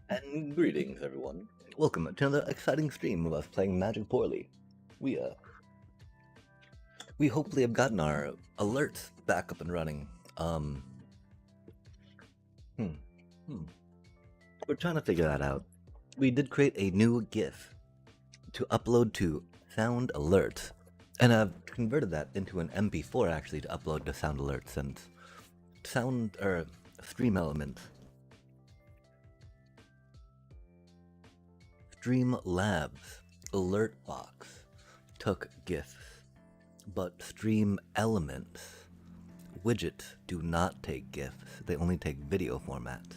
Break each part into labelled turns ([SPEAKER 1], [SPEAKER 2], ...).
[SPEAKER 1] And greetings, everyone. Welcome to another exciting stream of us playing Magic Poorly. We uh, we hopefully have gotten our alerts back up and running. Um, hmm, hmm. We're trying to figure that out. We did create a new GIF to upload to Sound Alerts, and I've converted that into an MP4 actually to upload to Sound Alerts and Sound or Stream Elements. Stream Labs Alert Box took GIFs, but Stream Elements widgets do not take GIFs, they only take video formats.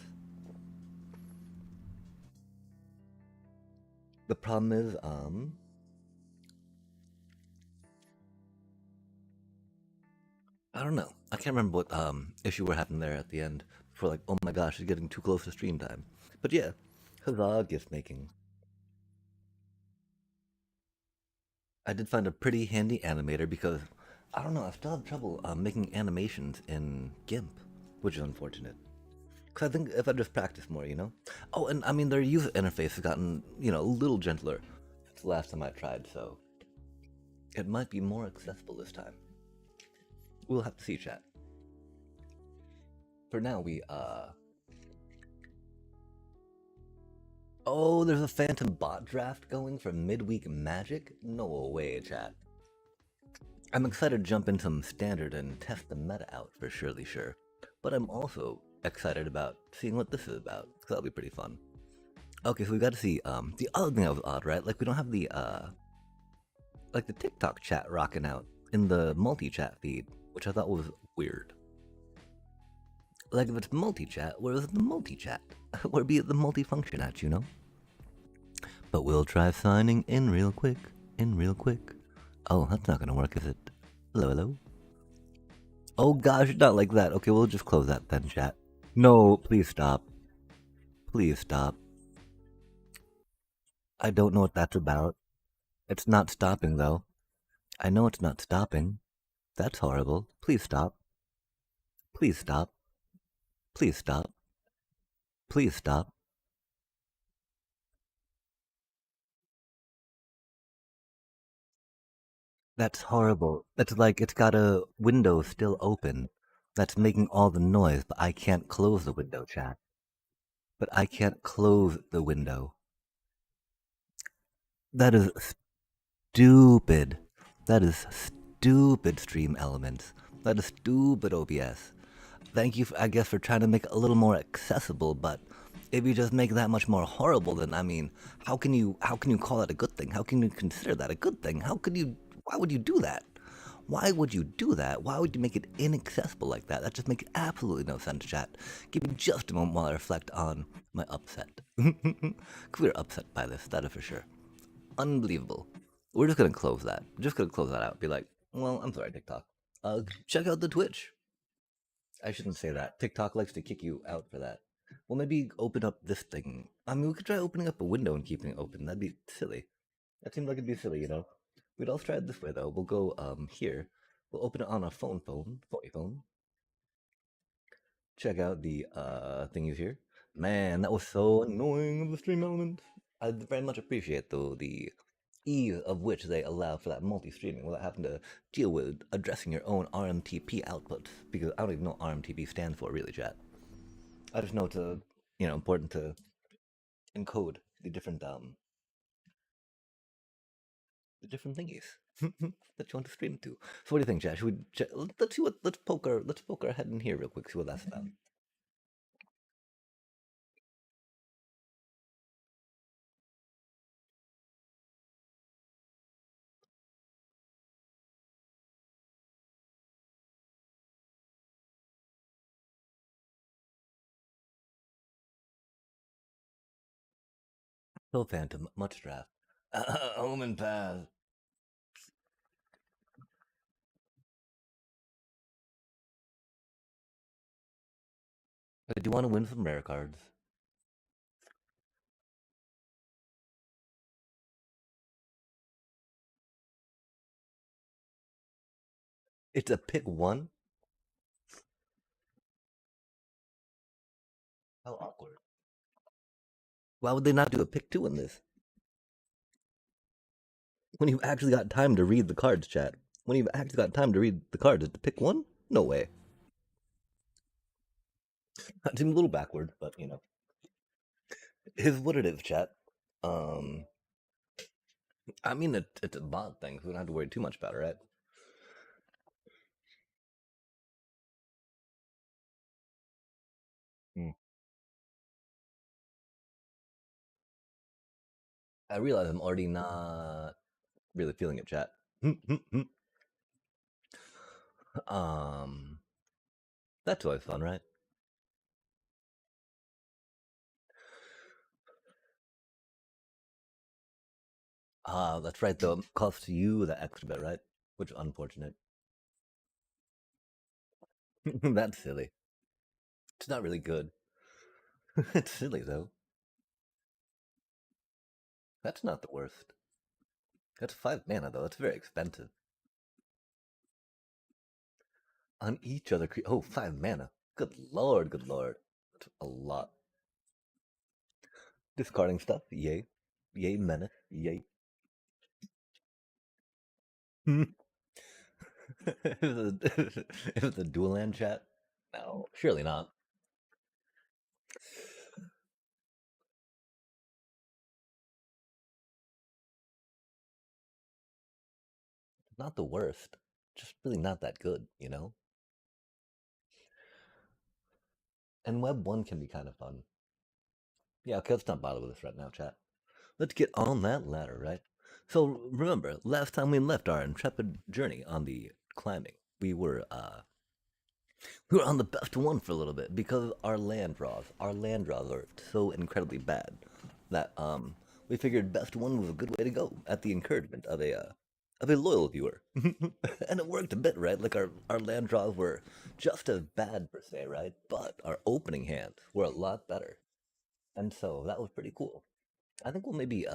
[SPEAKER 1] The problem is, I don't know. I can't remember what issue we're having there at the end. For like, oh my gosh, it's getting too close to stream time. But yeah, huzzah, gift making. I did find a pretty handy animator because I don't know. I still have trouble making animations in GIMP, which is unfortunate. Because I think if I just practice more, you know. Oh, and I mean their user interface has gotten a little gentler since the last time I tried, so it might be more accessible this time. We'll have to see, chat. For now, Oh, there's a Phantom bot draft going for midweek Magic? No way, chat. I'm excited to jump in some standard and test the meta out for surely sure. But I'm also excited about seeing what this is about, because that'll be pretty fun. Okay, so we got to see, the other thing that was odd, right? Like, we don't have the, like the TikTok chat rocking out in the multi-chat feed, which I thought was weird. Like, if it's multi-chat, where is the multi-chat? Where be it the multi-function at, you know? But we'll try signing in real quick, Oh, that's not gonna work, is it? Hello, hello? Oh gosh, not like that. Okay, we'll just close that then, chat. No, please stop. Please stop. I don't know what that's about. It's not stopping, though. I know it's not stopping. That's horrible. Please stop. Please stop. Please stop. Please stop. That's horrible. That's like it's got a window still open that's making all the noise, but I can't close the window, chat. But I can't close the window. That is stupid. That is stupid, Stream Elements. That is stupid, OBS. Thank you, I guess, for trying to make it a little more accessible, but if you just make that much more horrible, then I mean, how can you call that a good thing? How can you consider that a good thing? Why would you do that? Why would you do that? Why would you make it inaccessible like that? That just makes absolutely no sense, chat. Give me just a moment while I reflect on my upset. We're upset by this, that is for sure. Unbelievable. We're just gonna close that. Just gonna close that out. Be like, well, I'm sorry, TikTok. Check out the Twitch. I shouldn't say that. TikTok likes to kick you out for that. Well, maybe open up this thing. I mean, we could try opening up a window and keeping it open. That'd be silly. That seems like it'd be silly, you know. We'd all try it this way though. We'll go here. We'll open it on a phone. Check out the thingies here. Man, that was so annoying of the stream element. I very much appreciate though the ease of which they allow for that multi-streaming without having to deal with addressing your own RMTP outputs, because I don't even know what RMTP stands for really, chat. I just know it's important to encode the different thingies that you want to stream to. So what do you think, chat? Should we let's see what let's poke our head in here real quick, see what that's about. Hill Phantom, much draft. Omen Path. Do you want to win some rare cards? It's a pick one? How awkward. Why would they not do a pick two in this? When you've actually got time to read the cards, chat. When you've actually got time to read the cards, to pick one? No way. That seems a little backward, but you know, it is what it is, chat. Um, I mean, it's a bot thing, so we don't have to worry too much about it, right? Hmm. I realize I'm already not really feeling it, chat. um, that's always fun, right? That's right, though. It costs you the extra bit, right? Which is unfortunate. That's silly. It's not really good. It's silly, though. That's not the worst. That's 5 mana, though. That's very expensive. On each other Oh, 5 mana. Good lord, good lord. That's a lot. Discarding stuff. Yay. Yay, menace. Yay. Is it the dual land chat? No, surely not. Not the worst. Just really not that good, you know? And Web 1 can be kind of fun. Yeah, okay, let's not bother with this right now, chat. Let's get on that ladder, right? So remember, last time we left our intrepid journey on the climbing, we were on the best one for a little bit because our land draws are so incredibly bad that we figured best one was a good way to go at the encouragement of a loyal viewer. And it worked a bit, right? Like our land draws were just as bad per se, right? But our opening hands were a lot better. And so that was pretty cool. I think we'll maybe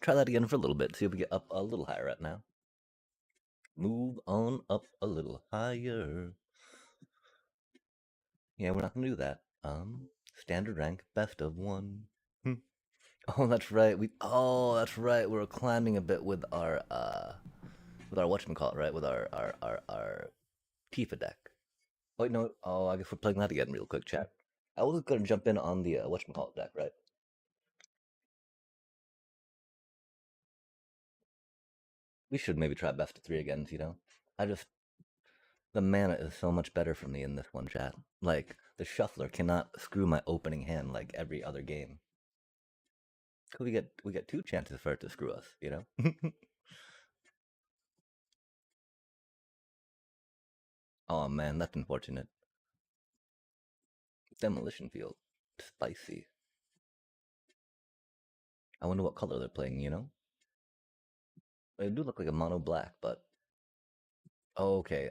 [SPEAKER 1] try that again for a little bit, see if we get up a little higher right now. Move on up a little higher. Yeah, we're not gonna do that. Standard rank, best of one. Hmm. Oh, that's right. That's right. We were climbing a bit with our whatchamacallit, right? With our Tifa deck. Oh wait, no. Oh, I guess we're playing that again real quick, chat. I was gonna jump in on the whatchamacallit deck, right? We should maybe try best of three again, you know. I just The mana is so much better for me in this one, chat. Like the shuffler cannot screw my opening hand like every other game. We get two chances for it to screw us, you know? Oh man, that's unfortunate. Demolition field. Spicy. I wonder what color they're playing, you know? They do look like a mono black, but oh, okay.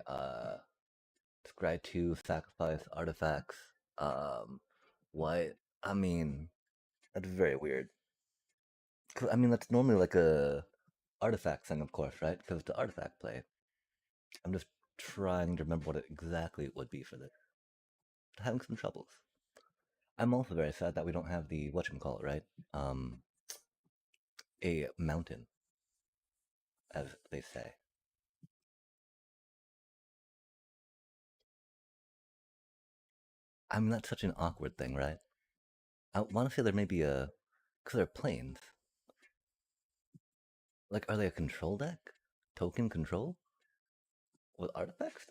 [SPEAKER 1] Scry 2, sacrifice, artifacts. Um what I mean, that's very weird. I mean that's normally like a artifact thing, of course, right? Because it's the artifact play. I'm just trying to remember what it exactly would be for this. Having some troubles. I'm also very sad that we don't have the whatchamacallit, right? Um, a mountain, as they say. I mean, that's such an awkward thing, right? I want to say there may be because they're planes. Like, are they a control deck? Token control with artifacts?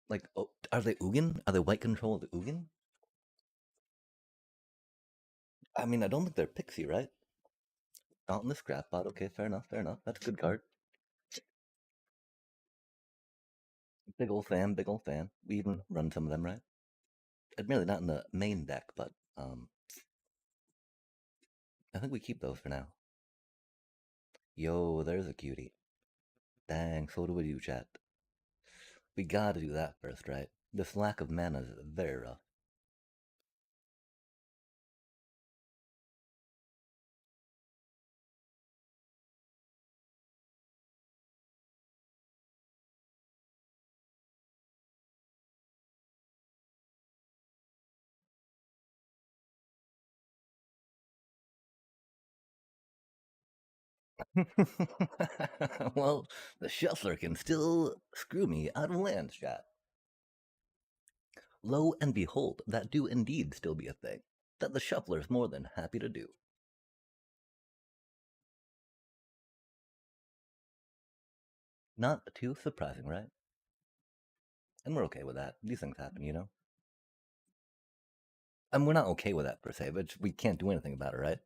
[SPEAKER 1] Like, oh, are they Ugin? Are they white control of the Ugin? I mean, I don't think they're Pixie, right? Not in the scrap bot. Okay, fair enough, fair enough. That's a good card. Big old fan, big old fan. We even run some of them, right? Admittedly, not in the main deck, but I think we keep those for now. Yo, there's a cutie. Dang, so what do we do, chat? We gotta do that first, right? This lack of mana is very rough. Well, the shuffler can still screw me out of lands, chat. Lo and behold, that do indeed still be a thing. That the shuffler's more than happy to do. Not too surprising, right? And we're okay with that. These things happen, you know? And we're not okay with that per se, but we can't do anything about it, right?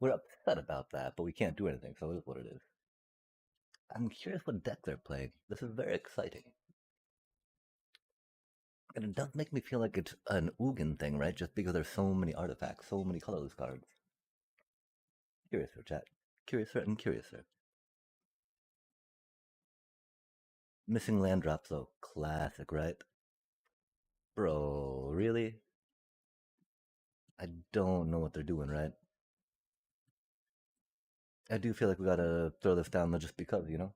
[SPEAKER 1] We're upset about that, but we can't do anything, so it is what it is. I'm curious what deck they're playing. This is very exciting. And it does make me feel like it's an Ugin thing, right? Just because there's so many artifacts, so many colorless cards. Curiouser, chat. Curiouser and curiouser. Missing land drops, though. Classic, right? Bro, really? I don't know what they're doing, right? I do feel like we gotta throw this down just because, you know?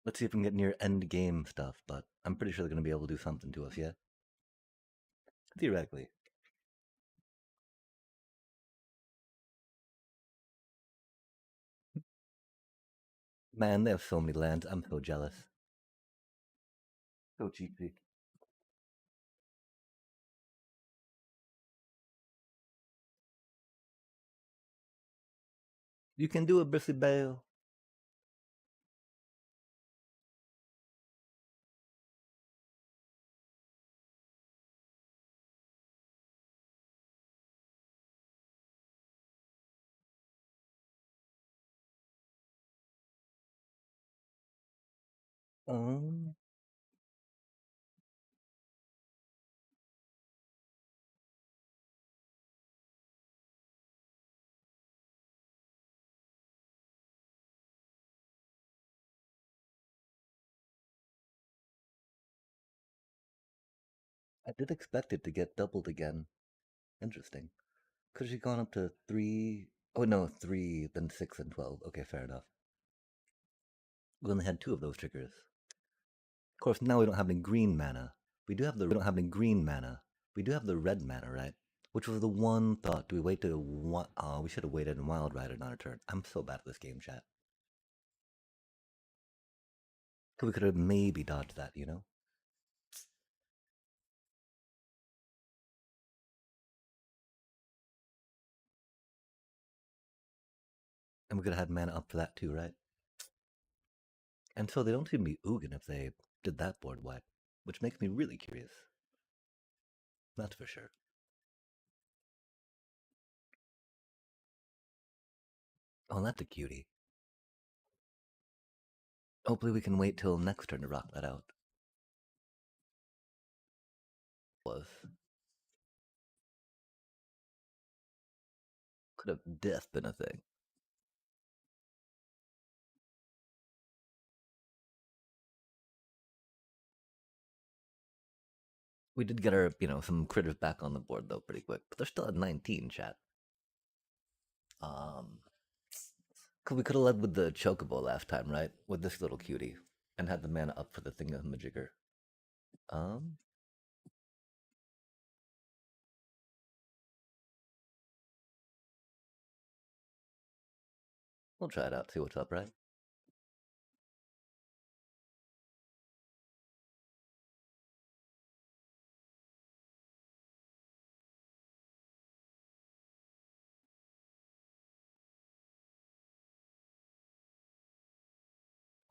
[SPEAKER 1] Let's see if we can get near end game stuff, but I'm pretty sure they're gonna be able to do something to us, yeah? Theoretically. Man, they have so many lands. I'm so jealous. So cheapy. You can do it, Brissy Bale. Um, I did expect it to get doubled again. Interesting. Could she gone up to three? Oh no, three, then 6 and 12. Okay, fair enough. We only had two of those triggers. Of course, now we don't have any green mana. We do have the we don't have any green mana. We do have the red mana, right? Which was the one thought. Do we wait to one? Oh, we should have waited and wild rider on our turn. I'm so bad at this game, chat. We could have maybe dodged that, you know? And we could have had mana up for that too, right? And so they don't seem to be Ugin if they did that board wipe, which makes me really curious. That's for sure. Oh, that's a cutie. Hopefully we can wait till next turn to rock that out. Was. Could have death been a thing. We did get our, some critters back on the board though pretty quick, but they're still at 19, chat. Um, we could have led with the Chocobo last time, right? With this little cutie, and had the mana up for the thingamajigger. Um, we'll try it out, see what's up, right?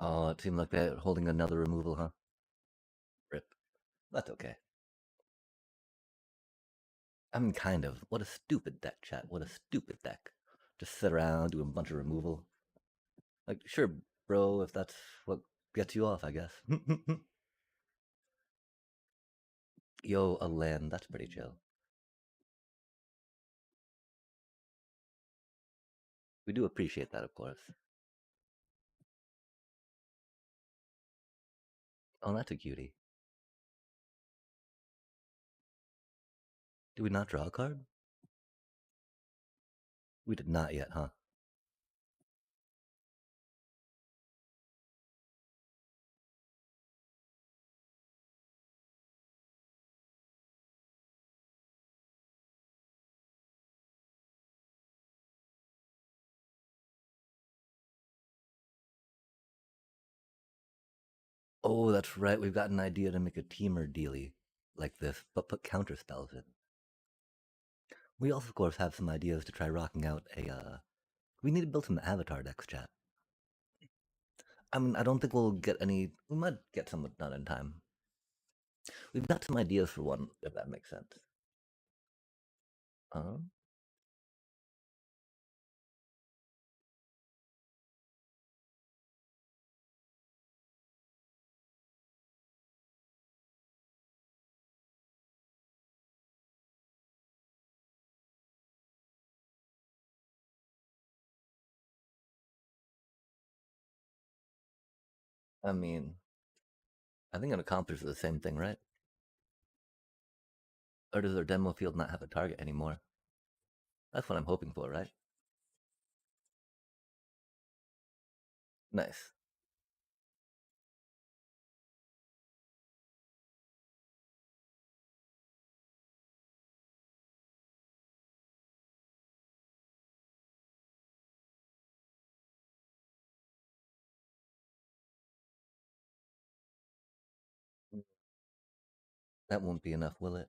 [SPEAKER 1] Oh, it seemed like they're holding another removal, huh? Rip. That's okay. I mean, kind of. What a stupid deck, chat. What a stupid deck. Just sit around doing a bunch of removal. Like, sure, bro, if that's what gets you off, I guess. Yo, a land. That's pretty chill. We do appreciate that, of course. Oh, that's a cutie. Did we not draw a card? We did not yet, huh? Oh, that's right. We've got an idea to make a teamer dealy like this, but put counter spells in. We also, of course, have some ideas to try rocking out a. We need to build some avatar decks, chat. I mean, I don't think we'll get any. We might get some done in time. We've got some ideas for one, if that makes sense. Uh, I mean, I think it accomplishes the same thing, right? Or does our demo field not have a target anymore? That's what I'm hoping for, right? Nice. That won't be enough, will it?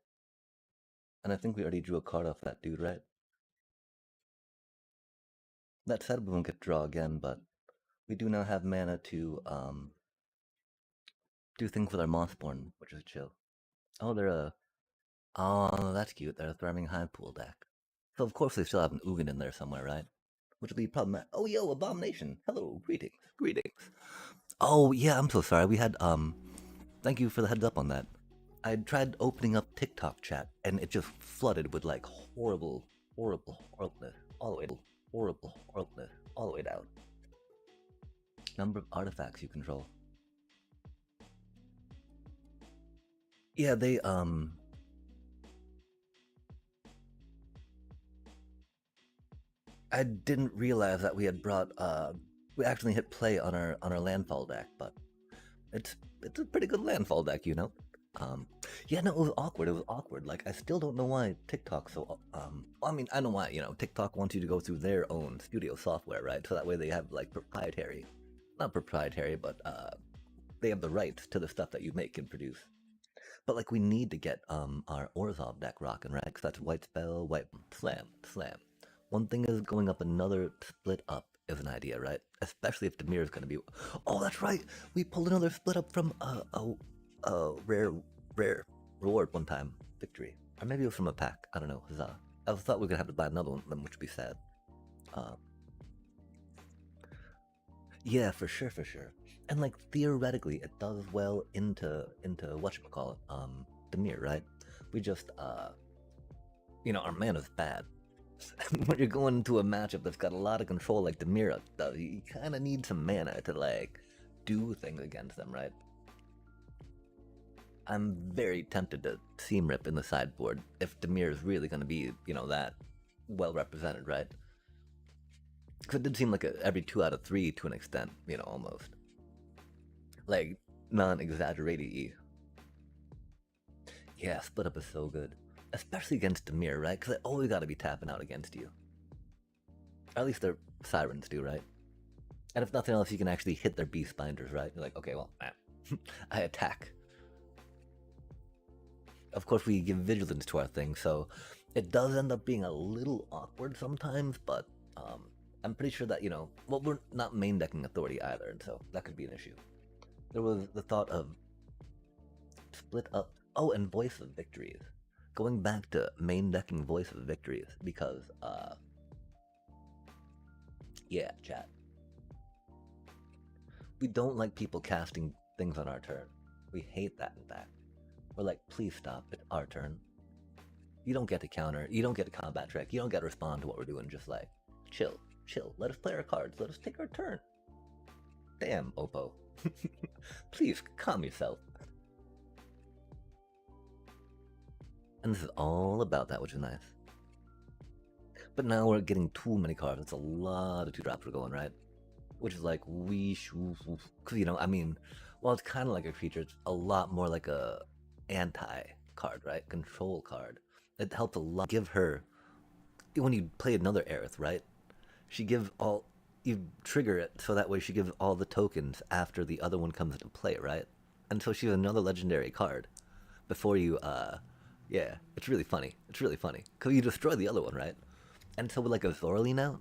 [SPEAKER 1] And I think we already drew a card off that dude, right? That said, we won't get to draw again, but we do now have mana to do things with our Mossborn, which is chill. Oh, they're a. Oh, that's cute. They're a Thriving High Pool deck. So of course they still have an Ugin in there somewhere, right? Which will be problematic. Oh, yo, Abomination. Hello, greetings, greetings. Oh yeah, I'm so sorry. We had Thank you for the heads up on that. I tried opening up TikTok chat and it just flooded with like horrible, horrible, horribleness, all the way, horrible, horribleness, all the way down. Number of artifacts you control. Yeah, they I didn't realize that we had brought we actually hit play on our landfall deck, but it's a pretty good landfall deck, you know. Um, yeah, no, it was awkward. It was awkward. Like I still don't know why TikTok so I mean, I know why. You know, TikTok wants you to go through their own studio software, right? So that way they have like proprietary, not proprietary, but they have the rights to the stuff that you make and produce. But like we need to get our Orzhov deck rocking, right? Because that's white spell, white slam, slam. One thing is going up another split up is an idea, right? Especially if Demir is going to be. Oh, that's right. We pulled another split up from a rare reward one time victory, or maybe it was from a pack. I don't know. Huzzah! I thought we were gonna have to buy another one of them, which would be sad. Uh, yeah, for sure, for sure. And like theoretically, it does well into whatchamacallit, Demir, right? We just our mana's bad. When you're going into a matchup that's got a lot of control like Demir does, you kind of need some mana to like do things against them, right? I'm very tempted to seam rip in the sideboard if Demir is really going to be, that well represented, right? Because it did seem like every 2 out of 3 to an extent, almost. Like, non exaggerated. Yeah, split up is so good. Especially against Demir, right? Because they always got to be tapping out against you. Or at least their sirens do, right? And if nothing else, you can actually hit their beast binders, right? You're like, okay, well, I attack. Of course, we give vigilance to our thing, so it does end up being a little awkward sometimes, but I'm pretty sure that, well, we're not main decking authority either, and so that could be an issue. There was the thought of split up. Oh, and voice of victories. Going back to main decking voice of victories, because, yeah, chat. We don't like people casting things on our turn. We hate that, in fact. We're like, please stop, it's our turn. You don't get to counter, you don't get to combat trick, you don't get to respond to what we're doing, just like, chill, chill, let us play our cards, let us take our turn. Damn, Oppo. Please, calm yourself. And this is all about that, which is nice. But now we're getting too many cards, it's a lot of 2-drops we're going, right? Which is like, because, I mean, well, it's kind of like a creature, it's a lot more like a anti-card, right? Control card. It helps a lot. Give her, when you play another Aerith, right? She gives all, you trigger it so that way she gives all the tokens after the other one comes into play, right? until she has another legendary card before you, yeah, it's really funny. It's really funny. Because you destroy the other one, right? And so with like a Zorley now,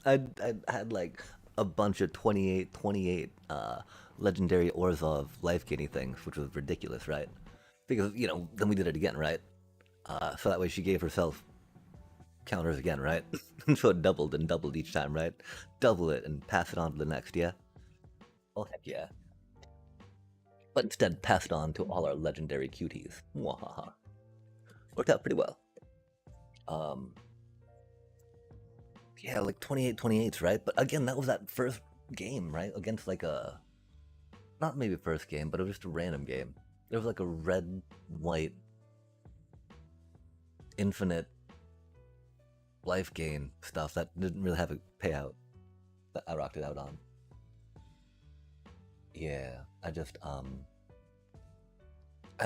[SPEAKER 1] I had like a bunch of 28 legendary Orzhov life gaining things, which was ridiculous, right? Because, then we did it again, right? So that way she gave herself counters again, right? So it doubled and doubled each time, right? Double it and pass it on to the next, yeah? Oh, heck yeah. But instead, pass it on to all our legendary cuties. Mwahaha. Worked out pretty well. Um, yeah, like 28-28s, right? But again, that was that first game, right? Against like a, not maybe first game, but it was just a random game. There was like a red, white, infinite life gain stuff that didn't really have a payout that I rocked it out on. Yeah, I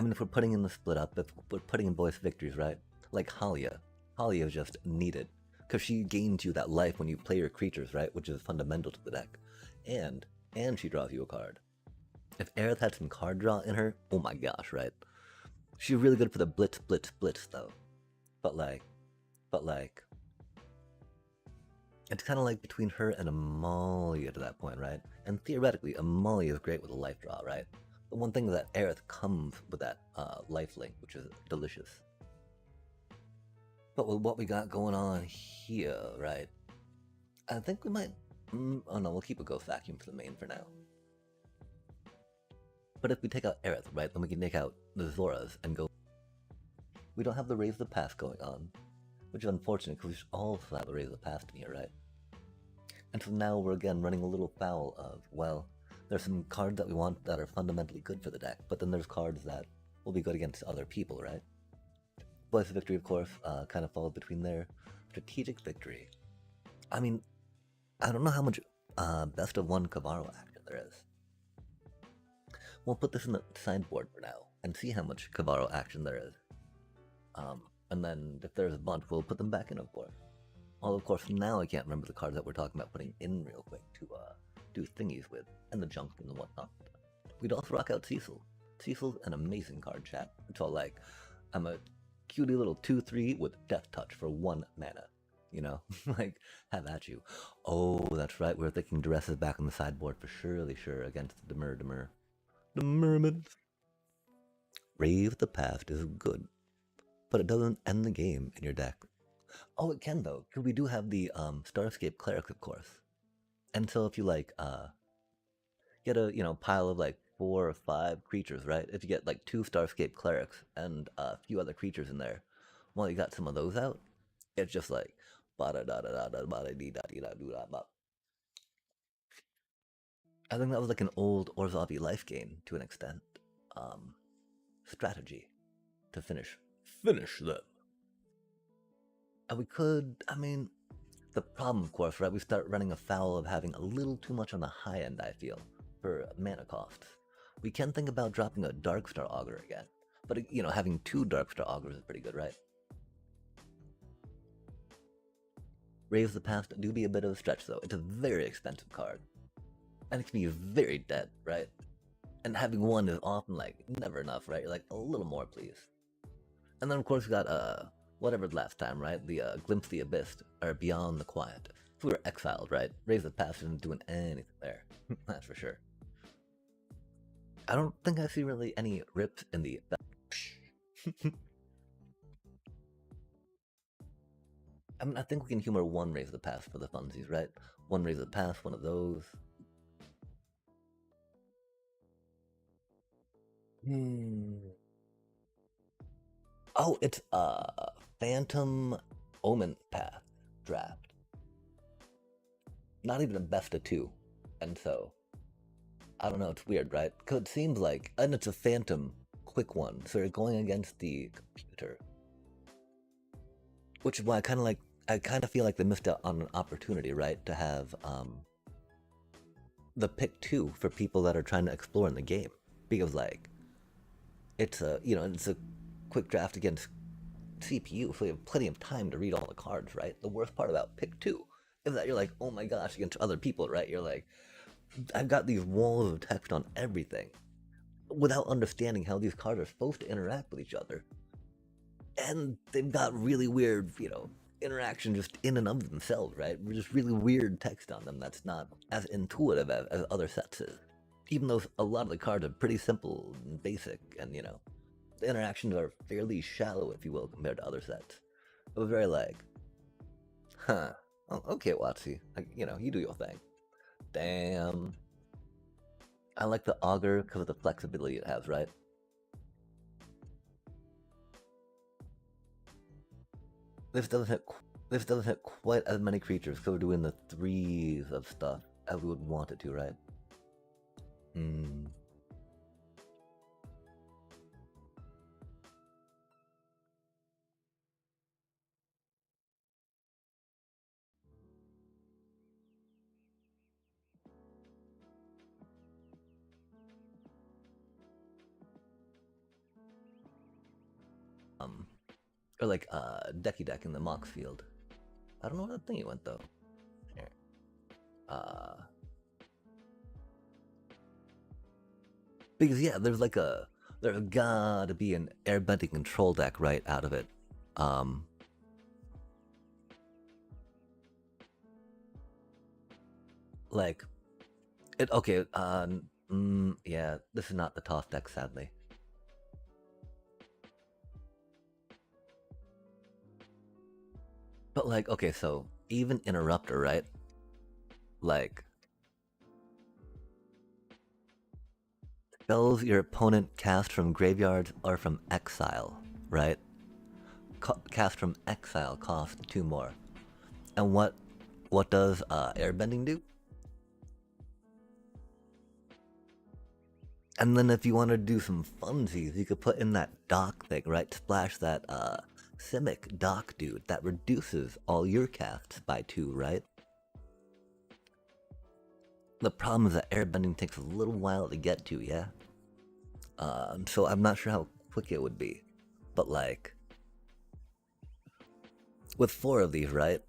[SPEAKER 1] mean, if we're putting in the split up, if we're putting in both victories, right? Like Halia. Halia is just needed. Because she gains you that life when you play your creatures, right? Which is fundamental to the deck. And she draws you a card. If Aerith had some card draw in her, oh my gosh, right? She's really good for the blitz, though. But like, it's kind of like between her and Amalia to that point, right? And theoretically, Amalia is great with a life draw, right? The one thing is that Aerith comes with that life link, which is delicious. But with what we got going on here, right? I think we might. Oh no, we'll keep a Ghost Vacuum for the main for now. But if we take out Aerith, right, then we can take out the Zoras and go. We don't have the Raise the Past going on, which is unfortunate because we should also have a Raise the Past in here, right? And so now we're again running a little foul of, well, there's some cards that we want that are fundamentally good for the deck, but then there's cards that will be good against other people, right? Voice of Victory, of course, kind of falls between there. Strategic Victory. I mean, I don't know how much best of one Kavaro action there is. We'll put this in the sideboard for now and see how much Kavaro action there is. And then if there's a bunch, we'll put them back in, of course. Although, of course, now I can't remember the cards that we're talking about putting in real quick to do thingies with, and the junk and the whatnot. We'd also rock out Cecil. Cecil's an amazing card, chat. It's all like, I'm a cutie little 2/3 with Death Touch for 1 mana. You know, like, have at you. Oh, that's right, we're thinking Duress is back on the sideboard for surely sure against the Demur. The Mermaids. Rave the Past is good, but it doesn't end the game in your deck. Oh, it can though, because we do have the Starscape Clerics, of course. And so if you like get a pile of like 4 or 5 creatures, right? If you get like 2 Starscape Clerics and a few other creatures in there, well, you got some of those out. It's just like bada da da da da bada dee da dee da doo da ba. I think that was like an old Orzavi life gain to an extent. Strategy to finish them. And we could, I mean, the problem, of course, right? We start running afoul of having a little too much on the high end, I feel, for mana costs. We can think about dropping a Darkstar Augur again. But, having 2 Darkstar Augurs is pretty good, right? Raise the Past do be a bit of a stretch, though. It's a very expensive card. And it can be very dead, right? And having 1 is often, like, never enough, right? You're like, a little more, please. And then, of course, we got, whatever last time, right? The Glimpse the Abyss, or Beyond the Quiet. If we were exiled, right? Raise the Past isn't doing anything there. That's for sure. I don't think I see really any rips in the... I mean, I think we can humor 1 Raise the Past for the funsies, right? 1 Raise the Past, 1 of those. Oh, it's Phantom Omen Path draft. Not even a best of 2. And so, I don't know, it's weird, right? Because it seems like, and it's a Phantom quick one, so you're going against the computer. Which is why I kind of feel like they missed out on an opportunity, right? To have the pick 2 for people that are trying to explore in the game. Because, like, it's a quick draft against CPU, so you have plenty of time to read all the cards, right? The worst part about pick 2 is that you're like, oh my gosh, against other people, right? You're like, I've got these walls of text on everything without understanding how these cards are supposed to interact with each other. And they've got really weird, interaction just in and of themselves, right? Just really weird text on them that's not as intuitive as other sets is. Even though a lot of the cards are pretty simple and basic, and the interactions are fairly shallow, if you will, compared to other sets. It was very like, huh, oh, okay, Watsy, you do your thing. Damn. I like the auger because of the flexibility it has, right? This doesn't hit. This doesn't hit quite as many creatures because we're doing the threes of stuff as we would want it to, right? Hmm. Um, or like Decky Deck in the Mox field. I don't know where that thingy went though. Here. Uh, because yeah, there's gotta be an airbending control deck right out of it. Um, like it. Okay. Yeah, this is not the toss deck, sadly. But like, okay, so even Interrupter, right? Like spells your opponent cast from graveyard or from exile, right? Cast from exile cost 2 more. And what does airbending do? And then if you want to do some funsies, you could put in that dock thing, right? Splash that Simic dock dude that reduces all your casts by 2, right? The problem is that airbending takes a little while to get to, yeah? So I'm not sure how quick it would be. But like, with 4 of these, right?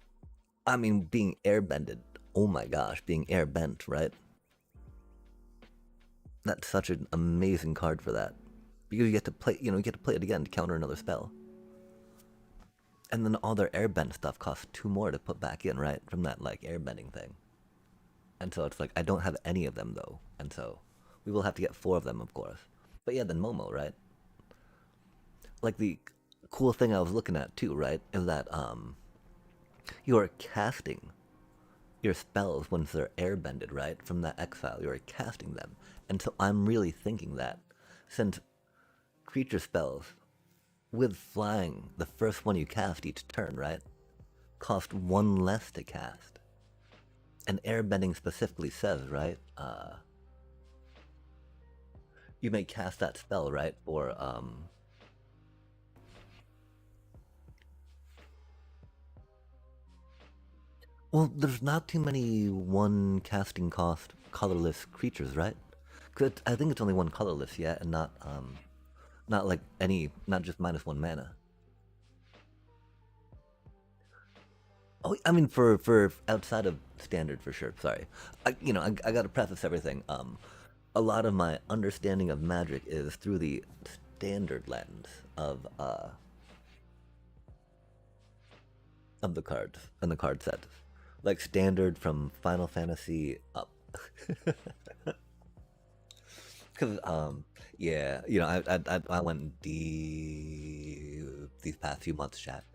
[SPEAKER 1] I mean, being airbended. Oh my gosh, being airbent, right? That's such an amazing card for that. Because you get to play, you get to play it again to counter another spell. And then all their airbend stuff costs 2 more to put back in, right? From that like airbending thing. And so it's like I don't have any of them though. And so we will have to get 4 of them, of course. But yeah, then Momo, right? Like the cool thing I was looking at too, right? Is that you are casting your spells once they're airbended, right? From that exile, you're casting them. And so I'm really thinking that since creature spells with flying, the first one you cast each turn, right? Cost 1 less to cast. And airbending specifically says, right? You may cast that spell, right? Or well, there's not too many 1 casting cost colorless creatures, right? Cause I think it's only 1 colorless yet, and not like not just -1 mana. Oh, I mean for outside of standard for sure. Sorry, I got to preface everything. A lot of my understanding of Magic is through the standard lens of the cards and the card sets, like standard from Final Fantasy up. Because yeah, I went deep these past few months, chat.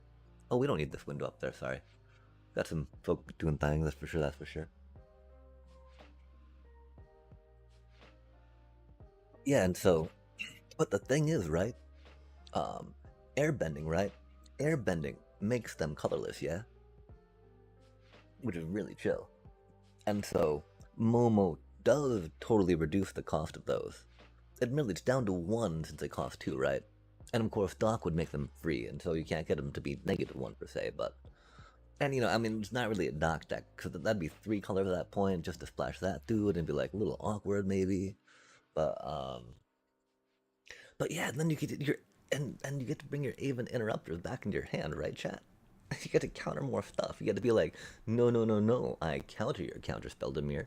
[SPEAKER 1] Oh, we don't need this window up there. Sorry, got some folk doing things. That's for sure. That's for sure. Yeah, and so, but the thing is, right? Um, airbending, right? Airbending makes them colorless, yeah, which is really chill. And so, Momo does totally reduce the cost of those. Admittedly, it's down to 1 since they cost 2, right? And of course, Dock would make them free, and so you can't get them to be -1 per se, but. And I mean, it's not really a Dock deck, because that'd be 3 colors at that point just to splash that dude and be like a little awkward maybe. But, But yeah, then you get your and you get to bring your Avon interrupters back into your hand, right, chat? You get to counter more stuff. You get to be like, no, no, no, no, I counter your counter spell, Demir.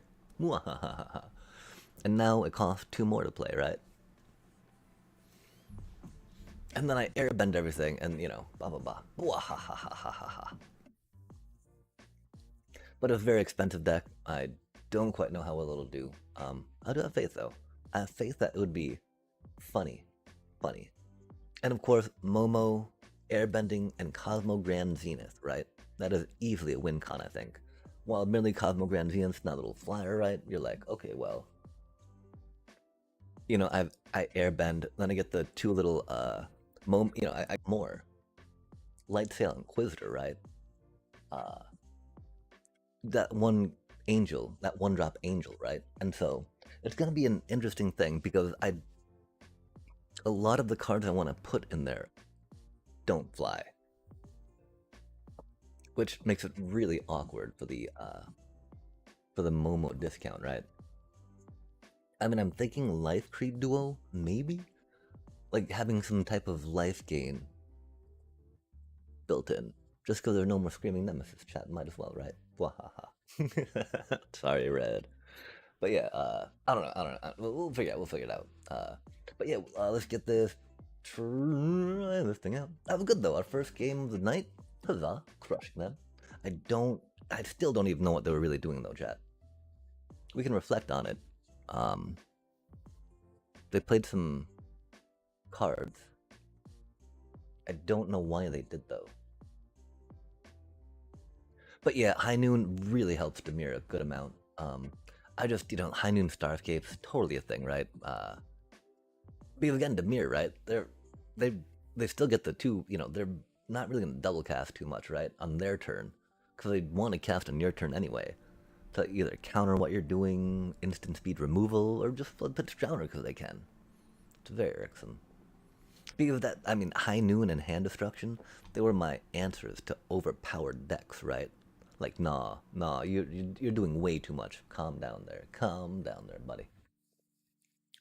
[SPEAKER 1] And now it costs 2 more to play, right? And then I airbend everything and, blah, blah, blah. Wahahaha. But it's a very expensive deck. I don't quite know how well it'll do. I do have faith, though. I have faith that it would be funny. Funny. And of course, Momo, Airbending, and Cosmo Grand Zenith, right? That is easily a win con, I think. While admittedly Cosmo Grand Zenith's not a little flyer, right? You're like, okay, well, I airbend, then I get the 2 little I more Light Sail Inquisitor, right? That one angel, that 1-drop angel, right? And so it's gonna be an interesting thing because a lot of the cards I want to put in there don't fly, which makes it really awkward for the Momo discount, right? I mean, I'm thinking Life Creed Duo, maybe? Like having some type of life gain built in. Just because there are no more Screaming Nemesis, chat might as well, right? Wahaha. Sorry, Red. But yeah, I don't know. We'll figure it out. But yeah, let's get this. Try this thing out. That was good though. Our first game of the night. Huzzah. Crushing them. I still don't even know what they were really doing though, chat. We can reflect on it. They played some cards. I don't know why they did though. But yeah, High Noon really helps Demir a good amount. I just, High Noon Starscape's totally a thing, right? Because again, Demir, right? They still get the 2, they're not really gonna double cast too much, right? On their turn. Because they want to cast on your turn anyway. To either counter what you're doing, instant speed removal, or just Flood Pitch Drowner because they can. It's very irksome. Because High Noon and Hand Destruction, they were my answers to overpowered decks, right? Like, nah, you're doing way too much. Calm down there, buddy.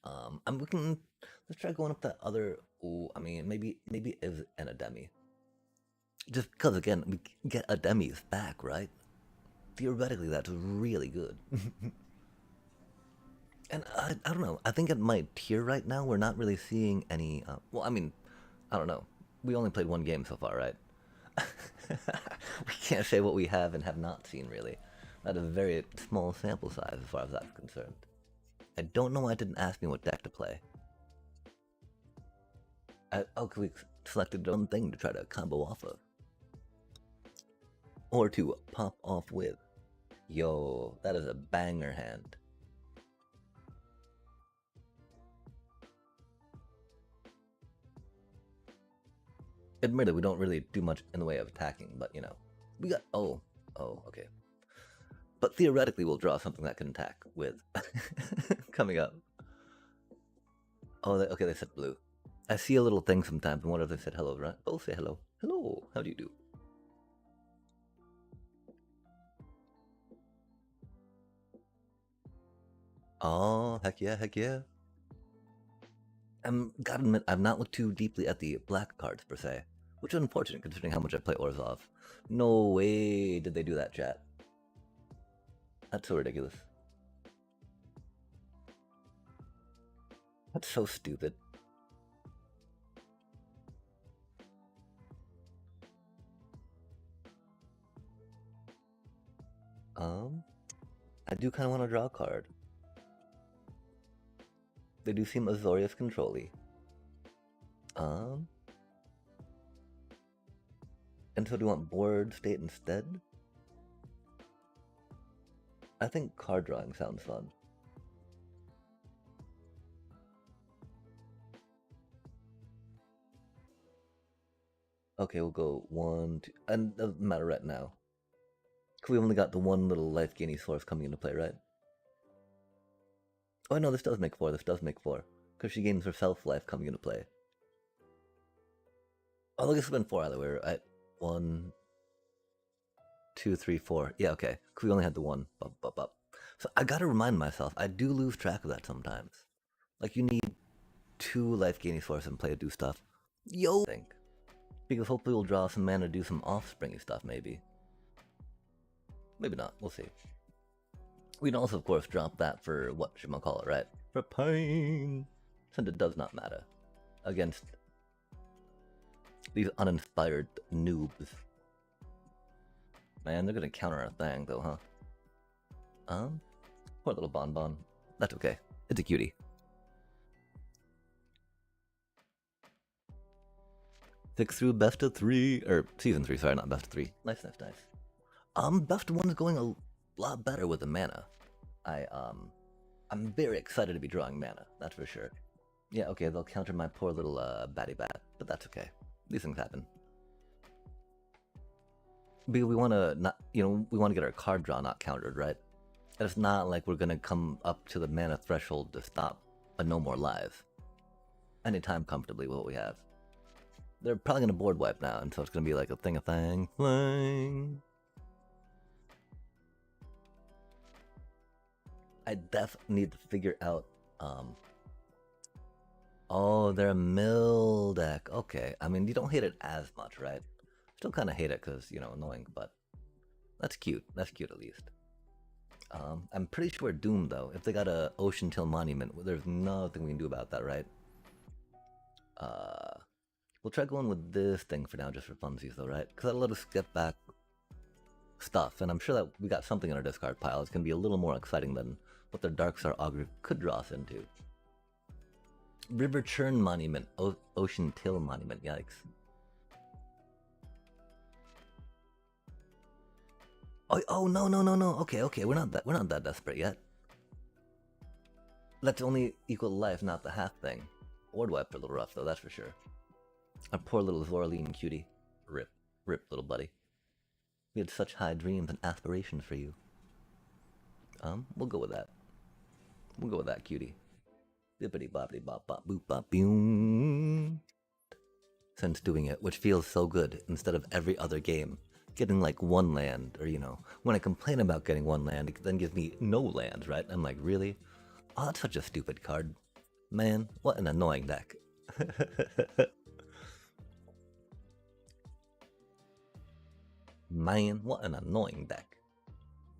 [SPEAKER 1] I'm looking. Let's try going up that other. Ooh, maybe is an Ademi. Just because again, we get Ademis back, right? Theoretically, that's really good. And I don't know. I think at my tier right now, we're not really seeing any. I don't know. We only played 1 game so far, right? We can't say what we have and have not seen, really. That is a very small sample size as far as that's concerned. I don't know why it didn't ask me what deck to play. We selected one thing to try to combo off of. Or to pop off with. Yo, that is a banger hand. Admittedly, we don't really do much in the way of attacking, but we got. Oh, okay. But theoretically, we'll draw something that can attack with coming up. Oh, okay, they said blue. I see a little thing sometimes and wonder if they said hello, right? Oh, say hello. Hello, how do you do? Oh, heck yeah. Gotta admit, I've not looked too deeply at the black cards per se, which is unfortunate considering how much I play Orzhov. No way did they do that, chat. That's so ridiculous. That's so stupid. I do kind of want to draw a card. They do seem Azorius control-y. And so do you want board state instead? I think card drawing sounds fun. Okay, we'll go 1, 2, and it doesn't matter right now. Cause we only got the 1 little life gaining source coming into play, right? Oh no, this does make 4, because she gains herself life coming into play. Oh, look, it's been 4 either way, right? 1, 2, 3, 4. Yeah, okay. Cause we only had the 1. Up. So I gotta remind myself, I do lose track of that sometimes. Like, you need 2 life gaining sources and play to do stuff. Yo! I think. Because hopefully we'll draw some mana to do some offspringy stuff, maybe. Maybe not, we'll see. We can also, of course, drop that for what should I call it, right? For pain, since it does not matter against these uninspired noobs. Man, they're gonna counter our thing, though, huh? Poor little Bonbon. That's okay. It's a cutie. Six through best of three, or season 3. Sorry, not best of 3. Nice, nice, nice. Best of 1 is going a lot better with the mana. I'm very excited to be drawing mana. That's for sure. Yeah, okay, they'll counter my poor little batty bat, but that's okay. These things happen. We want to not, we want to get our card draw not countered, right? And it's not like we're gonna come up to the mana threshold to stop a no more lives. Anytime comfortably with what we have. They're probably gonna board wipe now, and so it's gonna be like a thing. I definitely need to figure out. Oh, they're a mill deck. Okay, I mean you don't hate it as much, right? Still kind of hate it because annoying, but that's cute. That's cute at least. I'm pretty sure Doom though. If they got a Ocean Till Monument, there's nothing we can do about that, right? We'll try going with this thing for now, just for funsies though, right? Because that'll let us get back stuff, and I'm sure that we got something in our discard pile. It's gonna be a little more exciting than what their Darkstar Augur could draw us into. River Churn Monument, Ocean Till Monument. Yikes. Oh no. Okay, we're not that desperate yet. That's only equal to life, not the half thing. Board wipe are a little rough though, that's for sure. Our poor little Zoraline cutie. Rip little buddy. We had such high dreams and aspirations for you. We'll go with that. We'll go with that, cutie. Bippity boppity bop bop boop bop boom. Since doing it, which feels so good instead of every other game. Getting like one land, or when I complain about getting one land, it then gives me no lands, right? I'm like, really? Oh, that's such a stupid card. Man, what an annoying deck. Man, what an annoying deck.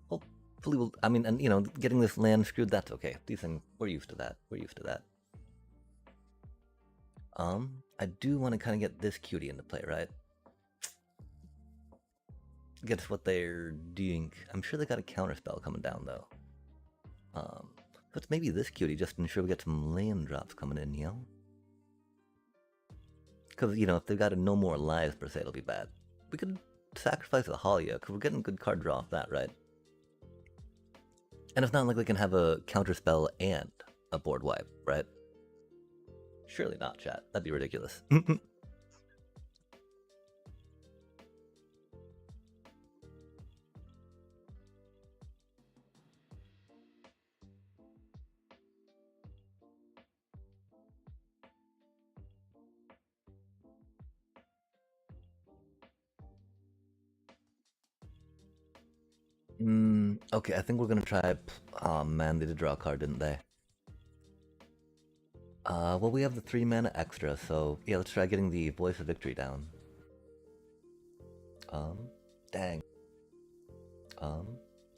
[SPEAKER 1] Hopefully we'll, and getting this land screwed, that's okay. These things, we're used to that. I do want to kind of get this cutie into play, right? Guess what they're doing. I'm sure they got a counter spell coming down though. But maybe this cutie just to ensure we get some land drops coming in, Because, if they've got a no more lives per se, it'll be bad. We could sacrifice a Halia, because we're getting a good card draw off that, right? And it's not like we can have a counter spell and a board wipe, right? Surely not, chat. That'd be ridiculous. Okay, I think we're gonna try. Oh man, they did draw a card, didn't they? Well, we have the 3 mana extra, so yeah, let's try getting the Voice of Victory down. Dang.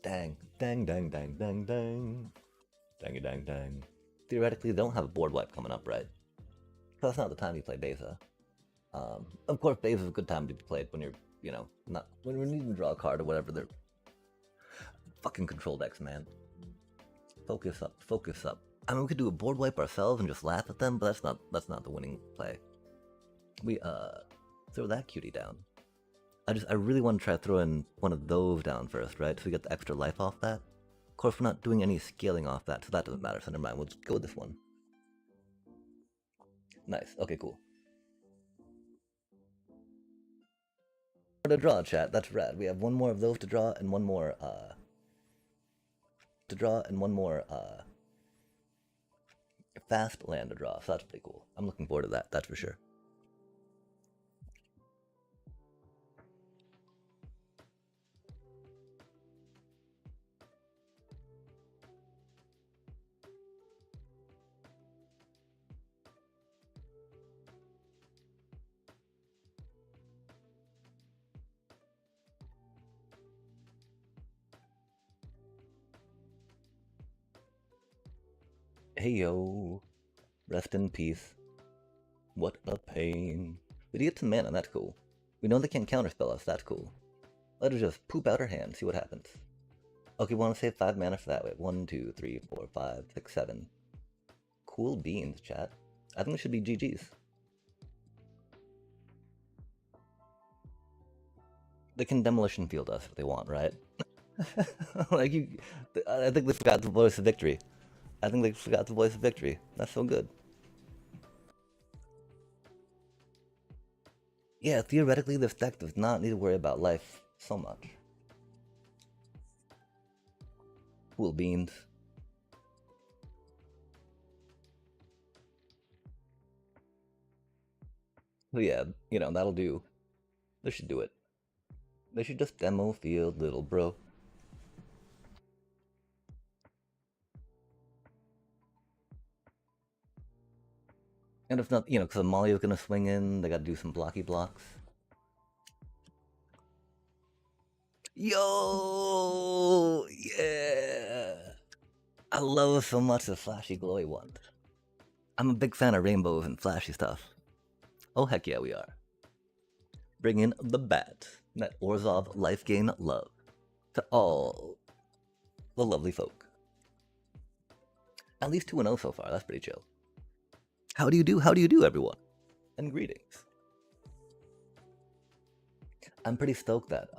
[SPEAKER 1] Dang. Theoretically, they don't have a board wipe coming up, right? So that's not the time you play Beza. Of course, Beza is a good time to be played when you're, not when we need to draw a card or whatever. They're fucking control decks, man. Focus up. I mean, we could do a board wipe ourselves and just laugh at them, but that's not the winning play. We throw that cutie down. I really want to try to throw in one of those down first, right? So we get the extra life off that. Of course, we're not doing any scaling off that, so that doesn't matter. So never mind. We'll just go with this one. Nice. Okay, cool. To draw, chat. That's rad. We have one more of those to draw and one more fast land to draw. So that's pretty cool. I'm looking forward to that. That's for sure. Hey yo, rest in peace. What a pain. We did get some mana, that's cool. We know they can't counterspell us, that's cool. Let us just poop out her hand, see what happens. Okay, we want to save 5 mana for that. Wait, 1, 2, 3, 4, 5, 6, 7. Cool beans, chat. I think it should be GG's. They can demolition field us if they want, right? like you, I think they forgot the voice of victory. I think they forgot the voice of victory. That's so good. Yeah, theoretically, this deck does not need to worry about life so much. Cool beans. So yeah, that'll do. They should do it. They should just demo field, little bro. And if not, because Amalia's gonna swing in, they gotta do some blocky blocks. Yo! Yeah! I love so much the flashy glowy ones. I'm a big fan of rainbows and flashy stuff. Oh heck yeah, we are. Bring in the bat. That Orzhov life gain love to all the lovely folk. At least 2-0 so far, that's pretty chill. How do you do? How do you do, everyone? And greetings. I'm pretty stoked that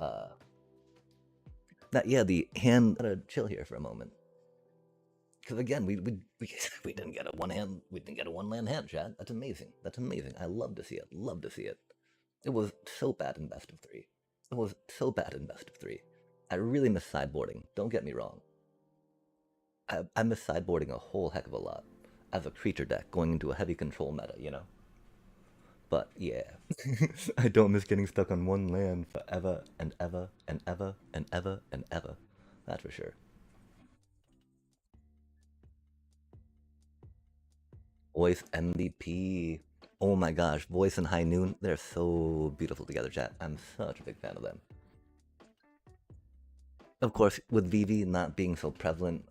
[SPEAKER 1] yeah, the hand gotta chill here for a moment. Because again, we didn't get a one land hand, Chad. That's amazing. That's amazing. I love to see it. Love to see it. It was so bad in best of three. It was so bad in best of three. I really miss sideboarding. Don't get me wrong. I miss sideboarding a whole heck of a lot as a creature deck going into a heavy control meta. But yeah, I don't miss getting stuck on one land forever and ever and ever and ever and ever. That's for sure. Voice MVP. Oh my gosh, Voice and High Noon, they're so beautiful together, chat. I'm such a big fan of them. Of course, with VV not being so prevalent,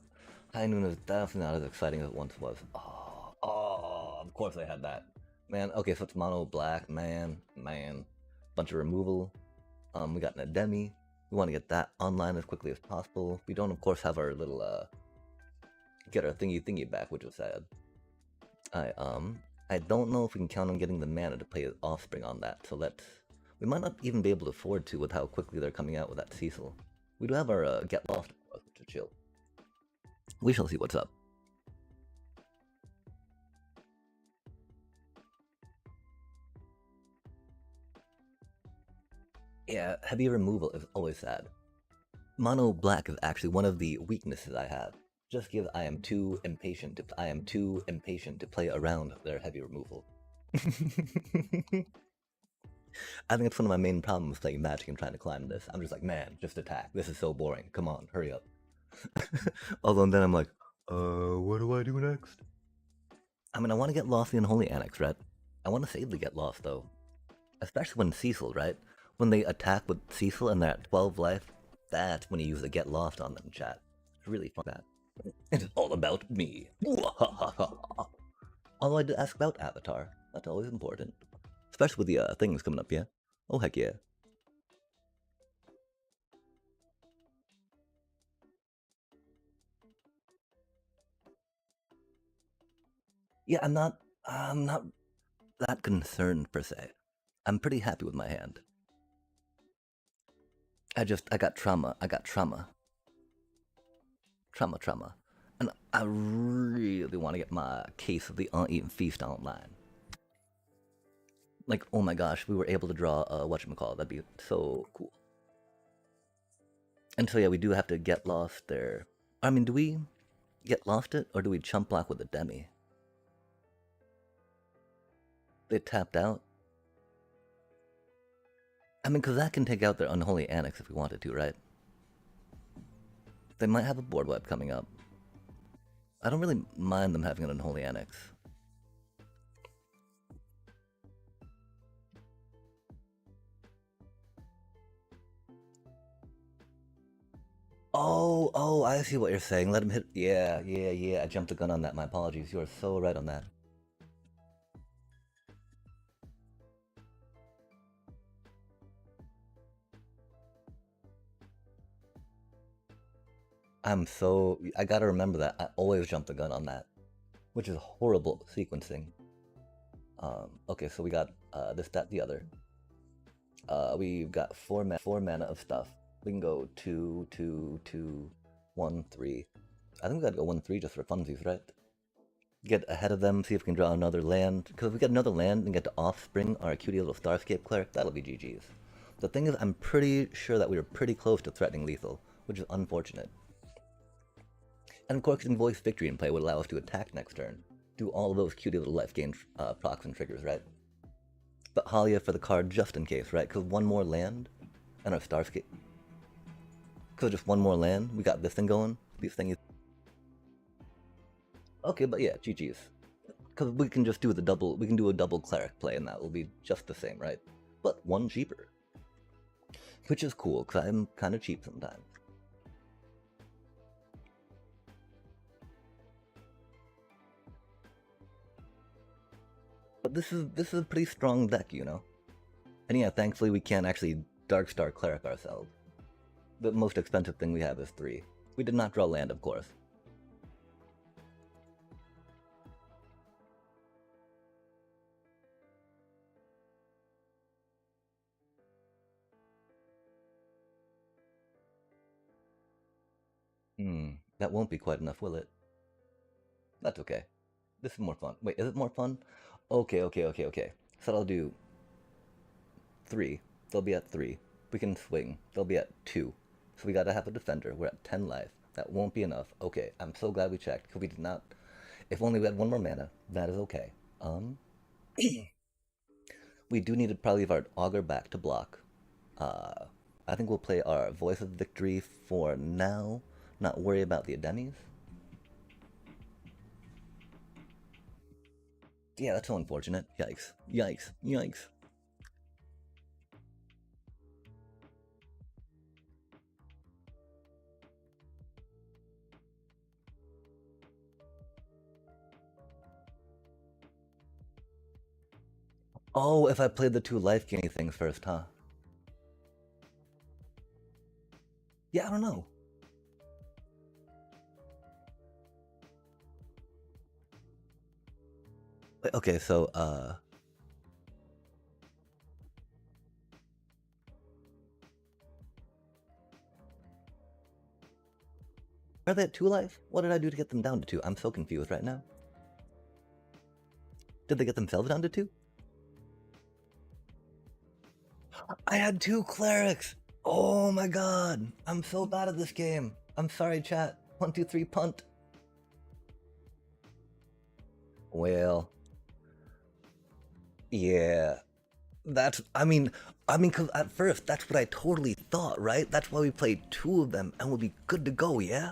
[SPEAKER 1] High Noon is definitely not as exciting as it once was. Oh, of course I had that. Man, okay, so it's mono black, man. Bunch of removal. We got an Ademi. We want to get that online as quickly as possible. We don't, of course, have our little, get our thingy back, which was sad. I don't know if we can count on getting the mana to play Offspring on that, so we might not even be able to afford to with how quickly they're coming out with that Cecil. We do have our Get Lost, which is chill. We shall see what's up. Yeah, heavy removal is always sad. Mono black is actually one of the weaknesses I have. Just give I am too impatient to play around their heavy removal. I think it's one of my main problems playing Magic and trying to climb this. I'm just like, man, just attack. This is so boring. Come on, hurry up. Although then I'm like, what do I do next? I mean, I want to get lost the Unholy Annex, right? I want to save the Get Lost, though. Especially when Cecil, right? When they attack with Cecil and they're at 12 life, that's when you use the Get Lost on them, chat. It's really fun, that. It's all about me. Although I did ask about Avatar. That's always important. Especially with the things coming up, yeah? Oh, heck yeah. Yeah, I'm not that concerned per se. I'm pretty happy with my hand. I got trauma. I got trauma. Trauma. And I really want to get my case of the Uneaten Feast online. Like, oh my gosh, we were able to draw whatchamacallit. That'd be so cool. And so yeah, we do have to get lost there. I mean, do we get lost it, or do we chump block with the Demi? They tapped out? I mean, because that can take out their Unholy Annex if we wanted to, right? They might have a board wipe coming up. I don't really mind them having an Unholy Annex. Oh, I see what you're saying. Let him hit. Yeah, yeah, yeah. I jumped the gun on that. My apologies. You are so right on that. I gotta remember that. I always jump the gun on that, which is horrible sequencing. Okay, so we got this, that, the other. We've got four mana of stuff. We can go 2, 2, 2, 1, 3. I think we gotta go 1, 3 just for funsies, right? Get ahead of them, see if we can draw another land. Because if we get another land and get to Offspring, our cutie little Starscape cleric, that'll be GG's. The thing is, I'm pretty sure that we were pretty close to threatening lethal, which is unfortunate. And of course, getting Voice Victory in play would allow us to attack next turn. Do all of those cutie little life gain procs and triggers, right? But Halia for the card just in case, right? Because one more land and our Starscape. Because just one more land, we got this thing going. These things. Okay, but yeah, GG's. Because we can just do the double, we can do a double cleric play and that will be just the same, right? But one cheaper. Which is cool, because I'm kind of cheap sometimes. But this is a pretty strong deck, you know? And yeah, thankfully we can't actually Darkstar Cleric ourselves. The most expensive thing we have is 3. We did not draw land, of course. That won't be quite enough, will it? That's okay. This is more fun. Wait, is it more fun? Okay. So I'll do 3. They'll be at 3. We can swing. They'll be at 2. So we gotta have a defender. We're at 10 life. That won't be enough. Okay, I'm so glad we checked, because we did not... If only we had one more mana, that is okay. We do need to probably leave our Augur back to block. I think we'll play our Voice of Victory for now. Not worry about the Ademis. Yeah, that's so unfortunate. Yikes. Yikes. Yikes. Oh, if I played the 2 life gaining things first, huh? Yeah, I don't know. Okay, so, are they at 2 life? What did I do to get them down to 2? I'm so confused right now. Did they get themselves down to 2? I had 2 clerics! Oh my god! I'm so bad at this game. I'm sorry, chat. 1, 2, 3, punt. Well, yeah. Because at first, that's what I totally thought, right? That's why we played 2 of them and we'll be good to go, yeah?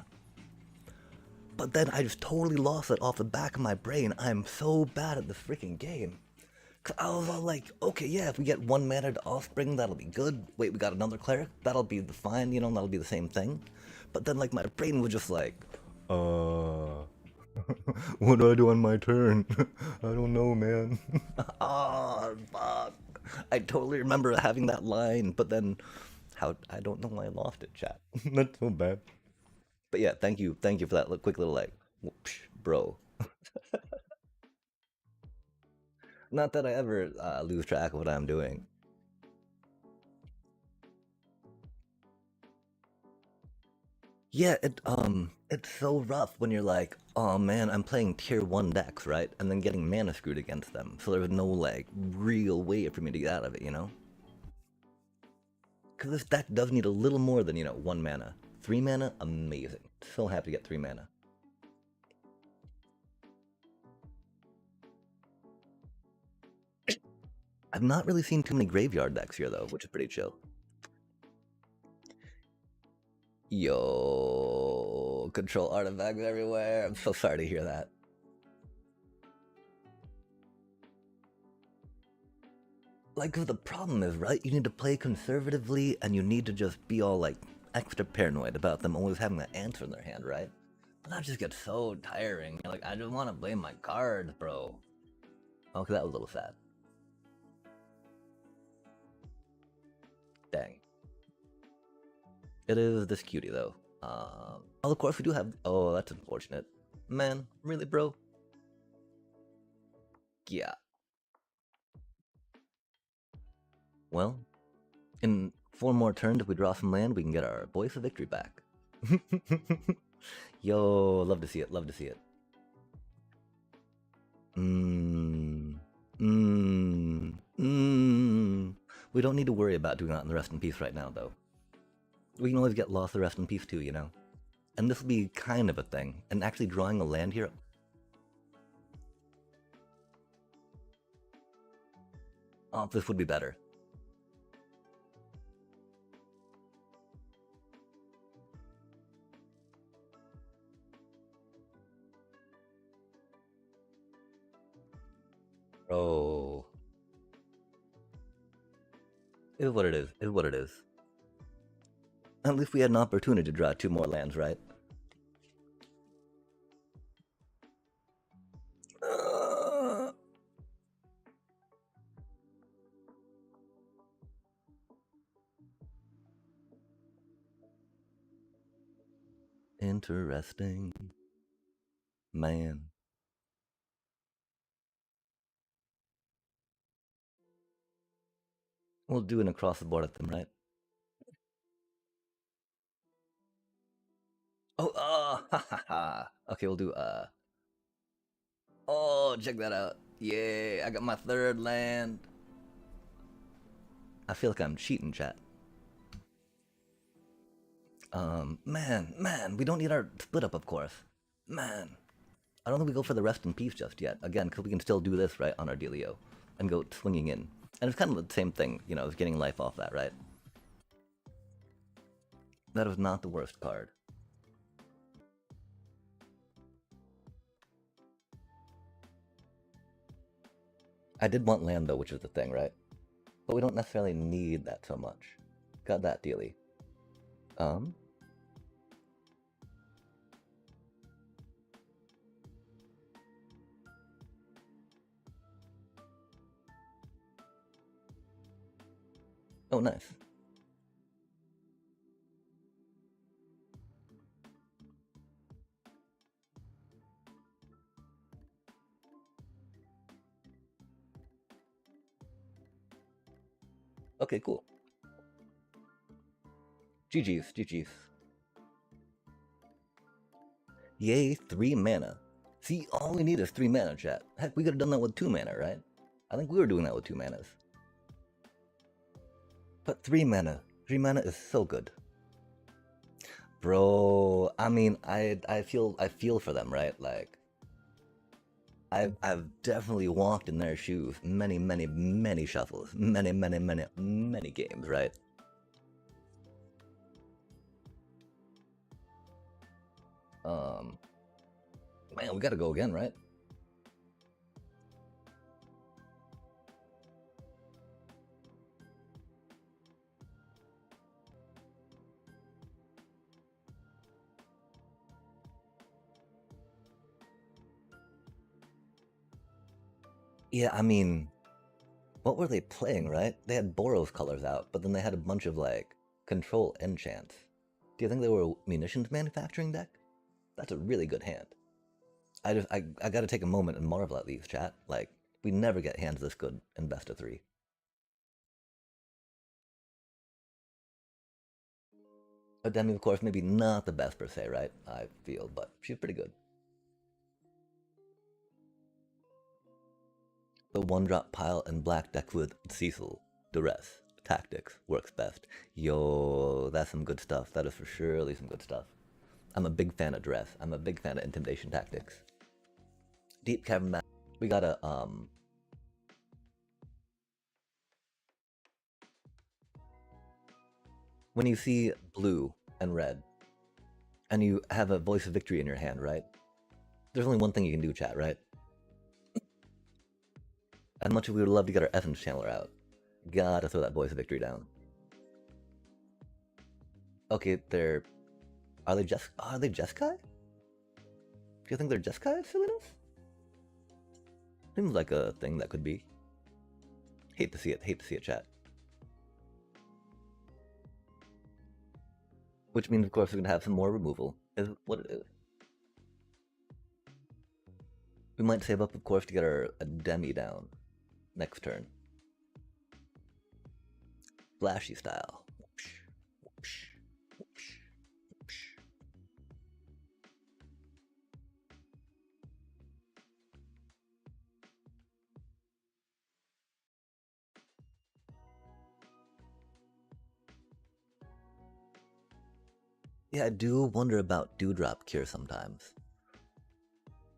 [SPEAKER 1] But then I just totally lost it off the back of my brain. I'm so bad at this freaking game. Cause I was all like, okay, yeah, if we get 1 mana to Offspring, that'll be good. Wait, we got another cleric? That'll be the fine, that'll be the same thing. But then, like, my brain was just like, uh... what do I do on my turn? I don't know, man. Oh, fuck. I totally remember having that line, but then I don't know why I lost it, chat. That's so bad. But yeah, thank you for that quick little like, whoosh, bro. Not that I ever lose track of what I'm doing. Yeah, it's so rough when you're like, oh man, I'm playing tier 1 decks, right? And then getting mana screwed against them. So there's no, like, real way for me to get out of it, you know? Because this deck does need a little more than, 1 mana. 3 mana, amazing. So happy to get 3 mana. I've not really seen too many graveyard decks here, though, which is pretty chill. Yo, control artifacts everywhere. I'm so sorry to hear that. Like, 'cause the problem is, right? You need to play conservatively, and you need to just be all like extra paranoid about them always having the answer in their hand, right? But that just gets so tiring. Like, I just want to play my cards, bro. Okay, that was a little sad. Dang. It is this cutie, though. Oh, of course we do have... Oh, that's unfortunate. Man, really, bro? Yeah. Well, in 4 more turns, if we draw some land, we can get our voice of victory back. Yo, love to see it, love to see it. We don't need to worry about doing that in the Rest in Peace right now, though. We can always get Lost the Rest in Peace too, you know? And this will be kind of a thing. And actually drawing a land here... Oh, this would be better. Oh. It is what it is. It is what it is. At least we had an opportunity to draw 2 more lands, right? Interesting. Man. We'll do an across the board at them, right? Oh, ha ha ha. Okay, we'll do, Oh, check that out. Yay, I got my 3rd land. I feel like I'm cheating, chat. Man, we don't need our split up, of course. Man. I don't think we go for the Rest in Peace just yet. Again, because we can still do this, right, on our dealio. And go swinging in. And it's kind of the same thing, you know, as getting life off that, right? That was not the worst card. I did want land, though, which is the thing, right? But we don't necessarily need that so much. Got that, dealy. Oh, nice. Okay, cool. GG's, GG's. Yay, 3 mana. See, all we need is 3 mana, chat. Heck, we could have done that with 2 mana, right? I think we were doing that with 2 manas. But 3 mana. 3 mana is so good. Bro, I mean, I feel for them, right? Like, I've definitely walked in their shoes many shuffles, many games, right? Man, we gotta go again, right? Yeah, I mean, what were they playing, right? They had Boros colors out, but then they had a bunch of, like, control enchants. Do you think they were a munitions manufacturing deck? That's a really good hand. I gotta take a moment and marvel at these, chat. Like, we never get hands this good in best of 3. Demi, of course, maybe not the best per se, right? I feel, but she's pretty good. The 1-drop pile and black deck with Cecil, Duress, Tactics, works best. Yo, that's some good stuff. That is for surely some good stuff. I'm a big fan of Duress. I'm a big fan of Intimidation Tactics. Deep Cavern Map. We gotta, when you see blue and red, and you have a Voice of Victory in your hand, right? There's only one thing you can do, chat, right? As much as we would love to get our Essence Channeler out, gotta throw that Voice of Victory down. Okay, are they Jeskai? Do you think they're Jeskai silliness? Seems like a thing that could be. Hate to see it, chat. Which means, of course, we're gonna have some more removal, is what it is. We might save up, of course, to get our Demi down next turn. Flashy style. Yeah, I do wonder about Dewdrop Cure sometimes.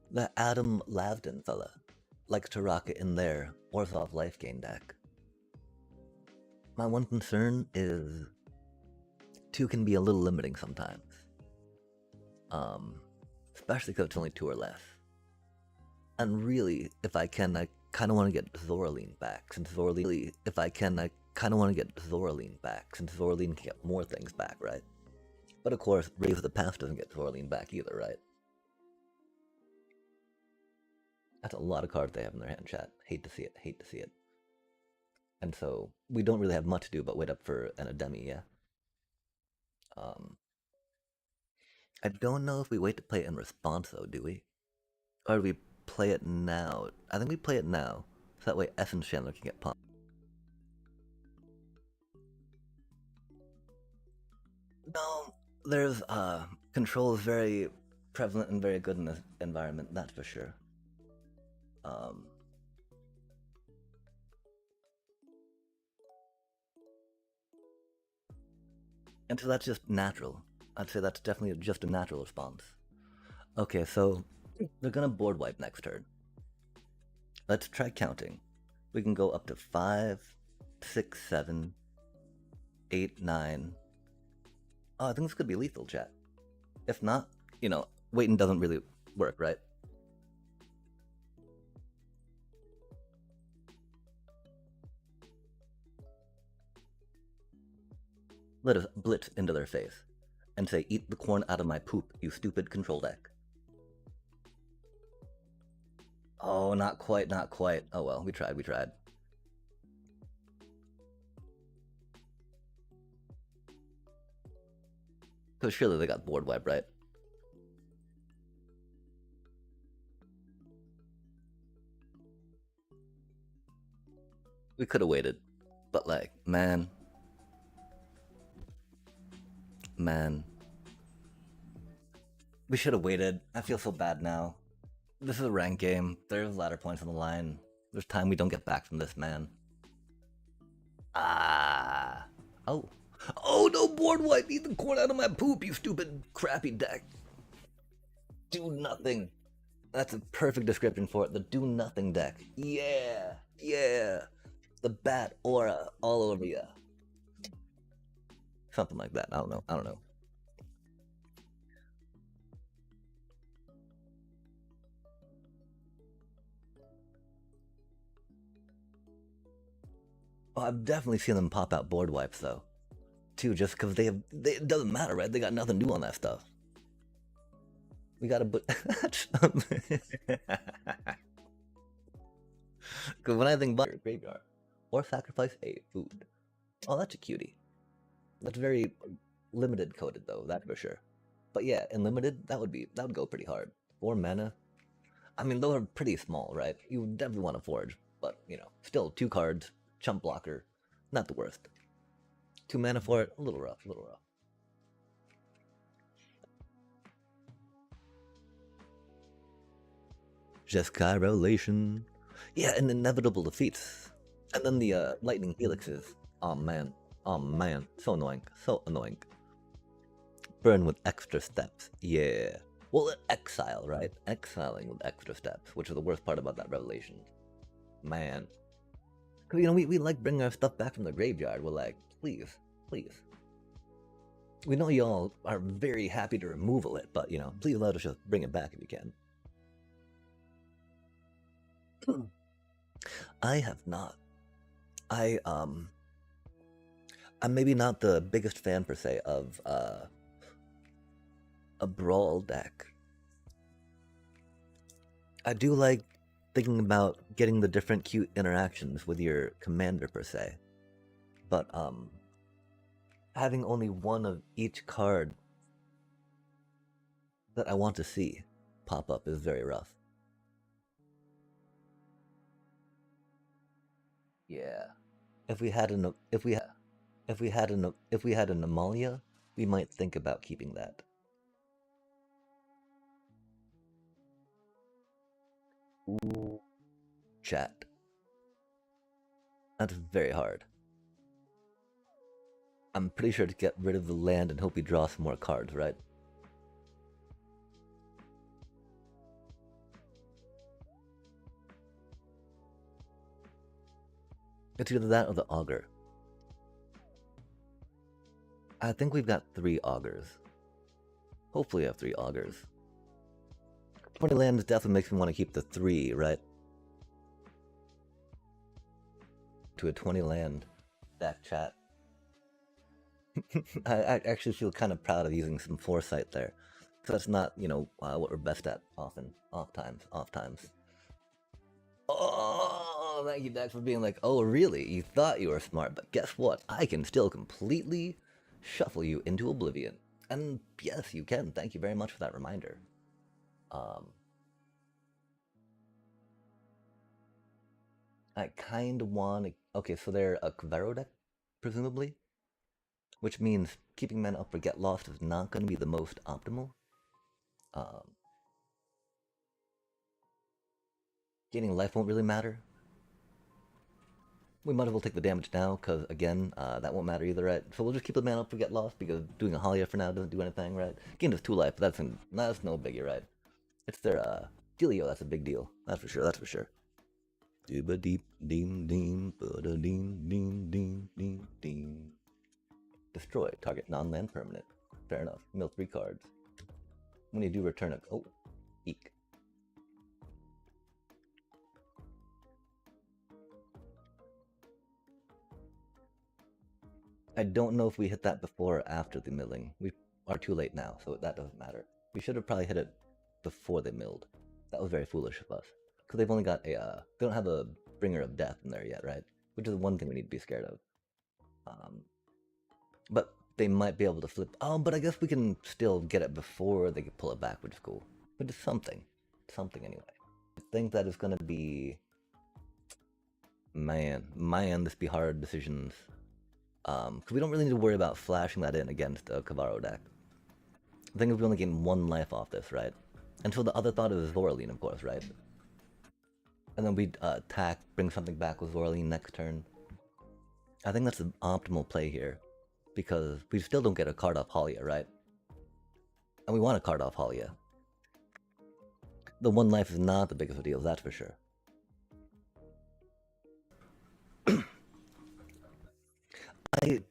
[SPEAKER 1] That Adam Lavden fella likes to rock it in their Orzhov life gain deck. My one concern is 2 can be a little limiting sometimes. Especially because it's only 2 or less. And really, if I can, I kind of want to get Zoraline back, since Zoraline can get more things back, right? But of course, Rave of the Past doesn't get Zoraline back either, right? That's a lot of cards they have in their hand, chat. Hate to see it. And so, we don't really have much to do but wait up for an Ademi, yeah? I don't know if we wait to play it in response, though, do we? Or do we play it now? I think we play it now, so that way Essence Chandler can get pumped. No, there's, control is very prevalent and very good in this environment, that's for sure. And so that's just natural. I'd say that's definitely just a natural response. Okay, so they're gonna board wipe next turn. Let's try counting. We can go up to 5, 6, 7, 8, 9. Oh, I think this could be lethal, chat. If not, you know, waiting doesn't really work, right? Let us blitz into their face and say, eat the corn out of my poop, you stupid control deck. Oh, not quite. Oh well, we tried. Because surely they got board wipe, right? We could have waited. But like, man. We should have waited. I feel so bad now. This is a ranked game. There's ladder points on the line. There's time we don't get back from this, man. Ah. Oh. Oh, no board wipe! Eat the corn out of my poop, you stupid, crappy deck. Do nothing. That's a perfect description for it. The do nothing deck. Yeah. The bat aura all over ya. Something like that. I don't know. Oh, I've definitely seen them pop out board wipes though, too. Just because it doesn't matter, right? They got nothing new on that stuff. We gotta put. Because when I think about graveyard or sacrifice a food, oh, that's a cutie. That's very limited coded though, that's for sure. But yeah, in limited, that would go pretty hard. 4 mana. I mean, those are pretty small, right? You would definitely want to forge, but you know, still 2 cards, chump blocker, not the worst. 2 mana for it, a little rough. Jeskai Revelation. Yeah, and inevitable defeats. And then the lightning helixes. Oh man, so annoying. Burn with extra steps. Yeah. Well, exile, right? Exiling with extra steps, which is the worst part about that revelation. Man. Because, you know, we like bringing our stuff back from the graveyard. We're like, please. We know y'all are very happy to removal it, but, you know, please let us just bring it back if you can. I have not. I I'm maybe not the biggest fan per se of a brawl deck. I do like thinking about getting the different cute interactions with your commander per se, but having only one of each card that I want to see pop up is very rough. Yeah. If we had an if we had an Amalia, we might think about keeping that. Ooh, chat. That's very hard. I'm pretty sure to get rid of the land and hope he draws some more cards, right? It's either that or the Augur. I think we've got 3 Augurs. Hopefully we have 3 Augurs. 20 lands definitely makes me want to keep the 3, right? To a 20 land deck, chat. I actually feel kind of proud of using some foresight there. Because that's not, you know, what we're best at often. Off times. Oh, thank you, Dex, for being like, oh, really? You thought you were smart, but guess what? I can still completely shuffle you into oblivion. And yes, you can. Thank you very much for that reminder. I kind of want to... Okay, so they're a Kvero deck, presumably? Which means keeping mana up for Get Lost is not going to be the most optimal. Gaining life won't really matter. We might as well take the damage now, because again, that won't matter either, right? So we'll just keep the mana up for Get Lost, because doing a Halia for now doesn't do anything, right? Gain us 2 life, but that's no biggie, right? It's their dealio, that's a big deal. That's for sure, that's for sure. Dooba deep deem deem bada deem deem deem deem deem. Destroy target non-land permanent. Fair enough. Mill 3 cards. When you do return a... Oh, eek. I don't know if we hit that before or after the milling. We are too late now, so that doesn't matter. We should have probably hit it before they milled. That was very foolish of us. Because they've only got a... they don't have a Bringer of Death in there yet, right? Which is one thing we need to be scared of. But they might be able to flip... Oh, but I guess we can still get it before they can pull it back, which is cool. But it's something. Something anyway. I think that is going to be... Man, this be hard decisions. Because we don't really need to worry about flashing that in against a Kvaro deck. I think if we only gain 1 life off this, right? And so the other thought is Zoraline, of course, right? And then we attack, bring something back with Zoraline next turn. I think that's the optimal play here. Because we still don't get a card off Halia, right? And we want a card off Halia. The 1 life is not the biggest of deals, that's for sure. I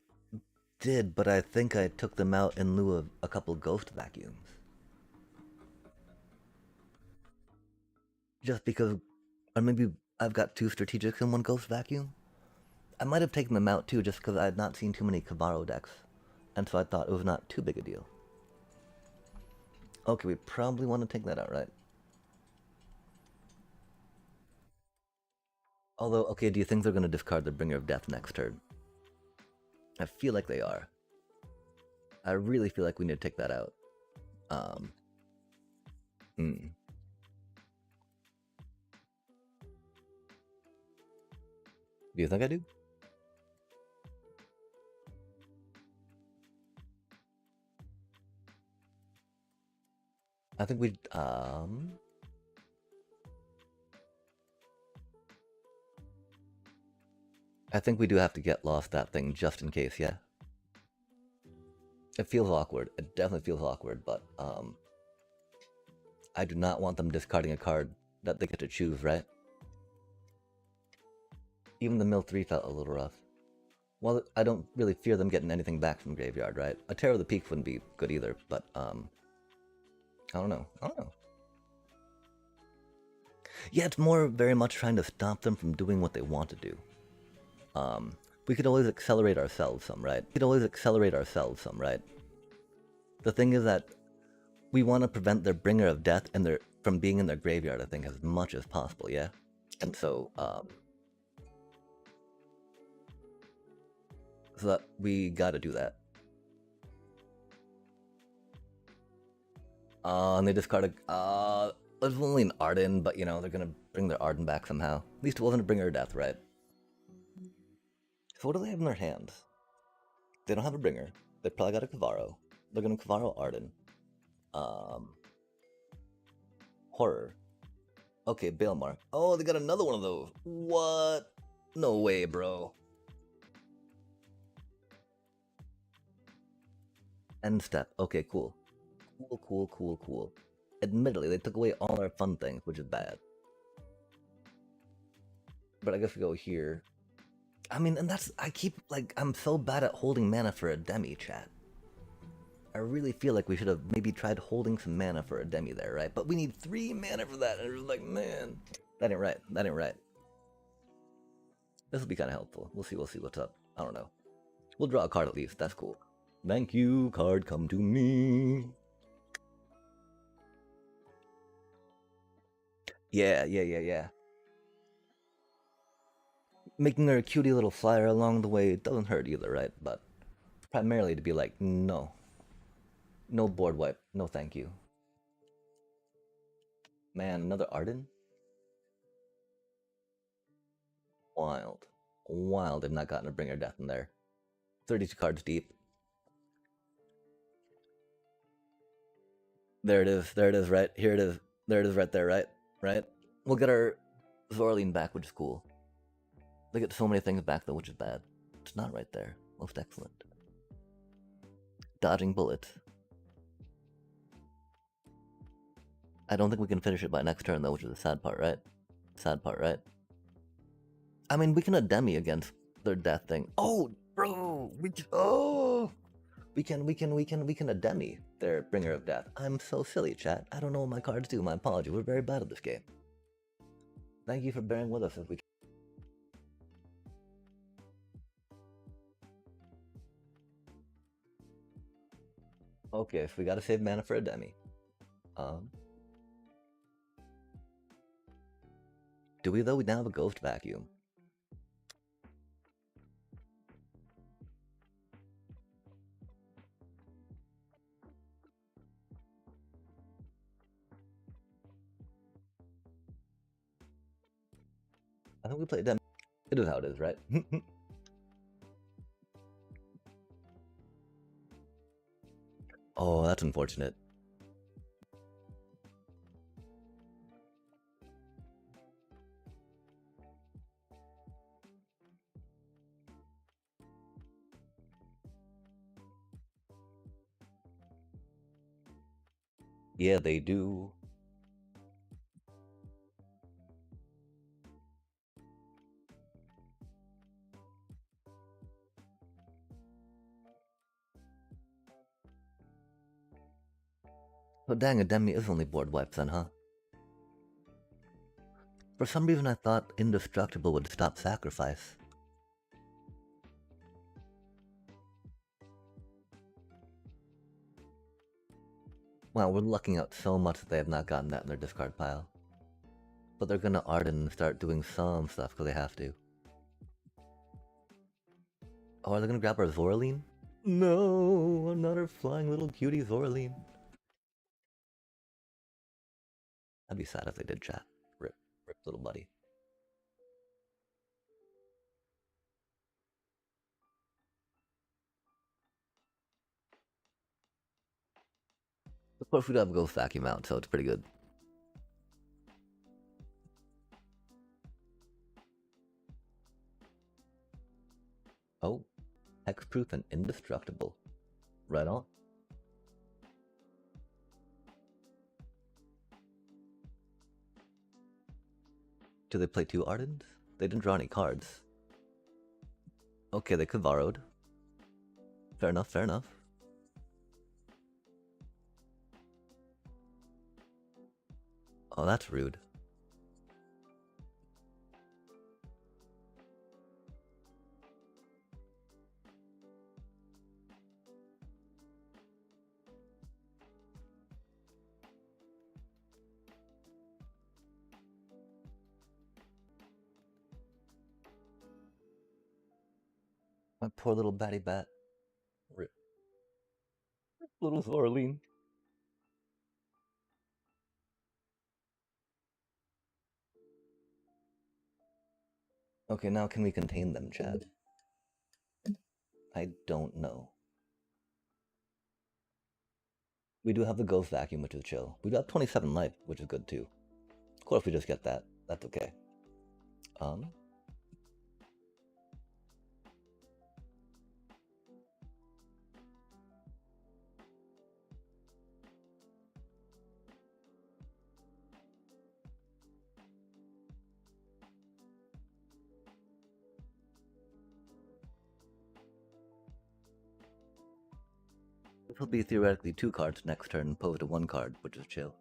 [SPEAKER 1] did, but I think I took them out in lieu of a couple ghost vacuums. Just because, or maybe I've got 2 strategics and 1 ghost vacuum? I might have taken them out too, just because I had not seen too many Kvaro decks, and so I thought it was not too big a deal. Okay, we probably want to take that out, right? Although, okay, do you think they're going to discard the Bringer of Death next turn? I feel like they are. I really feel like we need to take that out. Do you think I do? I think we, I think we do have to get lost that thing just in case, yeah? It feels awkward. It definitely feels awkward, but, I do not want them discarding a card that they get to choose, right? Even the Mill 3 felt a little rough. Well, I don't really fear them getting anything back from Graveyard, right? A Terror of the Peak wouldn't be good either, but, I don't know. Yeah, it's more very much trying to stop them from doing what they want to do. We could always accelerate ourselves some, right? We could always accelerate ourselves some, right? The thing is that we want to prevent their bringer of death and their from being in their graveyard, I think, as much as possible, yeah? And so that we gotta do that. And they discarded, there's only an Arden, but you know, they're gonna bring their Arden back somehow. At least it wasn't a bringer of death, right? So what do they have in their hands? They don't have a bringer. They probably got a Kavaro. They're gonna Kavaro Arden. Horror. Okay, Balemark. Oh, they got another one of those. What? No way, bro. End step. Okay, cool. Cool. Admittedly, they took away all our fun things, which is bad. But I guess we go here. I mean, and that's, I keep, like, I'm so bad at holding mana for a demi, chat. I really feel like we should have maybe tried holding some mana for a demi there, right? But we need 3 mana for that, and it was like, man, that ain't right. That ain't right. This will be kind of helpful. We'll see what's up. I don't know. We'll draw a card at least. That's cool. Thank you, card, come to me. Yeah. Making her a cutie little flyer along the way doesn't hurt either, right? But primarily to be like, no. No board wipe. No thank you. Man, another Arden? Wild. They've not gotten a bringer death in there. 32 cards deep. There it is, right? Here it is. There it is right there, right? Right? We'll get our Zorline back, which is cool. They get so many things back though, which is bad. It's not right there. Most excellent. Dodging bullets. I don't think we can finish it by next turn though, which is the sad part, right? I mean, we can Ademi against their death thing. Oh, bro, we can Ademi their bringer of death. I'm so silly, chat. I don't know what my cards do. My apology. We're very bad at this game. Thank you for bearing with us as we. Okay, so we gotta save mana for Ademi. Do we though? We now have a Ghost Vacuum. I think we played Ademi. It is how it is, right? Oh, that's unfortunate. Yeah, they do. Oh dang, Ademi is only board wipes then, huh? For some reason I thought Indestructible would stop Sacrifice. Wow, we're lucking out so much that they have not gotten that in their discard pile. But they're gonna Arden and start doing some stuff because they have to. Oh, are they gonna grab our Zoraline? No, another flying little cutie Zoraline. That'd be sad if they did, chat. Rip little buddy. Of course, we do have a Ghost Vacuum out, so it's pretty good. Oh, hexproof and indestructible. Right on. Do they play 2 Ardens? They didn't draw any cards. Okay, they Kavaro'd. Fair enough. Oh, that's rude. My poor little batty bat. Little Zorline. Okay, now can we contain them, Chad? I don't know. We do have the Ghost Vacuum, which is chill. We do have 27 life, which is good too. Of course, we just get that. That's okay. Um, this will be theoretically 2 cards next turn, opposed to 1 card, which is chill.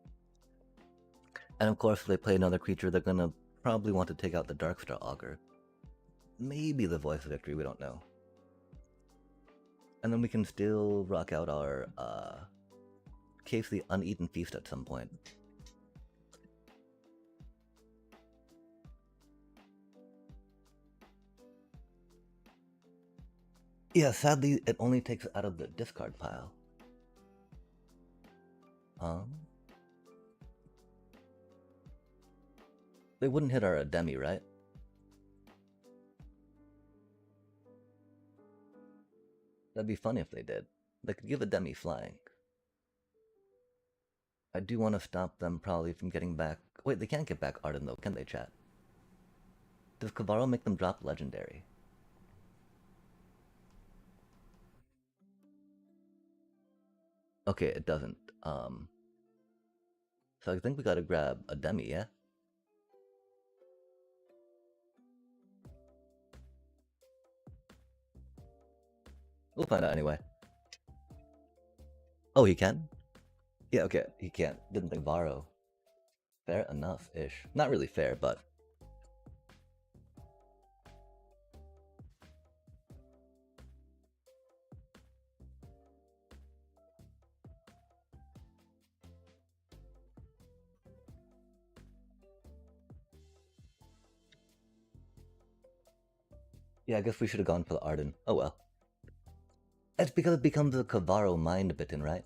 [SPEAKER 1] And of course, if they play another creature, they're gonna probably want to take out the Darkstar Augur. Maybe the Voice of Victory, we don't know. And then we can still rock out our, Case the Uneaten Feast at some point. Yeah, sadly, it only takes it out of the discard pile. They wouldn't hit our Ademi, right? That'd be funny if they did. They could give Ademi flying. I do want to stop them probably from getting back... Wait, they can't get back Arden though, can they, chat? Does Kavaro make them drop Legendary? Okay, it doesn't. So I think we gotta grab Ademi, yeah? We'll find out anyway. Oh, he can? Yeah, okay, he can't. Didn't think Varo. Fair enough-ish. Not really fair, but... Yeah, I guess we should have gone for the Arden. Oh well. It's because it becomes a Kavaro mind bitten, right?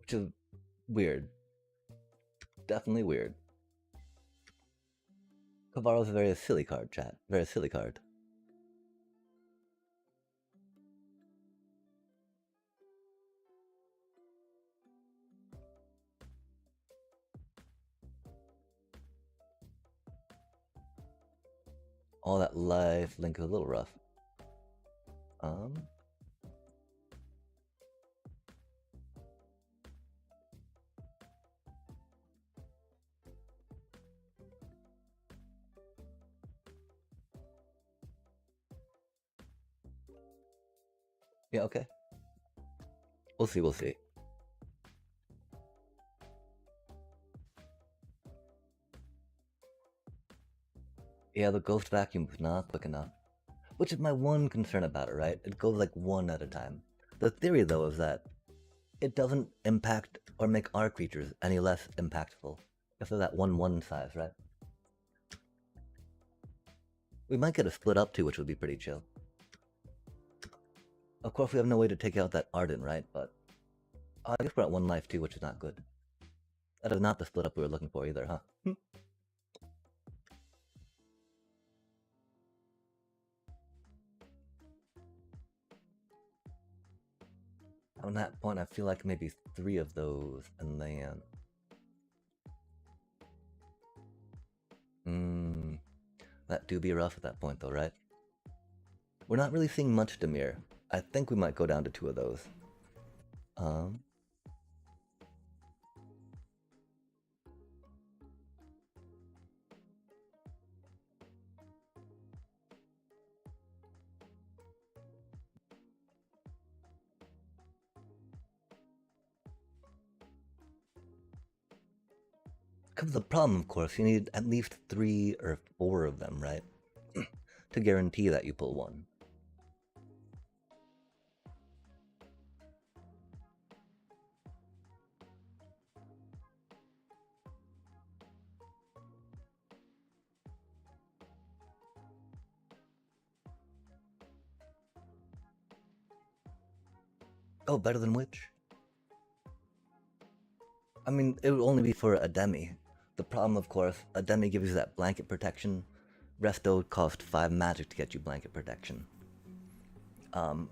[SPEAKER 1] Which is weird. Definitely weird. Kavaro's a very silly card, chat. Very silly card. All that life link is a little rough. Yeah, okay. We'll see, we'll see. Yeah, the Ghost Vacuum was not quick enough. Which is my one concern about it, right? It goes like one at a time. The theory, though, is that it doesn't impact or make our creatures any less impactful if they're that 1/1 size, right? We might get a split up too, which would be pretty chill. Of course, we have no way to take out that Arden, right? But I guess we're at 1 life too, which is not good. That is not the split up we were looking for either, huh? On that point, I feel like maybe 3 of those, and then... That do be rough at that point though, right? We're not really seeing much Demir. I think we might go down to 2 of those. Comes the problem, of course, you need at least 3 or 4 of them, right? To guarantee that you pull 1. Oh, better than which? I mean, it would only be for a demi. The problem, of course, a demi gives you that blanket protection. Resto would cost 5 magic to get you blanket protection.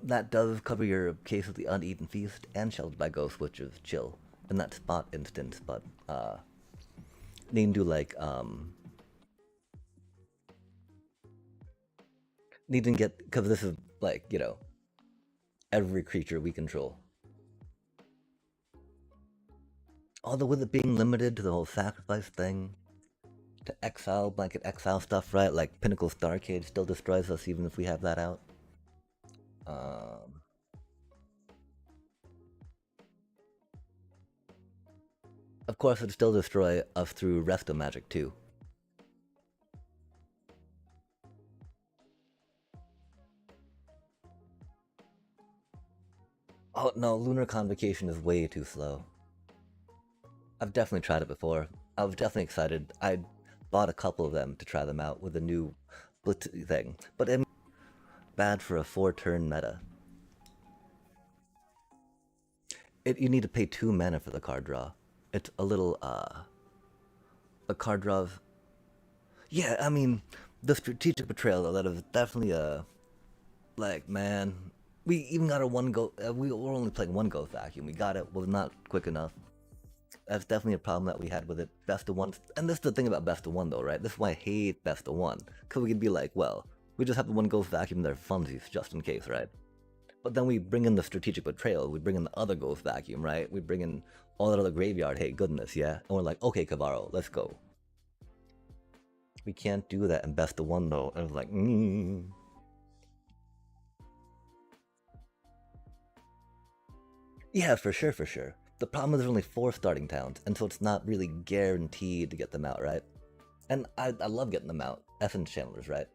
[SPEAKER 1] That does cover your case of the Uneaten Feast and Sheltered by Ghost, which is chill in that spot instance, but need to do like need to get, because this is like, you know, every creature we control. Although with it being limited to the whole sacrifice thing, to exile, blanket exile stuff, right? Like Pinnacle Starcade still destroys us even if we have that out. Um, of course, it'd still destroy us through Resto Magic too. Oh no, Lunar Convocation is way too slow. I've definitely tried it before. I was definitely excited. I bought a couple of them to try them out with a new Blitz thing, but it's bad for a 4-turn meta. You need to pay 2 mana for the card draw. It's a little, the card draws. Yeah, I mean, the strategic betrayal, though, that is definitely a, like, man, we even got a one go, we were only playing one go vacuum. We got it, was not quick enough. That's definitely a problem that we had with it. Best of one, and this is the thing about best of one, though, right? This is why I hate best of one, because we could be like, well, we just have the one ghost vacuum. They're funsies just in case, right? But then we bring in the strategic betrayal. We bring in the other ghost vacuum, right? We bring in all that other graveyard. Hey, goodness, yeah. And we're like, okay, Cavarro, let's go. We can't do that in best of one, though. And it was like, Yeah, for sure, for sure. The problem is there's only 4 starting towns, and so it's not really guaranteed to get them out, right? And I love getting them out. Essence channelers, right?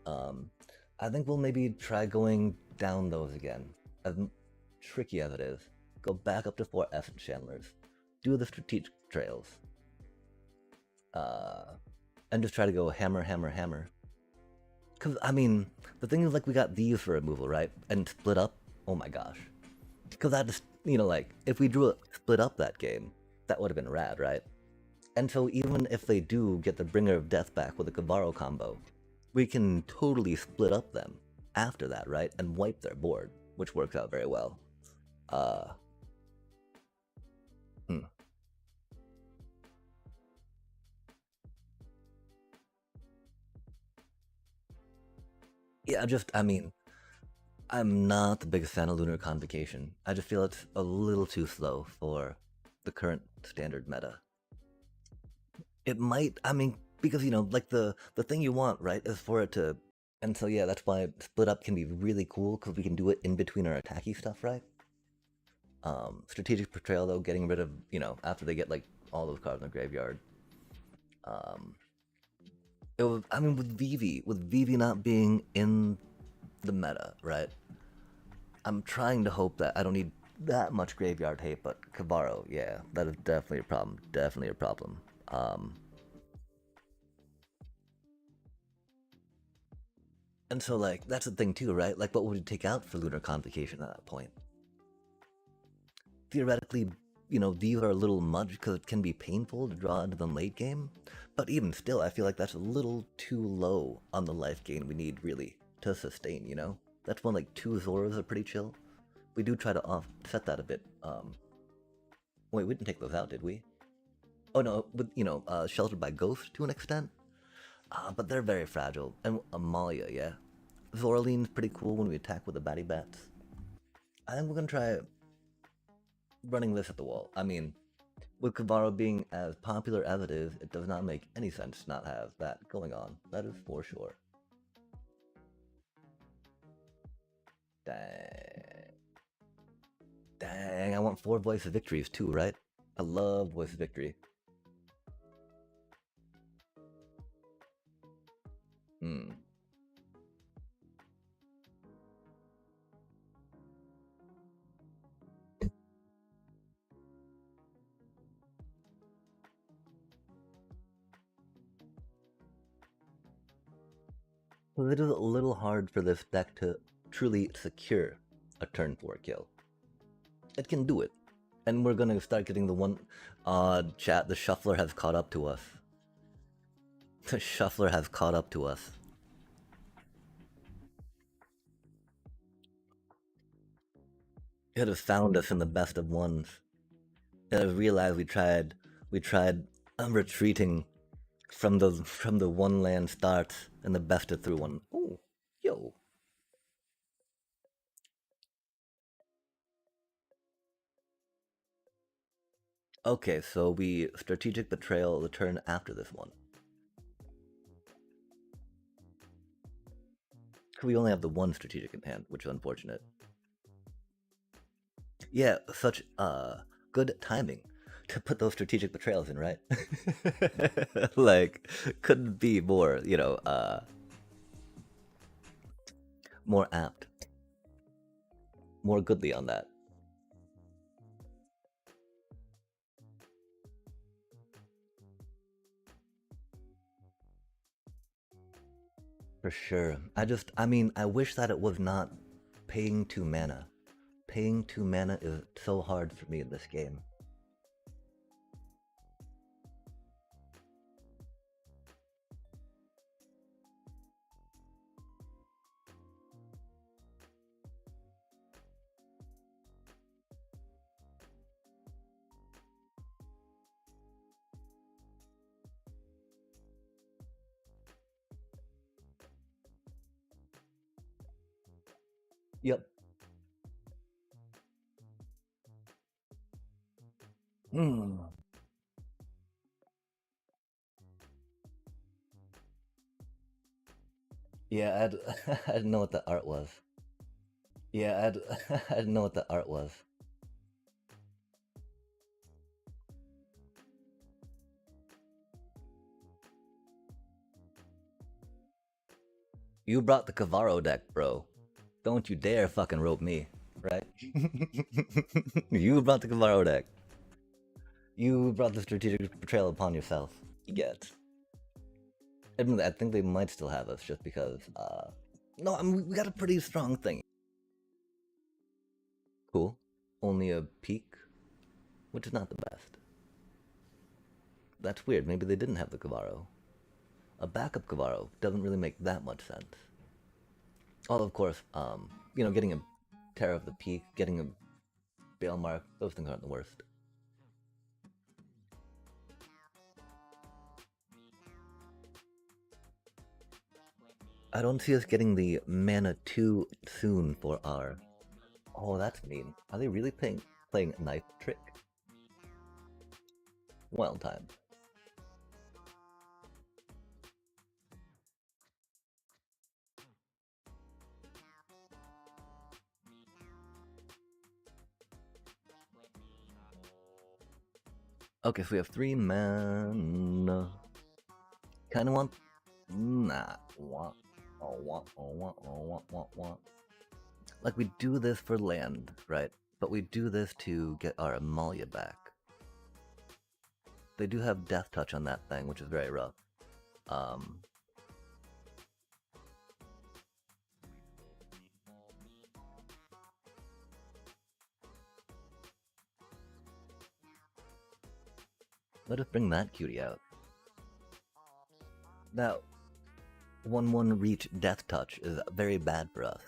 [SPEAKER 1] Um, I think we'll maybe try going down those again. As tricky as it is, go back up to 4 essence channelers, do the strategic trails, uh, and just try to go hammer, hammer, hammer. Because, I mean, the thing is, like, we got these for removal, right? And split up, oh my gosh. Because that just, you know, like, if we drew a split up that game, that would have been rad, right? And so even if they do get the Bringer of Death back with a Cavarro combo, we can totally split up them after that, right? And wipe their board, which works out very well. Uh, hmm. Yeah, I mean, I'm not the biggest fan of Lunar Convocation. I just feel it's a little too slow for the current standard meta. It might, I mean, because, you know, like the thing you want, right, is for it to, and so yeah, that's why split up can be really cool, because we can do it in between our attacky stuff, right? Strategic Betrayal, though, getting rid of, you know, after they get, like, all those cards in the graveyard. Um, it was, I mean, with Vivi not being in the meta, right? I'm trying to hope that I don't need that much graveyard hate, but Cavarro, yeah, that is definitely a problem. Definitely a problem. And so, like, that's the thing, too, right? Like, what would you take out for Lunar Convocation at that point? Theoretically, you know, these are a little much because it can be painful to draw into them late game. But even still, I feel like that's a little too low on the life gain we need, really, to sustain, you know? That's when, like, 2 Zoras are pretty chill. We do try to offset that a bit. Wait, we didn't take those out, did we? Oh no, with, you know, Sheltered by Ghost to an extent. But they're very fragile. And Amalia, yeah. Zoraline's pretty cool when we attack with the Batty Bats. I think we're gonna try running this at the wall. I mean, with Cavarro being as popular as it is, it does not make any sense to not have that going on. That is for sure. Dang. Dang, I want 4 Voice of Victories too, right? I love Voice of Victory. Hmm. Well, it is a little hard for this deck to truly secure a turn 4 kill. It can do it. And we're gonna start getting the one chat, the shuffler has caught up to us. The shuffler has caught up to us. It has found us in the best of ones. It has realized we tried retreating from the one land starts and the best of through one. Oh, yo. Okay, so we strategic betrayal the turn after this one. We only have the one strategic in hand, which is unfortunate. Yeah, such good timing to put those strategic betrayals in, right? Like, couldn't be more, more apt, more goodly on that. For sure. I wish that it was not paying 2 mana. Paying 2 mana is so hard for me in this game. Yep. Hmm. Yeah, I didn't know what the art was. Yeah, I didn't know what the art was. You brought the Cavaro deck, bro. Don't you dare fucking rope me, right? You brought the Cavaro deck. You brought the strategic betrayal upon yourself. You get. Admittedly, I think they might still have us just because, no, we got a pretty strong thing. Cool. Only a peak, which is not the best. That's weird. Maybe they didn't have the Cavaro. A backup Cavaro doesn't really make that much sense. Although, of course, getting a Terror of the Peak, getting a Bale Mark, those things aren't the worst. I don't see us getting the mana too soon for our. Oh, that's mean. Are they really playing Knife Trick? Wild time. Okay, so we have 3 mana. Kinda want. Nah. Want. Like, we do this for land, right? But we do this to get our Amalia back. They do have Death Touch on that thing, which is very rough. Um, Let us bring that cutie out. That 1/1 reach Death Touch is very bad for us.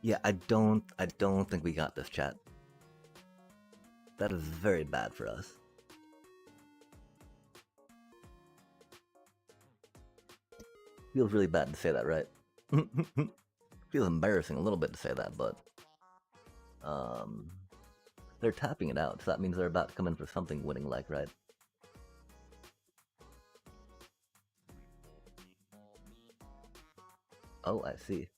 [SPEAKER 1] Yeah, I don't think we got this, chat. That is very bad for us. Feels really bad to say that, right? Feels embarrassing a little bit to say that, but they're tapping it out, so that means they're about to come in for something winning like, right? Oh, I see.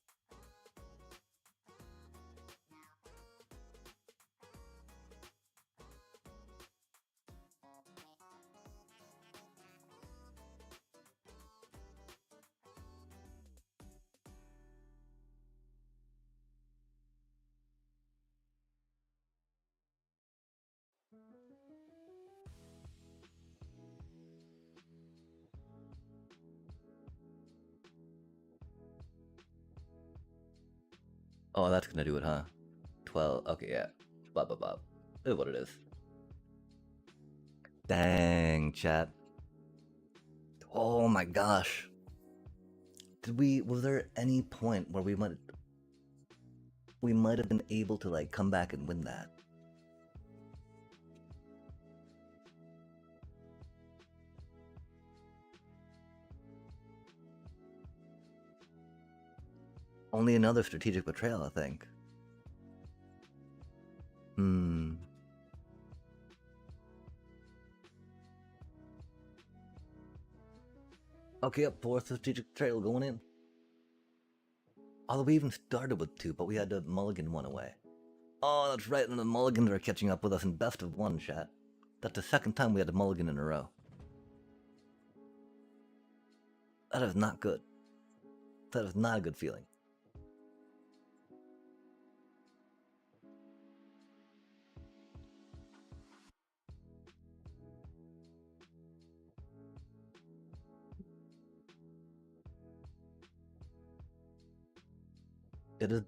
[SPEAKER 1] Oh, that's gonna do it, huh? 12. Okay, yeah. Blah, blah, blah. It is what it is. Dang, chat. Oh my gosh. Was there any point where we might have been able to like come back and win that? Only another strategic betrayal, I think. Hmm. Okay, up fourth strategic betrayal going in. Although we even started with 2, but we had to mulligan 1 away. Oh, that's right, and the mulligans are catching up with us in best of 1, chat. That's the second time we had a mulligan in a row. That is not good. That is not a good feeling. It is.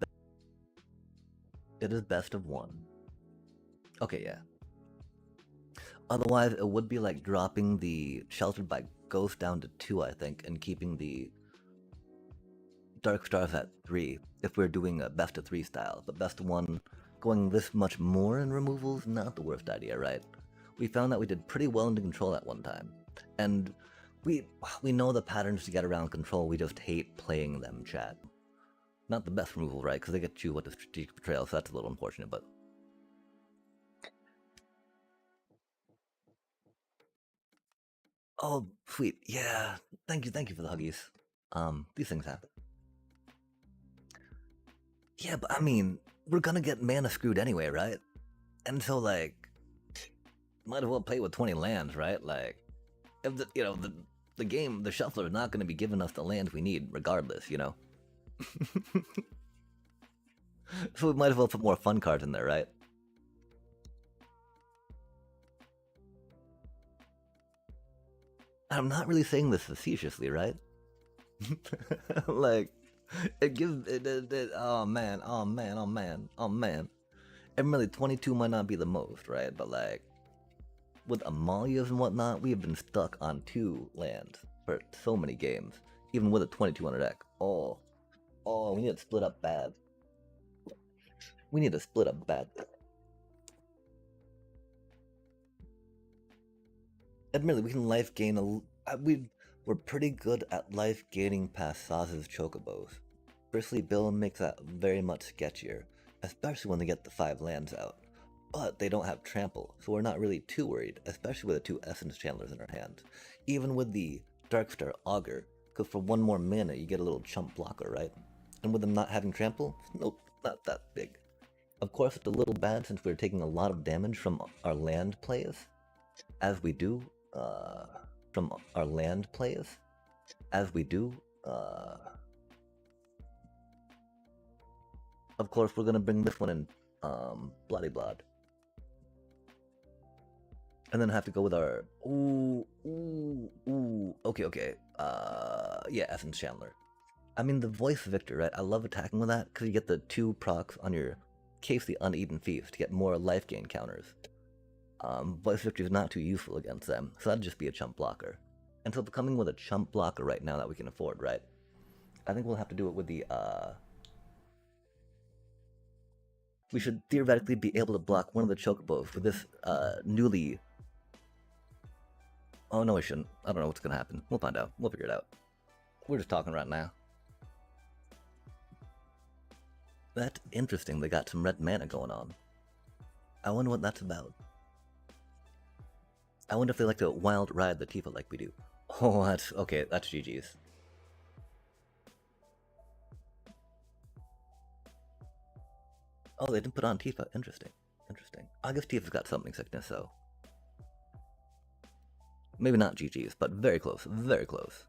[SPEAKER 1] It is best of 1. Okay, yeah. Otherwise, it would be like dropping the Sheltered by Ghost down to 2, I think, and keeping the Dark Stars at 3 if we're doing a best of 3 style. But best of 1, going this much more in removals, not the worst idea, right? We found that we did pretty well into control at one time. And we know the patterns to get around control, we just hate playing them, chat. Not the best removal, right? Because they get you with the strategic betrayal, so that's a little unfortunate, but... Oh, sweet. Yeah. Thank you for the huggies. These things happen. Yeah, but I mean, we're gonna get mana screwed anyway, right? And so, like, might as well play with 20 lands, right? Like, if the game, the shuffler is not gonna be giving us the lands we need, regardless, you know? So we might as well put more fun cards in there, right? I'm not really saying this facetiously, right? Like, it gives oh man, oh man, oh man, oh man. And really, 22 might not be the most, right? But like, with Amalias and whatnot, we have been stuck on 2 lands for so many games, even with a 2200 deck. Oh, we need to split up bad. We need to split up bad. Admittedly, we can life gain we're pretty good at life gaining past Saz's Chocobos. Bristly Bill makes that very much sketchier, especially when they get the 5 lands out. But they don't have trample, so we're not really too worried, especially with the 2 Essence Chandlers in our hands. Even with the Darkstar Augur, because for 1 more mana you get a little chump blocker, right? And with them not having trample, nope, not that big. Of course, it's a little bad since we're taking a lot of damage from our land plays, as we do, from our land plays, as we do, of course, we're gonna bring this one in, Bloody Blood. And then have to go with our, okay, yeah, Essence Chandler. I mean, the Voice Victor, right? I love attacking with that, because you get the 2 procs on your Case the Uneaten Feast to get more life gain counters. Voice Victor is not too useful against them, so that'd just be a chump blocker. And so coming with a chump blocker right now that we can afford, right? I think we'll have to do it with the, we should theoretically be able to block one of the Chocobos with this, newly... Oh, no, we shouldn't. I don't know what's gonna happen. We'll find out. We'll figure it out. We're just talking right now. That's interesting. They got some red mana going on. I wonder what that's about. I wonder if they like to wild ride the Tifa like we do. Oh, that's... okay, that's GG's. Oh, they didn't put on Tifa. Interesting. Interesting. I guess Tifa's got something sickness, so... maybe not GG's, but very close. Very close.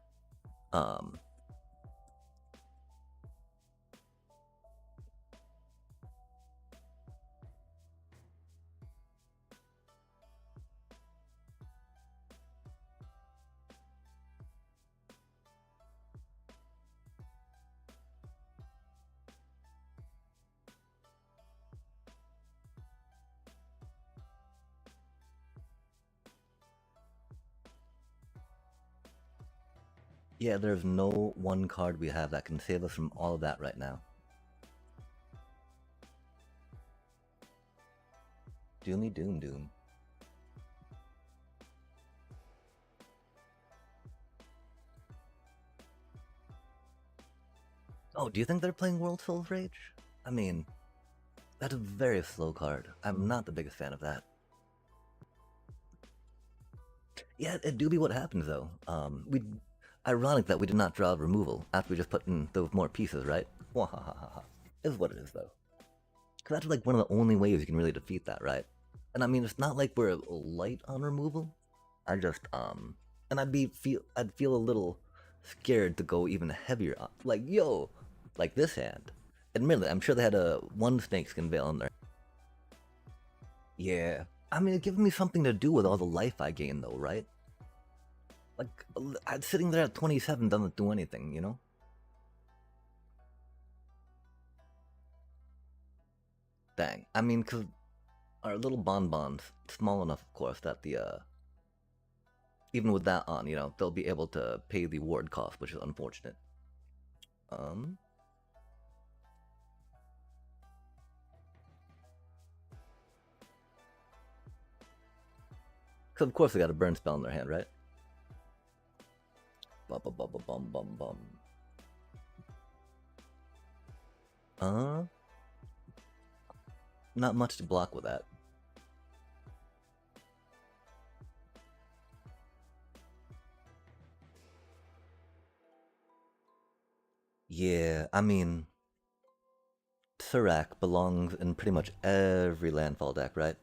[SPEAKER 1] Yeah, there's no one card we have that can save us from all of that right now. Doomy Doom Doom. Oh, do you think they're playing World Souls Rage? I mean, that's a very slow card. I'm not the biggest fan of that. Yeah, it do be what happens though. We ironic that we did not draw removal after we just put in those more pieces, right? Wahahaha. Is what it is though. Cause that's like one of the only ways you can really defeat that, right? And I mean, it's not like we're light on removal. I just and I'd feel a little scared to go even heavier on. Like yo, like this hand. Admittedly, I'm sure they had a one snakeskin veil in there. Yeah, I mean, it gives me something to do with all the life I gain, though, right? Like, sitting there at 27 doesn't do anything, you know? Dang. I mean, because our little bonbons, small enough, of course, that even with that on, they'll be able to pay the ward cost, which is unfortunate. Um, because of course they got a burn spell in their hand, right? Bum bum bum bum bum bum. Uh, not much to block with that. Yeah, I mean, Serac belongs in pretty much every landfall deck, right?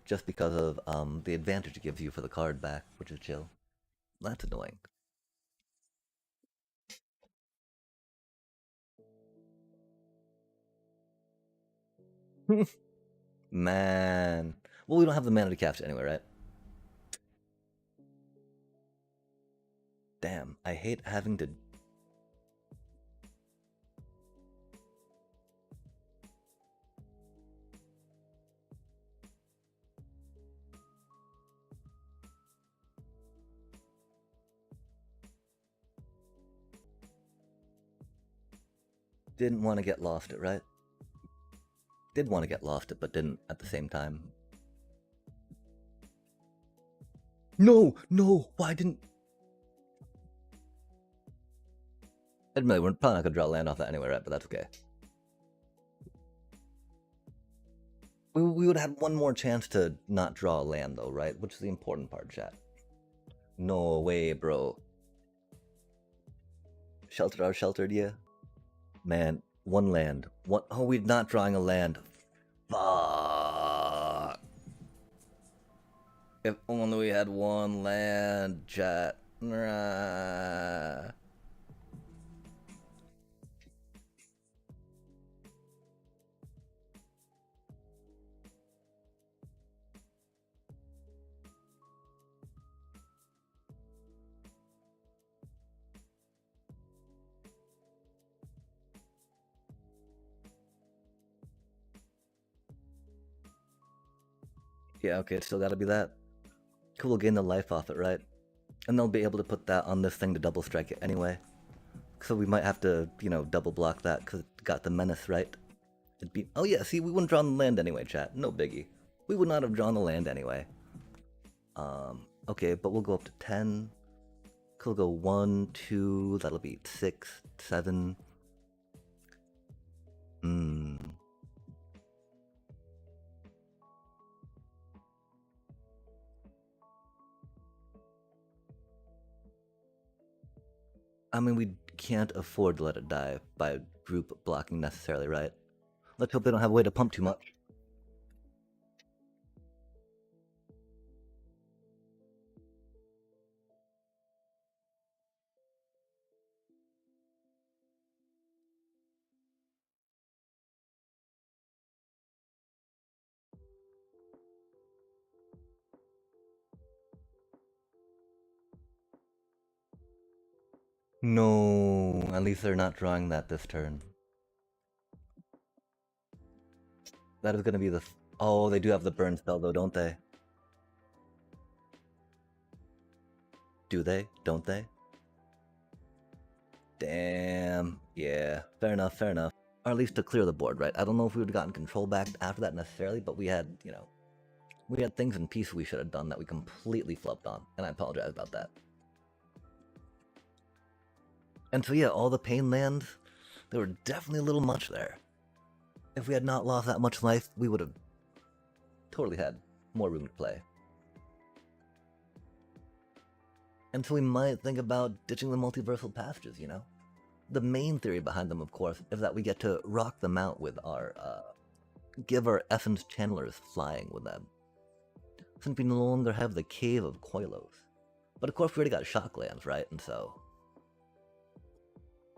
[SPEAKER 1] Just because of the advantage it gives you for the card back, which is chill. That's annoying. Man. Well, we don't have the mana to cast it anyway, right? Damn, I hate having to. Didn't want to get lost it, right? Did want to get lost it, but didn't at the same time. No, no, why didn't. Admittedly, we're probably not gonna draw land off that anyway, right? But that's okay. We would have one more chance to not draw a land, though, right? Which is the important part, chat. No way, bro. Sheltered our sheltered, yeah? Man, one land. One. Oh, we're not drawing a land. Fuck. If only we had one land, chat. Nah. Yeah, okay, it's still gotta be that. Cool, we'll gain the life off it, right? And they'll be able to put that on this thing to double strike it anyway. So we might have to, double block that because it got the menace, right? It'd be. Oh yeah, see, we wouldn't draw the land anyway, chat. No biggie. We would not have drawn the land anyway. Okay, but we'll go up to 10. We'll go 1, 2, that'll be 6, 7. Hmm. I mean, we can't afford to let it die by group blocking necessarily, right? Let's hope they don't have a way to pump too much. No, at least they're not drawing that this turn. That is gonna be the. Oh, they do have the burn spell though, don't they? Do they? Don't they? Damn. Yeah. Fair enough. Fair enough. Or at least to clear the board, right? I don't know if we would have gotten control back after that necessarily, but we had, we had things in peace we should have done that we completely flubbed on, and I apologize about that. And so yeah, all the pain lands, they were definitely a little much there. If we had not lost that much life, we would have totally had more room to play. And so we might think about ditching the multiversal passages, The main theory behind them, of course, is that we get to rock them out with our, give our essence channelers flying with them. Since we no longer have the Cave of Koilos. But of course we already got Shocklands, right? And so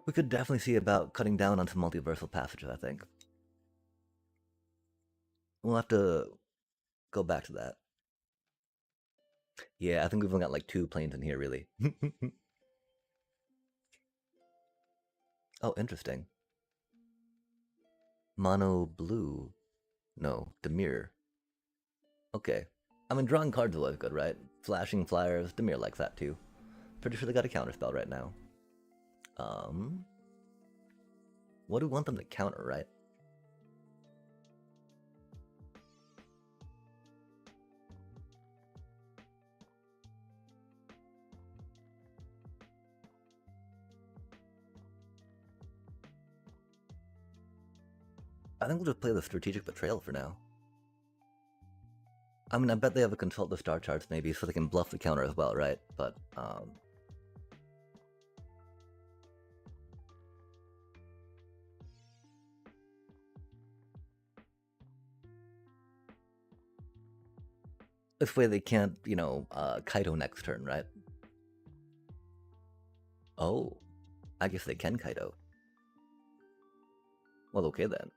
[SPEAKER 1] we could definitely see about cutting down on some multiversal passages, I think. We'll have to go back to that. Yeah, I think we've only got like 2 planes in here, really. Oh, interesting. Mono blue. No, Demir. Okay. I mean, drawing cards is always good, right? Flashing flyers, Demir likes that too. Pretty sure they got a counterspell right now. What do we want them to counter, right? I think we'll just play the Strategic Betrayal for now. I mean, I bet they have a consult the star charts maybe so they can bluff the counter as well, right? But, this way they can't, Kaido next turn, right? Oh, I guess they can Kaido. Well, okay then.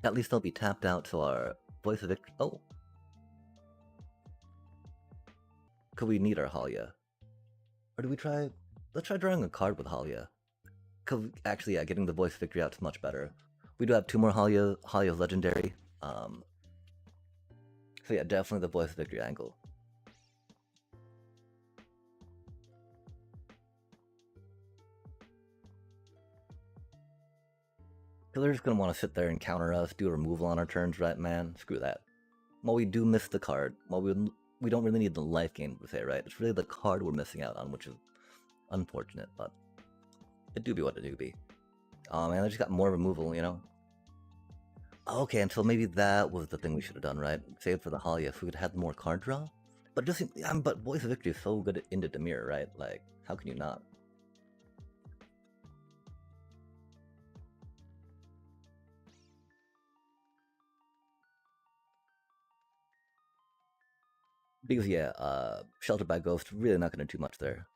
[SPEAKER 1] At least they'll be tapped out to our Voice of Victory. Oh. Could we need our Halia? Or do we try... Let's try drawing a card with Halia. Cause actually, yeah, getting the Voice of Victory out is much better. We do have 2 more Halia. Halia's legendary. So yeah, definitely the Voice of Victory angle. Because they're just going to want to sit there and counter us, do a removal on our turns, right, man? Screw that. While we do miss the card, while we don't really need the life gain per se, right? It's really the card we're missing out on, which is unfortunate, but it do be what it do be. Oh man, I just got more removal, Okay, until maybe that was the thing we should have done, right? Save for the Halia if we could have had more card draw. But just, but Voice of Victory is so good into Demir, right? Like, how can you not? Because yeah, Sheltered by Ghost, really not gonna do much there.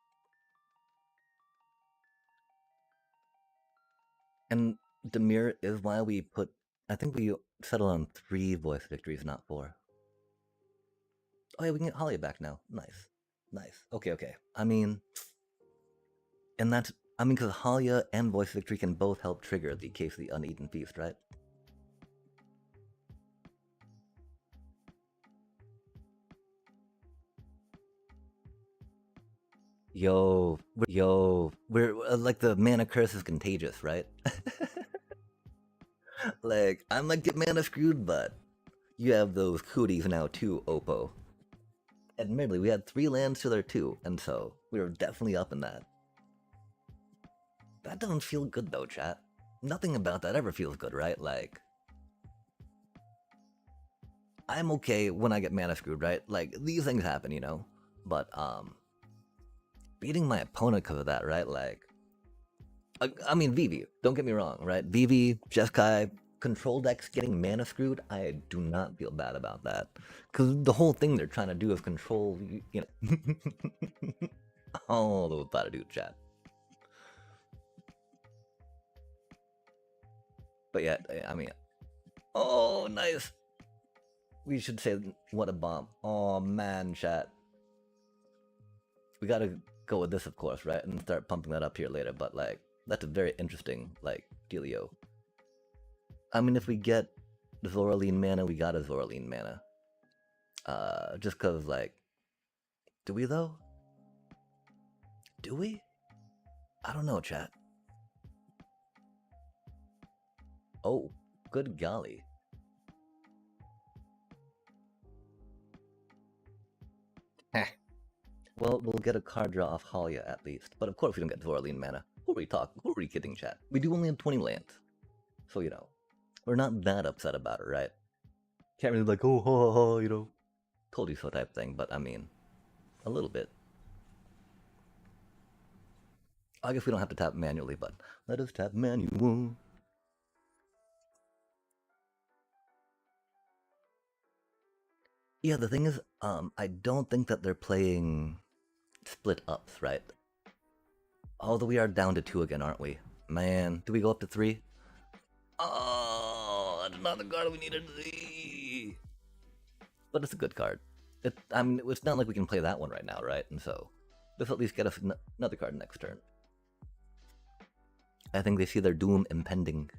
[SPEAKER 1] And Demir is why we put, I think we settled on 3 Voice Victories, not 4. Oh yeah, we can get Halia back now. Nice. Nice. Okay. I mean, and that's, because Halia and Voice Victory can both help trigger the Case of the Uneaten Feast, right? Yo, we're like the mana curse is contagious, right? Like, I might get mana screwed, but you have those cooties now too, Oppo. Admittedly, we had 3 lands to their 2, and so we were definitely up in that. That doesn't feel good though, chat. Nothing about that ever feels good, right? Like, I'm okay when I get mana screwed, right? Like, these things happen, But, beating my opponent because of that, right? Like, I mean, Vivi, don't get me wrong, right? Vivi, Jeskai, control decks getting mana screwed, I do not feel bad about that. Because the whole thing they're trying to do is control, all those about to do, chat. But yeah, I mean, oh, nice. We should say, what a bomb. Oh, man, chat. We gotta go with this, of course, right? And start pumping that up here later, but, like, that's a very interesting, like, dealio. I mean, if we get Zoraline mana, we got a Zoraline mana. Just cause, like, do we though? Do we? I don't know, chat. Oh, good golly. Heh. Well, we'll get a card draw off Halia at least. But of course we don't get Dvoraline mana. Who are we talking? Who are we kidding, chat? We do only have 20 lands. So, you know, we're not that upset about it, right? Can't really be like, oh, ha, ha, ha, you know, told you so type thing, but I mean, a little bit. I guess we don't have to tap manually, but let us tap manual. Yeah, the thing is, I don't think that they're playing split ups, right? Although we are down to 2 again, aren't we? Man, do we go up to 3? Oh, that's not the card we needed to see. But it's a good card. I mean, it's not like we can play that one right now, right? And so, this will at least get us another card next turn. I think they see their doom impending.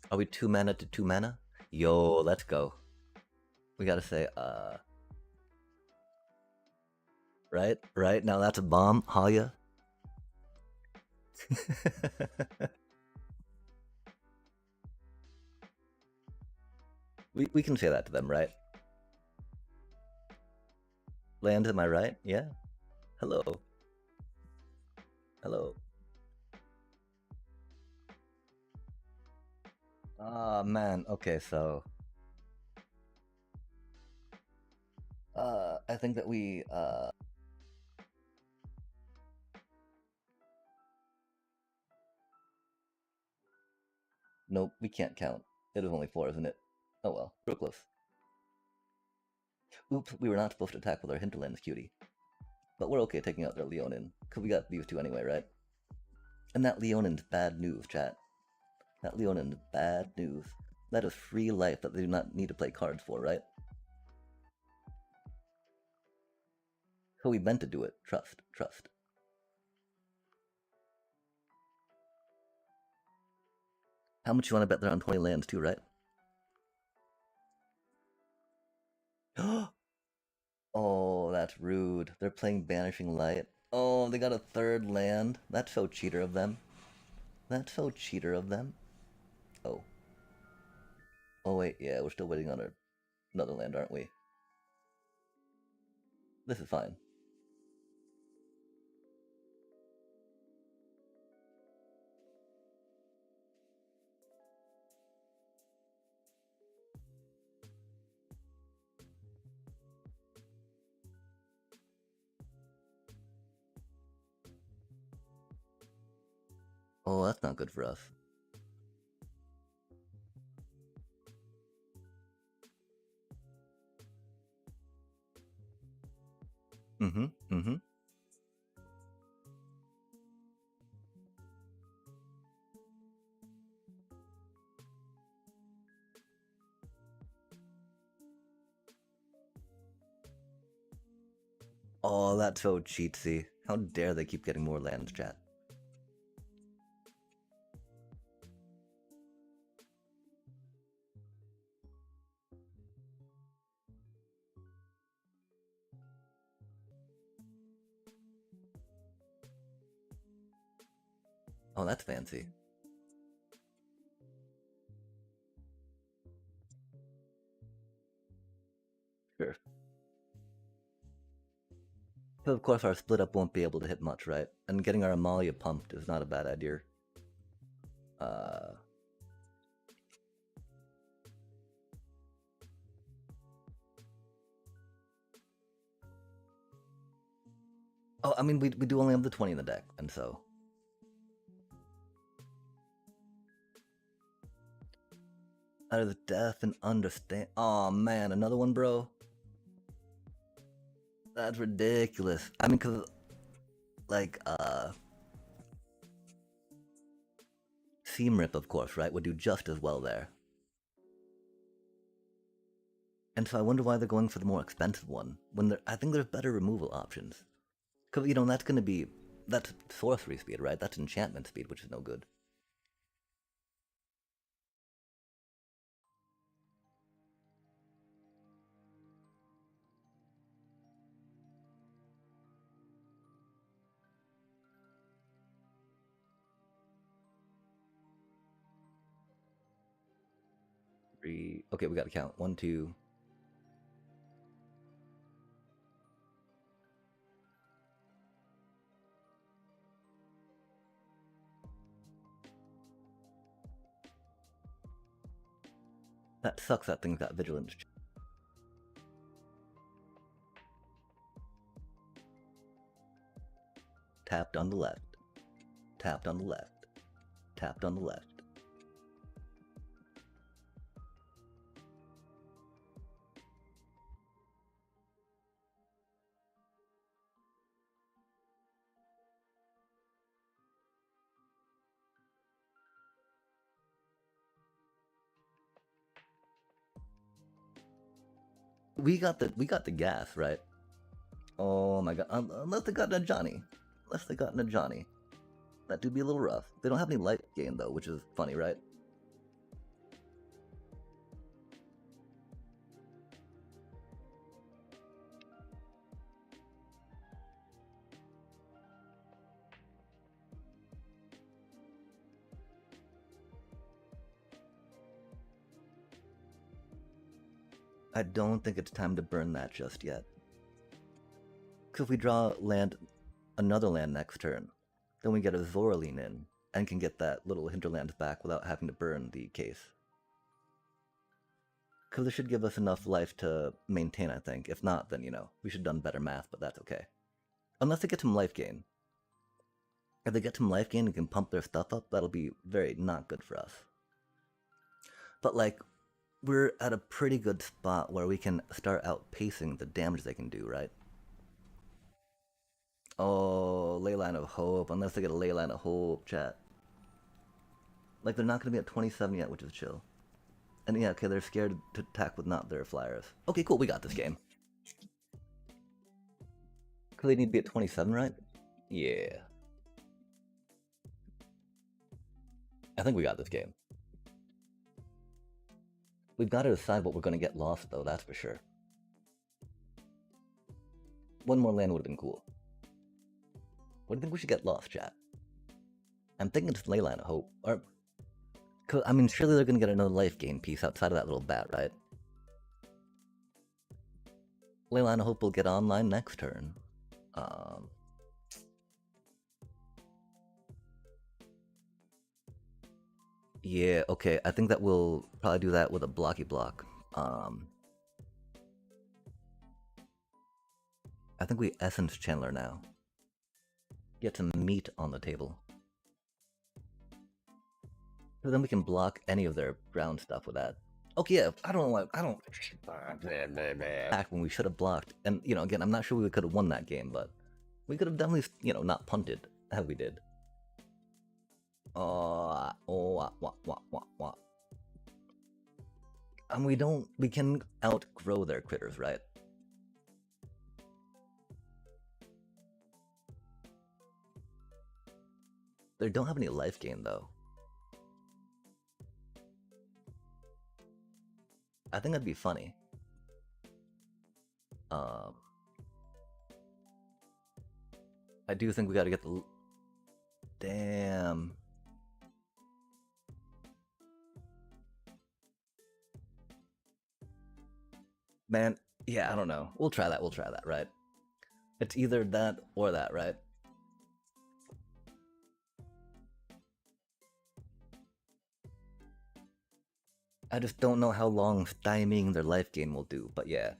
[SPEAKER 1] Are we 2 mana to 2 mana? Yo, let's go. We gotta say, Right? Now that's a bomb, Halia. we can say that to them, right? Land, am I right? Yeah. Hello. Hello. Ah, man. Okay, so... I think that we, Nope, we can't count. It is only 4, isn't it? Oh well, real close. Oops, we were not supposed to attack with our hinterlands, cutie. But we're okay taking out their Leonin, because we got these 2 anyway, right? And that Leonin's bad news, chat. That Leonin's bad news. That is free life that they do not need to play cards for, right? So we meant to do it. Trust, trust. How much you want to bet they're on 20 lands too, right? Oh, that's rude. They're playing Banishing Light. Oh, they got a 3rd land. That's so cheater of them. That's so cheater of them. Oh. Oh wait, yeah, we're still waiting on another land, aren't we? This is fine. Oh, that's not good for us. Mm-hmm. Oh, that's so cheatsy. How dare they keep getting more lands, chat. Oh, that's fancy. Sure. But of course our split up won't be able to hit much, right? And getting our Amalia pumped is not a bad idea. Oh, I mean, we do only have the 20 in the deck, and so... Out of death and understand... Oh man, another one, bro? That's ridiculous. I mean, cause... Like, Seam Rip, of course, right, would do just as well there. And so I wonder why they're going for the more expensive one, when I think there's better removal options. Because, you know, that's going to be... That's sorcery speed, right? That's enchantment speed, which is no good. 3. Okay, we gotta count. 1, 2. That sucks that thing's got vigilance. Tapped on the left. Tapped on the left. Tapped on the left. We got the gas, right? Oh my god. Unless they got a Johnny. Unless they got a Johnny. That do be a little rough. They don't have any life gain though, which is funny, right? I don't think it's time to burn that just yet. Because if we draw another land next turn, then we get a Zoraline in, and can get that little hinterland back without having to burn the case. Because it should give us enough life to maintain, I think. If not, then, we should have done better math, but that's okay. Unless they get some life gain. If they get some life gain and can pump their stuff up, that'll be very not good for us. But, we're at a pretty good spot where we can start outpacing the damage they can do, right? Oh, Leyline of Hope. Unless they get a Leyline of Hope, chat. They're not going to be at 27 yet, which is chill. And yeah, okay, they're scared to attack with not their flyers. Okay, cool, we got this game. Because they need to be at 27, right? Yeah. I think we got this game. We've got to decide what we're going to get lost, though, that's for sure. One more land would have been cool. What do you think we should get lost, chat? I'm thinking it's Leyline of Hope. Or, I mean, surely they're going to get another life gain piece outside of that little bat, right? Leyline of Hope will get online next turn. Yeah, okay, I think that we'll probably do that with a blocky block. I think we Essence Chandler now. Get some meat on the table. So then we can block any of their ground stuff with that. Okay, yeah, I don't back when we should have blocked. And, again, I'm not sure we could have won that game, but we could have definitely, not punted as we did. And we can outgrow their critters, right? They don't have any life gain, though. I think that'd be funny. I do think we gotta get the... Damn. Man, yeah, I don't know. We'll try that, right? It's either that or that, right? I just don't know how long stymieing their life gain will do, but yeah,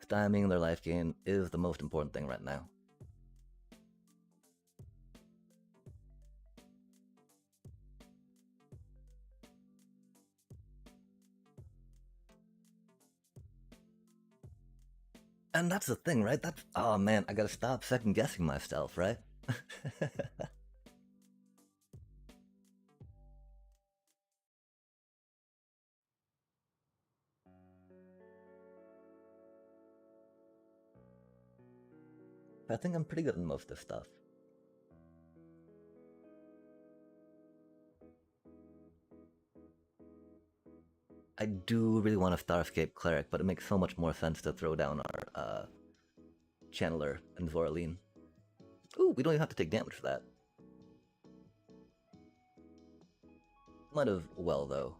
[SPEAKER 1] stymieing their life gain is the most important thing right now. And that's the thing, right? Oh man, I gotta stop second guessing myself, right? I think I'm pretty good at most of this stuff. I do really want a Starscape Cleric, but it makes so much more sense to throw down our Channeler and Zoraline. Ooh, we don't even have to take damage for that. Might have well, though.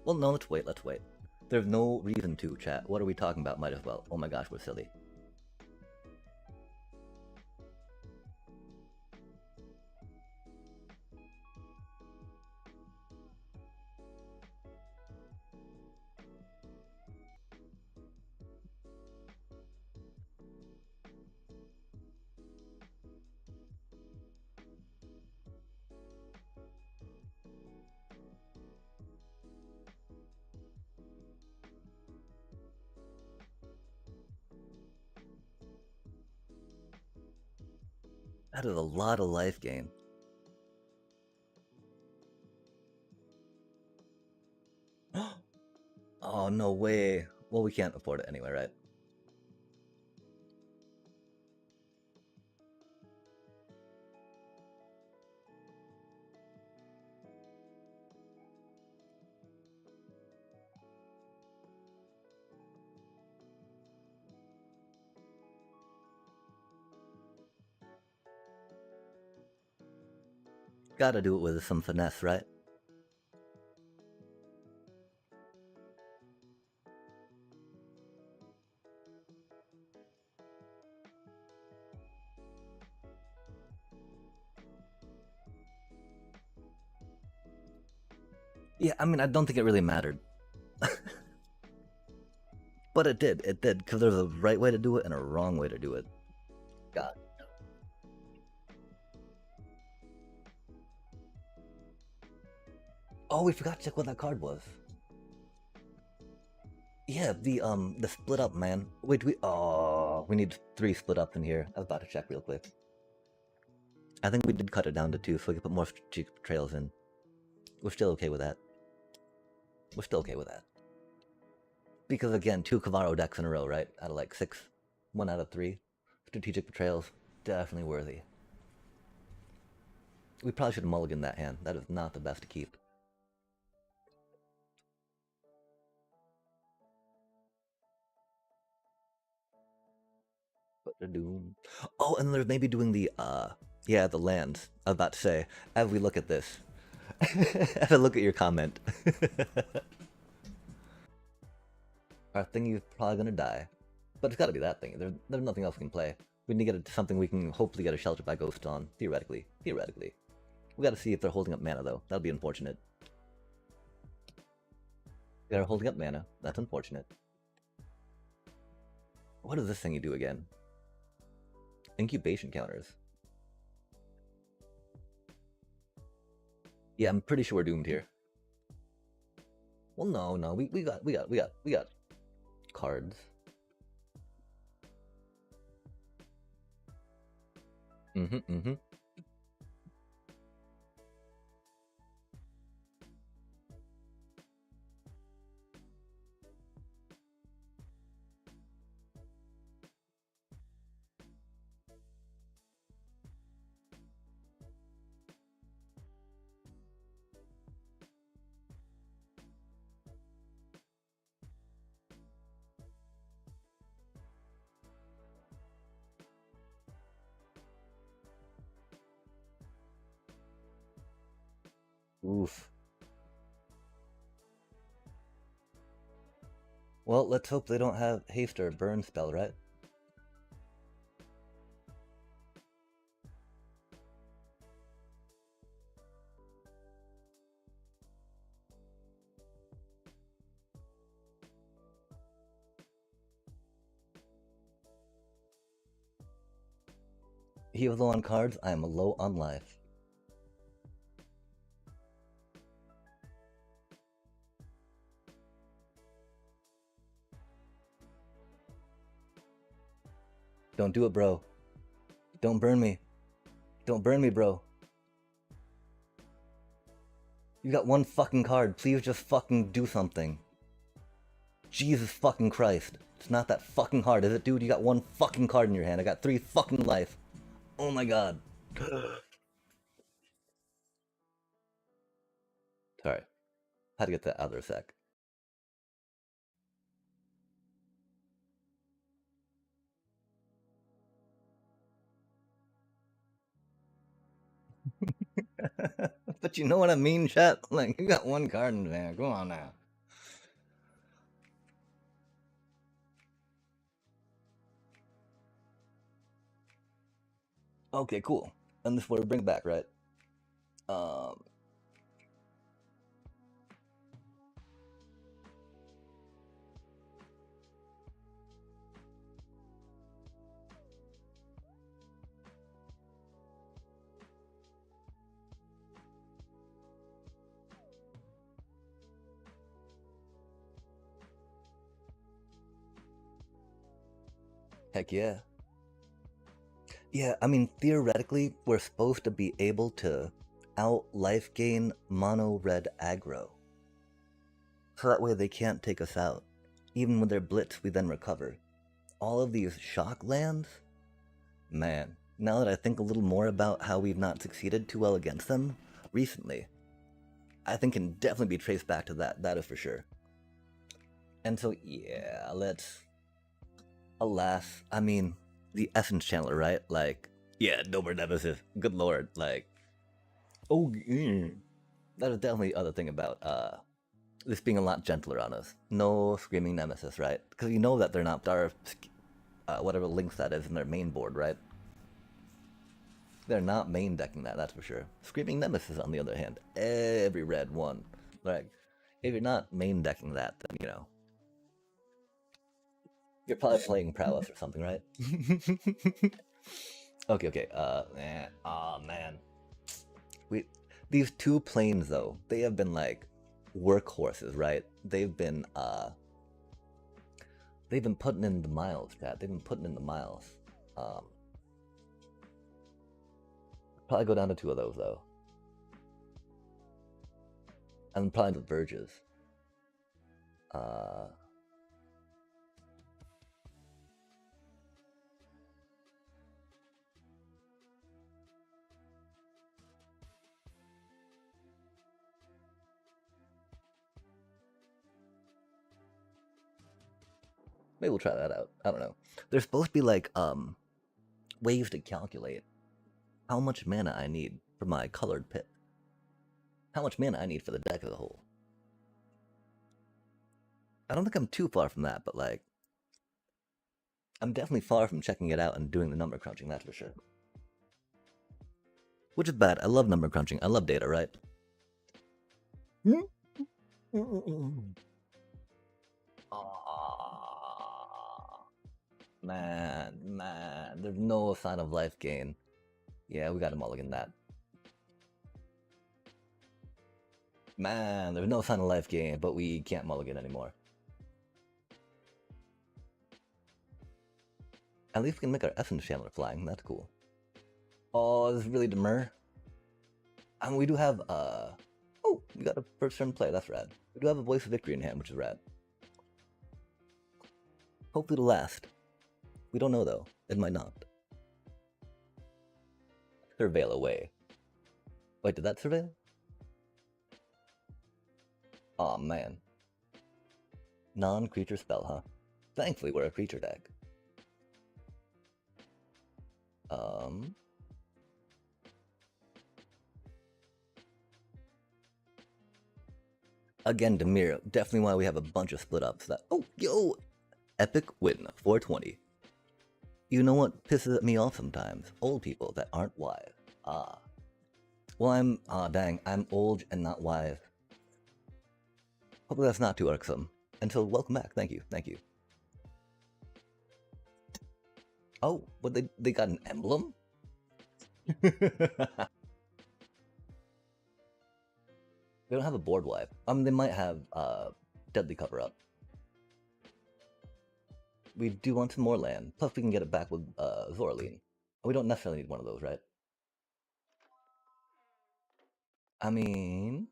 [SPEAKER 1] Well, no, let's wait, let's wait. There's no reason to, chat. What are we talking about? Might as well. Oh my gosh, we're silly. That is a lot of life gain. Oh, no way. Well, we can't afford it anyway, right? Gotta do it with some finesse, right? Yeah, I mean, I don't think it really mattered. But it did, because there's a right way to do it and a wrong way to do it. God. Oh, we forgot to check what that card was. Yeah, the split up, man. Wait, we need 3 split ups in here. I was about to check real quick. I think we did cut it down to 2 so we could put more strategic trails in. We're still okay with that. We're still okay with that. Because again, 2 Cavaro decks in a row, right? Out of like 6. 1 out of 3. Strategic betrayals, definitely worthy. We probably should have mulliganed that hand. That is not the best to keep. But the doom. Oh, and there's maybe doing the yeah, the lands. I was about to say, as we look at this. As I look at your comment. Our thingy's probably gonna die. But it's gotta be that thing. There's nothing else we can play. We need to get something we can hopefully get a shelter by ghost on. Theoretically. Theoretically. We gotta see if they're holding up mana though. That'll be unfortunate. They're holding up mana. That's unfortunate. What does this thingy do again? Incubation counters. Yeah, I'm pretty sure we're doomed here. Well, no, we got cards. Mm-hmm. Oof. Well, let's hope they don't have haste or burn spell, right? He was low on cards, I am low on life. Don't do it, bro. Don't burn me. Don't burn me, bro. You got 1 fucking card. Please just fucking do something. Jesus fucking Christ. It's not that fucking hard, is it, dude? You got 1 fucking card in your hand. I got 3 fucking life. Oh my god. Sorry. Had to get that out of a sec. But you know what I mean, chat? Like, you got 1 card in there. Come on now. Okay, cool. And this is what we bring back, right? Um, Heck yeah. Yeah, I mean, theoretically, we're supposed to be able to out life gain mono red aggro. So that way they can't take us out. Even when they're blitz, we then recover. All of these shock lands, man, now that I think a little more about how we've not succeeded too well against them recently, I think can definitely be traced back to that is for sure. And so, yeah, let's. Alas, I mean, the Essence Channeler, right? Like, yeah, no more Nemesis. Good lord. Like, oh, that is definitely the other thing about this being a lot gentler on us. No screaming Nemesis, right? Because you know that they're not our whatever links that is in their main board, right? They're not main decking that, that's for sure. Screaming Nemesis, on the other hand, every red one. Like, if you're not main decking that, then you know you're probably playing prowess or something, right? Okay, okay. Oh man. We these two planes though, they have been like workhorses, right? They've been putting in the miles, Pat. They've been putting in the miles. Um, Probably go down to two of those though, and probably the Verges. Uh, Maybe we'll try that out. I don't know. There's supposed to be like ways to calculate how much mana I need for my colored pit. How much mana I need for the deck as a whole. I don't think I'm too far from that, but like I'm definitely far from checking it out and doing the number crunching, that's for sure. Which is bad. I love number crunching. I love data, right? Aww. Man, there's no sign of life gain. Yeah, we got to mulligan that. Man, there's no sign of life gain, but we can't mulligan anymore. At least we can make our Essence Chandler flying. That's cool. Oh, this is really demur. I mean, we do have, oh, we got a first turn play. That's rad. We do have a Voice of Victory in hand, which is rad. Hopefully it'll last. We don't know, though. It might not. Surveil away. Wait, did that surveil? Aw, oh, man. Non-creature spell, huh? Thankfully, we're a creature deck. Again, Demir, definitely why we have a bunch of split ups. That oh, yo, epic win, 420. You know what pisses me off sometimes? Old people that aren't wise. Ah. Well, dang, I'm old and not wise. Hopefully that's not too irksome. Until welcome back. Thank you, thank you. Oh, what they got an emblem? They don't have a board wipe. They might have deadly cover up. We do want some more land. Plus, we can get it back with Zoraline. We don't necessarily need one of those, right? I mean,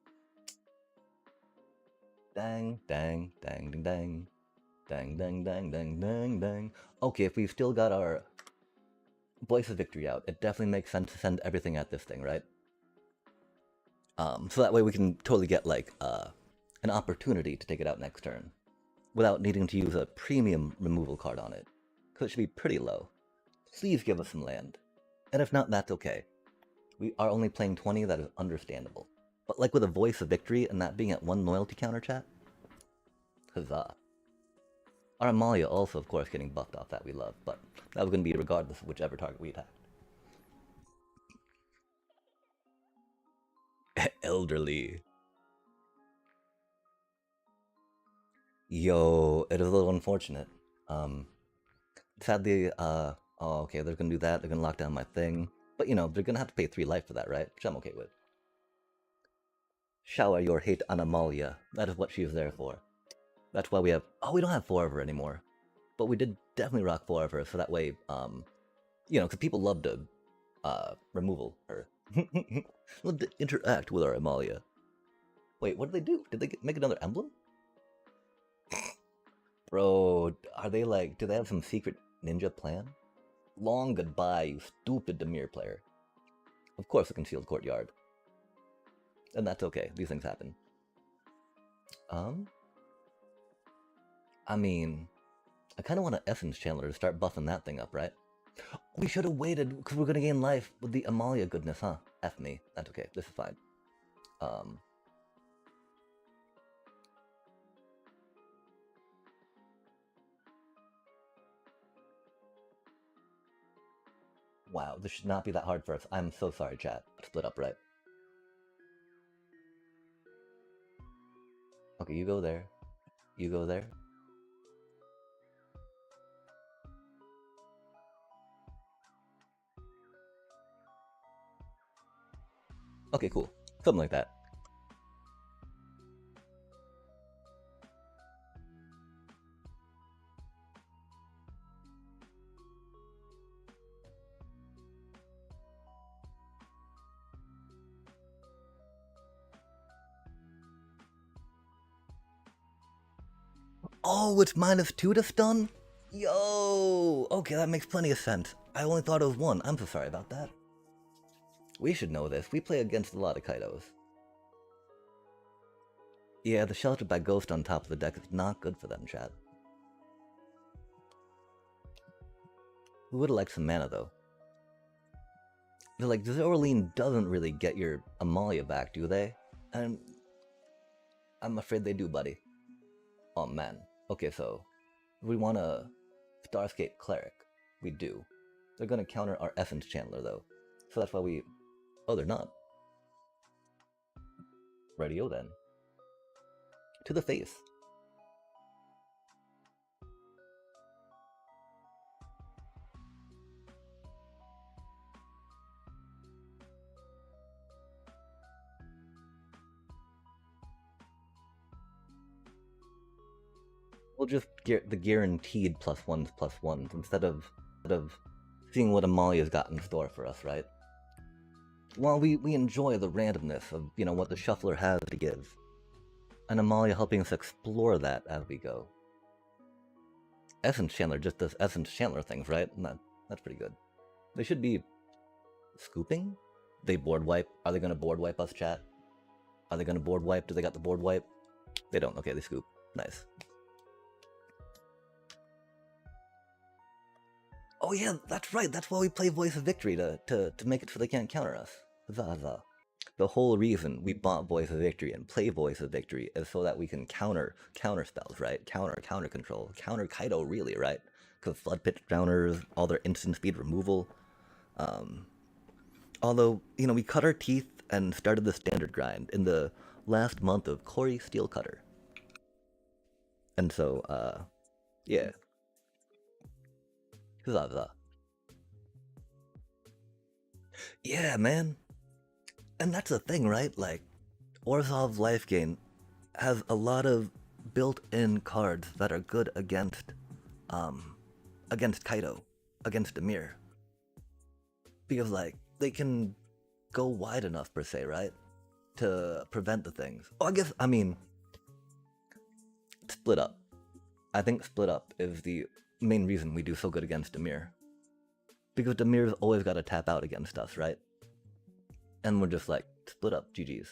[SPEAKER 1] dang, dang, dang, dang, dang, dang, dang, dang, dang, dang, dang. Okay, if we've still got our Voice of Victory out, it definitely makes sense to send everything at this thing, right? So that way we can totally get like an opportunity to take it out next turn without needing to use a premium removal card on it, because it should be pretty low. Please give us some land. And if not, that's okay. We are only playing 20, that is understandable. But like with a Voice of Victory and that being at 1 loyalty counter, chat, huzzah. Our Amalia also, of course, getting buffed off that we love, but that was going to be regardless of whichever target we attacked. elderly. Yo, it is a little unfortunate. Um, Sadly, oh, okay, they're gonna do that. They're gonna lock down my thing. But you know, they're gonna have to pay 3 life for that, right? Which I'm okay with. Shower your hate on Amalia. That is what she is there for. That's why we have. Oh, we don't have 4 of her anymore. But we did definitely rock 4 of her, so that way, you know, because people love to, removal her. Love to interact with our Amalia. Wait, what did they do? Did they make another emblem? Bro, are they like, do they have some secret ninja plan? Long goodbye, you stupid Demir player. Of course, a concealed courtyard. And that's okay, these things happen. I mean, I kind of want an Essence Chandler to start buffing that thing up, right? We should have waited, because we're going to gain life with the Amalia goodness, huh? F me. That's okay, this is fine. Wow, this should not be that hard for us. I'm so sorry, chat. Split up, right? Okay, you go there. You go there. Okay, cool. Something like that. Oh, it's -2 to stun? Yo! Okay, that makes plenty of sense. I only thought it was 1. I'm so sorry about that. We should know this. We play against a lot of Kaidos. Yeah, the shelter by Ghost on top of the deck is not good for them, chat. We would've liked some mana, though. They're like, Zorleen doesn't really get your Amalia back, do they? And I'm afraid they do, buddy. Oh, man. Okay, so we want a Starscape Cleric. We do. They're gonna counter our Essence Chandler, though. So that's why we... Oh, they're not. Radio, then. To the face. We'll just get the guaranteed +1s instead of seeing what Amalia's got in store for us, right? While we enjoy the randomness of, you know, what the shuffler has to give. And Amalia helping us explore that as we go. Essence Chandler just does Essence Chandler things, right? That's pretty good. They should be scooping? They board wipe. Are they gonna board wipe us, chat? Are they gonna board wipe? Do they got the board wipe? They don't. Okay, they scoop. Nice. Oh yeah, that's right. That's why we play Voice of Victory to make it so they can't counter us. Huzzah. The whole reason we bought Voice of Victory and play Voice of Victory is so that we can counter spells, right? Counter control, counter Kaido, really, right? Because Flood Pit Drowners, all their instant speed removal. Although, you know, we cut our teeth and started the standard grind in the last month of Cory Steelcutter. And so, yeah. Huzzah. Yeah, man. And that's the thing, right? Like, Orzhov's life gain has a lot of built-in cards that are good against Kaido, against Demir. Because, like, they can go wide enough, per se, right? To prevent the things. Oh, I mean, split up. I think split up is the main reason we do so good against Demir. Because Demir's always got to tap out against us, right? And we're just like, split up, GG's.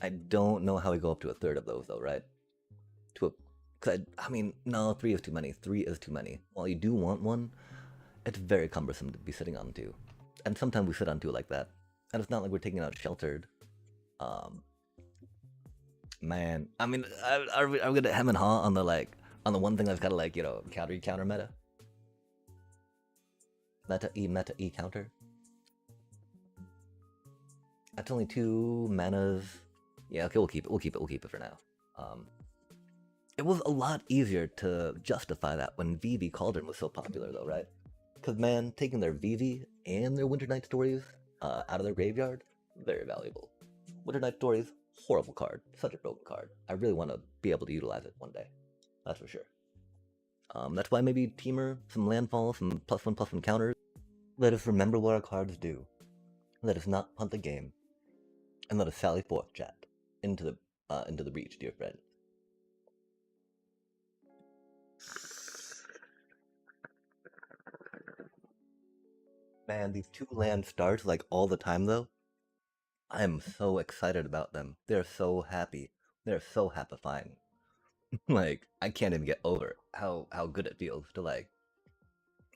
[SPEAKER 1] I don't know how we go up to a third of those, though, right? I mean, no, 3 is too many. 3 is too many. While you do want one, it's very cumbersome to be sitting on 2. And sometimes we sit on 2 like that. And it's not like we're taking out Sheltered. Man, I mean, are we gonna hem and haw on the one thing that's gotta, like, you know, counter meta? Meta E counter? That's only 2 manas. Yeah, okay, we'll keep it. We'll keep it. We'll keep it for now. Um, it was a lot easier to justify that when VV Cauldron was so popular, though, right? Because man, taking their VV and their Winter Night Stories out of their graveyard, very valuable. Winter Night Stories, horrible card, such a broken card. I really want to be able to utilize it one day. That's for sure. That's why maybe Teamer, some landfall, some +1/+1 counters. Let us remember what our cards do. Let us not punt the game, and let us sally forth, chat, into the breach, dear friend. Man, these 2 land starts like all the time though. I'm so excited about them. They're so happy. They're so happifying. Like I can't even get over how good it feels to like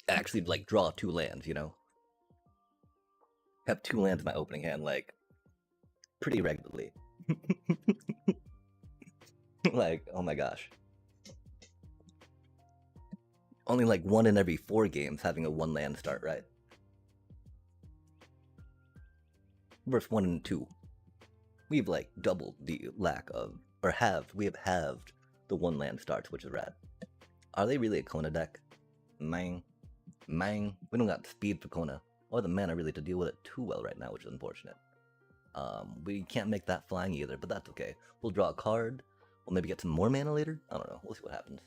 [SPEAKER 1] actually like draw 2 lands. You know, have 2 lands in my opening hand like pretty regularly. Like oh my gosh, only like 1 in every 4 games having a 1 land start, right? Versus 1 in 2. We've like doubled the lack of, or we have halved the 1 land starts, which is rad. Are they really a Kona deck? Mang. We don't got speed for Kona, or the mana really to deal with it too well right now, which is unfortunate. We can't make that flying either, but that's okay. We'll draw a card. We'll maybe get some more mana later. I don't know. We'll see what happens.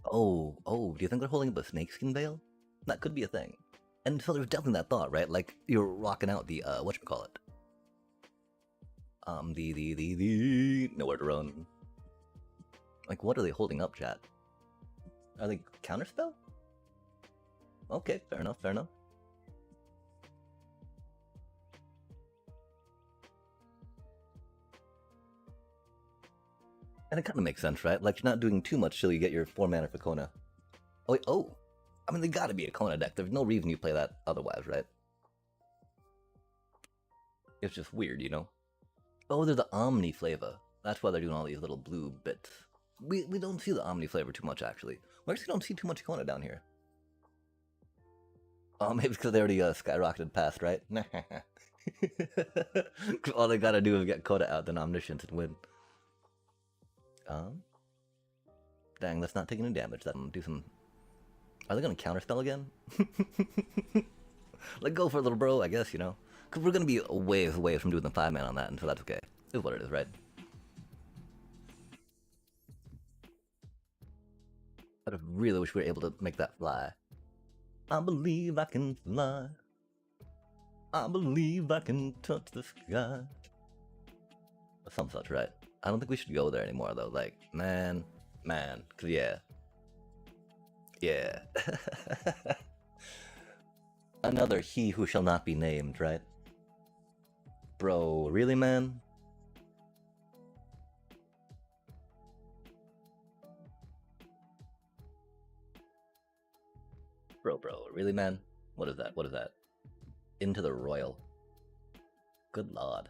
[SPEAKER 1] Oh, do you think they're holding up a snakeskin veil? That could be a thing. And so there's definitely that thought, right? Like you're rocking out the whatchamacallit. The nowhere to run. Like what are they holding up, chat? Are they counterspell? Okay, fair enough, fair enough. And it kind of makes sense, right? Like you're not doing too much till you get your 4 mana for Kona. Oh wait, oh! I mean, they gotta be a Kona deck. There's no reason you play that otherwise, right? It's just weird, you know? Oh, there's the Omni flavor. That's why they're doing all these little blue bits. We don't see the Omni flavor too much, actually. We actually don't see too much Kona down here. Oh, maybe because they already skyrocketed past, right? All they gotta do is get Kona out, then Omniscience and win. Dang, that's not taking any damage. That'll do some... Are they gonna counterspell again? Like, go for it, little bro, I guess, you know? Because we're gonna be a ways away from doing the 5-man on that, and so that's okay. Is what it is, right? I just really wish we were able to make that fly. I believe I can fly. I believe I can touch the sky. Some such, right? I don't think we should go there anymore, though. Like, man, cause yeah. Another he who shall not be named, right? Bro, really, man? Bro, really, man? What is that? What is that? Into the Royal. Good lord.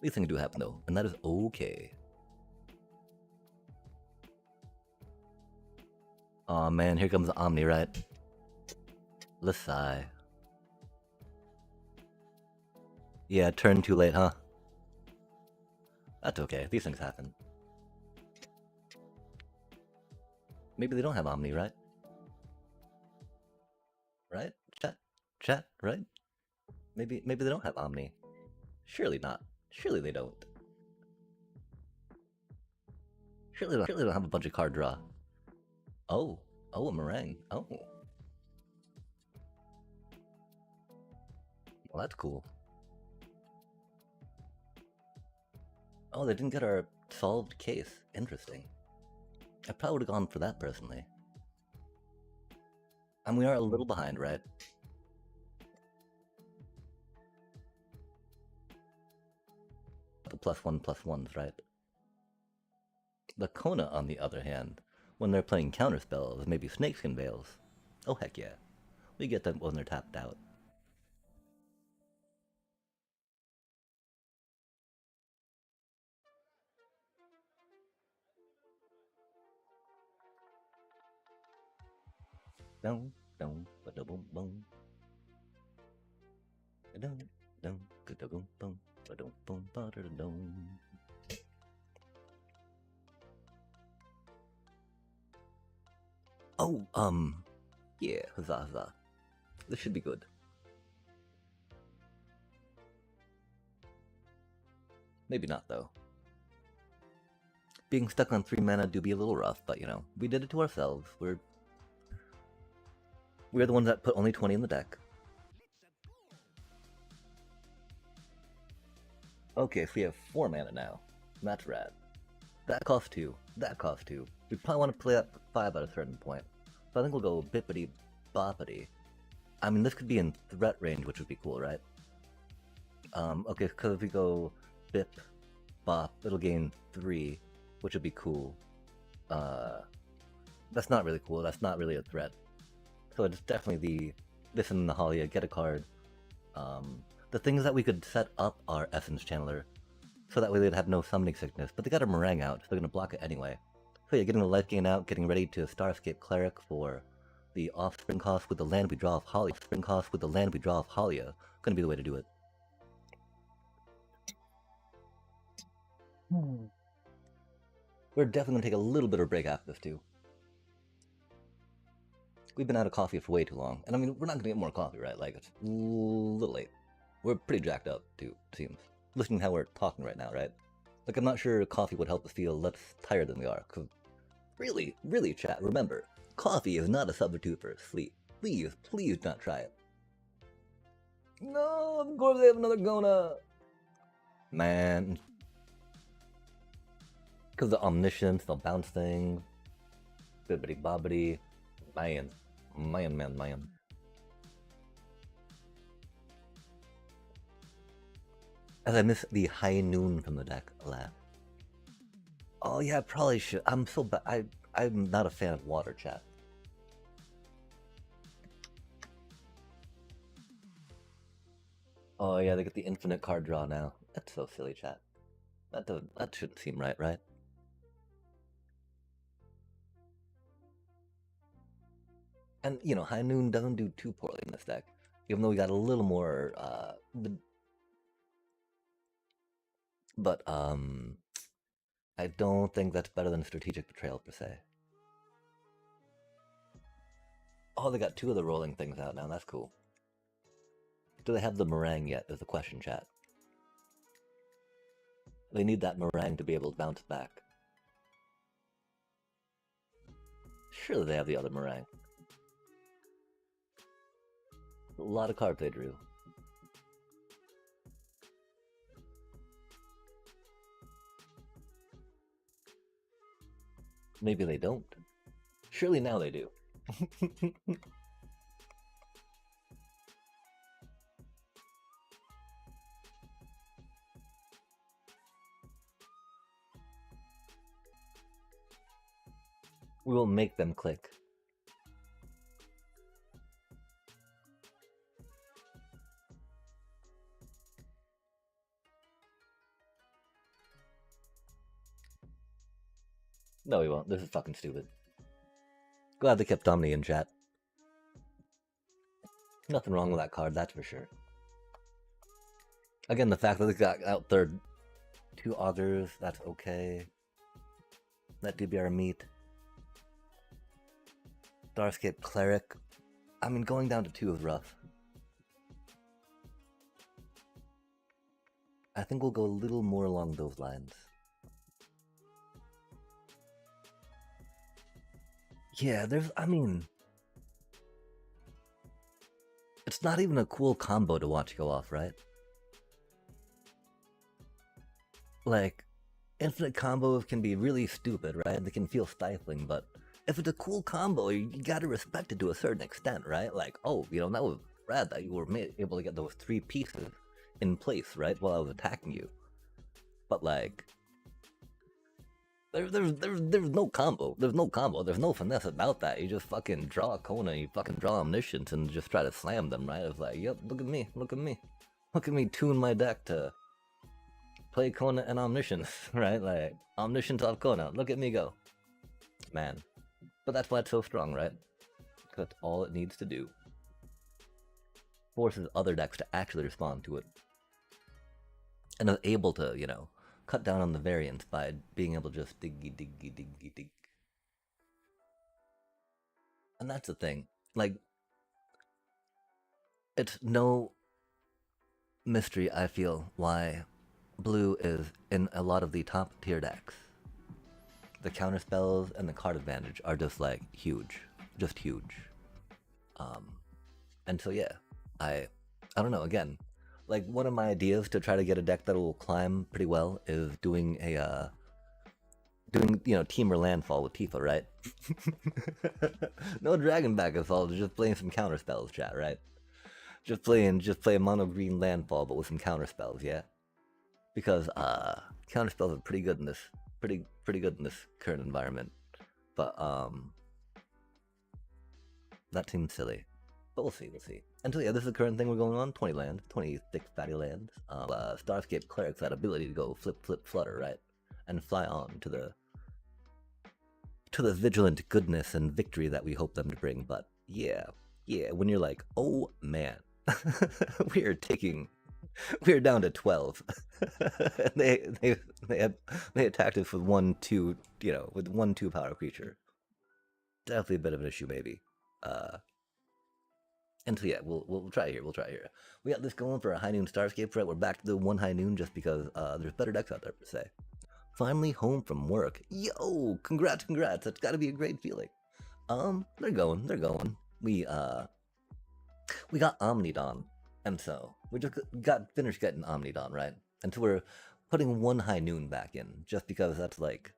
[SPEAKER 1] These things do happen, though, and that is okay. Aw, man, here comes the Omni, right? Let's sigh. Yeah, turn too late, huh? That's okay, these things happen. Maybe they don't have Omni, right? Right? Chat, right? Maybe they don't have Omni. Surely not. Surely they don't. Surely they don't have a bunch of card draw. Oh, a meringue. Oh. Well, that's cool. Oh, they didn't get our solved case. Interesting. I probably would have gone for that personally. And we are a little behind, right? The +1/+1s, right? The Kona, on the other hand, when they're playing counterspells, maybe Snakeskin Veils. Oh heck yeah. We get them when they're tapped out. Dum dum ba da boom boom. Dum dum ba da boom boom ba dum boom ba da dum. Oh, yeah, huzzah, huzzah. This should be good. Maybe not, though. Being stuck on 3 mana do be a little rough, but you know, we did it to ourselves. We're the ones that put only 20 in the deck. Okay, so we have 4 mana now. That's rad. That costs 2. That costs 2. We probably want to play that for 5 at a certain point. So I think we'll go bippity boppity. I mean, this could be in threat range, which would be cool, right? Okay, because if we go bip, bop, it'll gain 3, which would be cool. That's not really cool. That's not really a threat. So it's definitely this and the Halia, get a card. The things that we could set up are Essence Channeler, so that way they'd have no summoning sickness, but they got a Meringue out, so they're going to block it anyway. So yeah, getting the life gain out, getting ready to Starscape Cleric for the offspring cost with the land we draw off Halia. Offspring cost with the land we draw off Halia. Gonna be the way to do it. We're definitely gonna take a little bit of a break after this too. We've been out of coffee for way too long, and I mean, we're not gonna get more coffee, right? Like, it's a little late. We're pretty jacked up too, it seems. Listening to how we're talking right now, right? Like, I'm not sure coffee would help us feel less tired than we are, because really, chat, remember, coffee is not a substitute for sleep. Please do not try it. No, of course they have another Gona! Man. Because the omniscience, they'll bounce things. Bibbity bobbity. Man. As I miss the high noon from the deck, laugh. Oh yeah, I probably should. I'm so bad. I'm not a fan of water, chat. Oh yeah, they get the infinite card draw now. That's so silly, chat. That shouldn't seem right, right? And you know, High Noon doesn't do too poorly in this deck, even though we got a little more. But I don't think that's better than Strategic Betrayal per se. Oh, they got 2 of the rolling things out now. That's cool. Do they have the Meringue yet? Is the question, chat. They need that Meringue to be able to bounce back. Surely they have the other Meringue. A lot of cards they drew. Maybe they don't. Surely now they do. We will make them click. No, we won't. This is fucking stupid. Glad they kept Omni in chat. Nothing wrong with that card, that's for sure. Again, the fact that they got out third 2 augurs, that's okay. That DBR meat. Starscape Cleric. I mean, going down to 2 is rough. I think we'll go a little more along those lines. Yeah, I mean, it's not even a cool combo to watch go off, right? Like, infinite combos can be really stupid, right? They can feel stifling, but if it's a cool combo, you gotta respect it to a certain extent, right? Like, oh, you know, that was rad that you were able to get those 3 pieces in place, right, while I was attacking you. But like, there's no combo. There's no combo. There's no finesse about that. You just fucking draw a Kona, you fucking draw Omniscience, and just try to slam them, right? It's like, yep, look at me, look at me. Look at me tune my deck to play Kona and Omniscience, right? Like, Omniscience off Kona. Look at me go. Man. But that's why it's so strong, right? That's all it needs to do. Forces other decks to actually respond to it. And is able to, cut down on the variance by being able to just diggy, diggy, diggy, dig. And that's the thing. Like, it's no mystery, I feel, why blue is in a lot of the top tier decks. The counter spells and the card advantage are just like huge. Just huge. Um, and so yeah, I don't know, again, like one of my ideas to try to get a deck that will climb pretty well is doing team or landfall with Tifa, right? No dragon back assault, just playing some counter spells, chat, right? Just play mono green landfall, but with some counter spells, yeah. Because counter spells are pretty good in this pretty good in this current environment. But that seems silly. But we'll see. And so yeah, this is the current thing we're going on. 20 lands, 26 fatty lands. Starscape clerics that ability to go flip, flip, flutter, right, and fly on to the vigilant goodness and victory that we hope them to bring. But yeah, when you're like, oh man, we're down to 12. they attacked us with 1/2, with 1/2 power creature. Definitely a bit of an issue, maybe. And so yeah, we'll try here. We got this going for a high noon Starscape, right? We're back to the one high noon just because there's better decks out there per se. Finally home from work. Yo, congrats. That's got to be a great feeling. They're going. We got Omnidon, and so we just got finished getting Omnidon, right? And so we're putting one high noon back in just because that's like,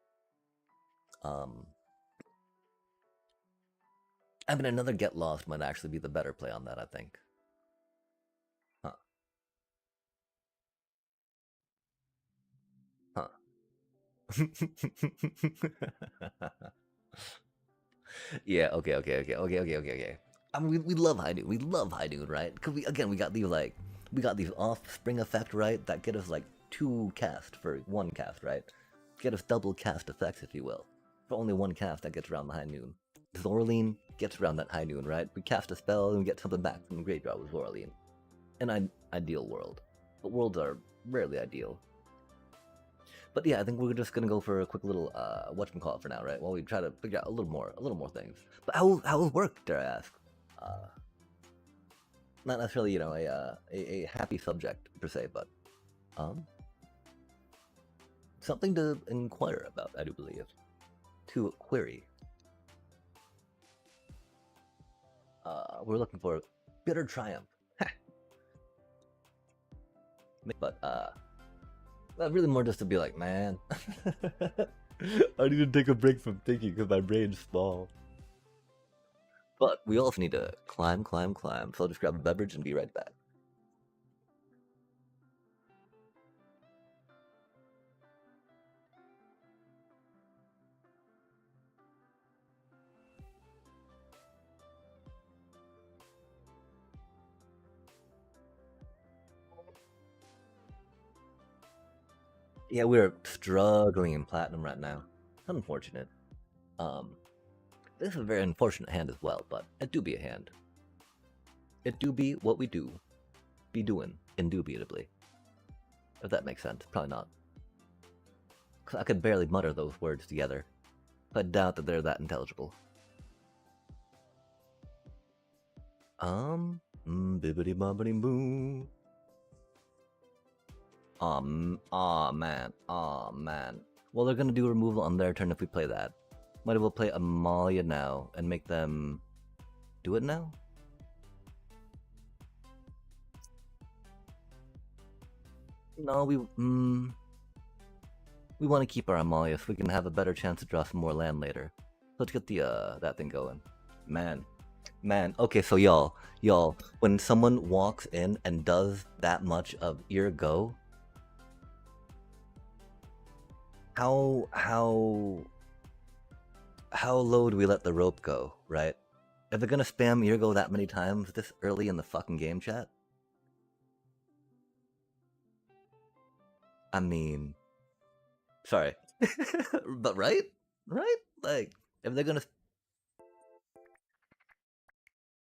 [SPEAKER 1] I mean, another Get Lost might actually be the better play on that, I think. Huh. Yeah, okay. I mean, we love High Noon. We love High Noon, right? Because we got these offspring effect, right? That get us like 2 cast for 1 cast, right? Get us double cast effects, if you will. For only 1 cast that gets around the High Noon. Zoraline gets around that High Noon, right? We cast a spell and we get something back from the graveyard with Zoraline. An ideal world. But worlds are rarely ideal. But yeah, I think we're just gonna go for a quick little whatchamacallit for now, right? While we try to figure out a little more things. But how was work, dare I ask? Not necessarily, a happy subject per se, but something to inquire about, I do believe. To query. We're looking for bitter triumph. But really more just to be like, man, I need to take a break from thinking because my brain's small. But we also need to climb. So I'll just grab a beverage and be right back. Yeah, we're struggling in platinum right now. Unfortunate. This is a very unfortunate hand as well, but it do be a hand. It do be what we do. Be doing, indubitably. If that makes sense. Probably not. Cause I could barely mutter those words together. I doubt that they're that intelligible. Bibbidi bobbidi boo. Aw man. Well, they're gonna do removal on their turn if we play that. Might as well play Amalia now and make them do it now? No, we want to keep our Amalia so we can have a better chance to draw some more land later. Let's get the that thing going. Man. Okay, so y'all, when someone walks in and does that much of ear go, how low do we let the rope go, right? If they're gonna spam ear go that many times this early in the fucking game, chat? I mean, sorry, but right? Like, if they're gonna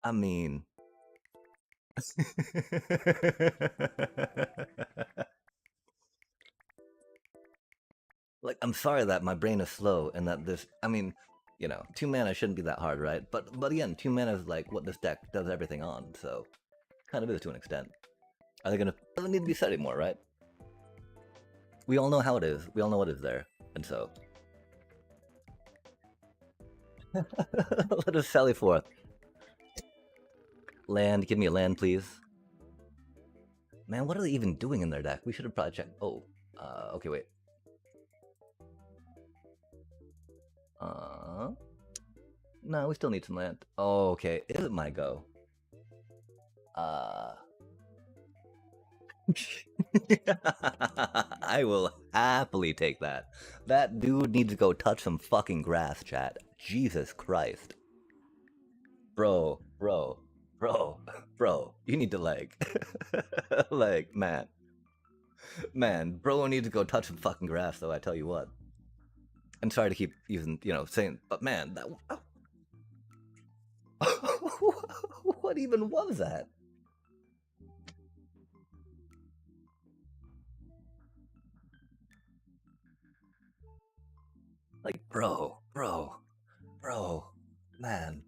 [SPEAKER 1] I mean, like, I'm sorry that my brain is slow and that this. I mean, 2 mana shouldn't be that hard, right? But again, 2 mana is like what this deck does everything on, so kind of is to an extent. Are they gonna? Doesn't need to be said anymore, right? We all know how it is. We all know what is there, and so let us sally forth. Land, give me a land, please. Man, what are they even doing in their deck? We should have probably checked. Oh, okay, wait. No, we still need some land. Oh, okay. Is it my go? I will happily take that. That dude needs to go touch some fucking grass, chat. Jesus Christ. Bro, bro, bro, bro. You need to like, man, bro needs to go touch some fucking grass, though, I tell you what. I'm sorry to keep using, saying, but man, that. What even was that? Like, bro, man.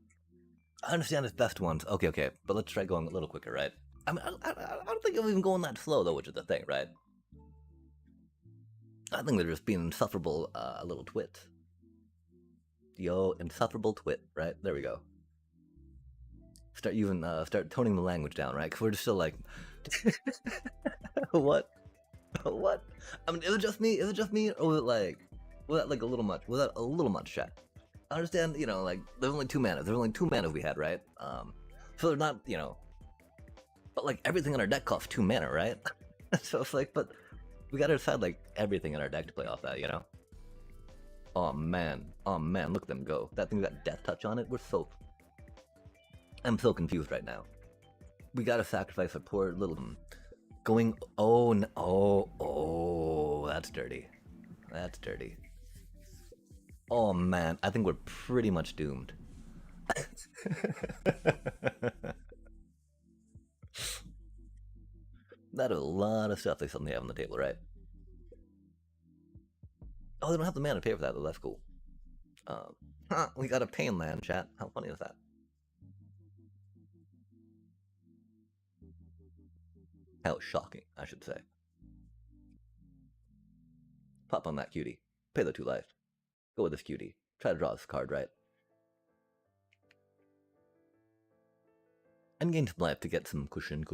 [SPEAKER 1] I understand his best ones. Okay, but let's try going a little quicker, right? I mean, I don't think it'll even going that slow, though, which is the thing, right? I think they're just being insufferable little twits. Yo, insufferable twit, right? There we go. Start toning the language down, right? Because we're just still like, what? What? I mean, is it just me? Is it just me? Or was that like a little much? Was that a little much, chat? I understand, like, there's only 2 mana. There's only 2 mana we had, right? So they're not, but like everything in our deck costs 2 mana, right? So it's like, but we gotta decide like everything in our deck to play off that, Oh man, look at them go. That thing got death touch on it. I'm so confused right now. We gotta sacrifice a poor little going. Oh, that's dirty. That's dirty. Oh man, I think we're pretty much doomed. That is a lot of stuff they suddenly have on the table, right? Oh, they don't have the mana to pay for that, though. That's cool. We got a pain land, chat. How funny is that? How shocking, I should say. Pop on that cutie. Pay the 2 life. Go with this cutie. Try to draw this card, right? And gain some life to get some cushion.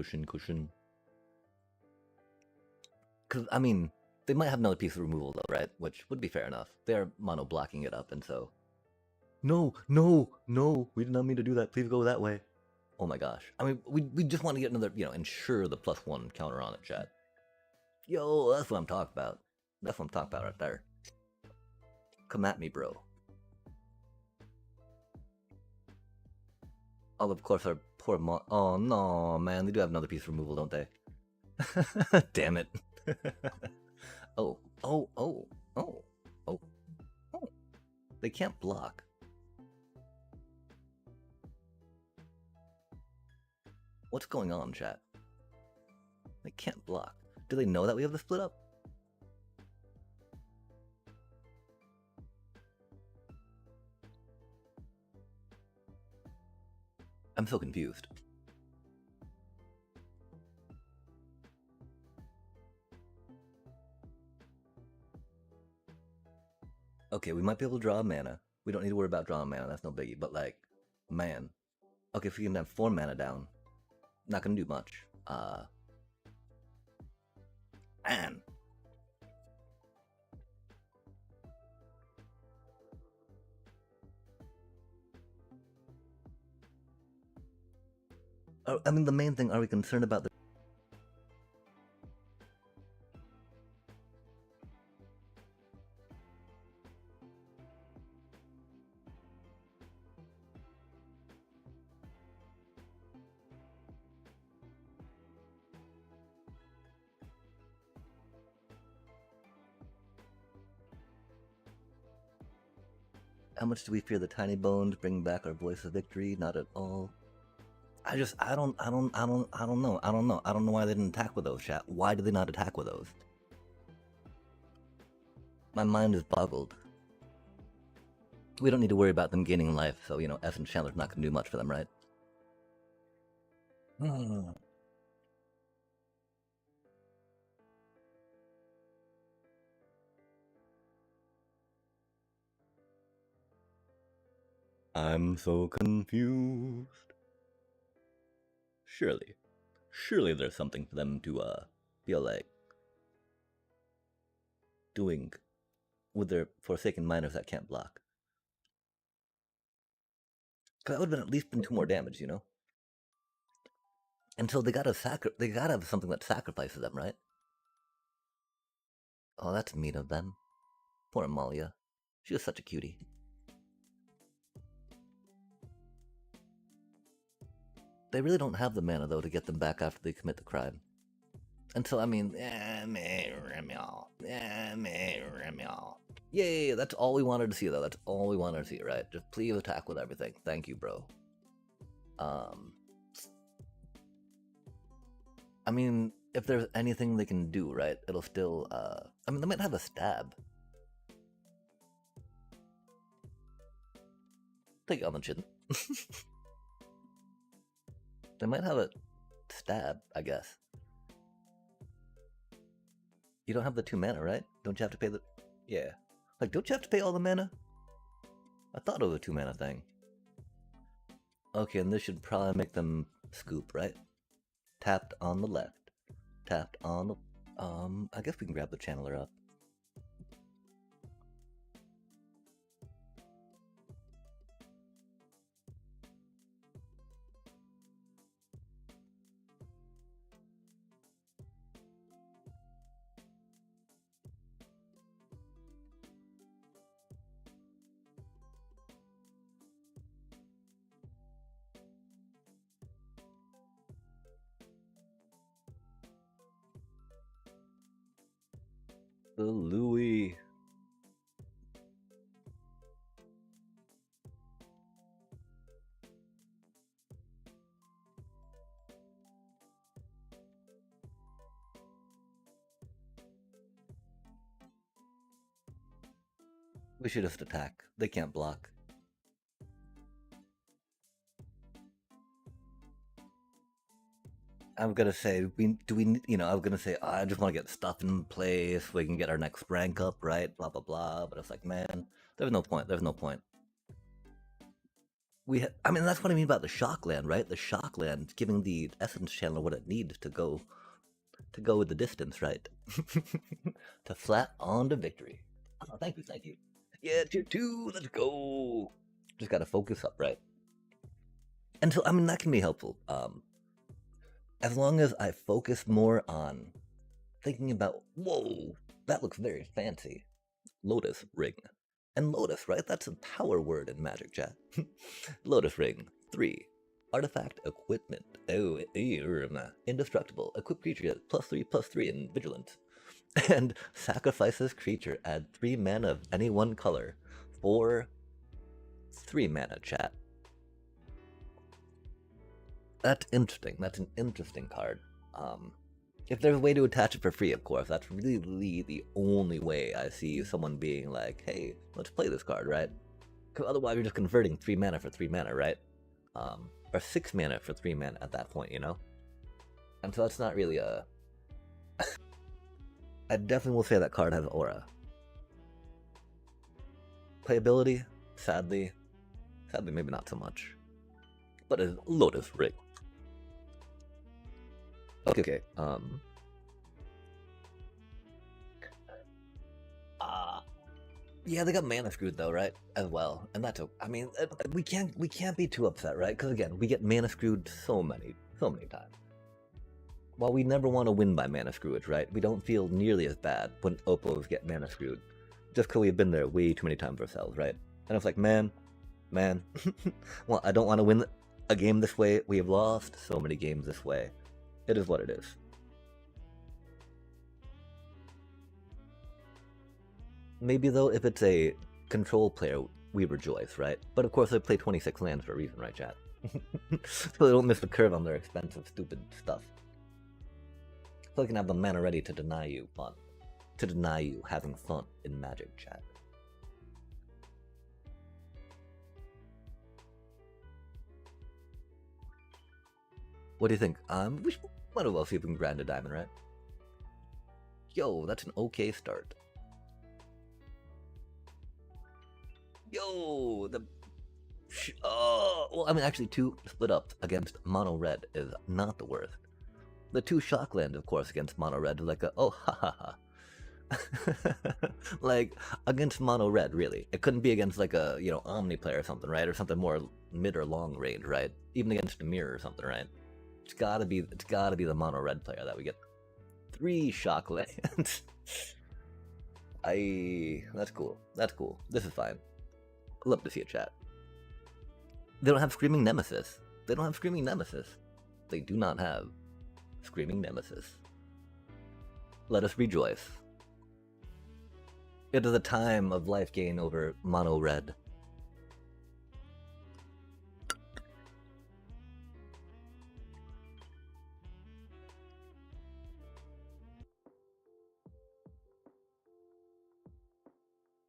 [SPEAKER 1] Because, I mean, they might have another piece of removal, though, right? Which would be fair enough. They're mono blocking it up, and so. No, we did not mean to do that. Please go that way. Oh my gosh. I mean, we just want to get another, ensure the +1 counter on it, chat. Yo, that's what I'm talking about. That's what I'm talking about right there. Come at me, bro. Oh, of course, our poor oh, no, man. They do have another piece of removal, don't they? Damn it. Oh. They can't block. What's going on, chat? They can't block. Do they know that we have the split up? I'm so confused. Okay, we might be able to draw a mana. We don't need to worry about drawing mana, that's no biggie. But like, man. Okay, if we can have 4 mana down, not gonna do much. Man. I mean, the main thing, are we concerned about the... How much do we fear the tiny bones bring back our voice of victory? Not at all. I don't know why they didn't attack with those, chat. Why did they not attack with those? My mind is boggled. We don't need to worry about them gaining life, so, you know, S and Chandler's not gonna do much for them, right? I'm so confused. Surely there's something for them to, feel like doing with their Forsaken Miners that can't block. Cause that would've been at least been 2 more damage, you know? And so they gotta have something that sacrifices them, right? Oh, that's mean of them. Poor Amalia. She was such a cutie. They really don't have the mana, though, to get them back after they commit the crime. And so, I mean, yay, that's all we wanted to see, though. That's all we wanted to see, right? Just please attack with everything. Thank you, bro. I mean, if there's anything they can do, right, it'll still, I mean, they might have a stab. Take it on the chin. They might have a stab, I guess. You don't have the 2 mana, right? Don't you have to pay the... Yeah. Like, don't you have to pay all the mana? I thought it was a 2 mana thing. Okay, and this should probably make them scoop, right? Tapped on the left. Tapped on the... I guess we can grab the channeler up. The Louis. We should just attack. They can't block. I'm gonna say, I was gonna say, I just want to get stuff in place so we can get our next rank up, right? Blah, blah, blah. But it's like, man, there's no point. There's no point. I mean, that's what I mean about the Shockland, right? The Shockland giving the Essence Channel what it needs to go with the distance, right? To flat on to victory. Oh, thank you. Yeah, tier 2, let's go. Just gotta focus up, right? And so, I mean, that can be helpful. As long as I focus more on thinking about, whoa, that looks very fancy. Lotus Ring. And Lotus, right? That's a power word in Magic, chat. Lotus Ring. 3. Artifact Equipment. Oh, indestructible. Equip creature gets +3/+3 in Vigilance. And sacrifices creature. Add 3 mana of any one color. For 3 mana, chat. That's interesting. That's an interesting card. If there's a way to attach it for free, of course, that's really the only way I see someone being like, hey, let's play this card, right? Because otherwise you're just converting 3 mana for 3 mana, right? Or 6 mana for 3 mana at that point, you know? And so that's not really a... I definitely will say that card has aura. Playability? Sadly maybe not so much. But it's Lotus Ring. Okay. Yeah, they got mana screwed though, right? As well, and that's. I mean, we can't be too upset, right? Because again, we get mana screwed so many times. While we never want to win by mana screwage, right? We don't feel nearly as bad when Oppos get mana screwed, just because we've been there way too many times ourselves, right? And it's like, man, well, I don't want to win a game this way. We have lost so many games this way. It is what it is. Maybe though, if it's a control player, we rejoice, right? But of course, I play 26 lands for a reason, right, chat? So they don't miss the curve on their expensive, stupid stuff. So they can have the mana ready to deny you fun. To deny you having fun in Magic chat. What do you think? We might as well see if we can grind a diamond, right? Yo, that's an okay start. Yo, well, I mean, actually, 2 split ups against mono red is not the worst. The 2 shockland, of course, against mono red, like oh ha ha ha. Like against mono red, really. It couldn't be against like a omni player or something, right? Or something more mid or long range, right? Even against a mirror or something, right? It's gotta be the mono red player that we get 3 shocklands. That's cool. That's cool. This is fine. Love to see a chat. They don't have Screaming Nemesis. They don't have Screaming Nemesis. They do not have Screaming Nemesis. Let us rejoice. It is a time of life gain over mono red.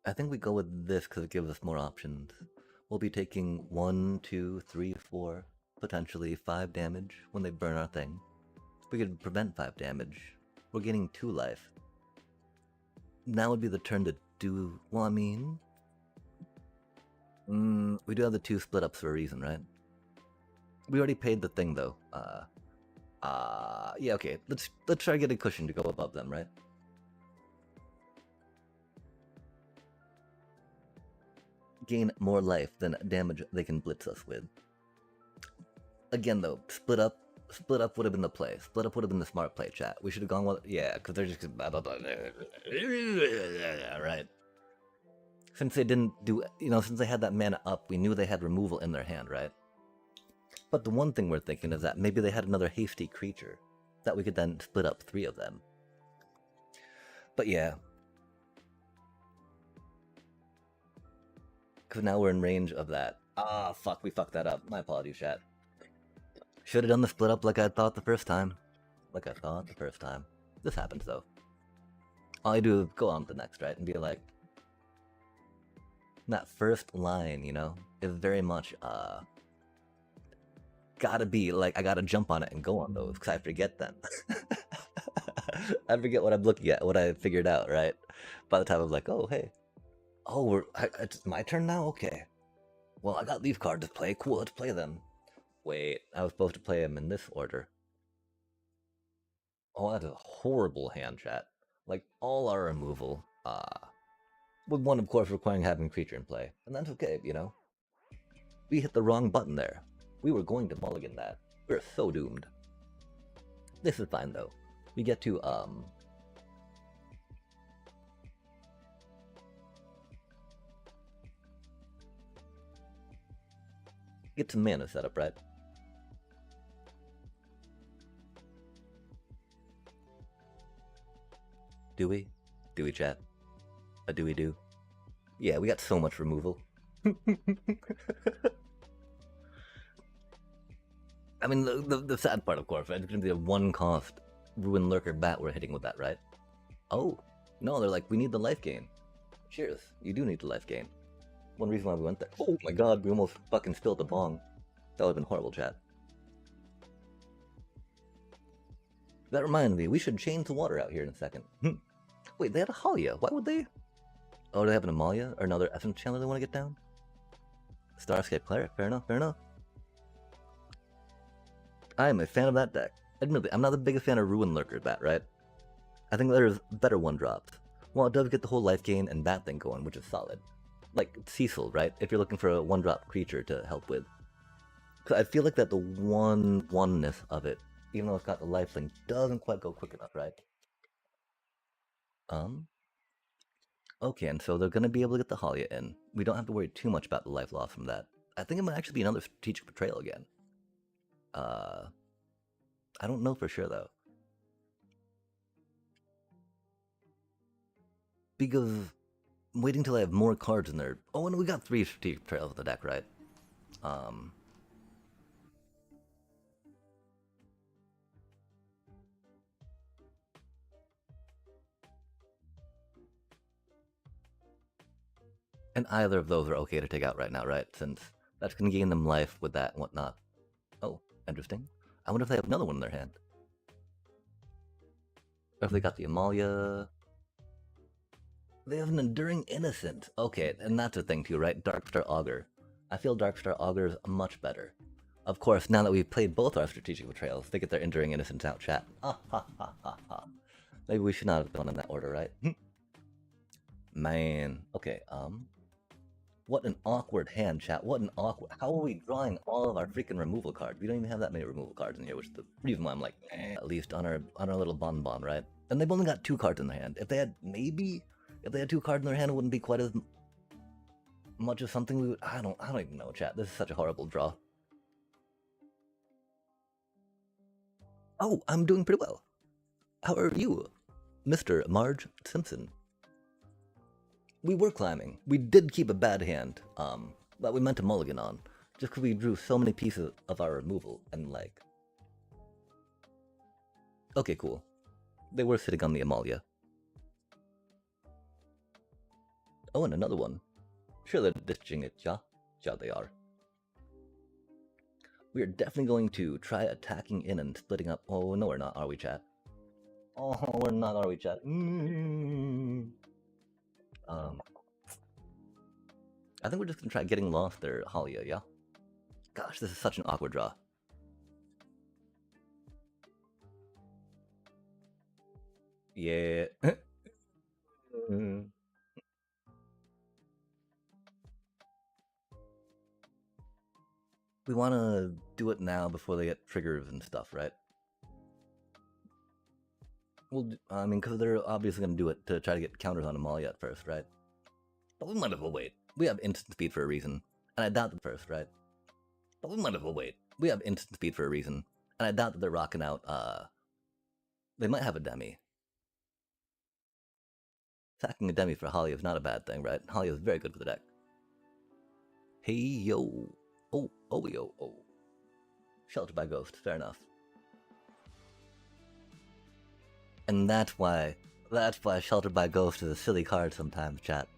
[SPEAKER 1] I think we go with this because it gives us more options. We'll be taking 1, 2, 3, 4, potentially 5 damage when they burn our thing. We could prevent 5 damage. We're gaining 2 life. Now would be the turn to do... Well, I mean... we do have the 2 split ups for a reason, right? We already paid the thing, though. Yeah, okay. Let's try to get a cushion to go above them, right? Gain more life than damage they can blitz us with. Again, though, split up would have been the play. Split up would have been the smart play, chat. We should have gone with... Yeah, because they're just... Right. Since they didn't do... since they had that mana up, we knew they had removal in their hand, right? But the one thing we're thinking is that maybe they had another hasty creature that we could then split up 3 of them. But yeah. Because now we're in range of that. Ah, fuck, we fucked that up. My apologies, chat. Should have done the split up like I thought the first time. This happens, though. All I do is go on to the next, right? And be like... That first line, is very much, gotta be, like, I gotta jump on it and go on those, because I forget them. I forget what I'm looking at, what I figured out, right? By the time I'm like, oh, hey. Oh, it's my turn now? Okay. Well, I got these cards to play. Cool, let's play them. Wait, I was supposed to play them in this order. Oh, that's a horrible hand, chat. Like, all our removal, with one, of course, requiring having creature in play. And that's okay, We hit the wrong button there. We were going to mulligan that. We're so doomed. This is fine, though. We get to, get some mana set up, right? Do we? Do we, chat? Do we do? Yeah, we got so much removal. I mean, the sad part, of course, right? It's gonna be a 1-cost Ruin Lurker Bat we're hitting with that, right? Oh, no, they're like, we need the life gain. Cheers, you do need the life gain. One reason why we went there. Oh my god, we almost fucking spilled the bong. That would've been horrible, chat. That reminded me, we should change the water out here in a second. Wait, they had a Halia. Why would they? Oh, do they have an Amalia? Or another Essence Chandler they want to get down? Starscape Cleric, fair enough, fair enough. I am a fan of that deck. Admittedly, I'm not the biggest fan of Ruin Lurker Bat, right? I think there's better 1-drops. Well, it does get the whole life gain and bat thing going, which is solid. Like Cecil, right? If you're looking for a 1-drop creature to help with. Because I feel like that the oneness of it, even though it's got the life thing, doesn't quite go quick enough, right? Okay, and so they're going to be able to get the Halia in. We don't have to worry too much about the life loss from that. I think it might actually be another strategic betrayal again. I don't know for sure, though. Because I'm waiting till I have more cards in there. Oh, and we got 3 strategic betrayals in the deck, right? And either of those are okay to take out right now, right? Since that's going to gain them life with that and whatnot. Oh, interesting. I wonder if they have another one in their hand. Or if they got the Amalia. They have an Enduring Innocent. Okay, and that's a thing too, right? Darkstar Augur. I feel Darkstar Augur is much better. Of course, now that we've played both our strategic betrayals, they get their Enduring Innocence out, chat. Ah, ha, ha, ha, ha. Maybe we should not have gone in that order, right? Man. Okay, what an awkward hand, chat. What an awkward... How are we drawing all of our freaking removal cards? We don't even have that many removal cards in here, which is the reason why I'm like, at least on our little bonbon, right? And they've only got 2 cards in their hand. If they had, maybe... If they had 2 cards in their hand, it wouldn't be quite as much of something we would... I don't even know, chat. This is such a horrible draw. Oh, I'm doing pretty well. How are you, Mr. Marge Simpson? We were climbing. We did keep a bad hand, that we meant to mulligan on, just because we drew so many pieces of our removal, and like... Okay, cool. They were sitting on the Amalia. Oh, and another one. Sure, they're ditching it, yeah? Yeah, they are. We are definitely going to try attacking in and splitting up... Oh, no we're not, are we, chat? Oh, we're not, are we, chat? I think we're just gonna try getting lost there, Halia, yeah? Gosh, this is such an awkward draw. Yeah. We want to do it now before they get triggers and stuff, right? Well, I mean, because they're obviously going to do it to try to get counters on Amalia at first, right? But we might as well wait. We have instant speed for a reason. And I doubt the first, right? But we might as well wait. We have instant speed for a reason. And I doubt that they're rocking out, they might have a demi. Sacking a demi for Halia is not a bad thing, right? Halia is very good for the deck. Hey, yo. Oh, yo, oh. Sheltered by Ghost, fair enough. And that's why Sheltered by Ghost is a silly card sometimes, chat.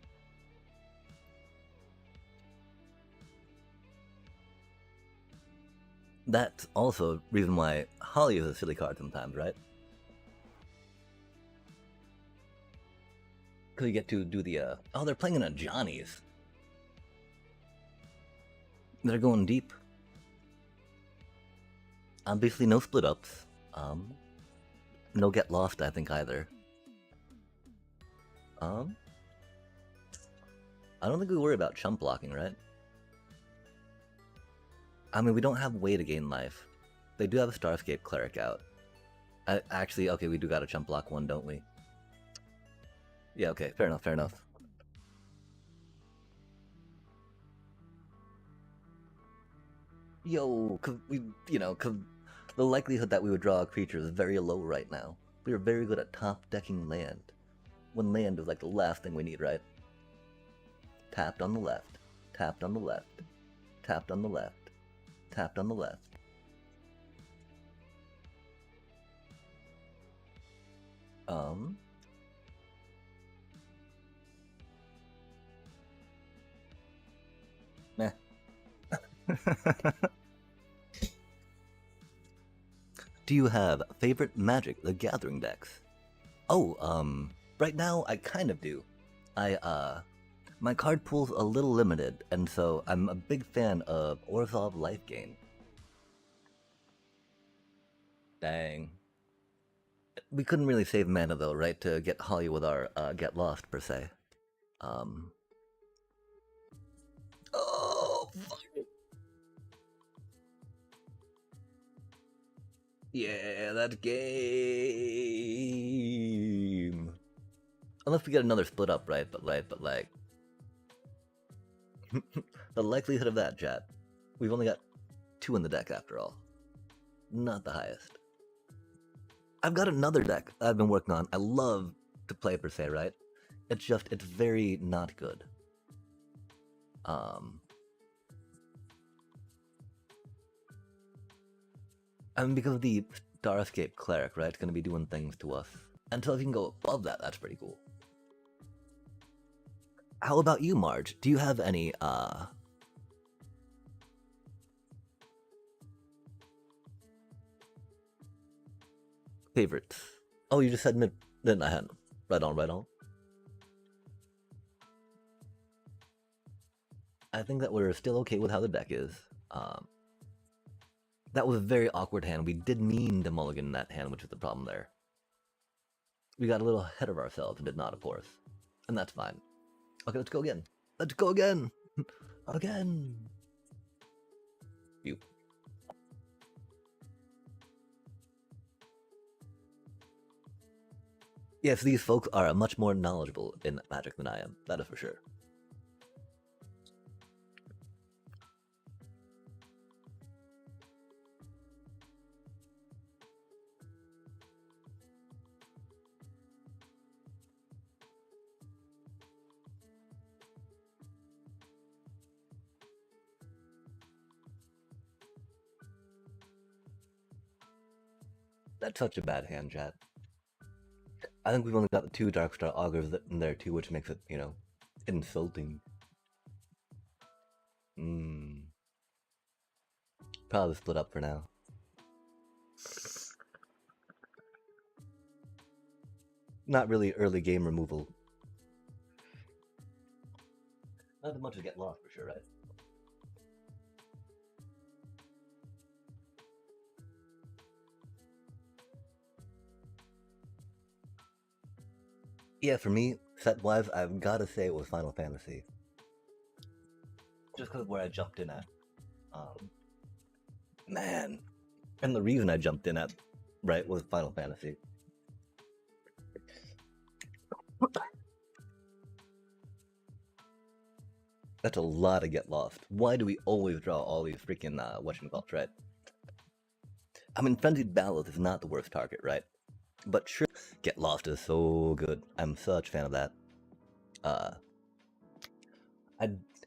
[SPEAKER 1] That's also a reason why Holly is a silly card sometimes, right? Because you get to do the, oh, they're playing in a Johnny's. They're going deep. Obviously no split ups. No get lost, I think, either. I don't think we worry about chump blocking, right? I mean, we don't have way to gain life. They do have a Starscape Cleric out. Actually, okay, we do got a chump block one, don't we? Yeah, okay, fair enough, fair enough. Yo, cause we, cause the likelihood that we would draw a creature is very low right now. We are very good at top decking land. When land is like the last thing we need, right? Tapped on the left, tapped on the left, tapped on the left, tapped on the left. Meh. Do you have favorite Magic the Gathering decks? Oh, right now I kind of do. My card pool's a little limited, and so I'm a big fan of Orzhov Life Gain. Dang. We couldn't really save mana though, right, to get Holly with our Get Lost, per se. Oh, fuck. Yeah, that game. Unless we get another split up, right? But like... the likelihood of that, chat. We've only got 2 in the deck after all. Not the highest. I've got another deck I've been working on. I love to play, per se, right? It's just, it's very not good. I mean, because of the Starscape Cleric, right? It's going to be doing things to us. Until if you can go above that, that's pretty cool. How about you, Marge? Do you have any favorites? Oh, you just said mid. Then I had right on, right on. I think that we're still okay with how the deck is. Um, that was a very awkward hand. We did mean to mulligan that hand, which is the problem there. We got a little ahead of ourselves and did not, of course. And that's fine. Okay, let's go again. Let's go again! Again! You. Yes, these folks are much more knowledgeable in Magic than I am. That is for sure. That's such a bad hand, chat. I think we've only got the 2 Darkstar Augurs in there too, which makes it, you know, insulting. Probably split up for now. Not really early game removal. Not as much as get lost for sure, right? Yeah, for me, set-wise, I've got to say it was Final Fantasy. Just because of where I jumped in at. Man. And the reason I jumped in at, right, was Final Fantasy. That's a lot to get lost. Why do we always draw all these freaking, whatchamacallits, right? I mean, Frenzied Battles is not the worst target, right? But sure, Get Lost is so good. I'm such a fan of that. I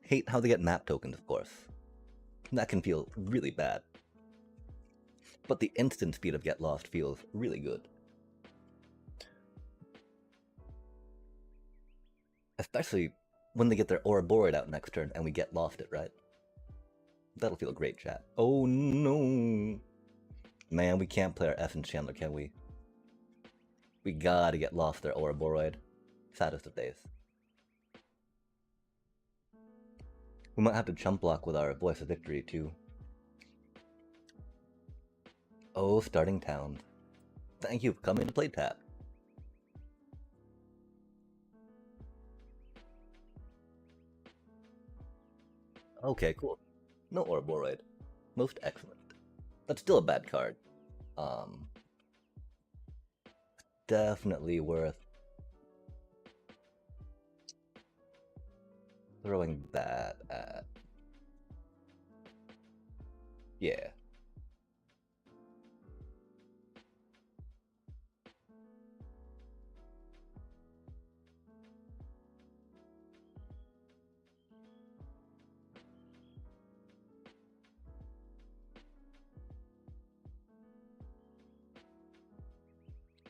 [SPEAKER 1] hate how they get map tokens, of course. That can feel really bad. But the instant speed of Get Lost feels really good. Especially when they get their Ouroboros out next turn and we Get Lost it, right? That'll feel great, chat. Oh no! Man, we can't play our Essence Chandler, can we? We gotta get lost their Ouroboros. Saddest of days. We might have to chump block with our Voice of Victory, too. Oh, starting towns. Thank you for coming to play tap. Okay, cool. No Ouroboros. Most excellent. That's still a bad card. Definitely worth throwing that at. Yeah.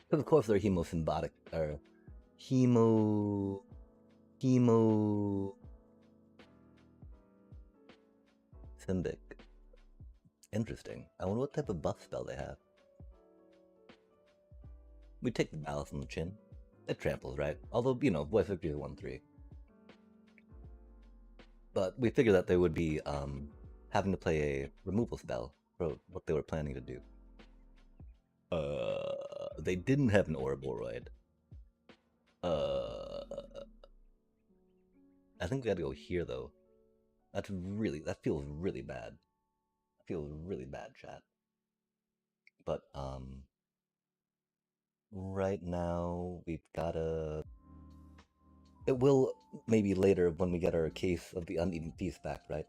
[SPEAKER 1] Because of course they're hemosymbiotic, or hemo... Symbic. Interesting. I wonder what type of buff spell they have. We take the Malice on the chin. It tramples, right? Although, you know, Voice Victory is 1-3. But we figured that they would be having to play a removal spell for what they were planning to do. They didn't have an Ouroboros. I think we gotta go here though. That feels really bad. That feels really bad, chat. But right now we've gotta. It will maybe later when we get our case of the uneven feast back, right?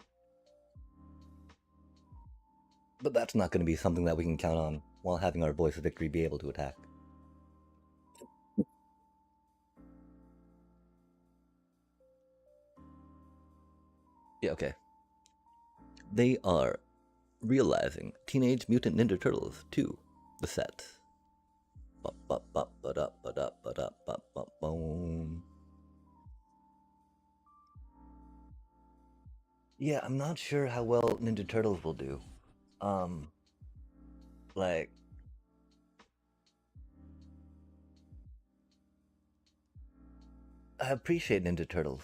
[SPEAKER 1] But that's not going to be something that we can count on while having our Voice of Victory be able to attack. Yeah, okay. They are realizing Teenage Mutant Ninja Turtles 2, the set. Yeah, I'm not sure how well Ninja Turtles will do. Um, like, I appreciate Ninja Turtles.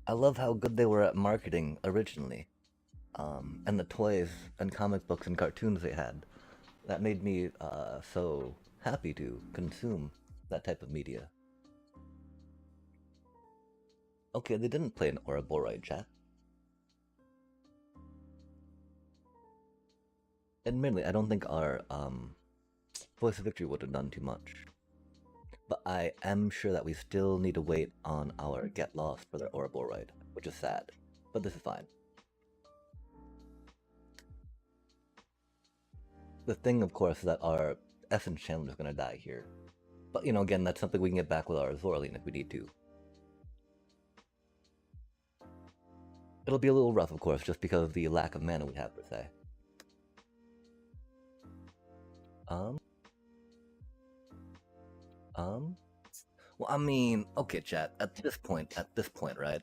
[SPEAKER 1] I love how good they were at marketing originally. And the toys and comic books and cartoons they had. That made me so happy to consume that type of media. Okay, they didn't play an Ouroboros chat. Admittedly, I don't think our Voice of Victory would have done too much. But I am sure that we still need to wait on our Get Lost for their Ouroboros, which is sad. But this is fine. The thing, of course, is that our Essence Chandler is going to die here. But, you know, again, that's something we can get back with our Zorline if we need to. It'll be a little rough, of course, just because of the lack of mana we have, per se. Um, um, well, I mean, okay, chat, at this point, right,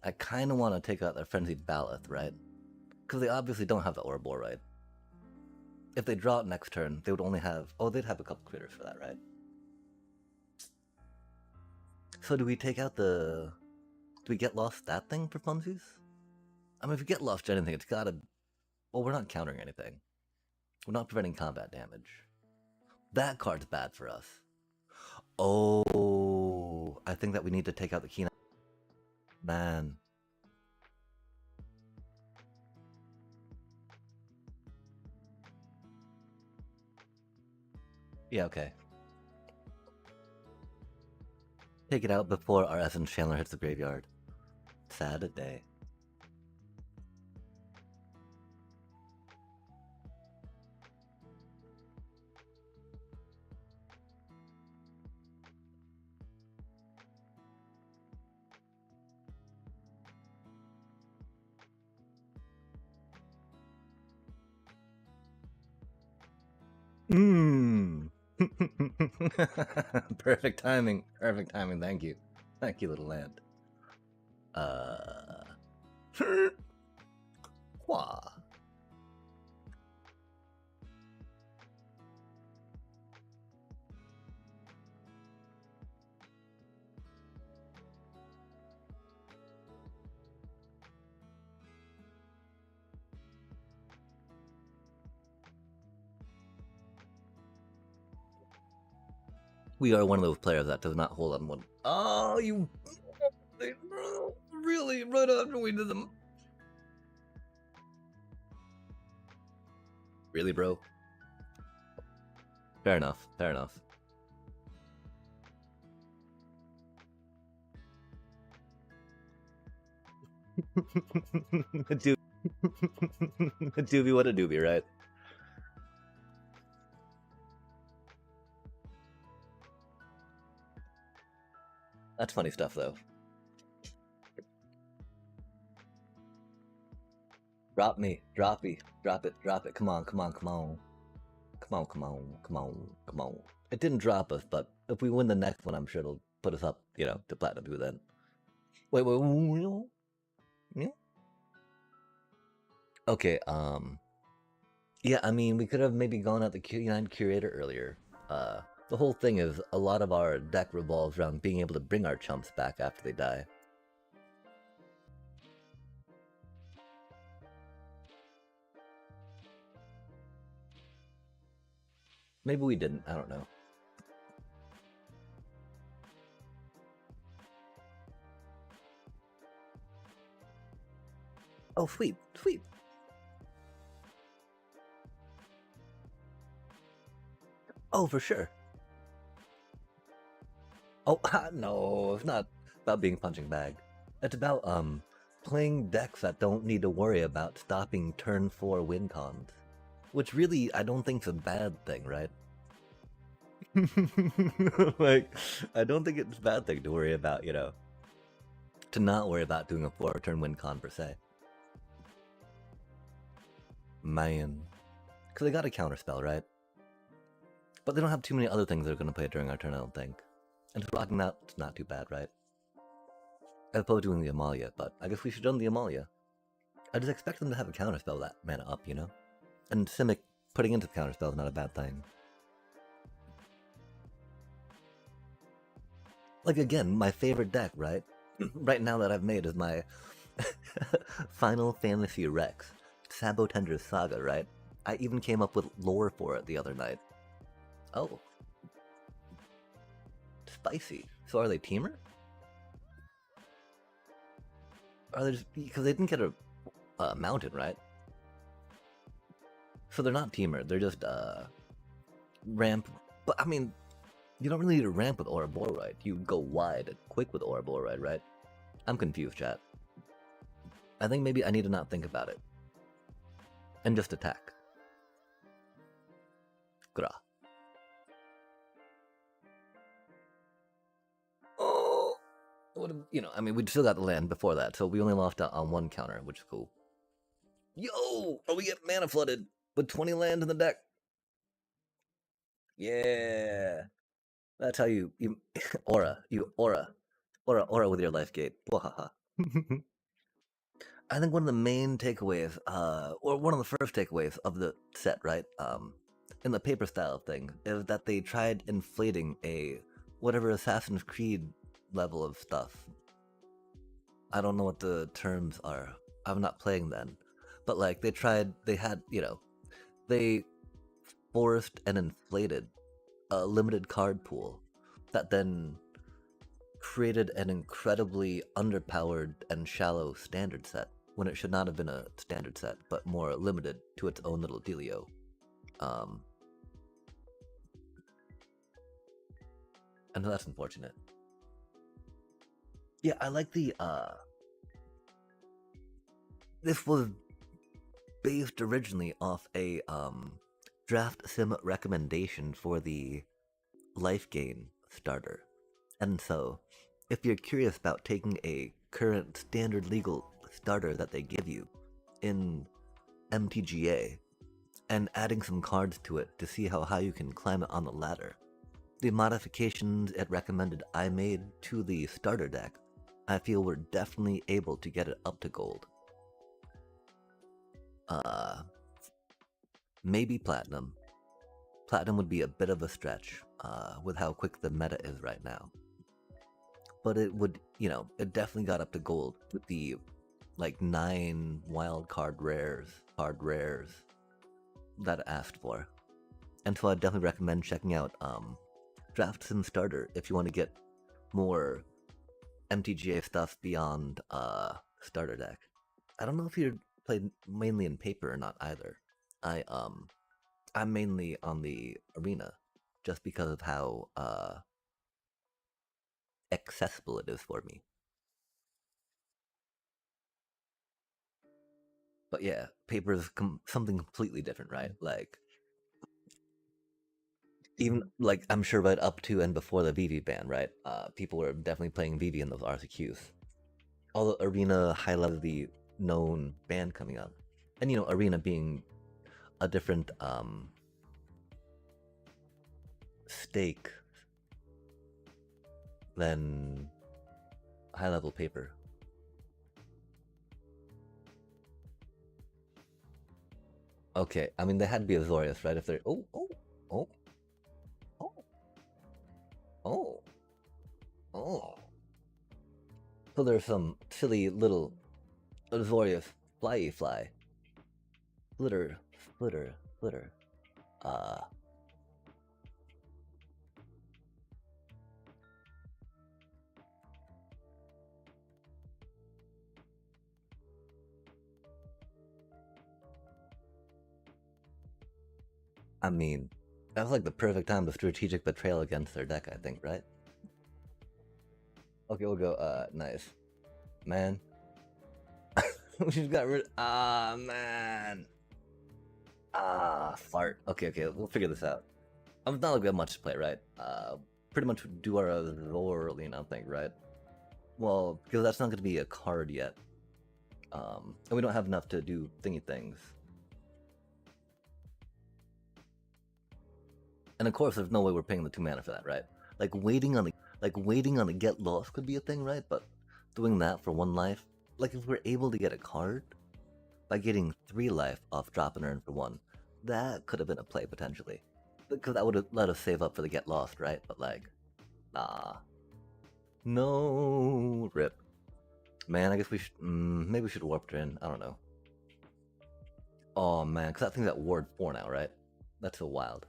[SPEAKER 1] I kind of want to take out their Frenzied Ballast, right? Because they obviously don't have the Ouroboros, right? If they draw it next turn, they would only have, oh, they'd have a couple critters for that, right? So do we take out the, do we get lost that thing for funsies? I mean, if we get lost anything, it's gotta, well, we're not countering anything. We're not preventing combat damage. That card's bad for us. Oh, I think that we need to take out the Keen. Man. Yeah, okay. Take it out before our Essence Chandler hits the graveyard. Sad day. Mmm. Perfect timing. Perfect timing. Thank you. Thank you, little land. Wah. We are one of those players that does not hold on one. Oh, you. Really? Right after we did them. Really, bro? Fair enough. Fair enough. Doobie, what a doobie, right? That's funny stuff, though. Drop me, drop me, drop it, drop it. Come on, come on, come on. Come on, come on, come on, come on. It didn't drop us, but if we win the next one, I'm sure it'll put us up, you know, to Platinum 2 then. Wait. Okay, yeah, I mean, we could have maybe gone at the Q9 Curator earlier. The whole thing is a lot of our deck revolves around being able to bring our chumps back after they die. Maybe we didn't, I don't know. Oh, sweet, sweet. Oh, for sure. Oh, no, it's not about being punching bag. It's about, playing decks that don't need to worry about stopping turn 4 win cons. Which really, I don't think's a bad thing, right? Like, I don't think it's a bad thing to worry about, you know, to not worry about doing a 4-turn win con per se. Man. Because they got a counterspell, right? But they don't have too many other things they're going to play during our turn, I don't think. And just blocking that, it's not too bad, right? as opposed to doing the Amalia, but I guess we should run the Amalia. I just expect them to have a counterspell that mana up, you know? And Simic putting into the counterspell is not a bad thing. Like, again, my favorite deck, right? Right now that I've made is my Final Fantasy Rex, Sabotender Saga, right? I even came up with lore for it the other night. Oh. Spicy. So are they teamer? Are they just... because they didn't get a mountain, right? So they're not teamer, they're just, ramp... But, I mean, you don't really need to ramp with Ouroboros, you go wide and quick with Ouroboros, right? I'm confused, chat. I think maybe I need to not think about it. And just attack. Gra. Oh! You know, I mean, we still got the land before that, so we only lost out on one counter, which is cool. Yo! Are we getting mana flooded with 20 land in the deck? Yeah! That's how you aura with your life gate. Wahaha. I think one of the main takeaways, or one of the first takeaways of the set, right, in the paper style thing, is that they tried inflating a whatever Assassin's Creed level of stuff. I don't know what the terms are. I'm not playing then. But like they had, you know, they forced and inflated a limited card pool that then created an incredibly underpowered and shallow standard set when it should not have been a standard set, but more limited to its own little dealio. And that's unfortunate. Yeah, I like the, this was based originally off a, draft sim recommendation for the life gain starter. And so, if you're curious about taking a current standard legal starter that they give you in MTGA and adding some cards to it to see how high you can climb it on the ladder, the modifications it recommended I made to the starter deck, I feel we're definitely able to get it up to gold. Maybe platinum. Platinum would be a bit of a stretch with how quick the meta is right now. But it would, you know, it definitely got up to gold with the like 9 wild card rares that I asked for. And so I'd definitely recommend checking out Draft Sim Starter if you want to get more MTGA stuff beyond starter deck. I don't know if you're played mainly in paper or not either. I'm mainly on the arena just because of how accessible it is for me. But yeah, paper is something completely different, right? Like, even like I'm sure right up to and before the VV ban, right? People were definitely playing VV in those RCQs. Although arena highlighted the known ban coming up, and you know, arena being a different stake than high level paper. Okay, I mean they had to be Azorius, right? If they're oh. So there's some silly little Azorius fly. Flitter. I mean, that was like the perfect time to strategic betrayal against their deck, I think, right? Okay, we'll go, nice. Man. We just got rid man. Fart. Okay, we'll figure this out. I'm not like we have much to play, right? Pretty much do our Azorian, I think, right? Well, because that's not going to be a card yet. And we don't have enough to do thingy things. And of course, there's no way we're paying the 2 mana for that, right? Like waiting on the get lost could be a thing, right? But doing that for 1 life, like if we're able to get a card by getting 3 life off drop and earn for 1, that could have been a play potentially. Because that would have let us save up for the get lost, right? But like, nah. No rip. Man, I guess we should, maybe we should warp drain. I don't know. Oh man, because that thing's at ward 4 now, right? That's so wild.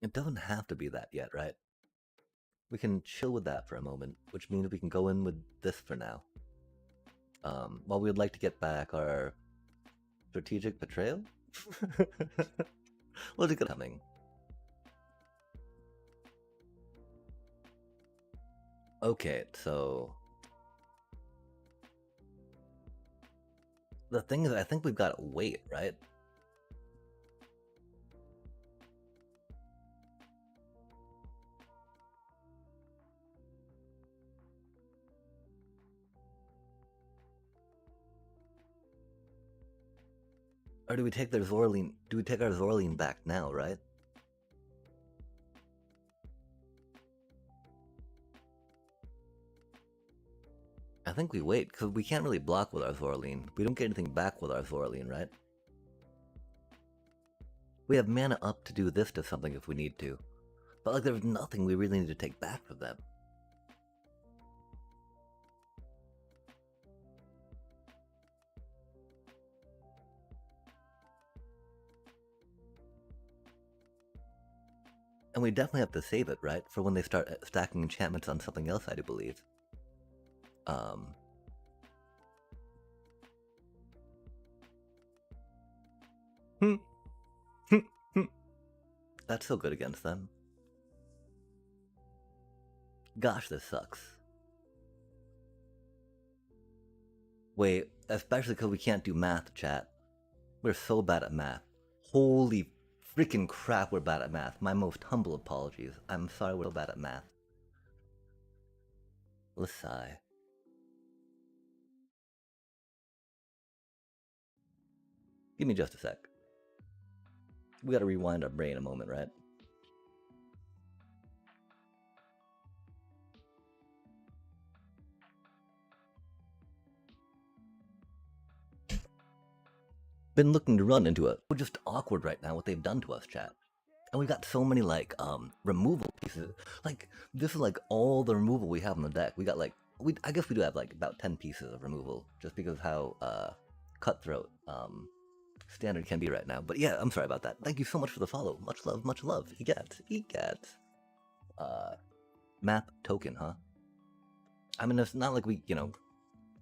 [SPEAKER 1] It doesn't have to be that yet, right? We can chill with that for a moment, which means we can go in with this for now. While we would like to get back our strategic betrayal? We'll just get coming. Okay, so the thing is, I think we've got to wait, right? Or do we take their Zorline? Do we take our Zorline back now, right? I think we wait, because we can't really block with our Zorline. We don't get anything back with our Zorline, right? We have mana up to do this to something if we need to. But like there's nothing we really need to take back from them. And we definitely have to save it, right? For when they start stacking enchantments on something else, I do believe. That's so good against them. Gosh, this sucks. Wait, especially because we can't do math, chat. We're so bad at math. Holy freaking crap, we're bad at math. My most humble apologies. I'm sorry we're so bad at math. Let's sigh. Give me just a sec. We gotta rewind our brain a moment, right? Been looking to run into it. We're just awkward right now what they've done to us, chat. And we got so many like removal pieces. Like this is like all the removal we have on the deck. We got like I guess we do have like about 10 pieces of removal just because of how cutthroat standard can be right now. But yeah, I'm sorry about that. Thank you so much for the follow. Much love, much love. Egat. Map token, huh? I mean, it's not like we,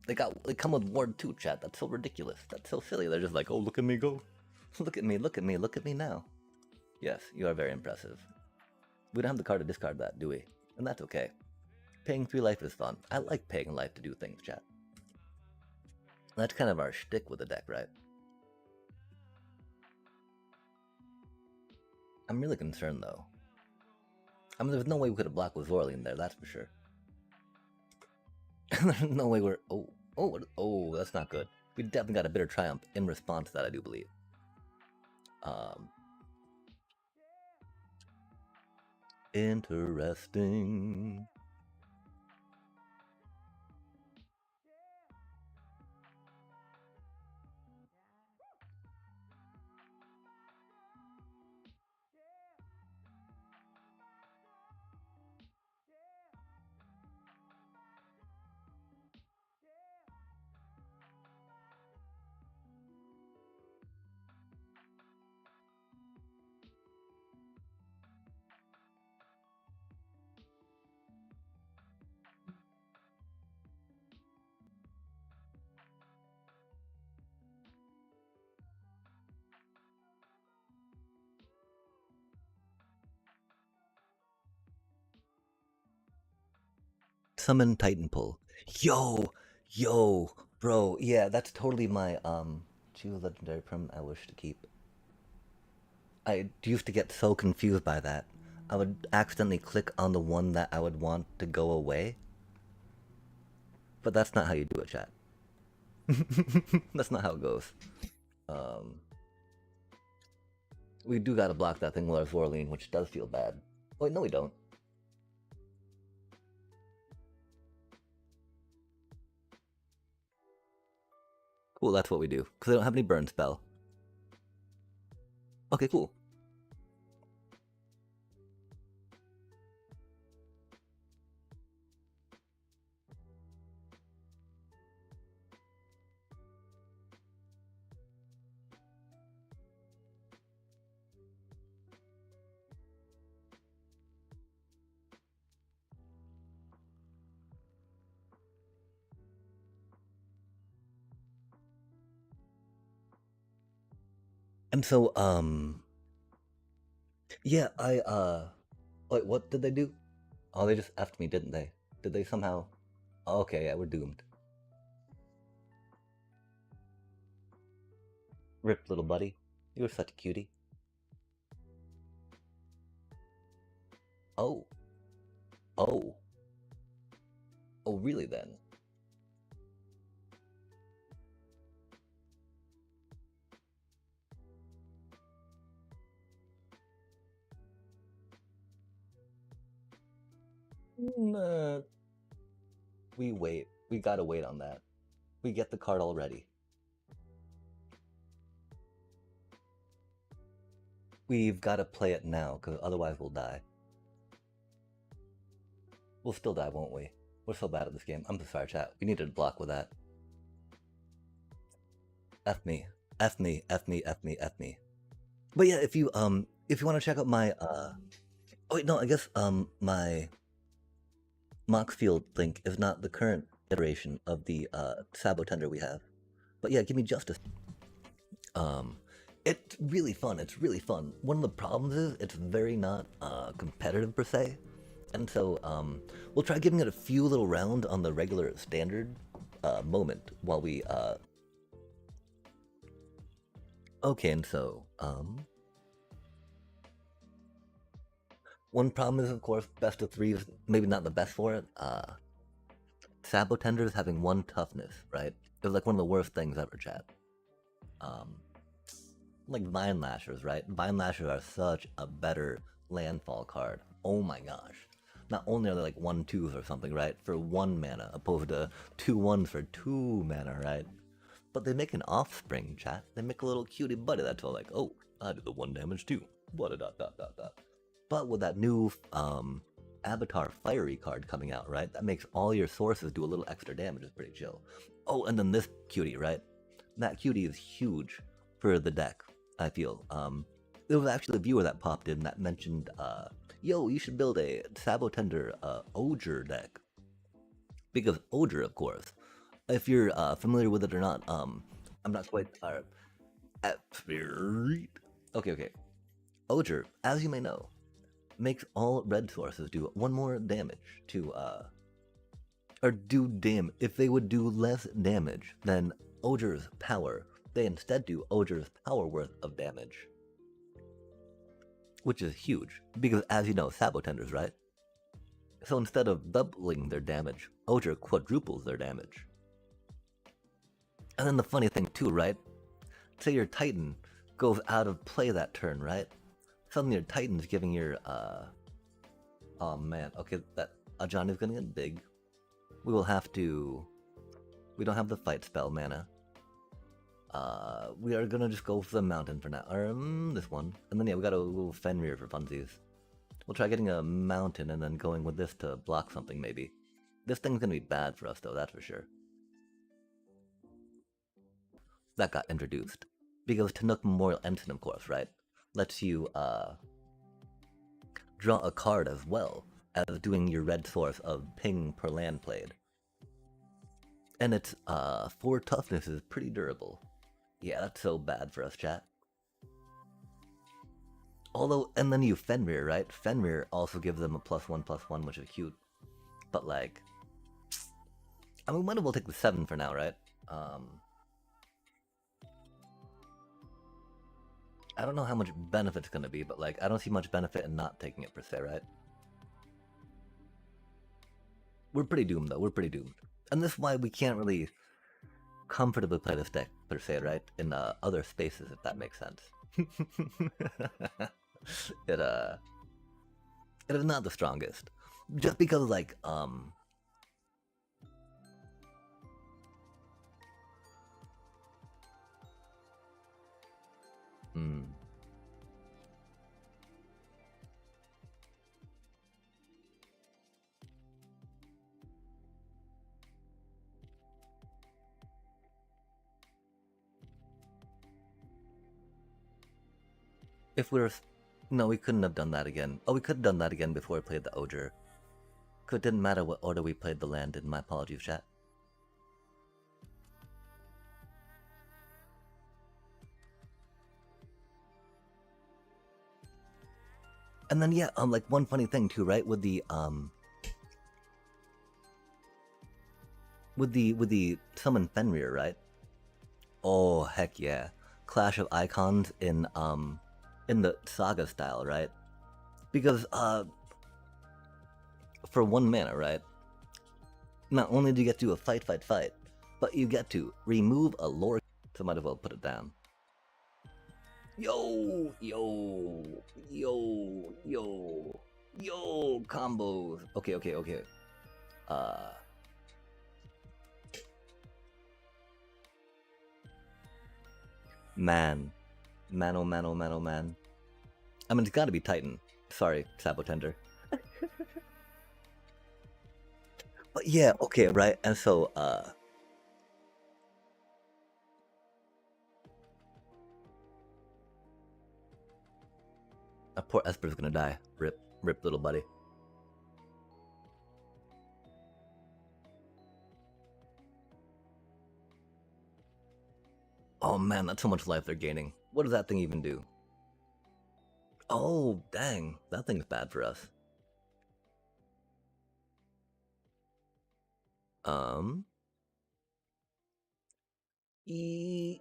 [SPEAKER 1] they come with Ward 2 chat. That's so ridiculous. That's so silly. They're just like, oh, look at me go. Look at me, look at me, look at me now. Yes, you are very impressive. We don't have the card to discard that, do we? And that's okay. Paying 3 life is fun. I like paying life to do things, chat. That's kind of our shtick with the deck, right? I'm really concerned, though. I mean, there's no way we could have blocked with Zorley in there, that's for sure. There's no way we're... Oh, that's not good. We definitely got a bitter triumph in response to that, I do believe. Interesting. Summon Titan Pull. Yo, bro. Yeah, that's totally my choose legendary permanent I wish to keep. I used to get so confused by that. I would accidentally click on the one that I would want to go away. But that's not how you do it, chat. That's not how it goes. We do gotta block that thing with our Zorline, which does feel bad. Wait, no we don't. Cool, that's what we do. Because they don't have any burn spell. Okay, cool. And so, yeah, wait, what did they do? Oh, they just effed me, didn't they? Did they somehow? Oh, okay, yeah, we're doomed. Rip, little buddy. You were such a cutie. Oh. Oh. Oh, really then? Nah. We wait. We gotta wait on that. We get the card already. We've gotta play it now, because otherwise we'll die. We'll still die, won't we? We're so bad at this game. I'm sorry, chat. We needed to block with that. F me. F me. F me. F me. F me. But yeah, if you want to check out my oh wait, no, I guess my Moxfield link is not the current iteration of the Sabotender we have. But yeah, give me justice. It's really fun. It's really fun. One of the problems is it's very not competitive per se, and so we'll try giving it a few little rounds on the regular standard moment while we okay, and so one problem is, of course, best of three is maybe not the best for it. Sabotender is having one toughness, right? It was like one of the worst things ever, chat. Like Vine Lashers, right? Vine Lashers are such a better landfall card. Oh my gosh. Not only are they like 1/2s or something, right? For 1 mana, opposed to 2/1s for 2 mana, right? But they make an offspring, chat. They make a little cutie buddy that's all like, oh, I do the 1 damage too. What a dot dot dot dot. But with that new Avatar Fiery card coming out, right? That makes all your sources do a little extra damage. It's pretty chill. Oh, and then this cutie, right? That cutie is huge for the deck, I feel. There was actually a viewer that popped in that mentioned, yo, you should build a Sabotender Ogre deck. Because Ogre, of course, if you're familiar with it or not, I'm not quite... okay. Ogre, as you may know, makes all red sources do 1 more damage to, or do if they would do less damage than Ogre's power, they instead do Ogre's power worth of damage. Which is huge, because as you know, Sabotenders, right? So instead of doubling their damage, Ogre quadruples their damage. And then the funny thing too, right? Say your Titan goes out of play that turn, right? Suddenly your Titan's giving your, oh man, okay, that Ajani's gonna get big. We will have to... We don't have the fight spell mana. We are gonna just go for the mountain for now, or this one. And then yeah, we gotta go Fenrir for funsies. We'll try getting a mountain and then going with this to block something maybe. This thing's gonna be bad for us though, that's for sure. That got introduced. Because Tanuk Memorial Ensign, of course, right? Lets you draw a card as well as doing your red source of ping per land played. And its 4 toughness is pretty durable. Yeah, that's so bad for us, chat. Although, and then you Fenrir, right? Fenrir also gives them a +1/+1, which is cute. But like, I mean, we'll take the 7 for now, right? I don't know how much benefit it's gonna be, but like, I don't see much benefit in not taking it per se, right? We're pretty doomed though, we're pretty doomed. And this is why we can't really comfortably play this deck per se, right? In other spaces, if that makes sense. it it is not the strongest. Just because like hmm. If we were no, we couldn't have done that again. Oh, we could have done that again before we played the Oger. It didn't matter what order we played the land in. My apologies, chat. And then yeah, like one funny thing too, right? With the with the summon Fenrir, right? Oh heck yeah. Clash of Icons in the saga style, right? Because for 1 mana, right? Not only do you get to do a fight, but you get to remove a lore, so might as well put it down. Yo, yo, yo, yo, yo, combos. Okay. Uh, man. Man. I mean, it's gotta be Titan. Sorry, Sabotender. But yeah, okay, right? And so, poor Esper's gonna die. Rip, little buddy. Oh man, that's how much life they're gaining. What does that thing even do? Oh, dang. That thing's bad for us. E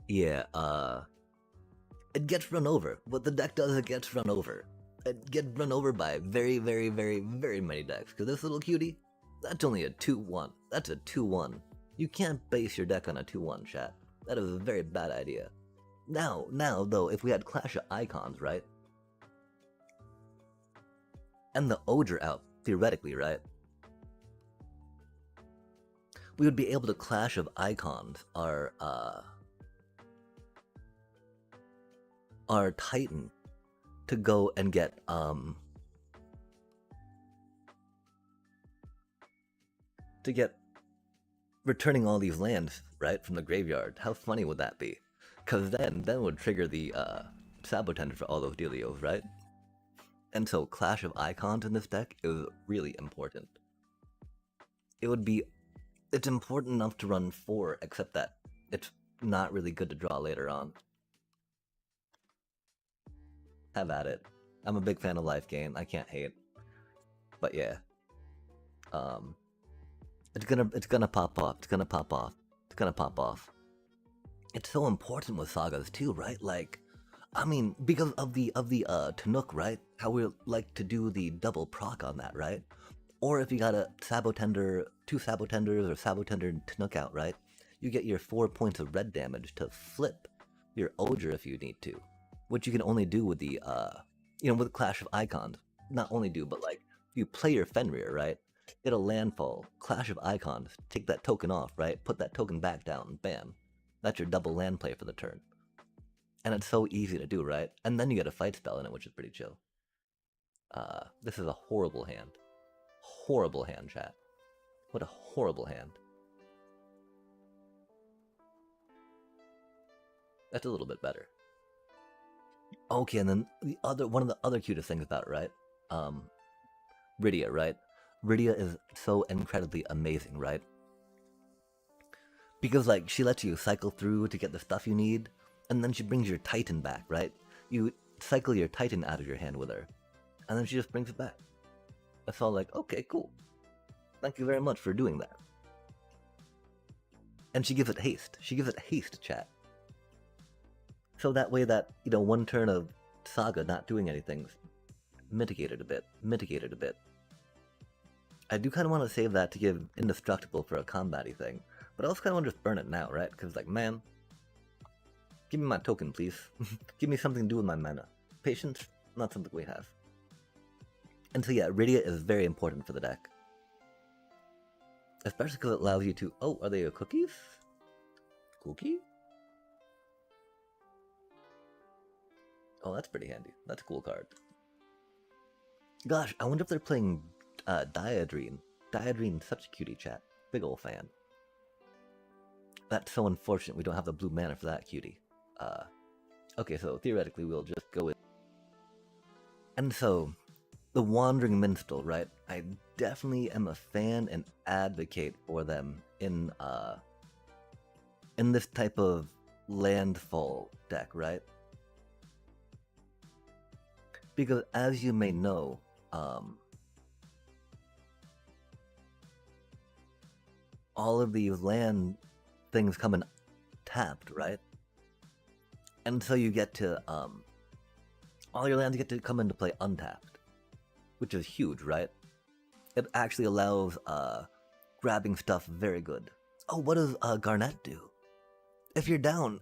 [SPEAKER 1] yeah, it gets run over. What the deck does, it gets run over. It gets run over by very many decks. Because this little cutie, that's only a 2-1. That's a 2-1. You can't base your deck on a 2-1, chat. That is a very bad idea. Now, though, if we had Clash of Icons, right? And the Oger out, theoretically, right? We would be able to Clash of Icons our Titan to go and get returning all these lands, right, from the graveyard. How funny would that be? Because then would trigger the Sabotender for all those dealios, right? And so Clash of Icons in this deck is really important. It's important enough to run 4, except that it's not really good to draw later on. Have at it. I'm a big fan of life gain. I can't hate. But yeah. It's gonna pop off. It's gonna pop off. It's so important with sagas too, right? Like, I mean, because of the Tanuk, right? How we like to do the double proc on that, right? Or if you got a Sabotender, 2 Sabotenders or Sabotender and Tanuk out, right? You get your 4 points of red damage to flip your Oger if you need to, which you can only do with the with Clash of Icons. Not only do, but like you play your Fenrir, right? Get a landfall, Clash of Icons, take that token off, right? Put that token back down, bam. That's your double land play for the turn. And it's so easy to do, right? And then you get a fight spell in it, which is pretty chill. This is a horrible hand. Horrible hand, chat. What a horrible hand. That's a little bit better. Okay, and then one of the other cutest things about it, right? Rydia, right? Rydia is so incredibly amazing, right? Because like she lets you cycle through to get the stuff you need, and then she brings your Titan back, right? You cycle your Titan out of your hand with her, and then she just brings it back. That's all like, okay, cool. Thank you very much for doing that. And she gives it haste. She gives it haste, chat. So that way that, 1 turn of Saga not doing anything mitigate it a bit. Mitigate it a bit. I do kind of want to save that to give Indestructible for a combat-y thing, but I also kind of want to just burn it now, right? Because, like, man, give me my token, please. Give me something to do with my mana. Patience, not something we have. And so yeah, Rydia is very important for the deck. Especially because it allows you to... Oh, are they cookies? Cookie? Oh, that's pretty handy. That's a cool card. Gosh, I wonder if they're playing Diadrene. Diadrene's such a cutie, chat. Big ol' fan. That's so unfortunate we don't have the blue mana for that cutie. Okay, so theoretically we'll just go with... And so, the Wandering Minstrel, right? I definitely am a fan and advocate for them in this type of landfall deck, right? Because as you may know, all of these land things come in tapped, right? And so you get to, all your lands get to come into play untapped, which is huge, right? It actually allows, grabbing stuff very good. Oh, what does, Garnet do? If you're down,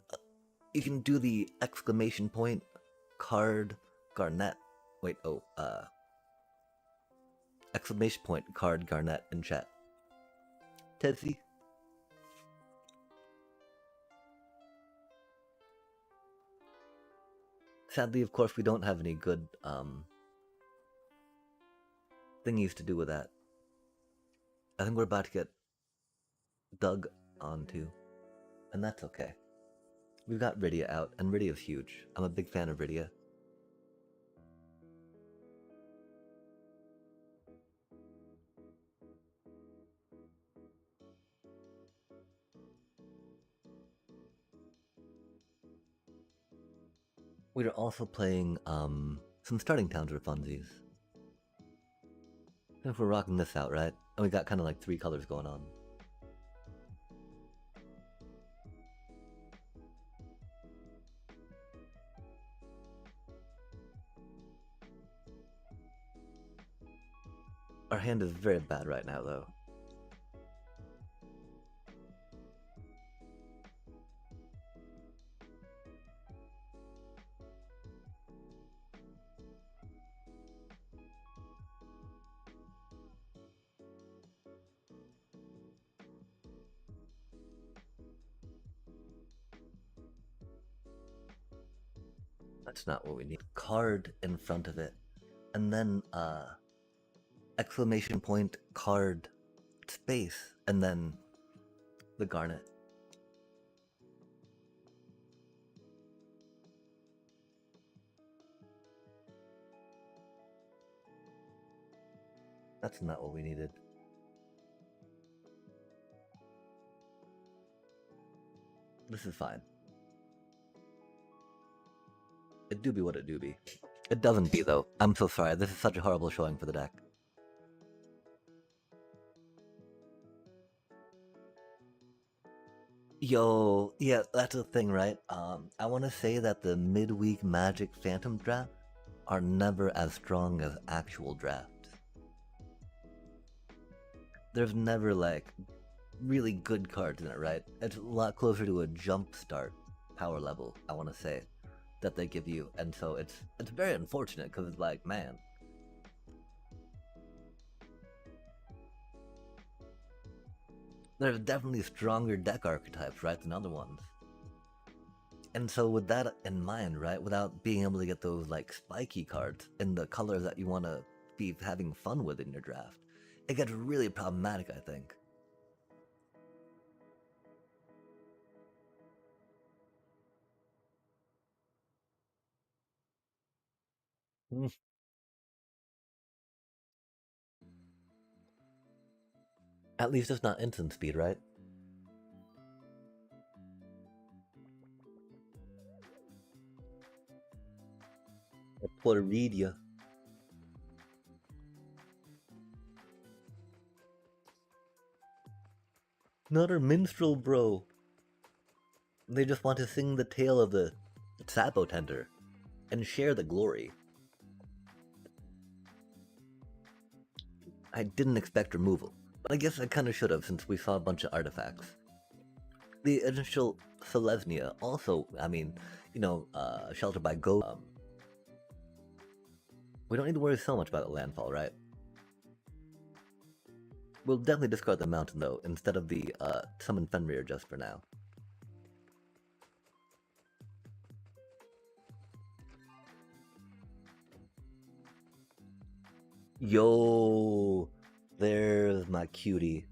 [SPEAKER 1] you can do the exclamation point, card, Garnet. Wait, oh, exclamation point, card, Garnet in chat. Tetsy. Sadly, of course, we don't have any good, thingies to do with that. I think we're about to get dug onto, and that's okay. We've got Rydia out, and Rydia's huge. I'm a big fan of Rydia. We are also playing some starting towns for funsies. If we're rocking this out, right? And we got kind of like 3 colors going on. Our hand is very bad right now, though. That's not what we need. Card in front of it. And then, exclamation point, card, space, and then the Garnet. That's not what we needed. This is fine. It do be what it do be. It doesn't be, though. I'm so sorry. This is such a horrible showing for the deck. Yo, yeah, that's the thing, right? I want to say that the midweek Magic Phantom draft are never as strong as actual drafts. There's never, like, really good cards in it, right? It's a lot closer to a jump start power level, I want to say, that they give you, and so it's very unfortunate, because it's like, man. There's definitely stronger deck archetypes, right, than other ones. And so with that in mind, right, without being able to get those, like, spiky cards in the colors that you want to be having fun with in your draft, it gets really problematic, I think. At least it's not instant speed, right? Floridia. Not our minstrel, bro. They just want to sing the tale of the Sapo Tender and share the glory. I didn't expect removal. But I guess I kinda should have since we saw a bunch of artifacts. The initial Selesnya also, I mean, sheltered by Go. We don't need to worry so much about the landfall, right? We'll definitely discard the mountain though, instead of the summon Fenrir just for now. Yo, there's my cutie.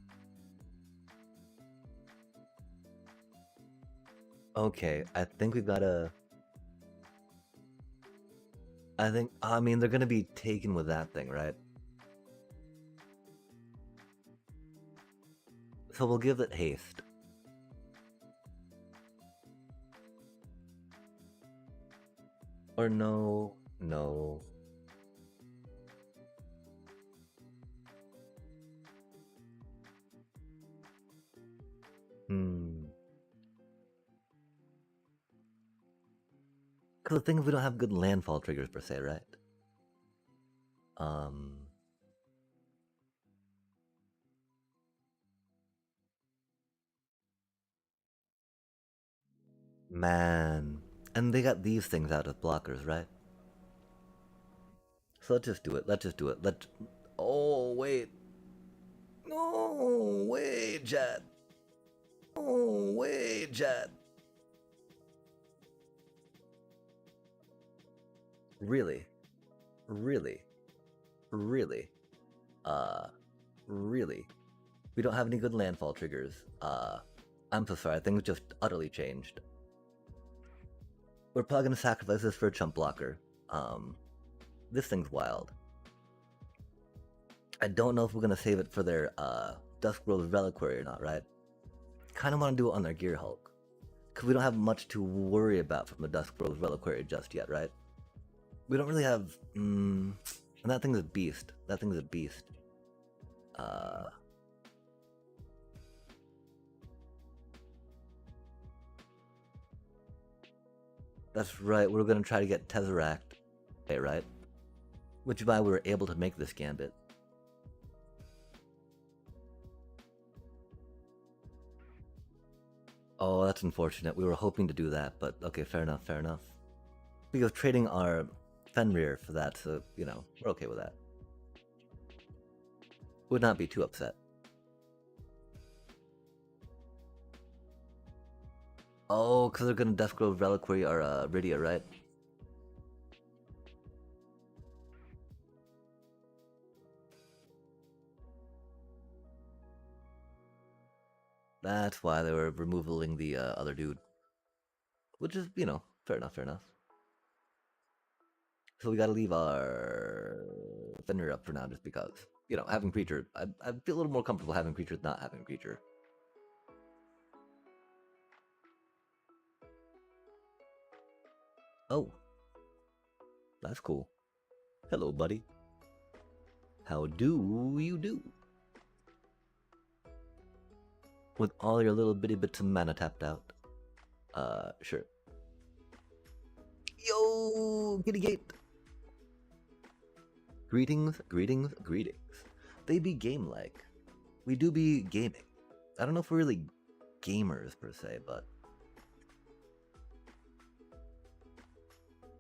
[SPEAKER 1] Okay, I think we gotta. I mean, they're gonna be taken with that thing, right? So we'll give it haste. Or no, no. Hmm. Because the thing is, we don't have good landfall triggers per se, right? Um. Man. And they got these things out as blockers, right? So let's just do it. Let's just do it. Let's. Oh, wait. No, wait, Jet. Oh, wait, Jet. Really? Really? Really? Uh, really? We don't have any good landfall triggers. I'm so sorry, things just utterly changed. We're probably gonna sacrifice this for a chump blocker. This thing's wild. I don't know if we're gonna save it for their Duskworld Reliquary or not, right? Kind of want to do it on their Gear Hulk. Because we don't have much to worry about from the Duskworld Reliquary just yet, right? We don't really have. And that thing's a beast. That thing's a beast. That's right, we were gonna try to get Tesseract. Okay, right? Which is why we were able to make this gambit. Oh, that's unfortunate. We were hoping to do that, but okay, fair enough, fair enough. Because trading our Fenrir for that, so, we're okay with that. Would not be too upset. Oh, because they're gonna Deathgrove Reliquary our Rydia, right? That's why they were removing the other dude. Which is, fair enough, fair enough. So we gotta leave our Fenrir up for now just because. Having creature, I feel a little more comfortable having creature than not having creature. Oh, that's cool. Hello, buddy. How do you do? With all your little bitty bits of mana tapped out. Sure. Yo, kitty gate. Greetings, greetings, greetings. They be game-like. We do be gaming. I don't know if we're really gamers per se, but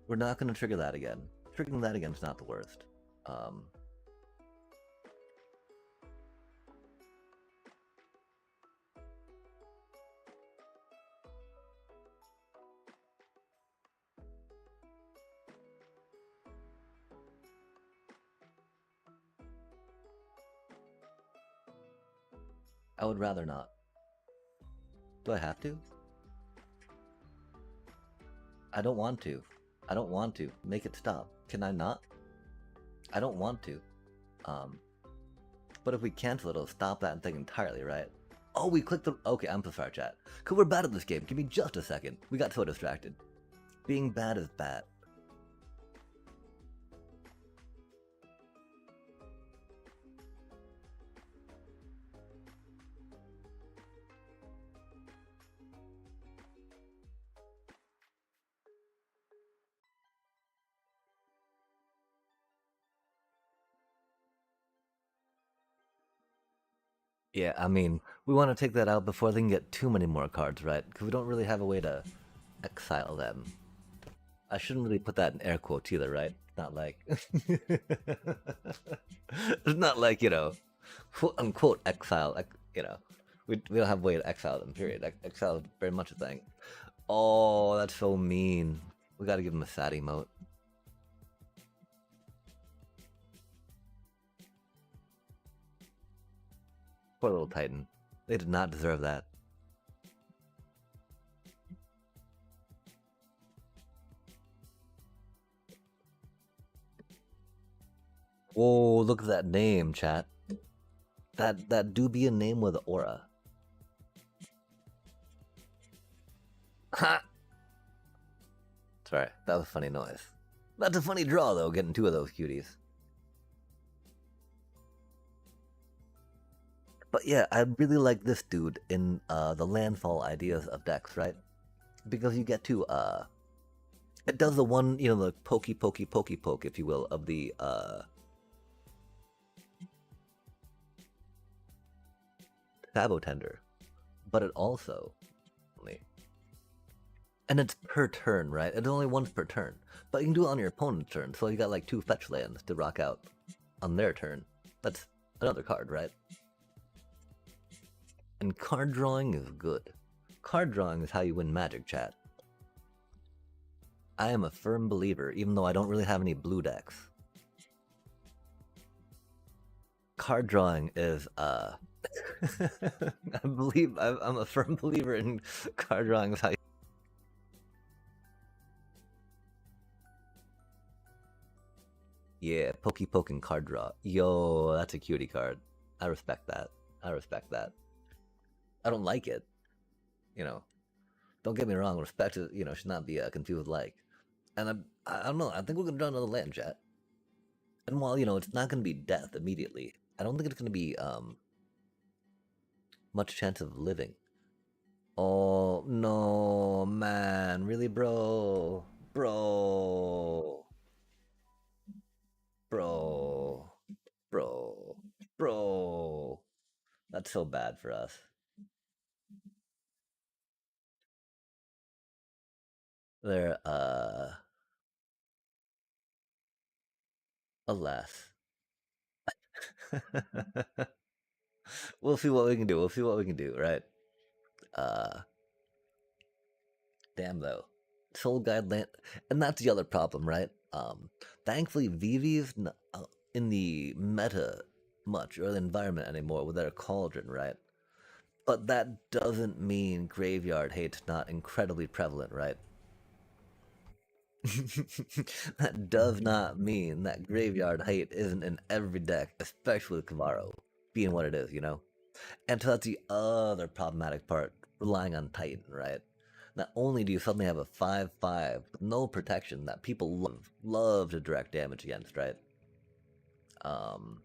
[SPEAKER 1] we're not going to trigger that again. Triggering that again is not the worst. I would rather not. Do I have to? I don't want to. I don't want to. Make it stop. Can I not? I don't want to. But if we cancel it, it'll stop that thing entirely, right? Oh, we clicked the... Okay, I'm so sorry, chat. Because we're bad at this game. Give me just a second. We got so distracted. Being bad is bad. Yeah, I mean, we want to take that out before they can get too many more cards, right? Because we don't really have a way to exile them. I shouldn't really put that in air quotes either, right? Not like it's not like, quote unquote exile. Like, we don't have a way to exile them. Period. Exile is very much a thing. Oh, that's so mean. We got to give him a sad emote. Poor little Titan. They did not deserve that. Whoa, look at that name, chat. That do be a name with aura. Ha! Sorry, that was a funny noise. That's a funny draw, though, getting two of those cuties. But yeah, I really like this dude in the landfall ideas of decks, right? Because you get to it does the one, the pokey pokey pokey poke, if you will, of the Sabotender. But it also, and it's per turn, right? It's only once per turn, but you can do it on your opponent's turn. So you got like 2 fetch lands to rock out on their turn. That's another card, right? And card drawing is good. Card drawing is how you win Magic, chat. I am a firm believer, even though I don't really have any blue decks. Card drawing is I believe I'm a firm believer in card drawing is how you... Yeah, pokey poking card draw. Yo, that's a cutie card. I respect that. I respect that. I don't like it. Don't get me wrong. Respect is, should not be confused with like. And I don't know. I think we're gonna draw another land, chat. And while it's not gonna be death immediately, I don't think it's gonna be much chance of living. Oh no, man! Really, bro, bro, bro, bro. That's so bad for us. They're alas. We'll see what we can do. We'll see what we can do, right? Uh, damn though, Soul Guide land, and that's the other problem, right? Thankfully, Vivi's in the meta much or the environment anymore with their cauldron, right? But that doesn't mean graveyard hate's not incredibly prevalent, right? That does not mean that graveyard hate isn't in every deck, especially with Kavaro being what it is, And so that's the other problematic part, relying on Titan, right? Not only do you suddenly have a 5/5 with no protection that people love to direct damage against, right? Um,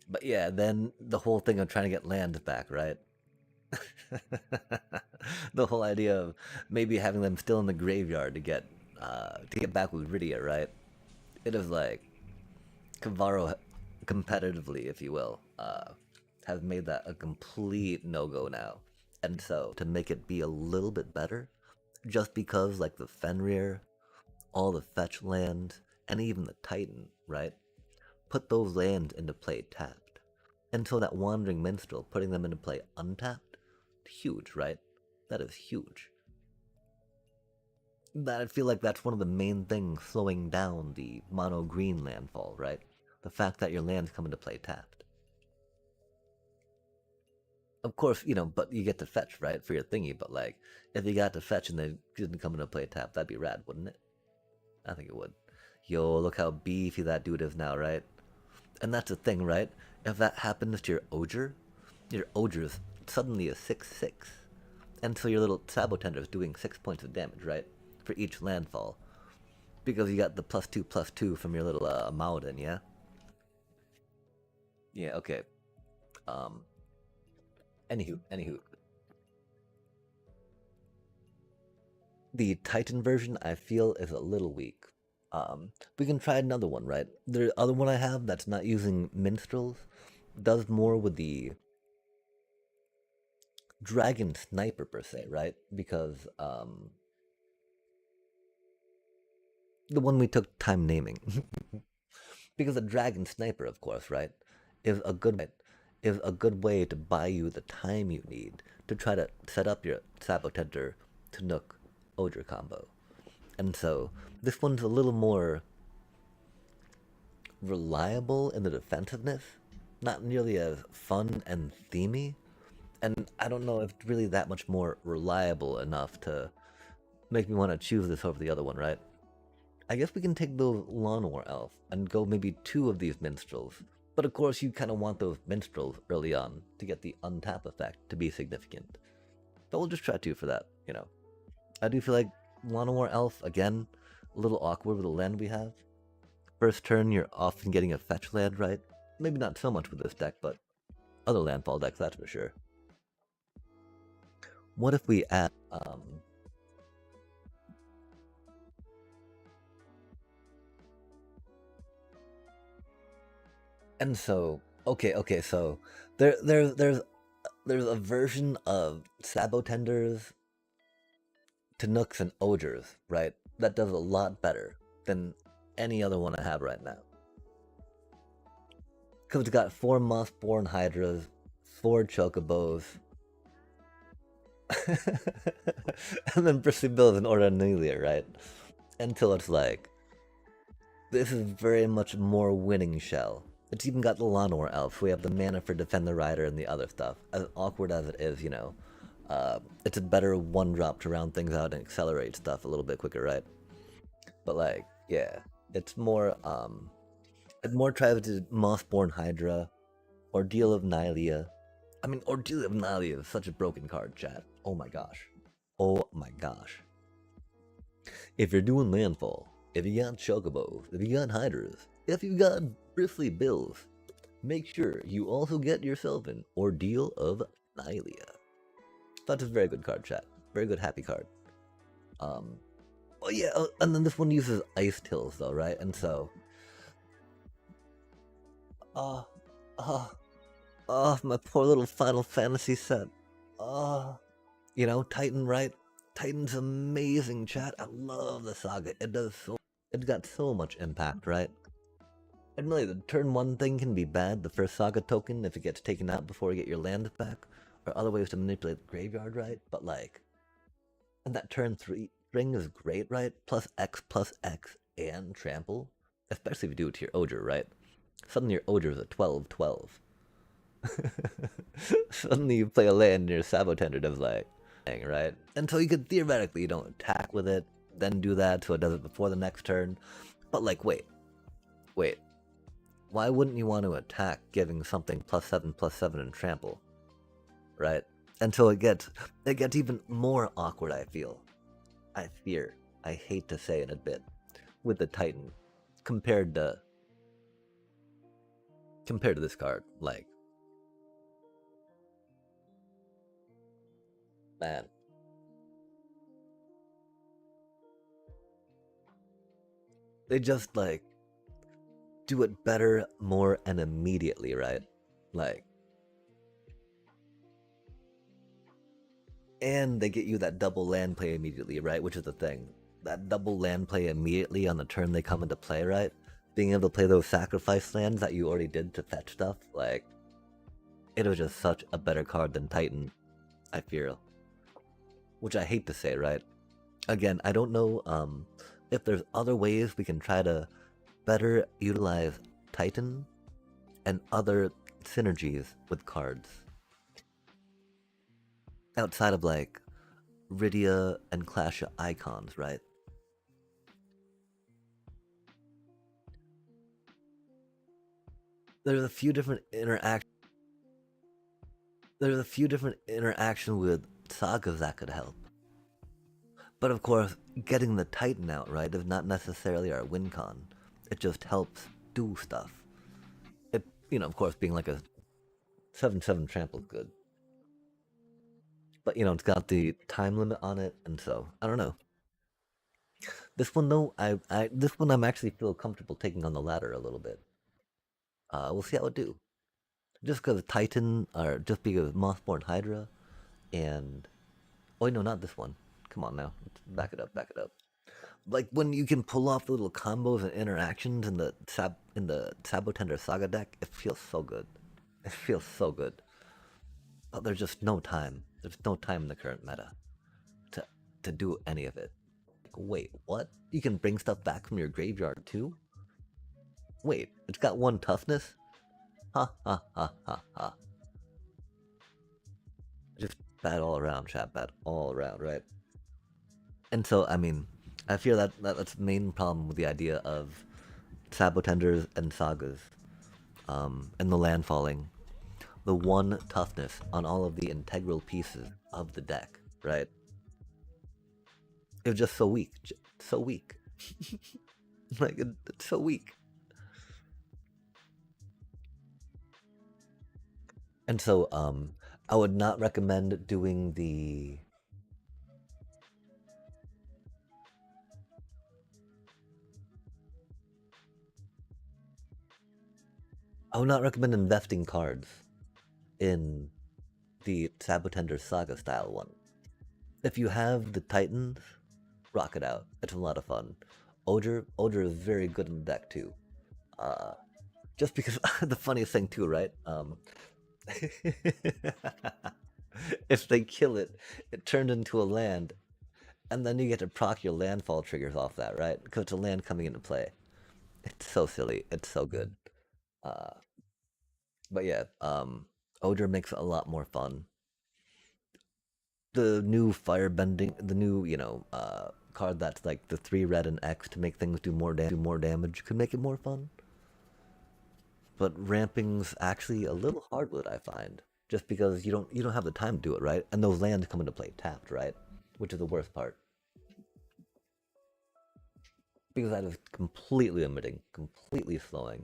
[SPEAKER 1] but yeah, then the whole thing of trying to get lands back, right? The whole idea of maybe having them still in the graveyard to get back with Rydia, right? It is like Kavaro competitively, if you will, has made that a complete no-go now. And so to make it be a little bit better, just because like the Fenrir, all the fetch lands, and even the Titan, right? Put those lands into play tapped. And so that Wandering Minstrel, putting them into play untapped, huge, right? That is huge. That I feel like that's one of the main things slowing down the mono green landfall, right? The fact that your lands come into play tapped. Of course, but you get to fetch, right, for your thingy, but like, if you got to fetch and they didn't come into play tapped, that'd be rad, wouldn't it? I think it would. Yo, look how beefy that dude is now, right? And that's the thing, right? If that happens to your Ogre is suddenly a 6/6. And so your little Sabotender is doing 6 points of damage, right? For each landfall. Because you got the +2/+2 from your little Maudin, yeah? Yeah, okay. Um, anywho. The Titan version, I feel, is a little weak. We can try another one, right? The other one I have that's not using minstrels does more with the dragon sniper per se, right? Because the one we took time naming, because a dragon sniper, of course, right, is a good way to buy you the time you need to try to set up your Sabotender to Nook Ogre combo. And so this one's a little more reliable in the defensiveness, not nearly as fun and themey. And I don't know if it's really that much more reliable enough to make me want to choose this over the other one, right? I guess we can take those Lawnmower Elf and go maybe two of these Minstrels. But of course, you kind of want those Minstrels early on to get the untap effect to be significant. But we'll just try two for that, you know. I do feel like Lawnmower Elf, again, a little awkward with the land we have. First turn, you're often getting a fetch land, right? Maybe not so much with this deck, but other landfall decks, that's for sure. What if we add, and so, okay, so there's a version of Sabotenders to Nooks and Ogres, right? That does a lot better than any other one I have right now. Because it's got 4 Mossborn Hydras, 4 Chocobos, and then Bristly Bills and Ordanelia, right? Until it's like, this is very much more winning shell. It's even got the Lawnmower Elf. We have the mana for Defend the Rider and the other stuff. As awkward as it is, you know, it's a better one drop to round things out and accelerate stuff a little bit quicker, right? But like, yeah, it's more tries to Mossborn Hydra, Ordeal of Nylea. I mean, Ordeal of Nylea is such a broken card, chat. Oh my gosh. Oh my gosh. If you're doing landfall, if you got chocobos, if you got hydras, if you got bristly bills, make sure you also get yourself an Ordeal of Nylea. That's a very good card, chat. Very good happy card. Oh yeah, and then this one uses Ice Tills though, right? And so, uh, uh, my poor little Final Fantasy set. You know, Titan, right? Titan's amazing, chat. I love the saga. It's got so much impact, right? And really, the turn 1 thing can be bad, the first saga token, if it gets taken out before you get your land back, or other ways to manipulate the graveyard, right? But like, and that turn 3 string is great, right? Plus X, and trample. Especially if you do it to your Ogre, right? Suddenly your Ogre is a 12/12. Suddenly you play a land and your Sabotender does like, right? And so you could theoretically, you don't attack with it, then do that so it does it before the next turn. But like, wait. Why wouldn't you want to attack giving something +7/+7 and trample? Right? And so it gets even more awkward, I feel. I hate to say it a bit, with the Titan compared to this card. Like, man, they just like do it better, more, and immediately, right? Like, and they get you that double land play immediately, right? Which is the thing. That double land play immediately on the turn they come into play, right? Being able to play those sacrifice lands that you already did to fetch stuff, like, it was just such a better card than Titan, I feel. Which I hate to say, right? Again, I don't know if there's other ways we can try to better utilize Titan and other synergies with cards. Outside of like Rydia and Clash of Icons, right? There's a few different interactions. There's a few different interactions with sagas that could help. But of course, getting the Titan out, right, is not necessarily our win con. It just helps do stuff. It, you know, of course, being like a 7/7 trample is good. But, you know, it's got the time limit on it, and so, I don't know. This one, though, this one I'm actually feel comfortable taking on the ladder a little bit. We'll see how it do. Just because Titan, or just because Mothborn Hydra, and oh no, not this one. Come on now, let's back it up, back it up. Like when you can pull off the little combos and interactions in the Sabotender Saga deck, it feels so good. It feels so good. But there's just no time. There's no time in the current meta to do any of it. Like, wait, what? You can bring stuff back from your graveyard too? Wait, it's got one toughness? Ha ha ha ha ha. Just bad all around, chat. Bad all around, right? And so, I mean, I feel that's the main problem with the idea of Sabotenders and Sagas, and the landfalling. The one toughness on all of the integral pieces of the deck, right? It was just so weak. So weak. Like, it's so weak. And so, I would not recommend doing the. I would not recommend investing cards in the Sabotender Saga style one. If you have the Titans, rock it out. It's a lot of fun. Odr is very good in the deck too. Just because the funniest thing too, right? If they kill it, it turns into a land, and then you get to proc your landfall triggers off that, right? Because it's a land coming into play. It's so silly. It's so good. Uh, but yeah, Odr makes it a lot more fun. The new firebending, the new card that's like the 3 red and X to make things do more damage could make it more fun. But ramping's actually a little hard with it, I find, just because you don't have the time to do it, right? And those lands come into play tapped, right? Which is the worst part. Because that is completely limiting, completely slowing.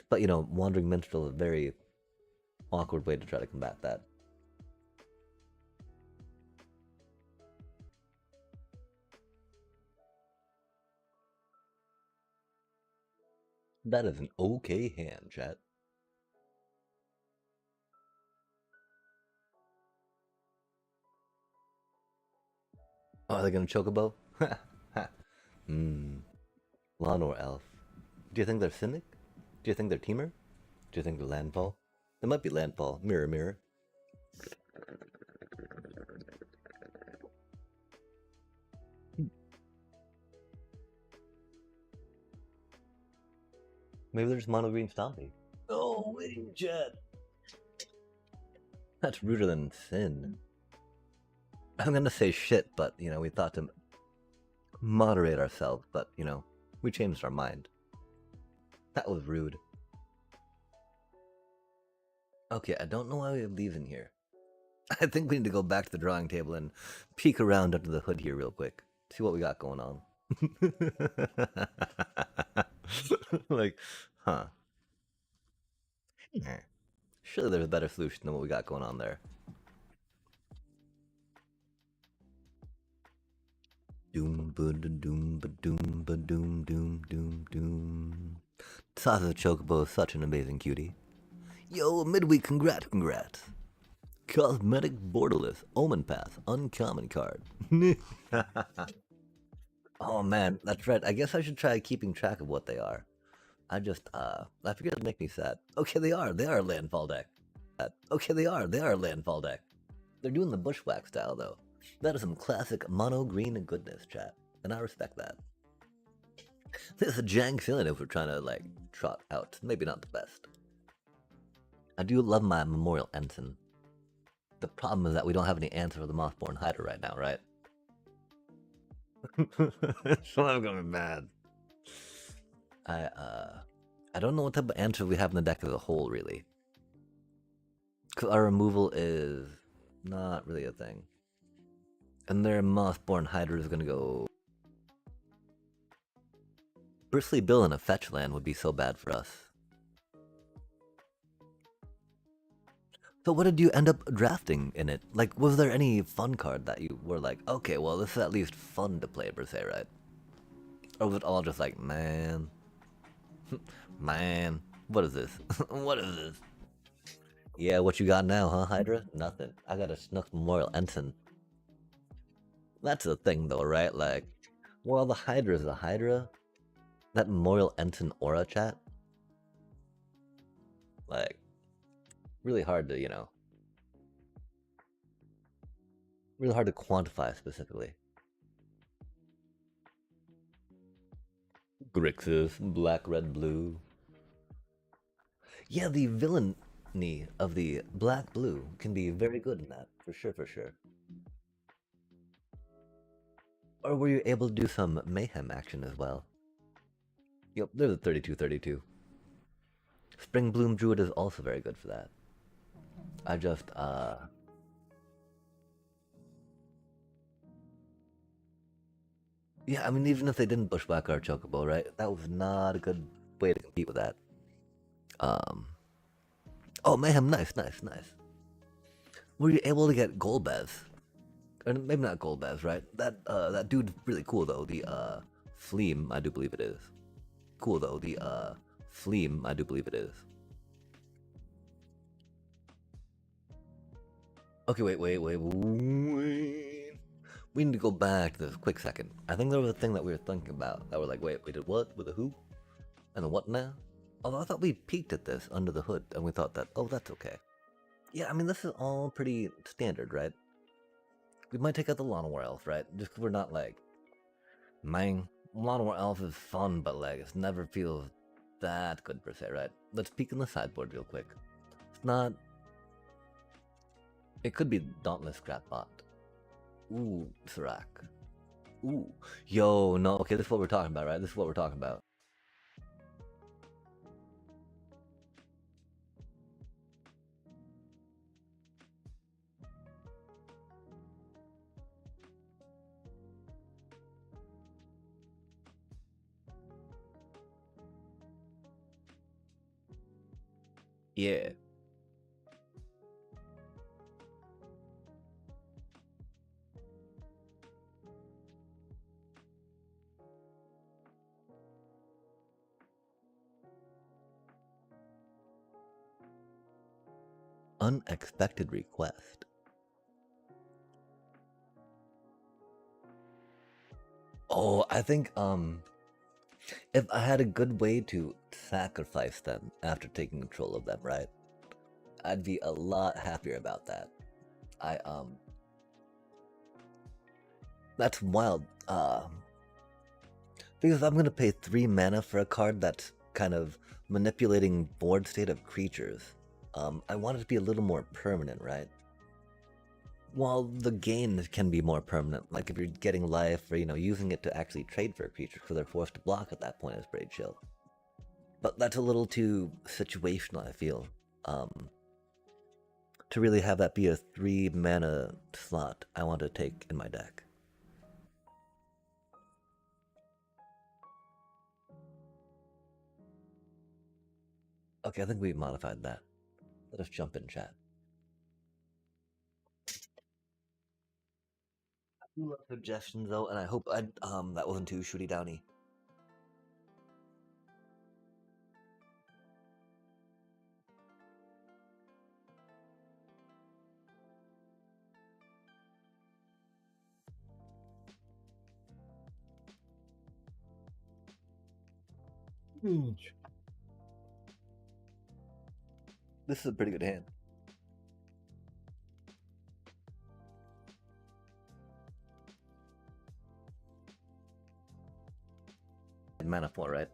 [SPEAKER 1] But Wandering Minstrel is a very awkward way to try to combat that. That is an okay hand, chat. Oh, are they gonna Chocobo? Lawn or Elf? Do you think they're Cynic? Do you think they're Teamer? Do you think they're Landfall? They might be Landfall. Mirror, mirror. Maybe they're just Mono Green Stompy. Oh, Wing Jet! That's ruder than sin. I'm gonna say shit, but, we thought to moderate ourselves, but, we changed our mind. That was rude. Okay, I don't know why we leave in here. I think we need to go back to the drawing table and peek around under the hood here real quick. See what we got going on. Like, huh. Surely there's a better solution than what we got going on there. Doom ba doom ba doom ba doom doom doom doom. Sasa Chocobo is such an amazing cutie. Yo, midweek congrats. Cosmetic Borderless, Omen Path, uncommon card. Oh man, that's right. I guess I should try keeping track of what they are. I figured it'd make me sad. Okay, they are a landfall deck. Okay, they are a landfall deck. They're doing the bushwhack style though. That is some classic mono green goodness, chat, and I respect that. There's a jank feeling if we're trying to trot out. Maybe not the best. I do love my Memorial Ensign. The problem is that we don't have any answer for the Mothborn Hider right now, right? So I'm gonna be mad. I don't know what type of answer we have in the deck as a whole, really. Because our removal is not really a thing. And their Mothborn Hider is gonna go. Bristly Bill in a fetch land would be so bad for us. So what did you end up drafting in it? Like, was there any fun card that you were like, okay, well, this is at least fun to play, per se, right? Or was it all just like, man, man? What is this? What is this? Yeah, what you got now, huh, Hydra? Nothing. I got a Snook Memorial Ensign. That's the thing, though, right? Like, well, the Hydra is a Hydra. That Memorial Ensign aura chat, like, really hard to, really hard to quantify specifically. Grixis, black, red, blue. Yeah, the villainy of the black blue can be very good in that, for sure, for sure. Or were you able to do some mayhem action as well? Yep, there's a 32-32. Spring Bloom Druid is also very good for that. I just, yeah, I mean, even if they didn't bushwhack our Chocobo, right? That was not a good way to compete with that. Um, oh, Mayhem, nice, nice, nice. Were you able to get Golbez? Or maybe not Golbez, right? That dude's really cool though. The Fleam, I do believe it is. Cool though. The Fleam, I do believe it is. Okay, wait. We need to go back to this quick second. I think there was a thing that we were thinking about that we're like, wait, we did what with the who, and the what now? Although I thought we peeked at this under the hood, and we thought that, oh, that's okay. Yeah, I mean, this is all pretty standard, right? We might take out the Lawnmower Elf, right? Just 'cause we're not like, man, Lawnmower Elf is fun, but like, it never feels that good per se, right? Let's peek in the sideboard real quick. It's not. It could be Dauntless Scrapbot. Ooh, Serac. Ooh, yo, no, okay, this is what we're talking about, right? This is what we're talking about. Yeah. Unexpected request. Oh, I think if I had a good way to sacrifice them after taking control of them, right? I'd be a lot happier about that. I That's wild. Because I'm gonna pay 3 mana for a card that's kind of manipulating board state of creatures. I want it to be a little more permanent, right? While the gain can be more permanent, like if you're getting life or using it to actually trade for a creature because they're forced to block at that point is pretty chill. But that's a little too situational, I feel. To really have that be a 3 mana slot I want to take in my deck. Okay, I think we modified that. Let us jump in chat. I do love suggestions though, and I hope that wasn't too shooty downy. Huge. This is a pretty good hand. Mana 4, right?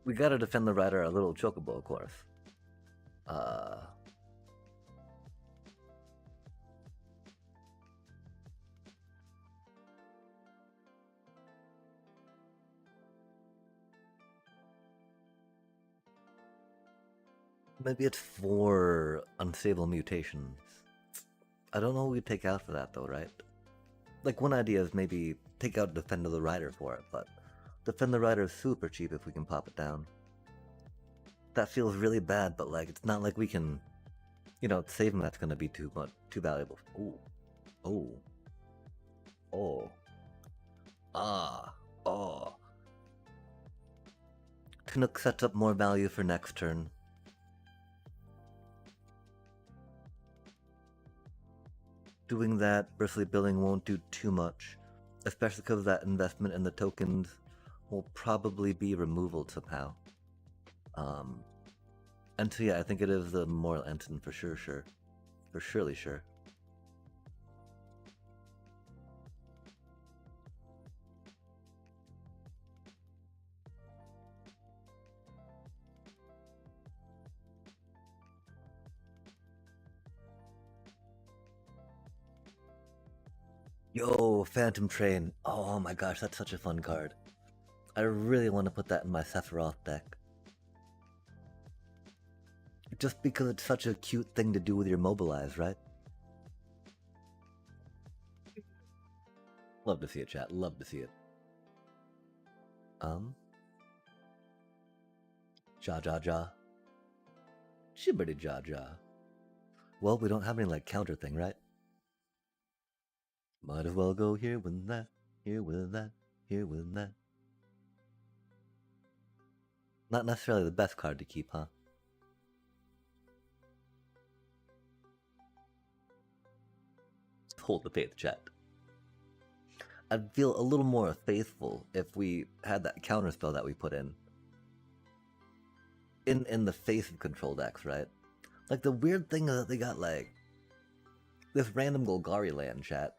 [SPEAKER 1] We gotta defend the rider a little chocobo, of course. Maybe it's 4 unstable mutations. I don't know what we take out for that though, right? Like one idea is maybe take out Defend of the Rider for it, but Defend the Rider is super cheap if we can pop it down. That feels really bad, but like it's not like we can, saving that's gonna be too valuable. Ooh, oh, oh. Oh. Chinook sets up more value for next turn. Doing that, Bristly Billing won't do too much, especially because that investment in the tokens will probably be removal somehow. And so yeah, I think it is the Moral Ensign for sure. For surely sure. Yo, Phantom Train. Oh my gosh, that's such a fun card. I really want to put that in my Sephiroth deck. Just because it's such a cute thing to do with your Mobilize, right? Love to see it, chat. Love to see it. Ja ja ja. Shibbity ja ja. Well, we don't have any like counter thing, right? Might as well go here with that, here with that, here with that. Not necessarily the best card to keep, huh? Hold the faith, chat. I'd feel a little more faithful if we had that counter spell that we put in the face of control decks, right? Like the weird thing is that they got like this random Golgari land, chat.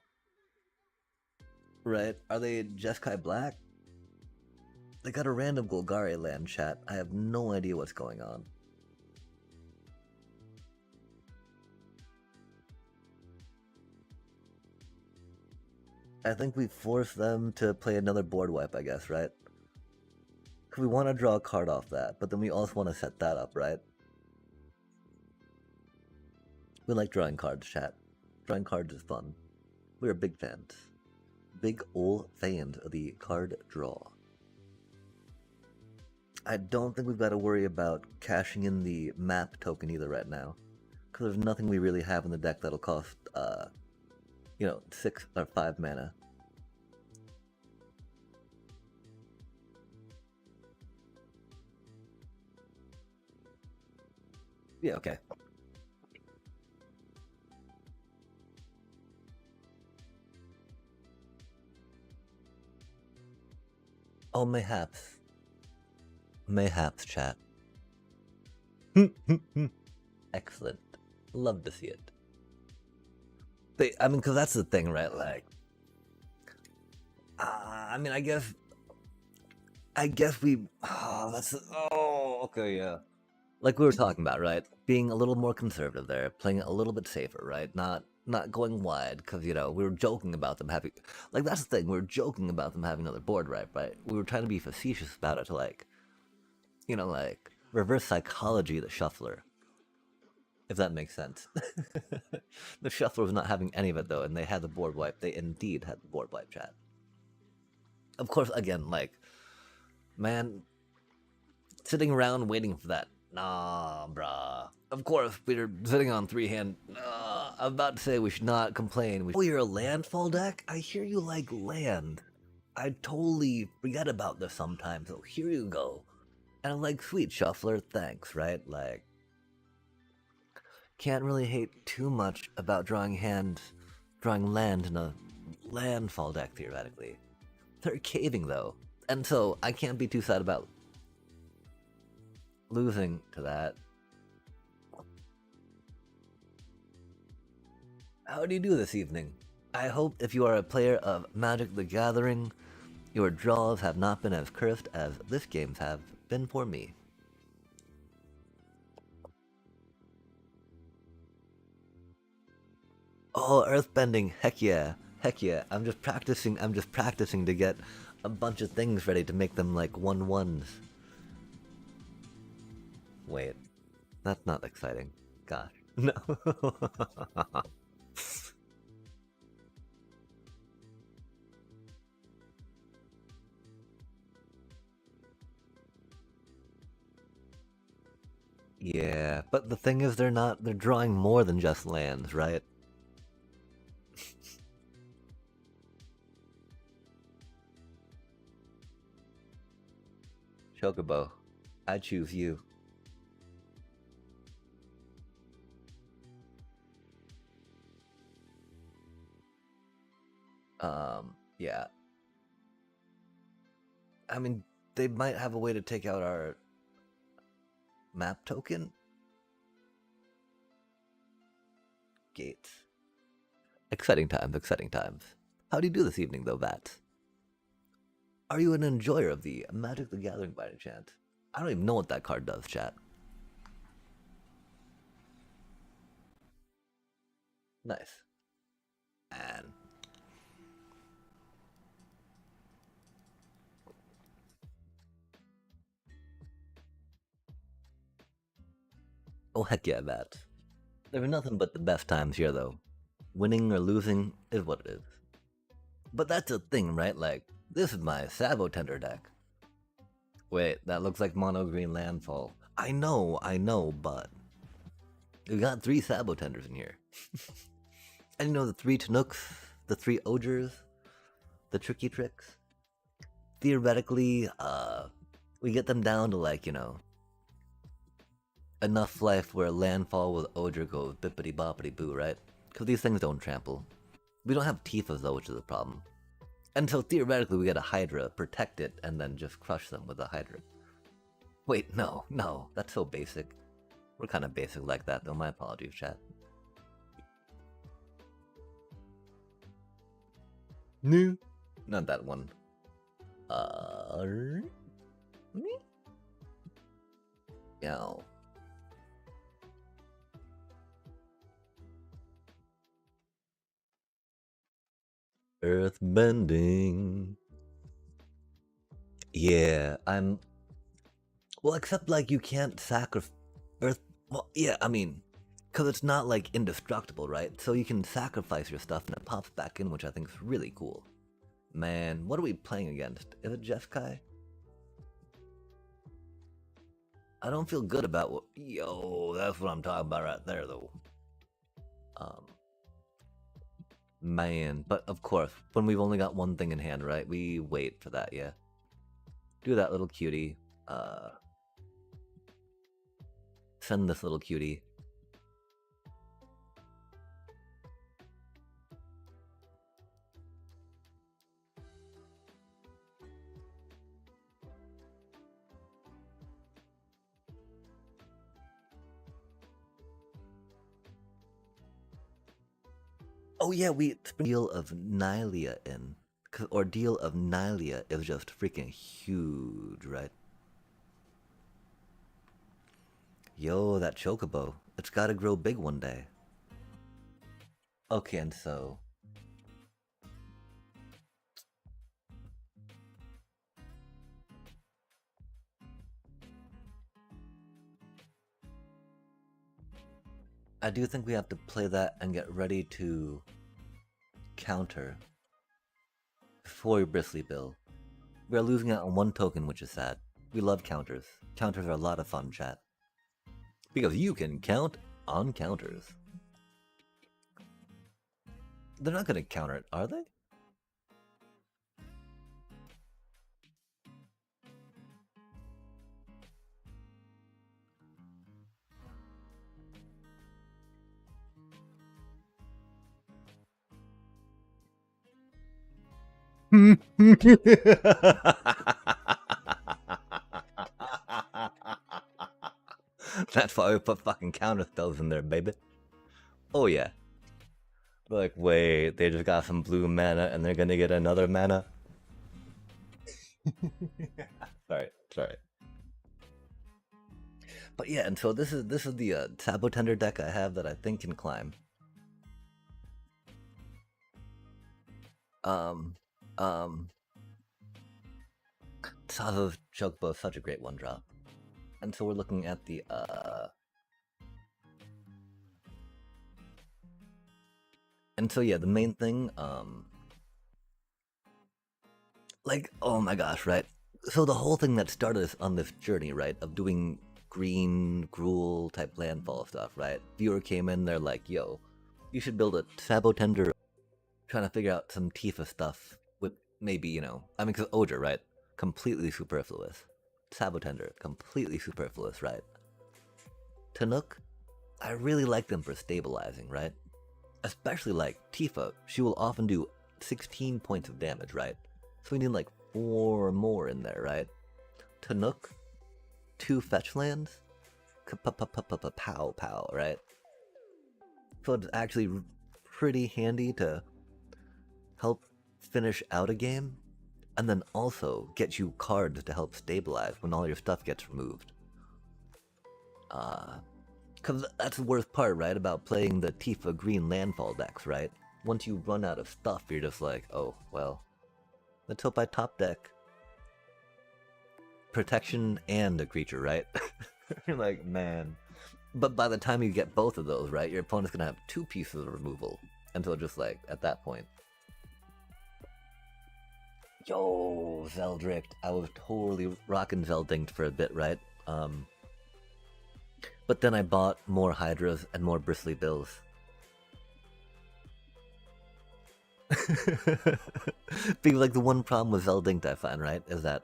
[SPEAKER 1] Right? Are they Jeskai Black? They got a random Golgari land, chat. I have no idea what's going on. I think we force them to play another board wipe, I guess, right? Because we want to draw a card off that, but then we also want to set that up, right? We like drawing cards, chat. Drawing cards is fun. We're big fans. Big ol' fans of the card draw. I don't think we've got to worry about cashing in the map token either right now. Because there's nothing we really have in the deck that'll cost, 6 or 5 mana. Yeah, okay. Oh, mayhaps. Mayhaps, chat. Excellent. Love to see it. Because that's the thing, right? Like, I guess we. Okay, yeah. Like we were talking about, right? Being a little more conservative there, playing it a little bit safer, right? Not going wide, because we were joking about them having, like that's the thing. We were joking about them having another board, right? We were trying to be facetious about it to like reverse psychology the shuffler, if that makes sense. The shuffler was not having any of it though, and they had the board wipe. They indeed had the board wipe, chat. Of course, again, like, man, sitting around waiting for that. Nah, bruh. Of course, we're sitting on 3-hand. I'm about to say we should not complain. Oh, you're a landfall deck? I hear you like land. I totally forget about this sometimes, so here you go. And I'm like, sweet shuffler, thanks, right? Like, can't really hate too much about drawing land in a landfall deck, theoretically. They're caving, though. And so, I can't be too sad about losing to that. How do you do this evening? I hope if you are a player of Magic the Gathering, your draws have not been as cursed as this game's have been for me. Oh, earthbending, heck yeah. Heck yeah. I'm just practicing to get a bunch of things ready to make them like 1/1s. Wait. That's not exciting. Gosh. No. Yeah, but the thing is they're drawing more than just lands, right? Chocobo, I choose you. Yeah. I mean, they might have a way to take out our map token. Gates. Exciting times, exciting times. How do you do this evening, though, Vats? Are you an enjoyer of the Magic the Gathering by any chance? I don't even know what that card does, chat. Nice. And oh heck yeah, Vats. There are nothing but the best times here, though. Winning or losing is what it is. But that's the thing, right? Like, this is my Sabo Tender deck. Wait, that looks like mono green landfall. I know, but we got 3 Sabo Tenders in here. And you know the 3 Tanooks, the 3 Ogres, the Tricky Tricks? Theoretically, we get them down to like, enough life where landfall with Ogre goes bippity boppity boo, right? Because these things don't trample. We don't have Tifas though, which is a problem. And so theoretically we get a Hydra, protect it, and then just crush them with a Hydra. Wait, no, that's so basic. We're kind of basic like that though, my apologies, chat. No. Not that one. Meow. Earthbending. Yeah, I'm. Well, except like you can't sacrifice Earth. Well, yeah, I mean, because it's not like indestructible, right? So you can sacrifice your stuff and it pops back in, which I think is really cool. Man, what are we playing against? Is it Jeskai? I don't feel good about what. Yo, that's what I'm talking about right there, though. Um, man, but of course, when we've only got one thing in hand, right? We wait for that, yeah. Do that, little cutie. Send this little cutie. Oh yeah, we Deal of Nylea in. Ordeal of Nylea is just freaking huge, right? Yo, that chocobo. It's gotta grow big one day. Okay, and so... I do think we have to play that and get ready to counter before Bristly Bill. We are losing out on 1 token, which is sad. We love counters. Counters are a lot of fun, chat. Because you can count on counters. They're not gonna counter it, are they? That's why we put fucking counter spells in there, baby. Oh yeah. They're like, wait, they just got some blue mana and they're gonna get another mana? Sorry. But yeah, and so this is the Sabo Tender deck I have that I think can climb. Savo's Chocobo is such a great 1-drop. And so we're looking at the and so yeah, the main thing, like, oh my gosh, right? So the whole thing that started us on this journey, right, of doing green gruel type landfall stuff, right? Viewer came in, they're like, yo, you should build a Sabo Tender, trying to figure out some Tifa stuff with maybe, I mean, because Ogre, right? Completely superfluous. Sabotender, completely superfluous, right? Tanook, I really like them for stabilizing, right? Especially like Tifa, she will often do 16 points of damage, right? So we need like 4 more in there, right? Tanook, 2 fetch lands, pow pow, right? So it's actually pretty handy to help finish out a game, and then also get you cards to help stabilize when all your stuff gets removed. Because that's the worst part, right, about playing the Tifa green landfall decks, right? Once you run out of stuff, you're just like, oh, well, let's hope I top deck protection and a creature, right? You're like, man. But by the time you get both of those, right, your opponent's gonna have 2 pieces of removal. And so just like, at that point. Yo, Zeldricht. I was totally rocking Zeldinkt for a bit, right? But then I bought more Hydras and more Bristly Bills. Because like the one problem with Zeldinkt I find, right, is that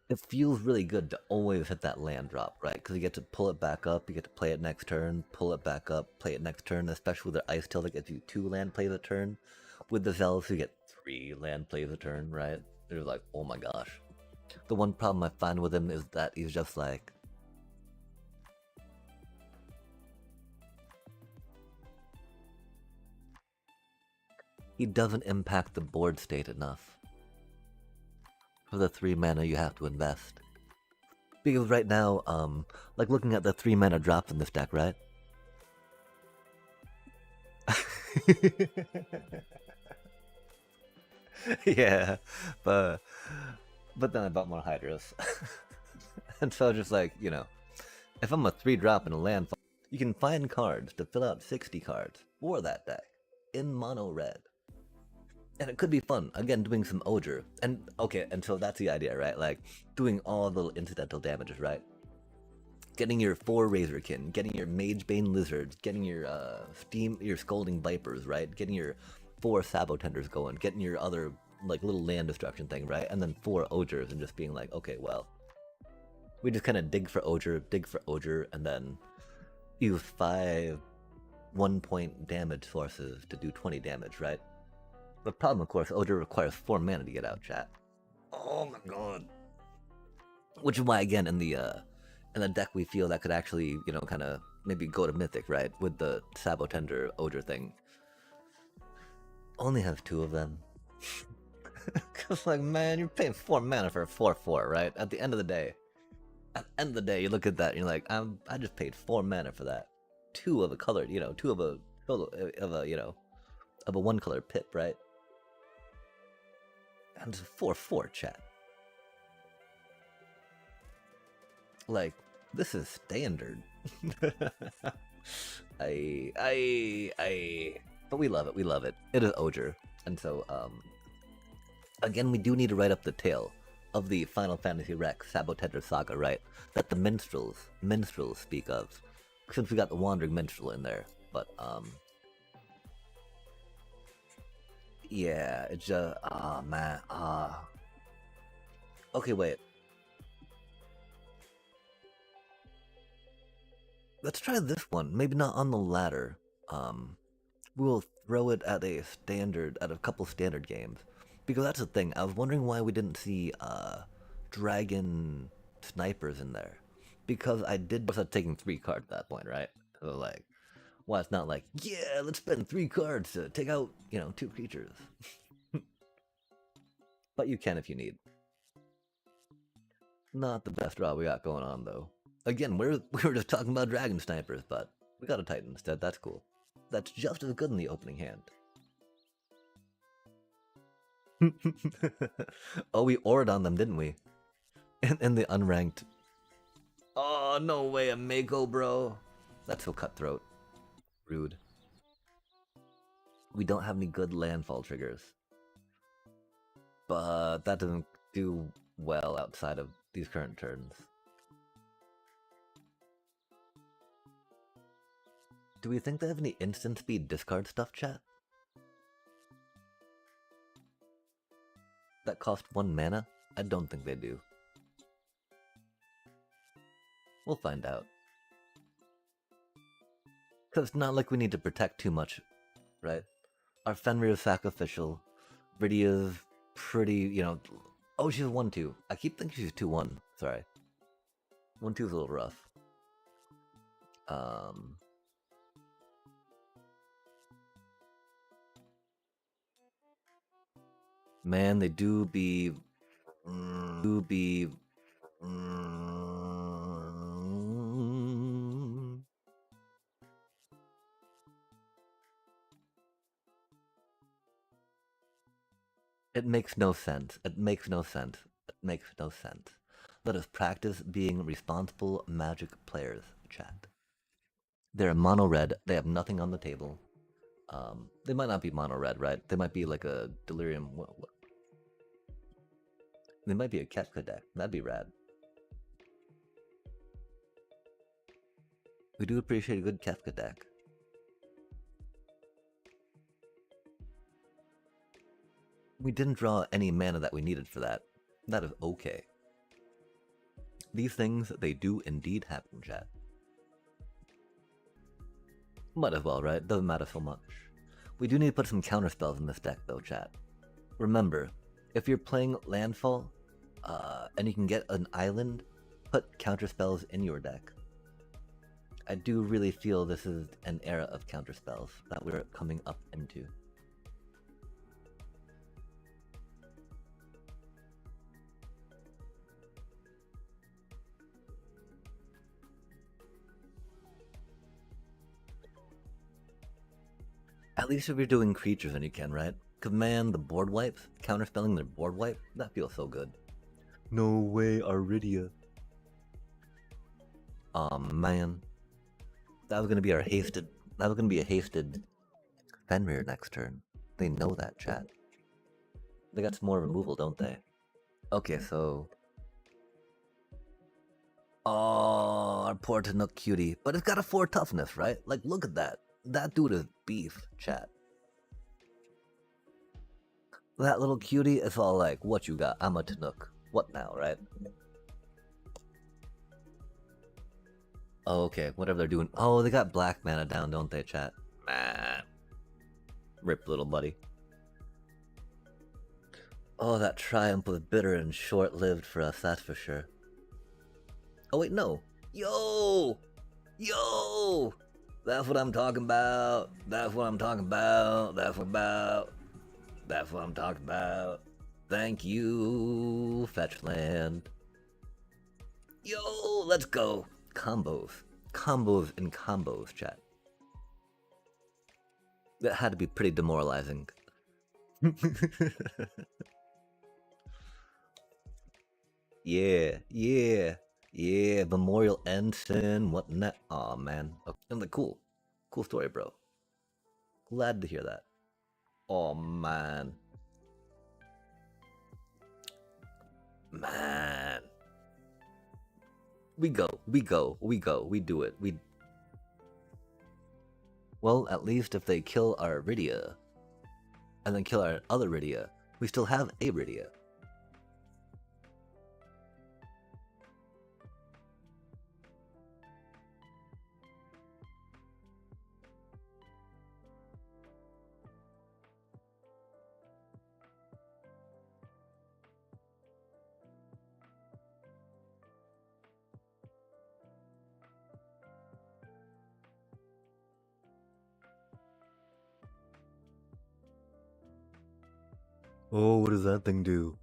[SPEAKER 1] it feels really good to always hit that land drop, right? Because you get to pull it back up, you get to play it next turn, pull it back up, play it next turn, especially with their Ice Tail that gets you 2 land plays a turn. With the Zells, you get 3 land plays a turn, right? They're like, oh my gosh. The one problem I find with him is that he's just like... he doesn't impact the board state enough for the 3 mana you have to invest. Because right now, like looking at the 3 mana drops in this deck, right? Yeah, but then I bought more Hydras. And so just like, you know, if I'm a 3-drop in a landfall, you can find cards to fill out 60 cards for that deck in mono red. And it could be fun, again, doing some Oger. And okay, and so that's the idea, right? Like, doing all the little incidental damages, right? Getting your 4 Razorkin, getting your Magebane Lizards, getting your your Scolding Vipers, right? Getting your 4 Sabotenders going, getting your other, like, little land destruction thing, right? And then 4 Ogers, and just being like, okay, well, we just kind of dig for Oger, and then use 5 1-point damage sources to do 20 damage, right? The problem, of course, Oger requires 4 mana to get out, chat. Oh my god. Which is why, again, in the deck we feel that could actually, you know, kind of maybe go to Mythic, right? With the Sabotender Oger thing. Only have 2 of them. Cause like, man, you're paying 4 mana for a 4/4, right? At the end of the day. At the end of the day, you look at that and you're like, I just paid 4 mana for that. 2 of a colored, you know, 2 of a you know, of a 1-color pip, right? And it's a 4/4, chat. Like, this is standard. But we love it. It is Oger. And so, again, we do need to write up the tale of the Final Fantasy Rex Sabotender Saga, right? That the minstrels speak of. Since we got the Wandering Minstrel in there. But, yeah, it's just, man, okay, wait. Let's try this one. Maybe not on the ladder. We'll throw it at a couple standard games. Because that's the thing. I was wondering why we didn't see dragon snipers in there. Because I was taking 3 cards at that point, right? So like, well, it's not like, yeah, let's spend 3 cards to take out, you know, 2 creatures. But you can if you need. Not the best draw we got going on, though. Again, we were just talking about dragon snipers, but we got a Titan instead. That's cool. That's just as good in the opening hand. Oh, we ored on them, didn't we? In the unranked. Oh, no way, a Mako, bro. That's so cutthroat. Rude. We don't have any good landfall triggers. But that doesn't do well outside of these current turns. Do we think they have any instant speed discard stuff, chat? That cost 1 mana? I don't think they do. We'll find out. Because it's not like we need to protect too much, right? Our Fenrir is sacrificial. Rydia's pretty, you know... Oh, she's 1-2. I keep thinking she's 2-1. Sorry. 1-2 is a little rough. Man, they do be... It makes no sense. It makes no sense. It makes no sense. Let us practice being responsible Magic players, chat. They're mono red. They have nothing on the table. They might not be mono red, right? They might be like a delirium. What? They might be a Kefka deck. That'd be rad. We do appreciate a good Kefka deck. We didn't draw any mana that we needed for that. That is okay. These things, they do indeed happen, chat. Might as well, right? Doesn't matter so much. We do need to put some counter spells in this deck, though, chat. Remember, if you're playing Landfall, and you can get an island, put counter spells in your deck. I do really feel this is an era of counter spells that we're coming up into. At least if you're doing creatures, then you can, right? Cause man, the board wipes, counterspelling their board wipe, that feels so good. No way, Aridia. Aw, man. That was gonna be our hasted. That was gonna be a hasted Fenrir next turn. They know that, chat. They got some more removal, don't they? Okay, so. Oh, our poor Tanook cutie. But it's got a 4 toughness, right? Like, look at that. That dude is beef, chat. That little cutie is all like, what you got? I'm a Tanook. What now, right? Oh, okay, whatever they're doing. Oh, they got black mana down, don't they, chat? Man. Rip, little buddy. Oh, that triumph was bitter and short-lived for us, that's for sure. Oh, wait, no. Yo! Yo! That's what I'm talking about. That's what I'm talking about. That's what I'm talking about. Thank you, Fetchland. Yo, let's go. Combos. Combos and combos, chat. That had to be pretty demoralizing. Yeah, yeah. Yeah, Memorial Ensign, what not? Aw, man. Okay. I'm like, cool. Cool story, bro. Glad to hear that. Oh, man. Man. We go, we go, we go, we do it. Well, at least if they kill our Rydia, and then kill our other Rydia, we still have a Rydia. Oh, what does that thing do?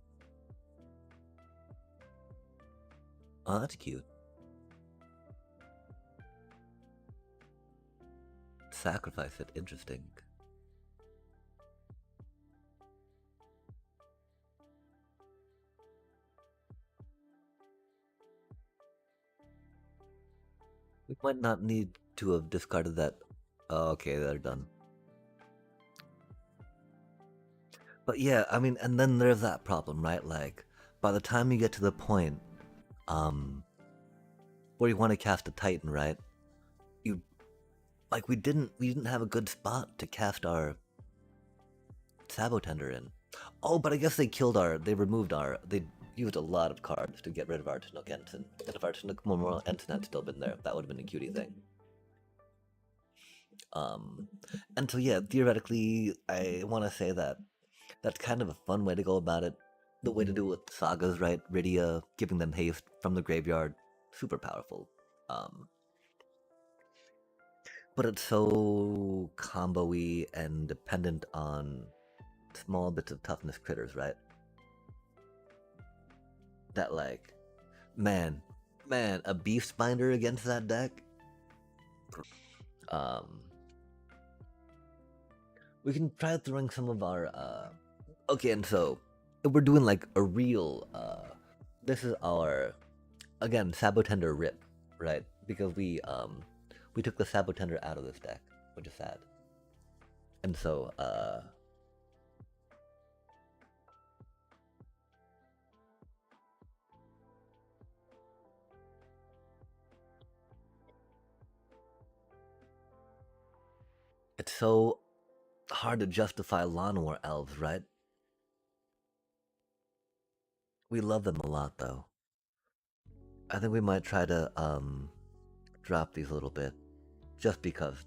[SPEAKER 1] Oh, that's cute. Sacrifice it, interesting. We might not need to have discarded that. Oh, okay, they're done. But yeah, I mean, and then there's that problem, right? Like, by the time you get to the point, where you want to cast a Titan, right? You, like, we didn't have a good spot to cast our Sabotender in. Oh, but I guess they removed they used a lot of cards to get rid of our Chinook Ensign. And if our Chinook Memorial Ensign had still been there, that would have been a cutie thing. Um, and so yeah, theoretically, I want to say that that's kind of a fun way to go about it. The way to do it with sagas, right? Rydia, giving them haste from the graveyard, super powerful. Um, but it's so combo-y and dependent on small bits of toughness critters, right? That like, man, a beast binder against that deck. Um, we can try throwing some of our okay, and so if we're doing like a real this is our again Sabotender rip, right? Because we took the Sabotender out of this deck, which is sad. And so it's so hard to justify Lawn War elves, right? We love them a lot though. I think we might try to drop these a little bit. Just because,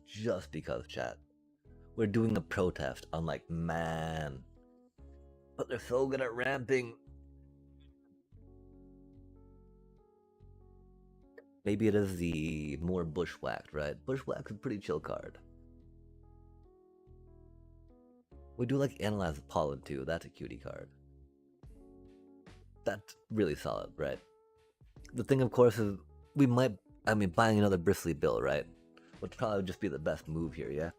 [SPEAKER 1] chat. We're doing a protest. I'm like, man. But they're so good at ramping. Maybe it is the more bushwhacked, right? Bushwhack's a pretty chill card. We do like Analyze Pollen too. That's a cutie card. That's really solid, right? The thing, of course, is we might, I mean, buying another Bristly Bill, right? Would probably just be the best move here, yeah?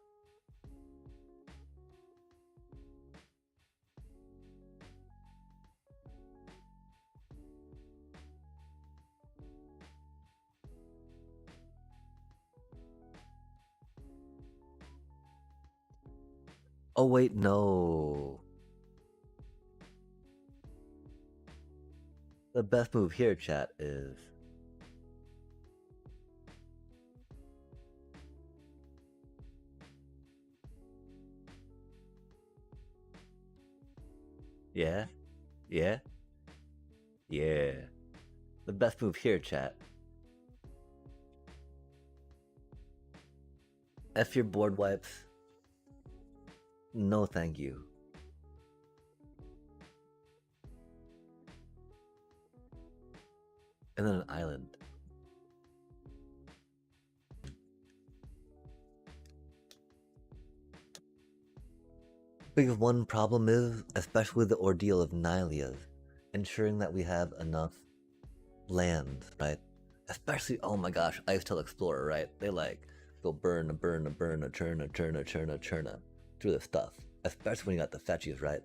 [SPEAKER 1] Oh, wait, no. The best move here, chat, is. Yeah? Yeah? Yeah. The best move here, chat. F your board wipes. No, thank you. And then an island. Because one problem is, especially with the ordeal of Nylia's, ensuring that we have enough lands, right? Especially, oh my gosh, Ice Tail Explorer, right? They like go burn, a churn through the stuff. Especially when you got the fetchies, right?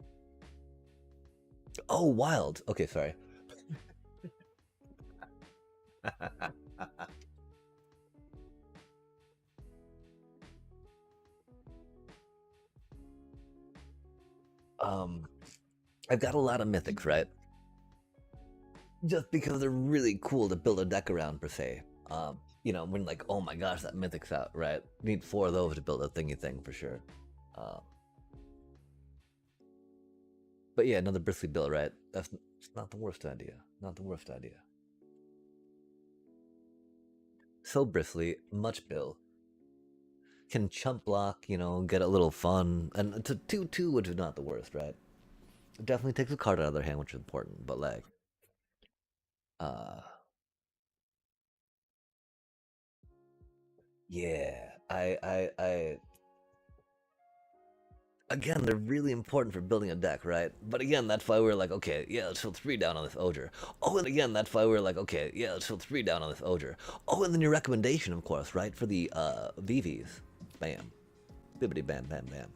[SPEAKER 1] Oh, wild. Okay, sorry. um, I've got a lot of mythics, right? Just because they're really cool to build a deck around, per se. You know, when like, oh my gosh, that mythic's out, right? You need 4 of those to build a thingy thing for sure. Um, but yeah, another bristly bill, right? That's not the worst idea. Not the worst idea. So bristly, much bill. Can chump block, you know, get a little fun. And it's a 2-2, which is not the worst, right? It definitely takes a card out of their hand, which is important, but like, uh, yeah, again, they're really important for building a deck, right? But again, that's why we're like, okay, yeah, let's fill 3 down on this Ogre. Oh, and again, that's why we're like, okay, yeah, let's fill 3 down on this Ogre. Oh, and then your recommendation, of course, right, for the VVs. Bam. Bibbity bam bam bam.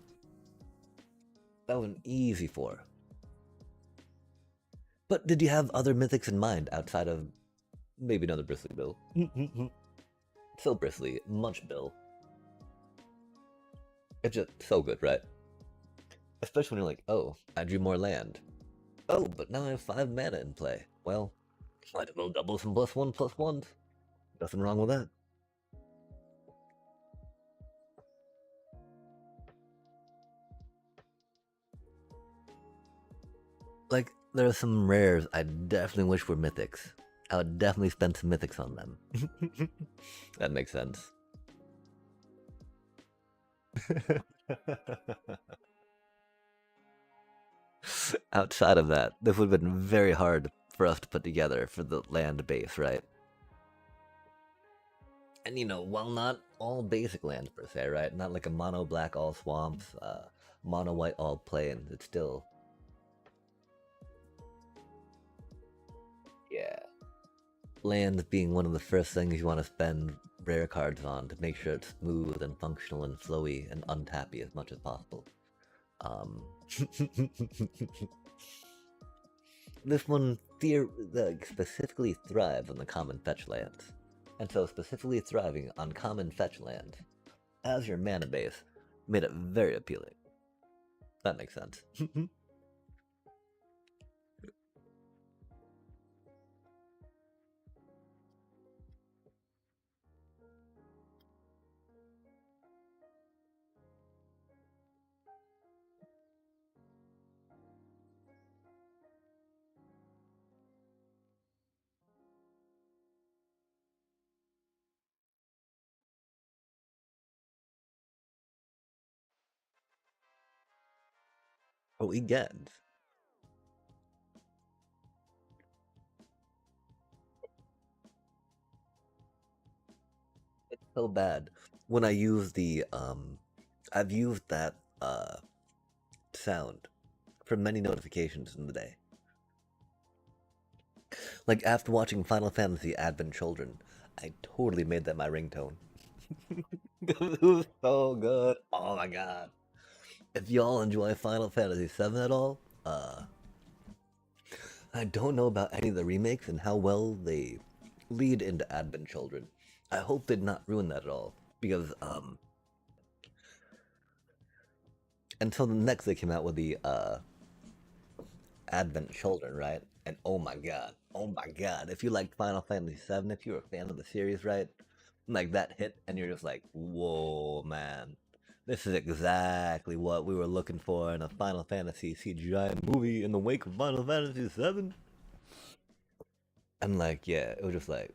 [SPEAKER 1] That was an easy 4. But did you have other mythics in mind outside of maybe another Bristly Bill? So bristly, much Bill. It's just so good, right? Especially when you're like, oh, I drew more land. Oh, but now I have 5 mana in play. Well, I will double some +1/+1s. Nothing wrong with that. Like, there are some rares I definitely wish were mythics. I would definitely spend some mythics on them. That makes sense. Outside of that, this would have been very hard for us to put together for the land base, right? And while not all basic lands per se, right? Not like a mono black all swamps, mono white all plains. It's still, yeah, land being one of the first things you want to spend rare cards on to make sure it's smooth and functional and flowy and untappy as much as possible. Um, this one specifically thrives on the common fetch lands, and so specifically thriving on common fetch lands as your mana base made it very appealing. That makes sense. But we get it's so bad when I use I've used that sound for many notifications in the day. Like after watching Final Fantasy Advent Children, I totally made that my ringtone. It was so good. Oh my god. If y'all enjoy Final Fantasy VII at all, I don't know about any of the remakes and how well they lead into Advent Children. I hope they did not ruin that at all. Because until the next they came out with the Advent Children, right? And oh my god, if you like Final Fantasy VII, if you're a fan of the series, right? Like that hit, and you're just like, whoa, man, this is exactly what we were looking for in a Final Fantasy CGI movie in the wake of Final Fantasy VII. And like, yeah, it was just like,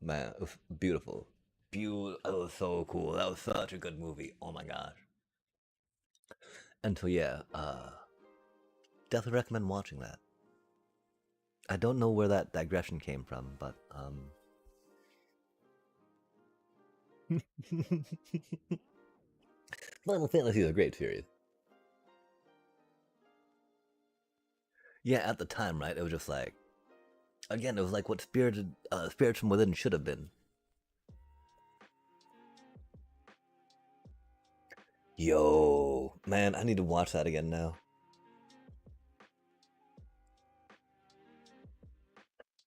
[SPEAKER 1] man, it was beautiful. Beautiful. It was so cool. That was such a good movie. Oh my gosh. And so yeah, definitely recommend watching that. I don't know where that digression came from, but Final Fantasy is a great series. Yeah, at the time, right? It was just like, again, it was like what Spirits from Within should have been. Yo, man, I need to watch that again now.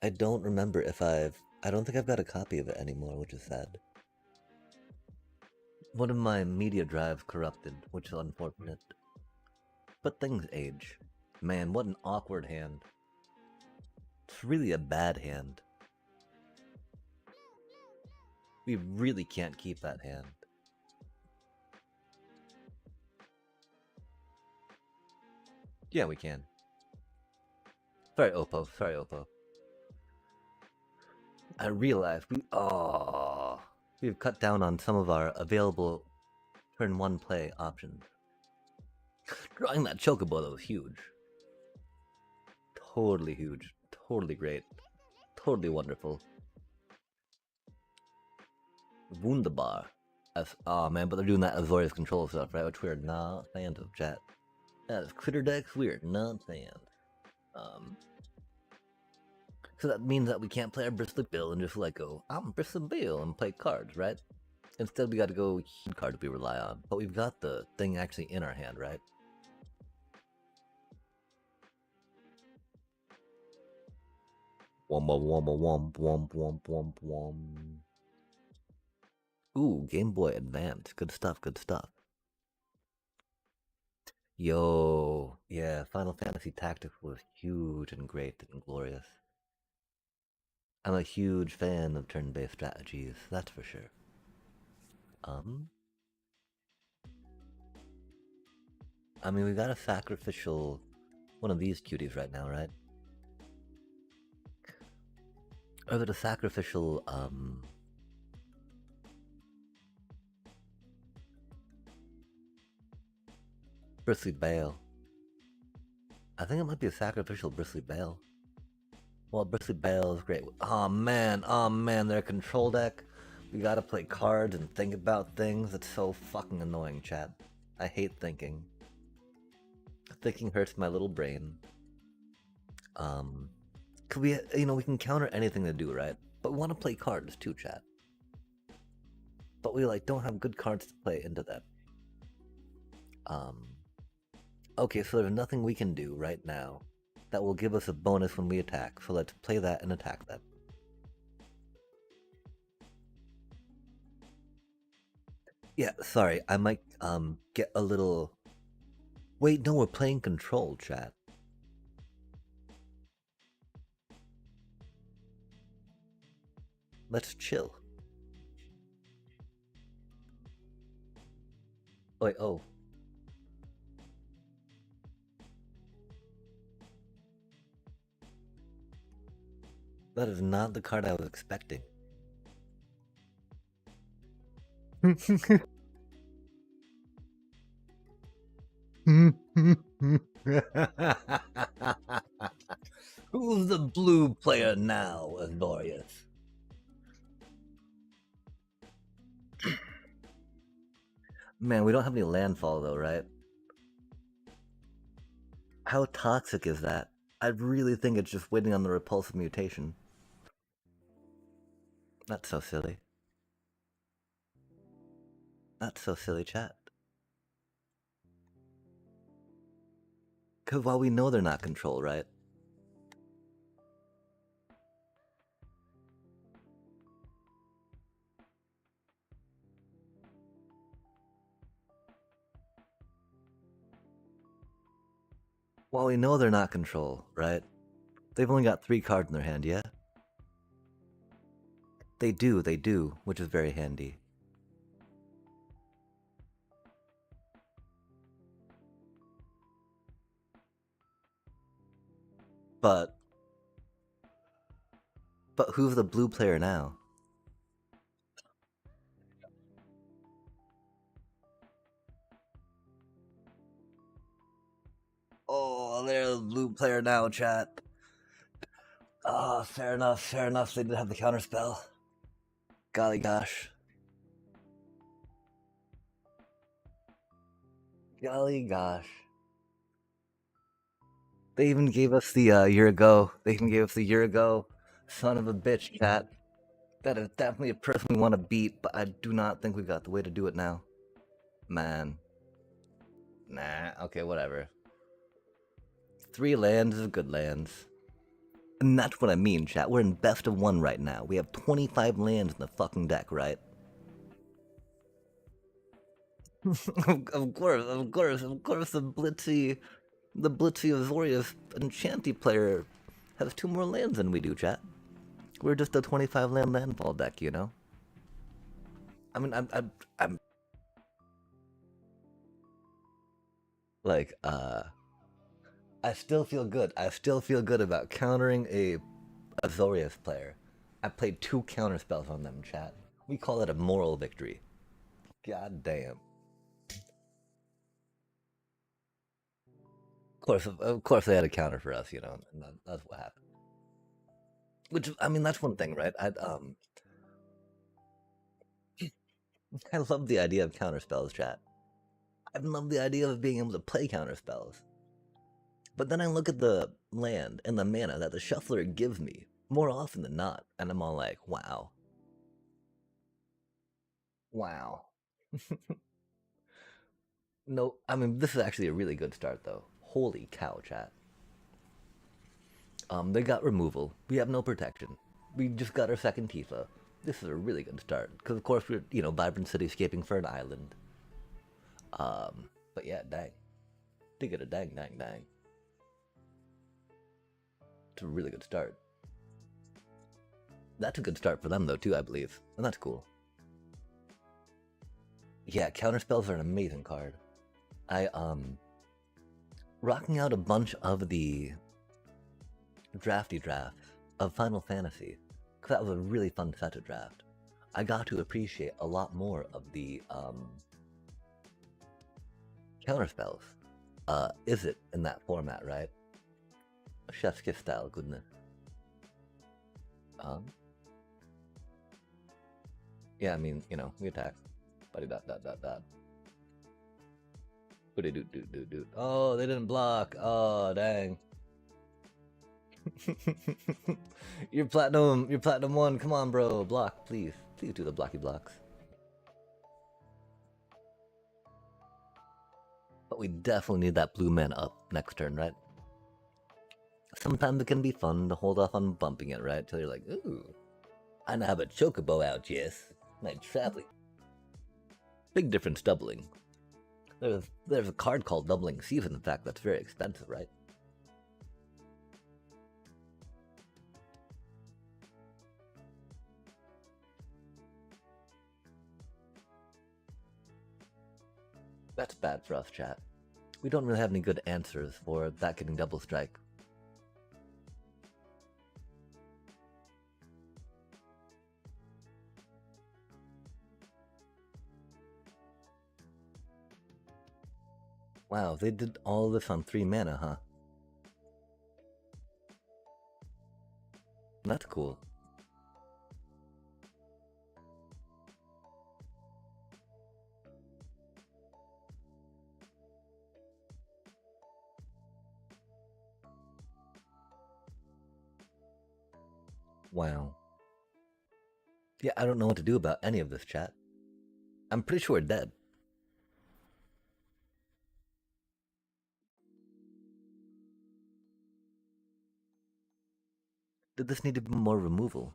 [SPEAKER 1] I don't remember if I don't think I've got a copy of it anymore, which is sad. One of my media drives corrupted, which is unfortunate. But things age. Man, what an awkward hand. It's really a bad hand. We really can't keep that hand. Yeah, we can. Sorry, Oppo. Sorry, Oppo. I realized we've cut down on some of our available turn one play options. Drawing that chocobo though was huge. Totally huge. Totally great. Totally wonderful. Wunderbar. Oh man, but they're doing that Azorius control stuff, right? Which we're not fans of, chat. As critter decks, we're not fans. Um, so that means that we can't play our Bristol Bill and just let go, I'm Bristol Bill, and play cards, right? Instead, we gotta go cards we rely on. But we've got the thing actually in our hand, right? Womba womba womp womp womp womp womp. Ooh, Game Boy Advance. Good stuff, good stuff. Yo, yeah, Final Fantasy Tactics was huge and great and glorious. I'm a huge fan of turn-based strategies, that's for sure. Um, I mean, we got a sacrificial One of these cuties right now, right? Or is it a sacrificial, Bristly Bale? I think it might be a sacrificial Bristly Bale. Well, Bristly Bale is great. Oh man, their control deck. We gotta play cards and think about things. It's so fucking annoying, chat. I hate thinking. Thinking hurts my little brain. Cause we can counter anything to do, right? But we want to play cards too, chat. But we don't have good cards to play into that. Okay, so there's nothing we can do right now that will give us a bonus when we attack. So let's play that and attack that. Yeah, sorry, I might get a little. Wait, no, we're playing control, chat. Let's chill. Wait, oh. That is not the card I was expecting. Who's the blue player now, Azorius? Man, we don't have any landfall though, right? How toxic is that? I really think it's just waiting on the repulsive mutation. That's so silly. That's so silly, chat. Because while we know they're not control, right? While we know they're not control, right? They've only got 3 cards in their hand, yeah? They do, which is very handy. But who's the blue player now? Oh, they're the blue player now, chat. Oh, fair enough. They did have the counter spell. Golly gosh. Golly gosh. They even gave us the year ago. Son of a bitch, chat. That is definitely a person we want to beat, but I do not think we've got the way to do it now. Man. Nah, okay, whatever. 3 lands is good lands. And that's what I mean, chat. We're in best of 1 right now. We have 25 lands in the fucking deck, right? of course, the Blitzy Azorius Enchanty player has 2 more lands than we do, chat. We're just a 25 land landfall deck, you know? I mean, I'm like, I still feel good. I still feel good about countering a Azorius player. I played 2 counter spells on them, chat. We call it a moral victory. God damn. Of course, they had a counter for us, you know, and that's what happened. Which, I mean, that's one thing, right? I love the idea of counter spells, chat. I love the idea of being able to play counter spells. But then I look at the land and the mana that the shuffler gives me more often than not, and I'm all like, wow. Wow. No, I mean, this is actually a really good start, though. Holy cow, chat. They got removal. We have no protection. We just got our second Tifa. This is a really good start. Because, of course, we're, Vibrant Cityscaping for an island. But yeah, dang. They get a dang. It's a really good start. That's a good start for them, though, too, I believe. And that's cool. Yeah, counterspells are an amazing card. rocking out a bunch of the drafty drafts of Final Fantasy, because that was a really fun set to draft. I got to appreciate a lot more of the counterspells. Is it in that format, right? Chef's kiss style goodness. Yeah, I mean, you know, we attack. Buddy dot dot dot dot. Do. Oh, they didn't block. Oh, dang. You're platinum 1. Come on, bro. Block, please. Please do the blocky blocks. But we definitely need that blue man up next turn, right? Sometimes it can be fun to hold off on bumping it, right? Till you're like, ooh, I now have a chocobo out, yes. My traveling. Big difference doubling. There's a card called Doubling Season, in fact, that's very expensive, right? That's bad for us, chat. We don't really have any good answers for that getting double strike. Wow, they did all this on 3 mana, huh? That's cool. Wow. Yeah, I don't know what to do about any of this, chat. I'm pretty sure we're dead. Did this need to be more removal?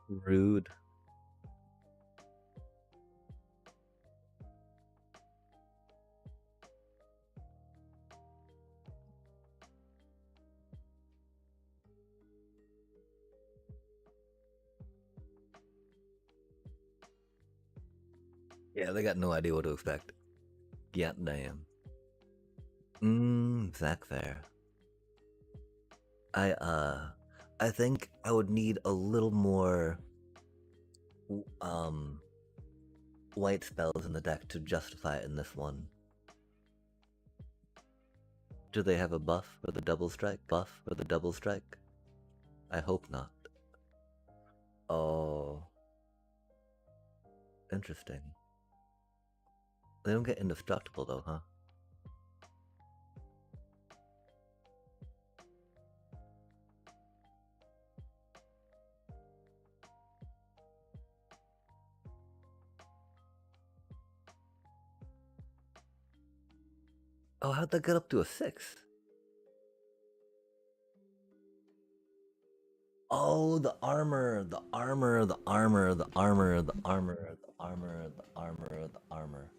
[SPEAKER 1] Rude. Yeah, they got no idea what to expect. Yeah, damn. Zach there. I think I would need a little more um white spells in the deck to justify it in this one. Do they have a buff for the double strike? Buff for the double strike? I hope not. Oh, interesting. They don't get indestructible though, huh? Oh, how'd that get up to a 6? Oh, the armor, the armor, the armor, the armor, the armor, the armor, the armor, the armor.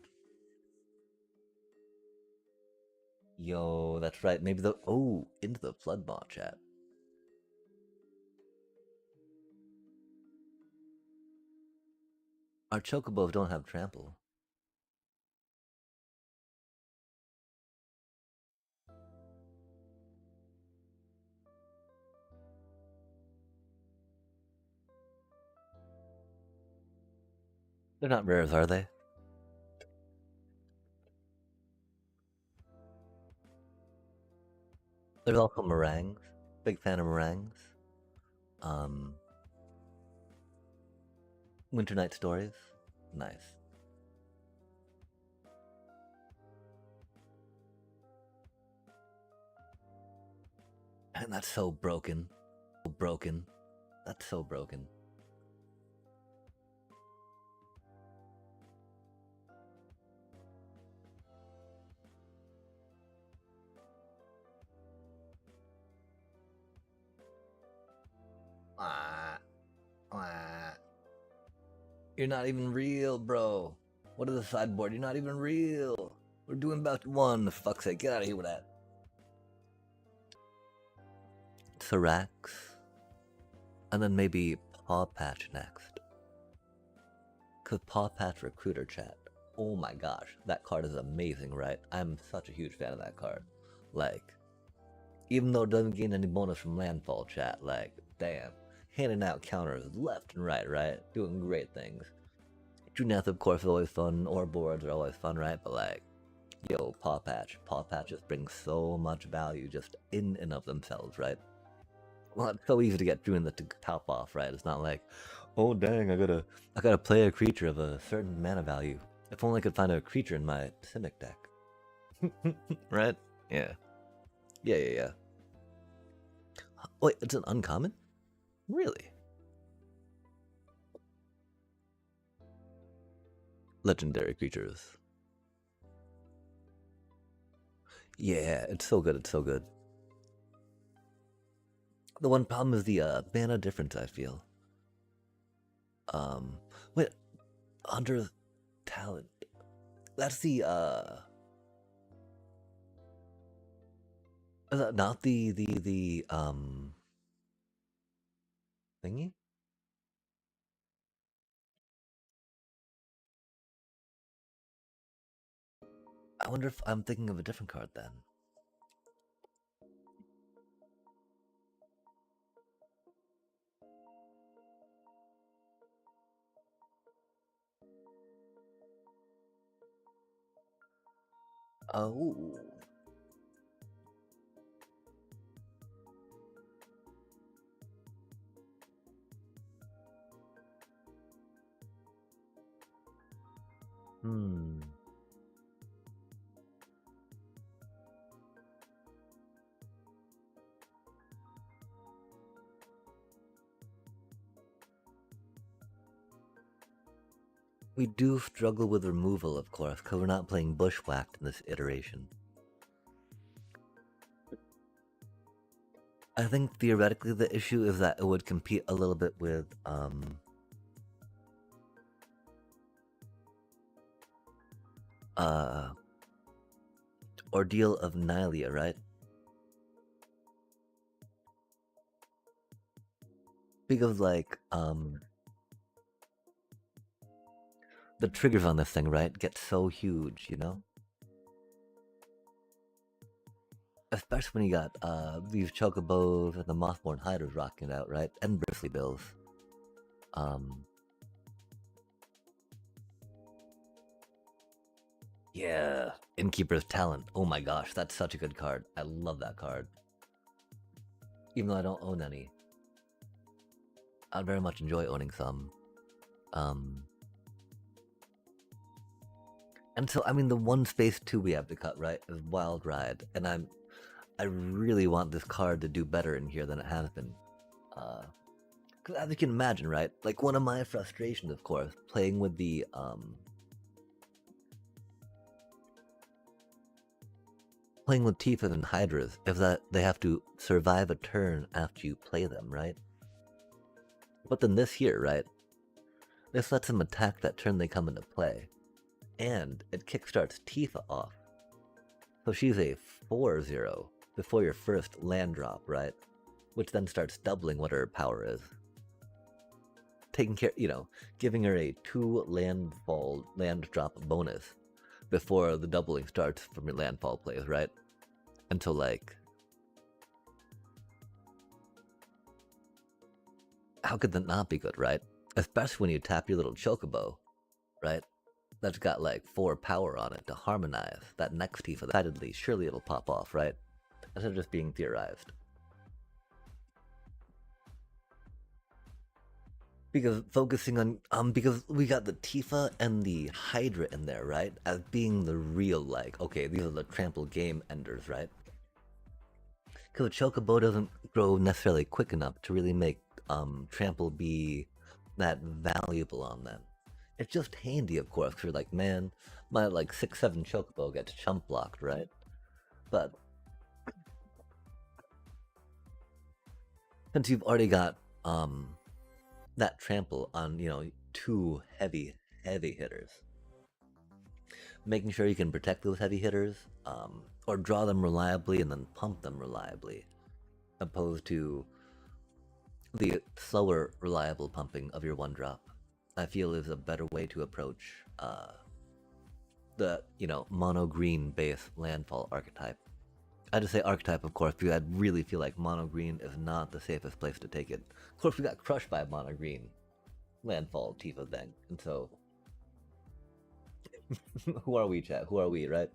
[SPEAKER 1] Yo, that's right. Maybe the into the flood bot chat. Our chocobos don't have trample. They're not rares, are they? There's also meringues. Big fan of meringues. Um, Winter Night Stories. Nice. And that's so broken. Broken. That's so broken. You're not even real, bro. What is the sideboard? You're not even real. We're doing about one. For fuck's sake, get out of here with that. Serax. And then maybe Paw Patch next. Cause Paw Patch Recruiter chat. Oh my gosh, that card is amazing, right? I'm such a huge fan of that card. Like, even though it doesn't gain any bonus from landfall chat, like, damn. Handing out counters left and right? Doing great things. Juneth, of course, is always fun. Ore boards are always fun, right? But like, yo, Paw Patch. Paw Patch just brings so much value just in and of themselves, right? Well, it's so easy to get Juneth to top off, right? It's not like, oh dang, I gotta play a creature of a certain mana value. If only I could find a creature in my Simic deck. Right? Yeah. Yeah. Wait, it's an uncommon? Really? Legendary creatures. Yeah, it's so good, it's so good. The one problem is the mana difference, I feel. Wait, Hunter's Talent. That's the, is that not the thingy? I wonder if I'm thinking of a different card then. Oh. Hmm. We do struggle with removal, of course, because we're not playing Bushwhacked in this iteration. I think theoretically the issue is that it would compete a little bit with Ordeal of Nylia, right? Because like the triggers on this thing, right, get so huge, you know? Especially when you got these chocobos and the Mothborn Hiders rocking it out, right? And Bristly Bills. Yeah, Innkeeper's Talent. Oh my gosh, that's such a good card. I love that card. Even though I don't own any. I'd very much enjoy owning some. And so, I mean, the one space too we have to cut, right, is Wild Ride. And I really want this card to do better in here than it has been. Because as you can imagine, right, like one of my frustrations, of course, playing with the, playing with Tifas and Hydras is that they have to survive a turn after you play them, right? But then this here, right, this lets them attack that turn they come into play. And it kickstarts Tifa off. So she's a 4-0 before your first land drop, right? Which then starts doubling what her power is. Taking care, you know, giving her a 2 land drop bonus before the doubling starts from your landfall plays, right? Until like, how could that not be good, right? Especially when you tap your little chocobo, right? That's got like 4 power on it to harmonize that next Tifa. Decidedly, surely it'll pop off, right? Instead of just being theorized. Because focusing on because we got the Tifa and the Hydra in there, right? As being the real, like, okay, these are the trample game enders, right? Because a Chocobo doesn't grow necessarily quick enough to really make trample be that valuable on them. It's just handy, of course, because you're like, man, my like 6-7 Chocobo gets chump blocked, right? But since you've already got that trample on, you know, 2 heavy hitters, making sure you can protect those heavy hitters, or draw them reliably and then pump them reliably, opposed to the slower, reliable pumping of your one drop. I feel is a better way to approach the mono green base landfall archetype. I just say archetype, of course, because I really feel like mono green is not the safest place to take it. Of course, we got crushed by mono green landfall Tifa thing, and so who are we, chat? Who are we, right?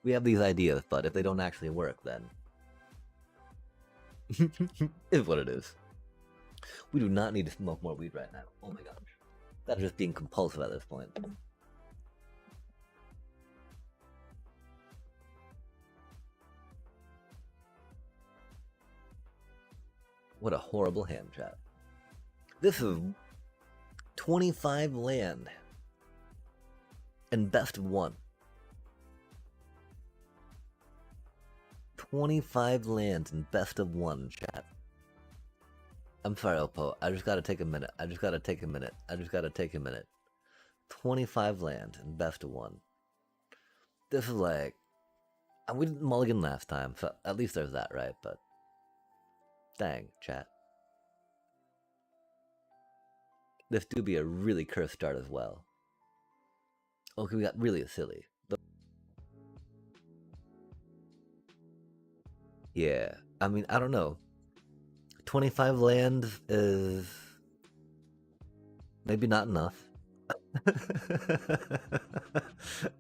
[SPEAKER 1] We have these ideas, but if they don't actually work, then is what it is. We do not need to smoke more weed right now. Oh my gosh. That's just being compulsive at this point. What a horrible hand, chat. This is 25 land and best of 1. 25 lands and best of 1, chat. I'm sorry, Oppo. I just gotta take a minute. 25 lands and best of 1. This is like... We didn't mulligan last time, so at least there's that, right? But... dang, chat. This do be a really cursed start as well. Okay, we got really silly. Yeah, I mean, I don't know. 25 lands is maybe not enough.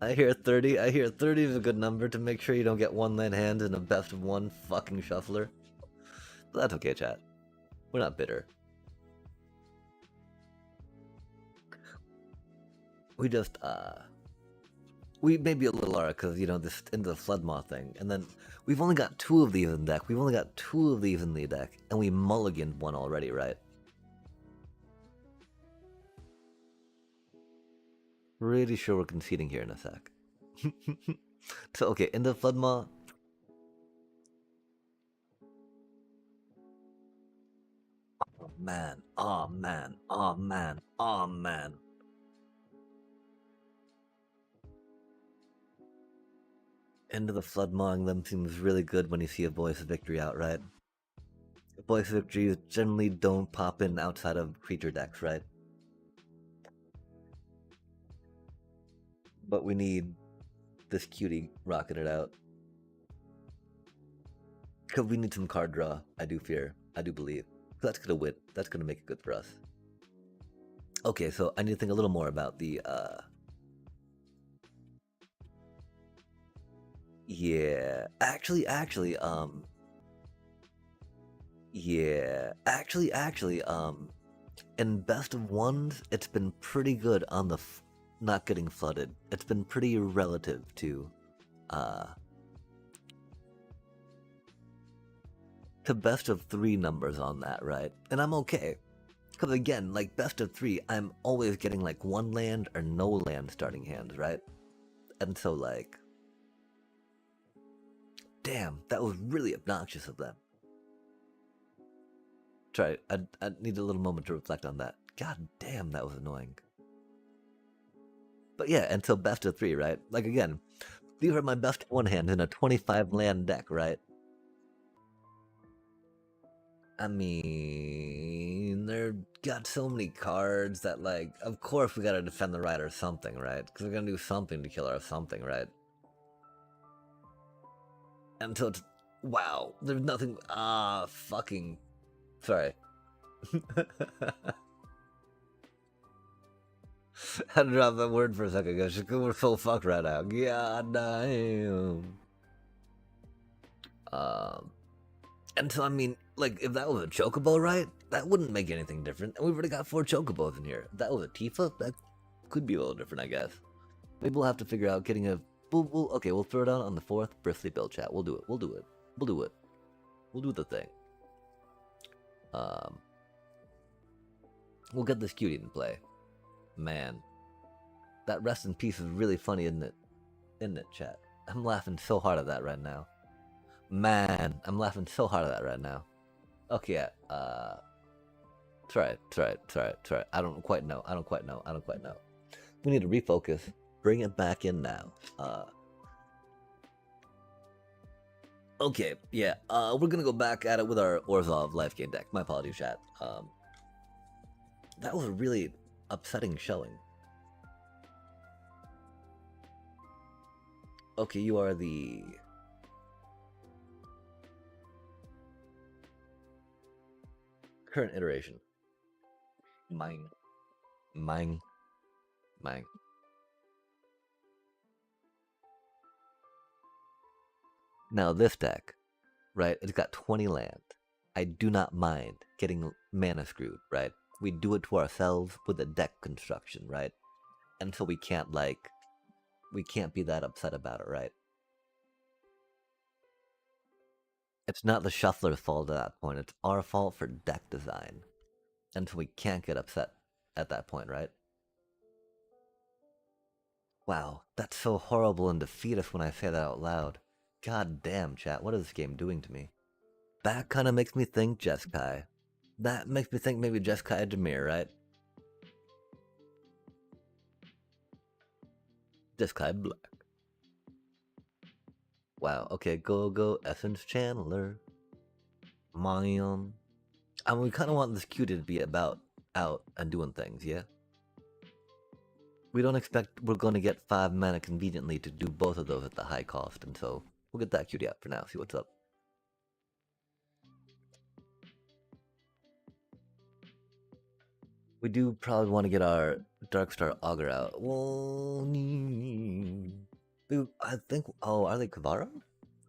[SPEAKER 1] I hear 30. I hear 30 is a good number to make sure you don't get 1 land hand in a best of 1 fucking shuffler. But that's okay, chat. We're not bitter. We just, we may be a little are because, this into the Flood Moth thing. And then we've only got 2 of these in the deck. We've only got 2 of these in the deck. And we mulliganed 1 already, right? Really sure we're conceding here in a sec. So, okay, into the Flood Moth. Oh, man. Oh, man. Oh, man. Oh, man. Into the Flood Mawing them seems really good when you see a Voice of Victory out, right? Voice of Victories generally don't pop in outside of creature decks, right? But we need this cutie rocking it out. Because we need some card draw, I do fear. I do believe. That's gonna win. That's gonna make it good for us. Okay, so I need to think a little more about the, yeah, actually, in best of 1s, it's been pretty good on the not getting flooded. It's been pretty relative to best of 3 numbers on that, right? And I'm okay. Because again, like best of 3, I'm always getting like 1 land or no land starting hands, right? And so like, damn, that was really obnoxious of them. Try. I need a little moment to reflect on that. God damn, that was annoying. But yeah, until best of 3, right? Like again, these are my best 1 hand in a 25 land deck, right? I mean, they're got so many cards that, like, of course we gotta defend the right or something, right? Because we're gonna do something to kill our something, right? Until it's, wow, there's nothing, fucking, sorry. I had to drop that word for a second, guys, because we're so fucked right now. God damn. And so, I mean, like, if that was a chocobo, right? That wouldn't make anything different. And we've already got 4 chocobos in here. If that was a Tifa, that could be a little different, I guess. Maybe we'll have to figure out getting a... okay, we'll throw it out on the 4th Bristly build, chat. We'll do it. We'll do the thing. We'll get this cutie in play. Man. That rest in peace is really funny, isn't it? Isn't it, chat? I'm laughing so hard at that right now. Man, I'm laughing so hard at that right now. Okay, yeah, it's alright. I don't quite know. We need to refocus. bring it back in now. Okay, yeah, we're gonna go back at it with our Orzhov life gain deck. My apologies, chat. That was a really upsetting showing. Okay, you are the... current iteration. Mine. Mine. Mine. Now this deck, right, it's got 20 land. I do not mind getting mana screwed, right? We do it to ourselves with a deck construction, right? Until we can't, like, we can't be that upset about it, right? It's not the shuffler's fault at that point, it's our fault for deck design. Until we can't get upset at that point, right? Wow, that's so horrible and defeatist when I say that out loud. God damn, chat, what is this game doing to me? That kind of makes me think Jeskai. That makes me think maybe Jeskai Demir, right? Jeskai Black. Wow, okay, go, Essence Chandler. Man. I mean, we kind of want this cutie to be about out and doing things, yeah? We don't expect we're going to get 5 mana conveniently to do both of those at the high cost, and so we'll get that cutie out for now, see what's up. We do probably want to get our Darkstar Augur out. Well, I think... Oh, are they Kavaro?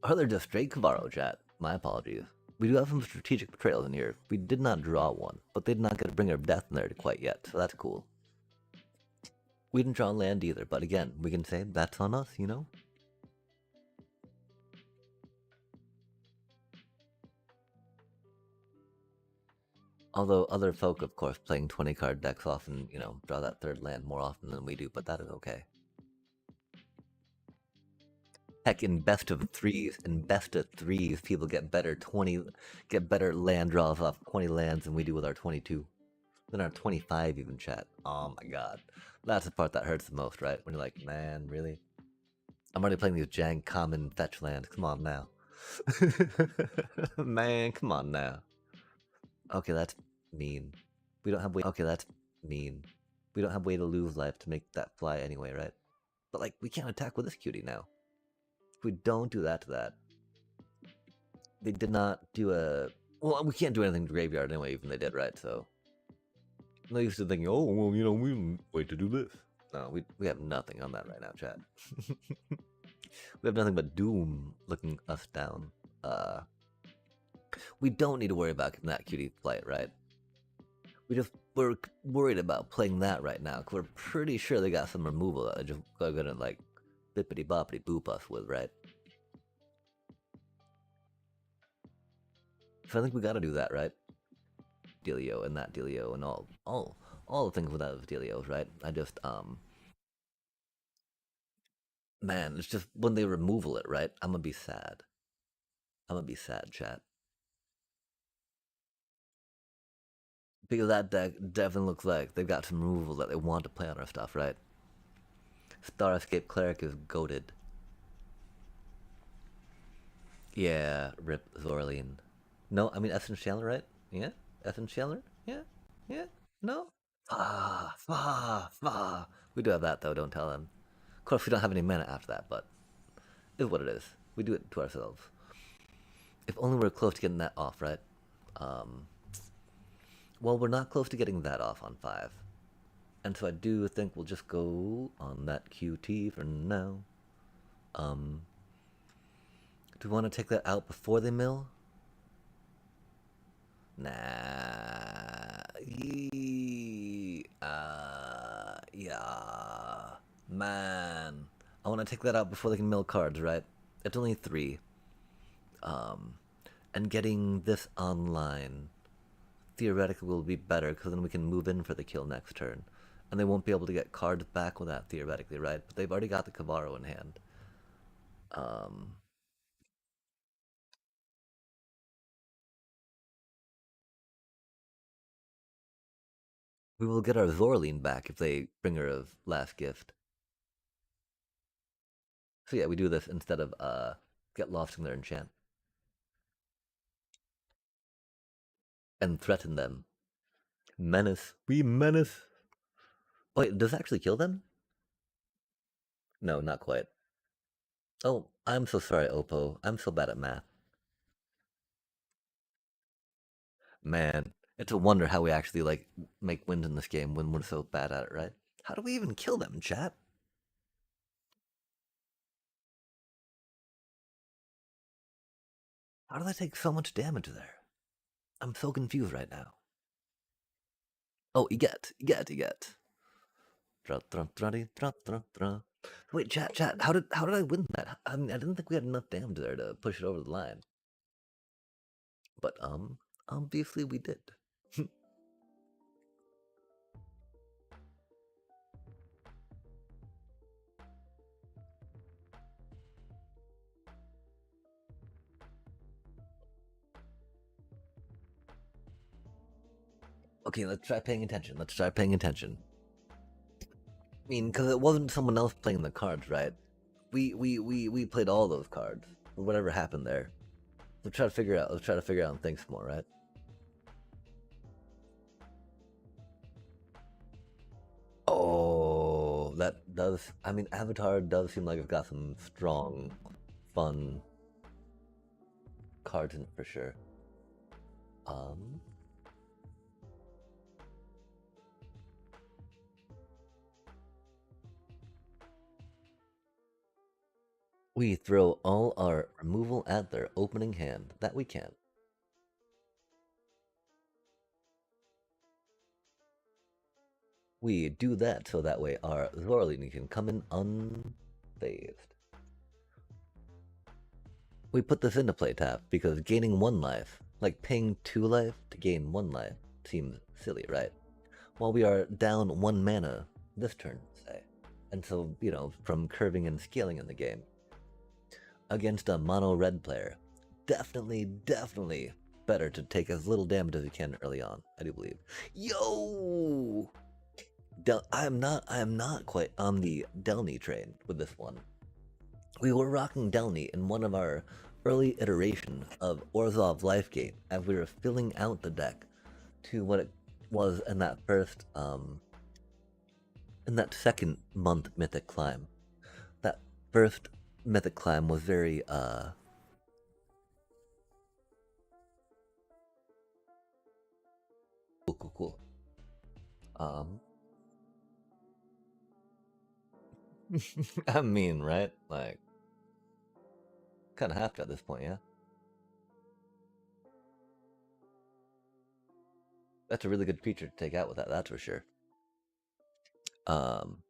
[SPEAKER 1] Or they're just straight Kavaro, chat. My apologies. We do have some strategic betrayals in here. We did not draw one, but they did not get a Bringer of Death in there quite yet, so that's cool. We didn't draw land either, but again, we can say that's on us, you know? Although other folk, of course, playing 20-card decks often, you know, draw that third land more often than we do, but that is okay. Heck, in best of threes, people get better land draws off 20 lands than we do with our 22. Than our 25 even, chat. Oh my god. That's the part that hurts the most, right? When you're like, man, really? I'm already playing these jank common fetch lands. Come on now. Man, come on now. Okay, that's mean. We don't have way. Okay, that's mean. We don't have way to lose life to make that fly anyway, right? But like, we can't attack with this cutie now. If we don't do that to that, they did not do a. Well, we can't do anything to graveyard anyway, even they did, right? So no use to thinking, oh well, you know, we wait to do this. No, we have nothing on that right now, chat. We have nothing but doom looking us down. We don't need to worry about getting that cutie flight, right? We're worried about playing that right now, because we're pretty sure they got some removal that they're just gonna like bippity boppity boop us with, right? So I think we gotta do that, right? Dealio and that Dealio and all the things with those Dealios, right? I just man, it's just when they removal it, right? I'm gonna be sad. I'm gonna be sad, chat. Because that deck definitely looks like they've got some removal that they want to play on our stuff, right? Star Escape Cleric is goated. Yeah, rip Zorlene. No, I mean Essence Chandler, right? Yeah? Essence Chandler? Yeah? Yeah? No? We do have that though, don't tell them. Of course, we don't have any mana after that, but it's what it is. We do it to ourselves. If only we're close to getting that off, right? Well, we're not close to getting that off on 5. And so I do think we'll just go on that QT for now. Do we want to take that out before they mill? Nah. Yeah. Man. I want to take that out before they can mill cards, right? It's only 3. And getting this online theoretically will be better, because then we can move in for the kill next turn. And they won't be able to get cards back with that, theoretically, right? But they've already got the Kavaro in hand. We will get our Zorlene back if they bring her of Last Gift. So yeah, we do this instead of get lost in their enchant and threaten them. Menace. We menace. Wait, does it actually kill them? No, not quite. Oh, I'm so sorry, Oppo. I'm so bad at math. Man, it's a wonder how we actually like make wins in this game when we're so bad at it, right? How do we even kill them, chat? How do they take so much damage there? I'm so confused right now. Oh, you get. Wait, chat. How did I win that? I mean, I didn't think we had enough damage there to push it over the line. But obviously we did. Okay, let's try paying attention. Let's try paying attention. I mean, because it wasn't someone else playing the cards, right? We played all those cards. Whatever happened there. Let's try to figure out. Let's try to figure out and think some more, right? Oh, that does. I mean, Avatar does seem like it's got some strong, fun cards in it for sure. Um, we throw all our removal at their opening hand. That we can. We do that so that way our Zorlini can come in unfazed. We put this into play tap because gaining 1 life, like paying 2 life to gain 1 life, seems silly, right? While we are down 1 mana this turn, say. And so, from curving and scaling in the game. Against a mono red player, definitely better to take as little damage as you can early on, I do believe. Yo! I am not quite on the Delny train with this one. We were rocking Delny in one of our early iterations of Orzhov's life gain as we were filling out the deck to what it was in that second month mythic climb. That first mythic climb was very cool. Um I mean, right? Like kind of have to at this point, yeah. That's a really good feature to take out with that, that's for sure. Um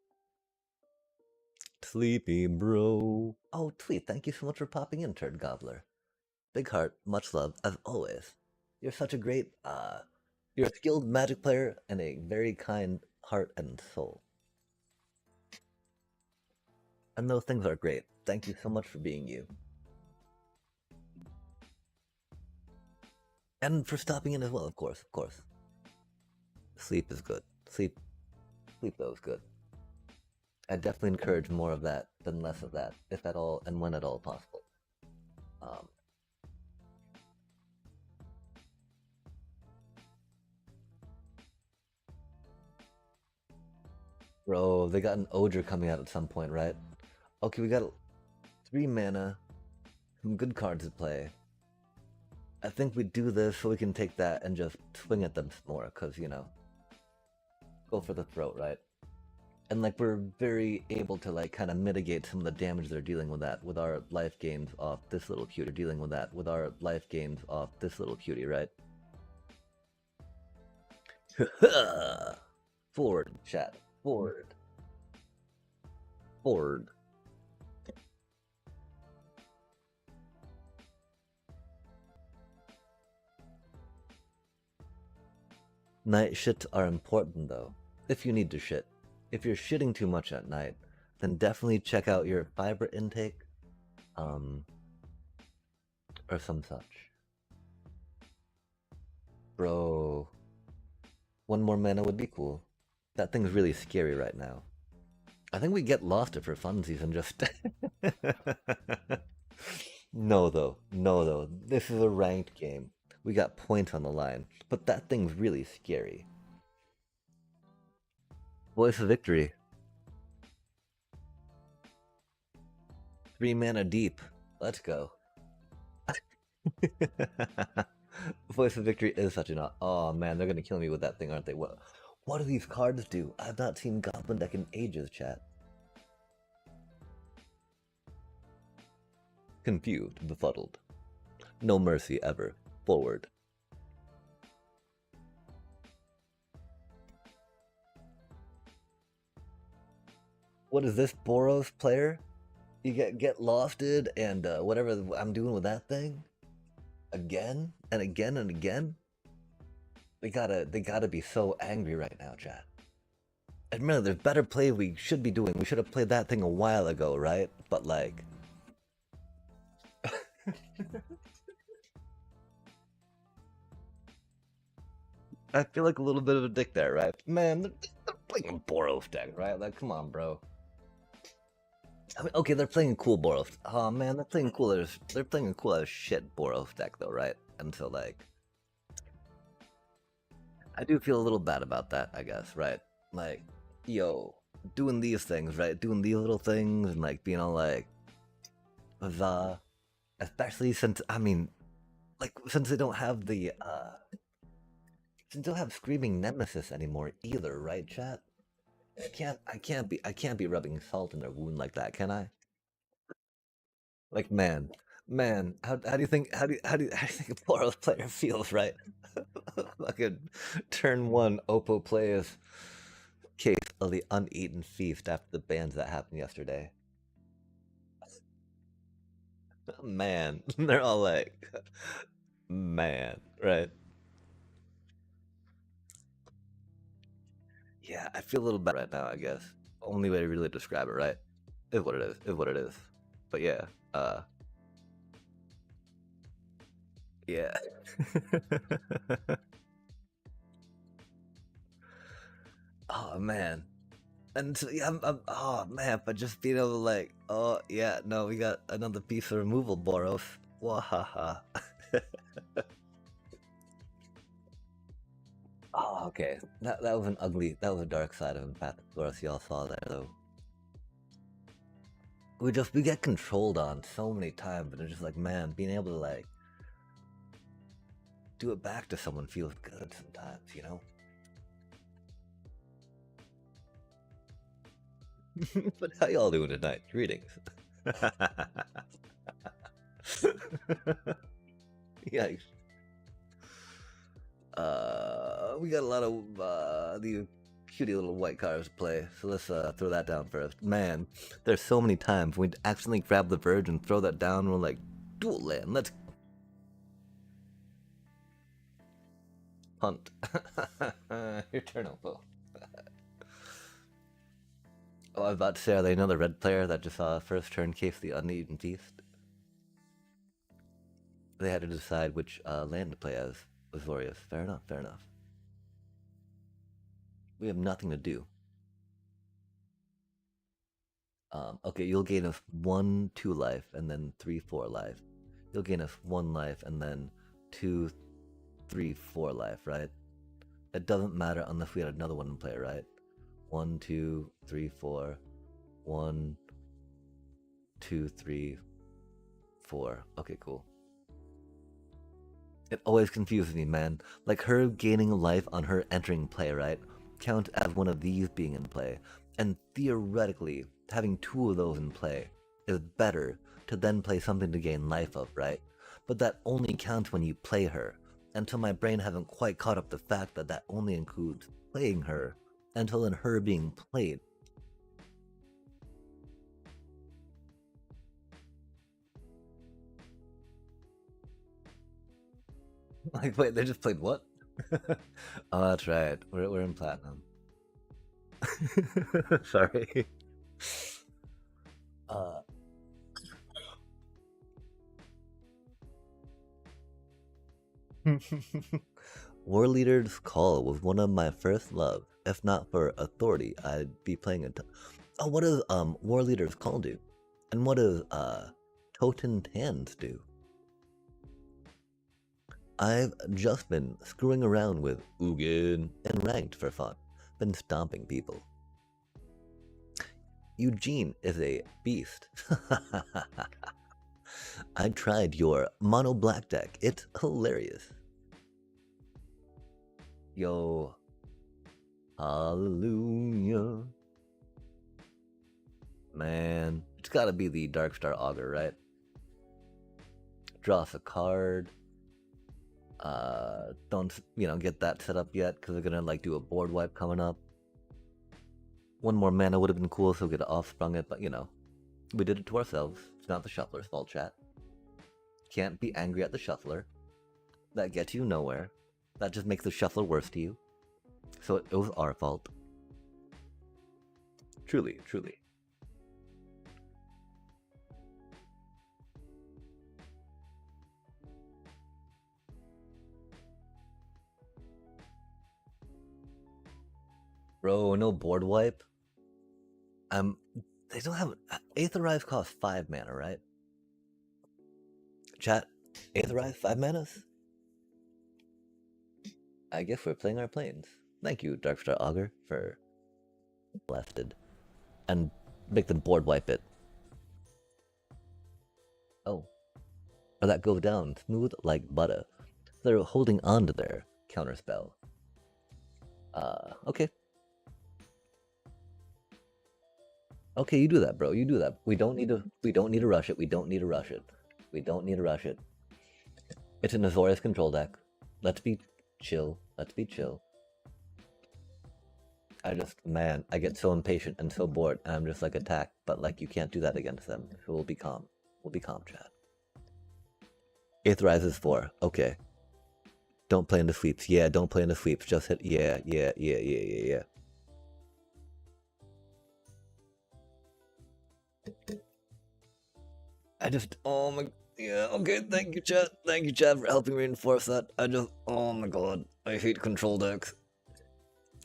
[SPEAKER 1] Sleepy bro. Oh, tweet, thank you so much for popping in, Turd Gobbler. Big heart, much love, as always. You're such a great, you're a skilled magic player and a very kind heart and soul. And those things are great. Thank you so much for being you. And for stopping in as well, of course, of course. Sleep is good. Sleep though is good. I definitely encourage more of that than less of that, if at all and when at all possible. Um, Bro, they got an Odra coming out at some point, right? Okay, we got 3 mana, some good cards to play. I think we do this so we can take that and just swing at them more, because, go for the throat, right? And, like, we're very able to, like, kind of mitigate some of the damage they're dealing with that with our life gains off this little cutie, dealing with that with our life gains off this little cutie, right? Forward, chat. Forward. Forward. Night shits are important though, if you need to shit. If you're shitting too much at night, then definitely check out your fiber intake, um, or some such. Bro, 1 more mana would be cool. That thing's really scary right now. I think we get lost it for funsies and just. No, though. No, though. This is a ranked game. We got points on the line, but that thing's really scary. Voice of Victory. 3 mana deep. Let's go. Voice of Victory is such an. Oh man, they're gonna kill me with that thing, aren't they? What do these cards do? I've not seen Goblin Deck in ages, chat. Confused, befuddled. No mercy ever. Forward. What is this, Boros player? You get losted and whatever I'm doing with that thing again and again and again. They gotta be so angry right now, chat. Admittedly, there's better play we should be doing. We should have played that thing a while ago, right? But like, I feel like a little bit of a dick there, right? Man, they're playing a Boros deck, right? Like, come on, bro. I mean, okay, they're playing a cool Boros. Oh man, they're playing cool as shit Boros deck though, right? And so like, I do feel a little bad about that, I guess, right? Like, yo, doing these things, right? Doing these little things and like being all like, huzzah. Especially since, I mean, like, since they don't have the, since they don't have Screaming Nemesis anymore either, right, chat? I can't be rubbing salt in their wound like that, can I? Like, man, how do you think, how do you think a Boros player feels, right? Fucking turn one, Oppo plays case of the uneaten feast after the bans that happened yesterday. Man, they're all like, man, right? Yeah, I feel a little bad right now, I guess. Only way to really describe it, right? Is what it is, is what it is. But yeah, yeah. Oh man. And so, yeah, oh man, but just being able to like, oh yeah, no, we got another piece of removal, Boros. Wahaha. Oh, okay. That was an ugly, that was a dark side of empathic Boros y'all saw there, though. We get controlled on so many times, and it's just like, man, being able to like do it back to someone feels good sometimes, you know. But how y'all doing tonight? Greetings. Yikes. We got a lot of the cutie little white cards to play, so let's throw that down first. Man, there's so many times we accidentally grab the verge and throw that down. And we're like, dual land, let's hunt. Your turn, Oppo. Oh, I was about to say, are they another red player that just saw first turn case the uneaten feast? They had to decide which land to play as. Azorius. Fair enough, fair enough. We have nothing to do. Okay, you'll gain us 1, 2 life, and then 3, 4 life. You'll gain us 1 life, and then 2, 3, 4 life, right? It doesn't matter unless we had another one in play, right? 1, 2, 3, 4. 1, 2, 3, 4. Okay, cool. It always confuses me, man. Like her gaining life on her entering play, right? Count as one of these being in play. And theoretically, having 2 of those in play is better to then play something to gain life of, right? But that only counts when you play her. Until my brain hasn't quite caught up the fact that that only includes playing her until in her being played. Like, wait, they just played what? Oh, that's right. We're in platinum. Sorry. Uh, War Leader's Call was one of my first loves. If not for Authority, I'd be playing it. Oh, what does War Leader's Call do? And what does Toten Tans do? I've just been screwing around with Ugin and ranked for fun. Been stomping people. Eugene is a beast. I tried your mono black deck. It's hilarious. Yo. Hallelujah. Man, it's gotta be the Darkstar Augur, right? Draw us a card. Don't, get that set up yet, because we're gonna, do a board wipe coming up. One more mana would have been cool, so we could have offsprung it, but, we did it to ourselves. It's not the shuffler's fault, chat. Can't be angry at the shuffler. That gets you nowhere. That just makes the shuffler worse to you. So it was our fault. Truly, truly. Bro, no board wipe? They don't have... Aetherize costs 5 mana, right? Chat, Aetherize 5 manas? I guess we're playing our planes. Thank you, Darkstar Augur, for lefted. And make them board wipe it. Oh. Or that goes down smooth like butter. They're holding on to their counterspell. Okay. Okay, you do that, bro. You do that. We don't need to rush it. We don't need to rush it. We don't need to rush it. It's an Azorius control deck. Let's be chill. Let's be chill. I get so impatient and so bored, and I'm just like, attack, but you can't do that against them. So we'll be calm. We'll be calm, chat. Aetherize is 4. Okay. Don't play in the sweeps. Yeah, don't play in the sweeps. Just hit. Yeah. Oh my, yeah, okay, thank you, chat. Thank you, chat, for helping reinforce that. Oh my god, I hate control decks.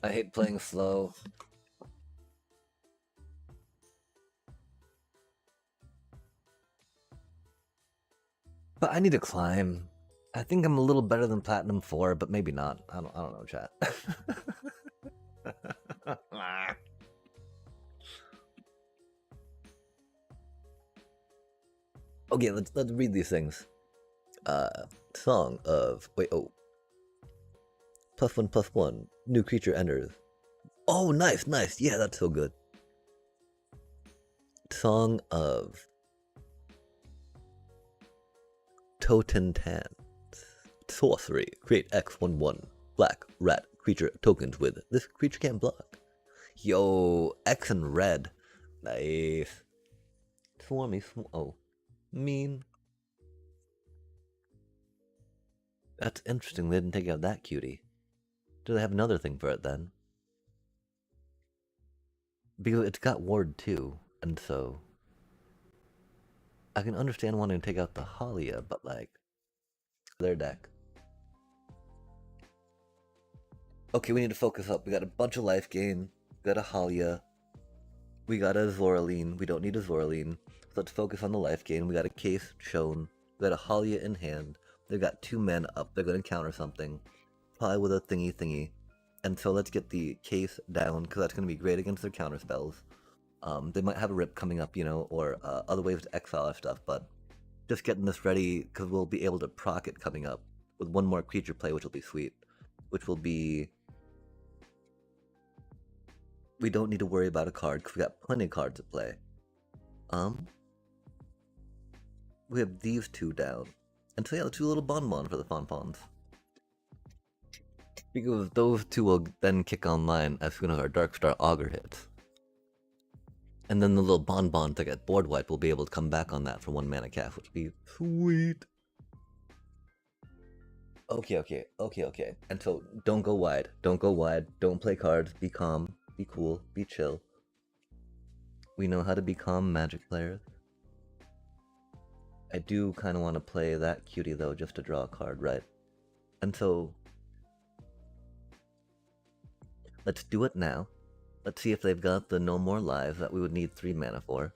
[SPEAKER 1] I hate playing slow. But I need to climb. I think I'm a little better than Platinum 4, but maybe not. I don't know, chat. Okay, let's read these things. Song of +1/+1. New creature enters. Oh, nice. Yeah, that's so good. Song of Toten Tan. Sorcery. Create X/1/1. Black rat creature tokens with this creature can't block. Yo, X and red. Nice. Swarmy. Oh. Mean. That's interesting. They didn't take out that cutie. Do they have another thing for it then? Because it's got ward too, and so I can understand wanting to take out the Halia, but their deck. Okay, we need to focus up. We got a bunch of life gain. We got a Halia. We got a Zoraline. We don't need a Zoraline. So let's focus on the life gain. We got a case shown. We got a Halia in hand. They've got 2 men up. They're going to counter something. Probably with a thingy. And so let's get the case down, because that's going to be great against their counter spells. They might have a rip coming up, or other ways to exile our stuff, but just getting this ready, because we'll be able to proc it coming up with one more creature play, which will be sweet. Which will be... We don't need to worry about a card, because we got plenty of cards to play. We have these 2 down. And so yeah, let's do a little bonbon for the Fonfons. Because those 2 will then kick online as soon as our Darkstar Augur hits. And then the little bonbon to get board wipe will be able to come back on that for 1 mana cast, which would be sweet. Okay. And so don't go wide. Don't play cards. Be calm. Be cool. Be chill. We know how to be calm Magic players. I do kind of want to play that cutie though, just to draw a card, right? And so let's do it now. Let's see if they've got the no more lives that we would need 3 mana for.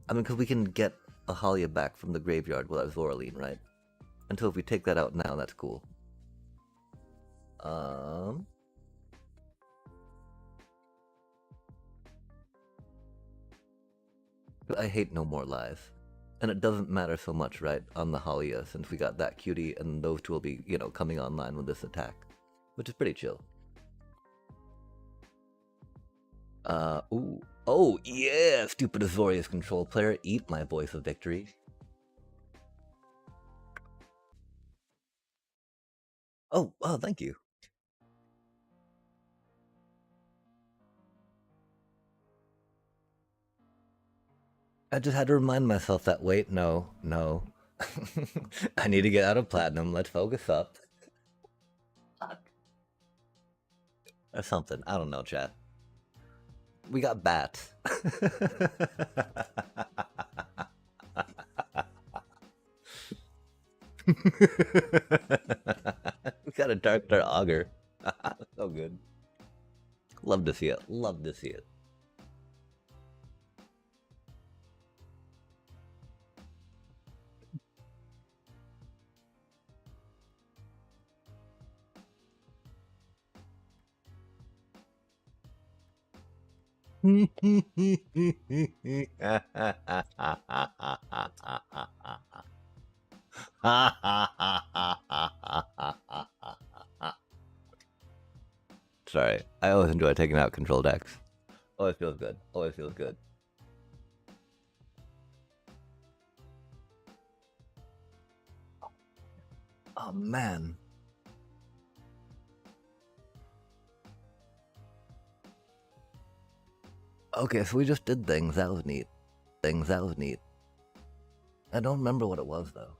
[SPEAKER 1] I mean, because we can get a Halia back from the graveyard without Zoraline, right? Until if we take that out now, that's cool. I hate no more lives. And it doesn't matter so much, right, on the Halia, since we got that cutie, and those two will be, you know, coming online with this attack. Which is pretty chill. Ooh. Oh, yeah! Stupid Azorius control player, eat my voice of victory. Oh, thank you. I just had to remind myself that, wait, no. I need to get out of Platinum, let's focus up. Or something, I don't know, chat. We got bats. We got a Dark Augur. So good. Love to see it. Love to see it. Sorry, I always enjoy taking out control decks. Always feels good. Always feels good. Oh man. Okay, so we just did things. That was neat. That was neat. I don't remember what it was though.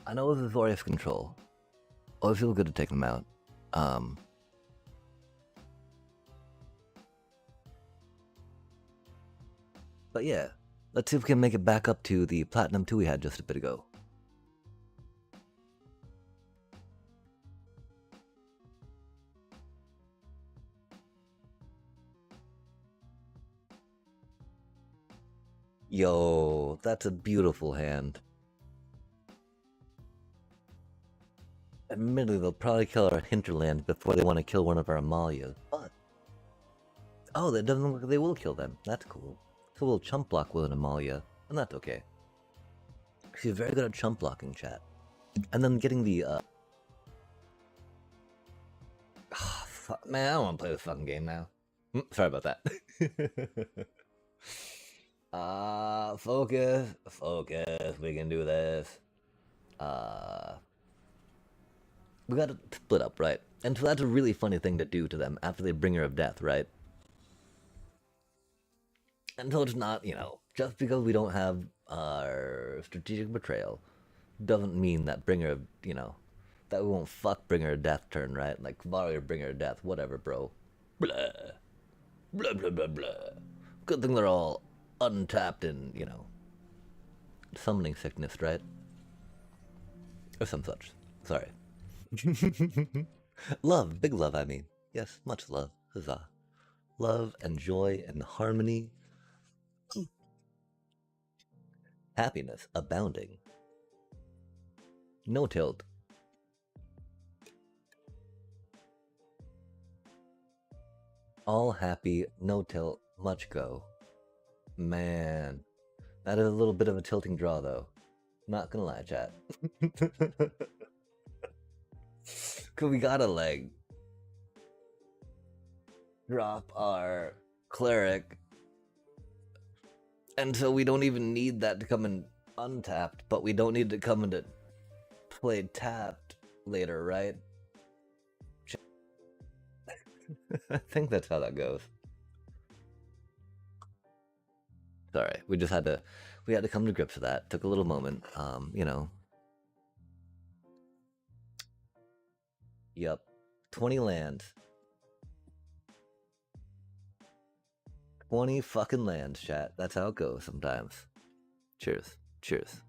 [SPEAKER 1] I know it was Azorius control. Always feels good to take them out. But yeah, let's see if we can make it back up to the Platinum 2 we had just a bit ago. Yo, that's a beautiful hand. Admittedly, they'll probably kill our hinterland before they want to kill one of our Amalias, but... Oh, that doesn't look like they will kill them. That's cool. So we'll chump block with an Amalia, and that's okay. She's very good at chump blocking, chat. And then getting the, fuck, man, I don't want to play this fucking game now. Sorry about that. Focus. We can do this. We gotta split up, right? And so that's a really funny thing to do to them after they bring her of death, right? Until it's not, you know, just because we don't have our strategic betrayal doesn't mean that bringer, you know, that we won't fuck bringer of death turn, right? Like warrior bringer of death, whatever, bro. Blah. Blah blah blah blah. Good thing they're all untapped and, you know, summoning sickness, right? Or some such. Sorry. Love, big love, I mean. Yes, much love. Huzzah. Love and joy and harmony. Happiness abounding. No tilt. All happy, no tilt, much go. Man, that is a little bit of a tilting draw, though. Not gonna lie, chat. Cause we gotta, like, drop our cleric, and so we don't even need that to come in untapped, but we don't need to come into play tapped later, right? I think that's how that goes. Sorry, we just had to come to grips with that. Took a little moment. You know. Yep. 20 lands. 20 fucking lands, chat. That's how it goes sometimes. Cheers. Cheers.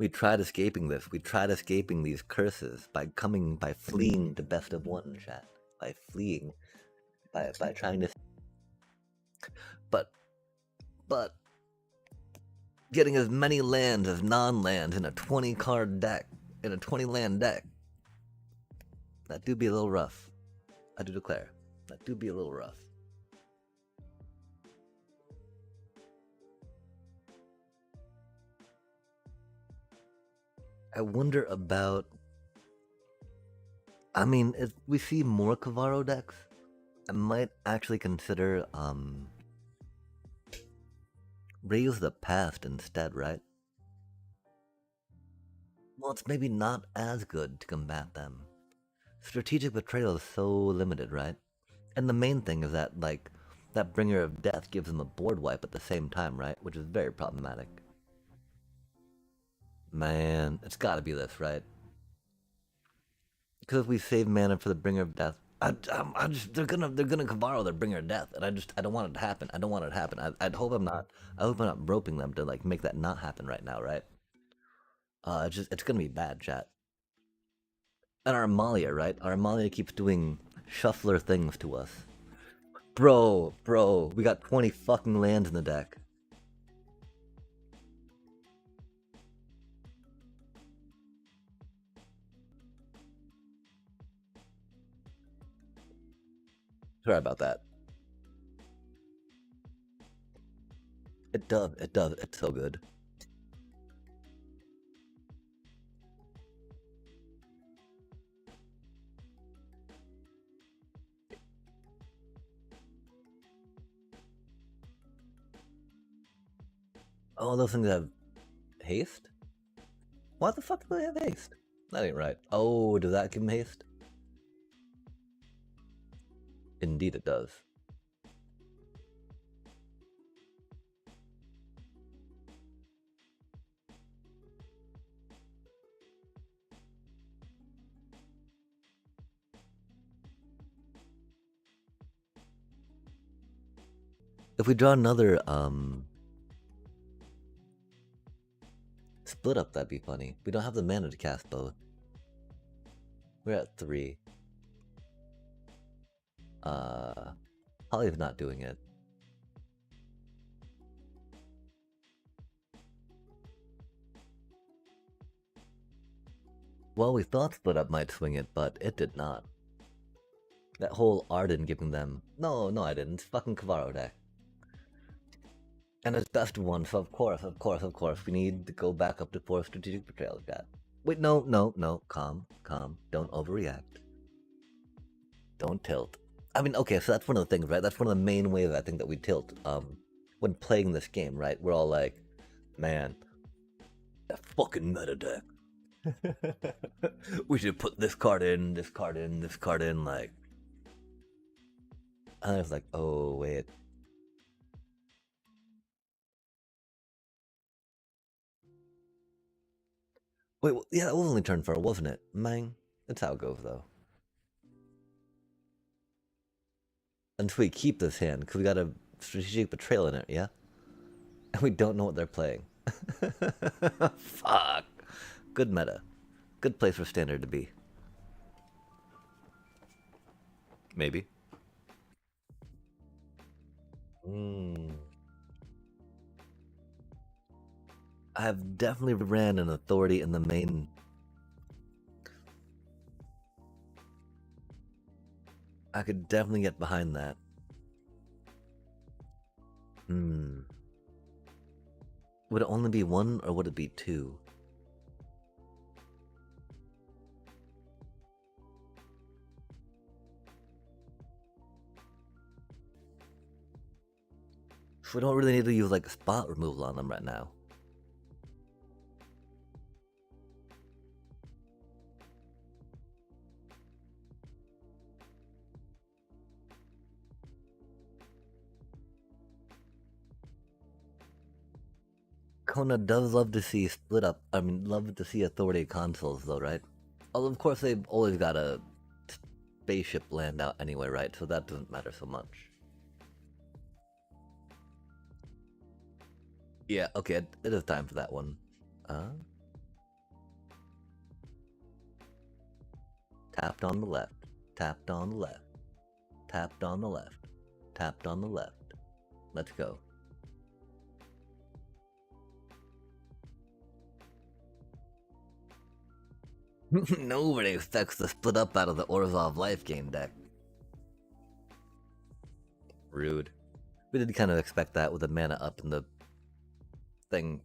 [SPEAKER 1] We tried escaping this. We tried escaping these curses by fleeing to best of one, chat. By fleeing, by trying to, but but getting as many lands as non-lands in a 20 card deck, in a 20 land deck. That do be a little rough. I do declare. That do be a little rough. I wonder about. I mean, if we see more Kavaro decks, I might actually consider Raise the Past instead, right? Well, it's maybe not as good to combat them. Strategic Betrayal is so limited, right? And the main thing is that, like, that Bringer of Death gives them a board wipe at the same time, right? Which is very problematic. Man, it's gotta be this, right? Because if we save mana for the Bringer of Death, I just they're gonna Kavaro their Bringer of Death, and I don't want it to happen. I don't want it to happen. I hope I'm not. I hope I'm not roping them to like make that not happen right now, right? It's gonna be bad, chat. And our Amalia, right? Our Amalia keeps doing shuffler things to us. Bro, we got 20 fucking lands in the deck. Sorry about that. It does, it's so good. Oh, those things have haste? Why the fuck do they have haste? That ain't right. Oh, does that give him haste? Indeed it does. If we draw another, split up, that'd be funny. We don't have the mana to cast both. We're at 3. Holly's not doing it. Well, we thought split up might swing it, but it did not. That whole Arden giving them. No, I didn't. It's fucking Kavaro deck. And it's best one, so of course, we need to go back up to 4 strategic betrayals, chat. Wait, no, calm. Don't overreact. Don't tilt. I mean, okay, so that's one of the things, right? That's one of the main ways I think that we tilt when playing this game, right? We're all like, man, that fucking meta deck. We should put this card in, this card in, this card in, like. And I was like, oh, wait. Wait, well, yeah, that was only turn 4, wasn't it? Mang. That's how it goes, though. Until we keep this hand, because we got a strategic betrayal in it, yeah? And we don't know what they're playing. Fuck. Good meta. Good place for standard to be. Maybe. I have definitely ran an authority in the main. I could definitely get behind that. Would it only be 1 or would it be 2? We don't really need to use like spot removal on them right now. Kona does love to see split up. I mean, love to see authority consoles, though, right? Although, of course, they've always got a spaceship land out anyway, right? So that doesn't matter so much. Yeah, okay, it is time for that one. tapped on the left, tapped on the left, tapped on the left, tapped on the left. Let's go. Nobody expects to split up out of the Orzhov life gain deck. Rude. We did kind of expect that with the mana up in the thing,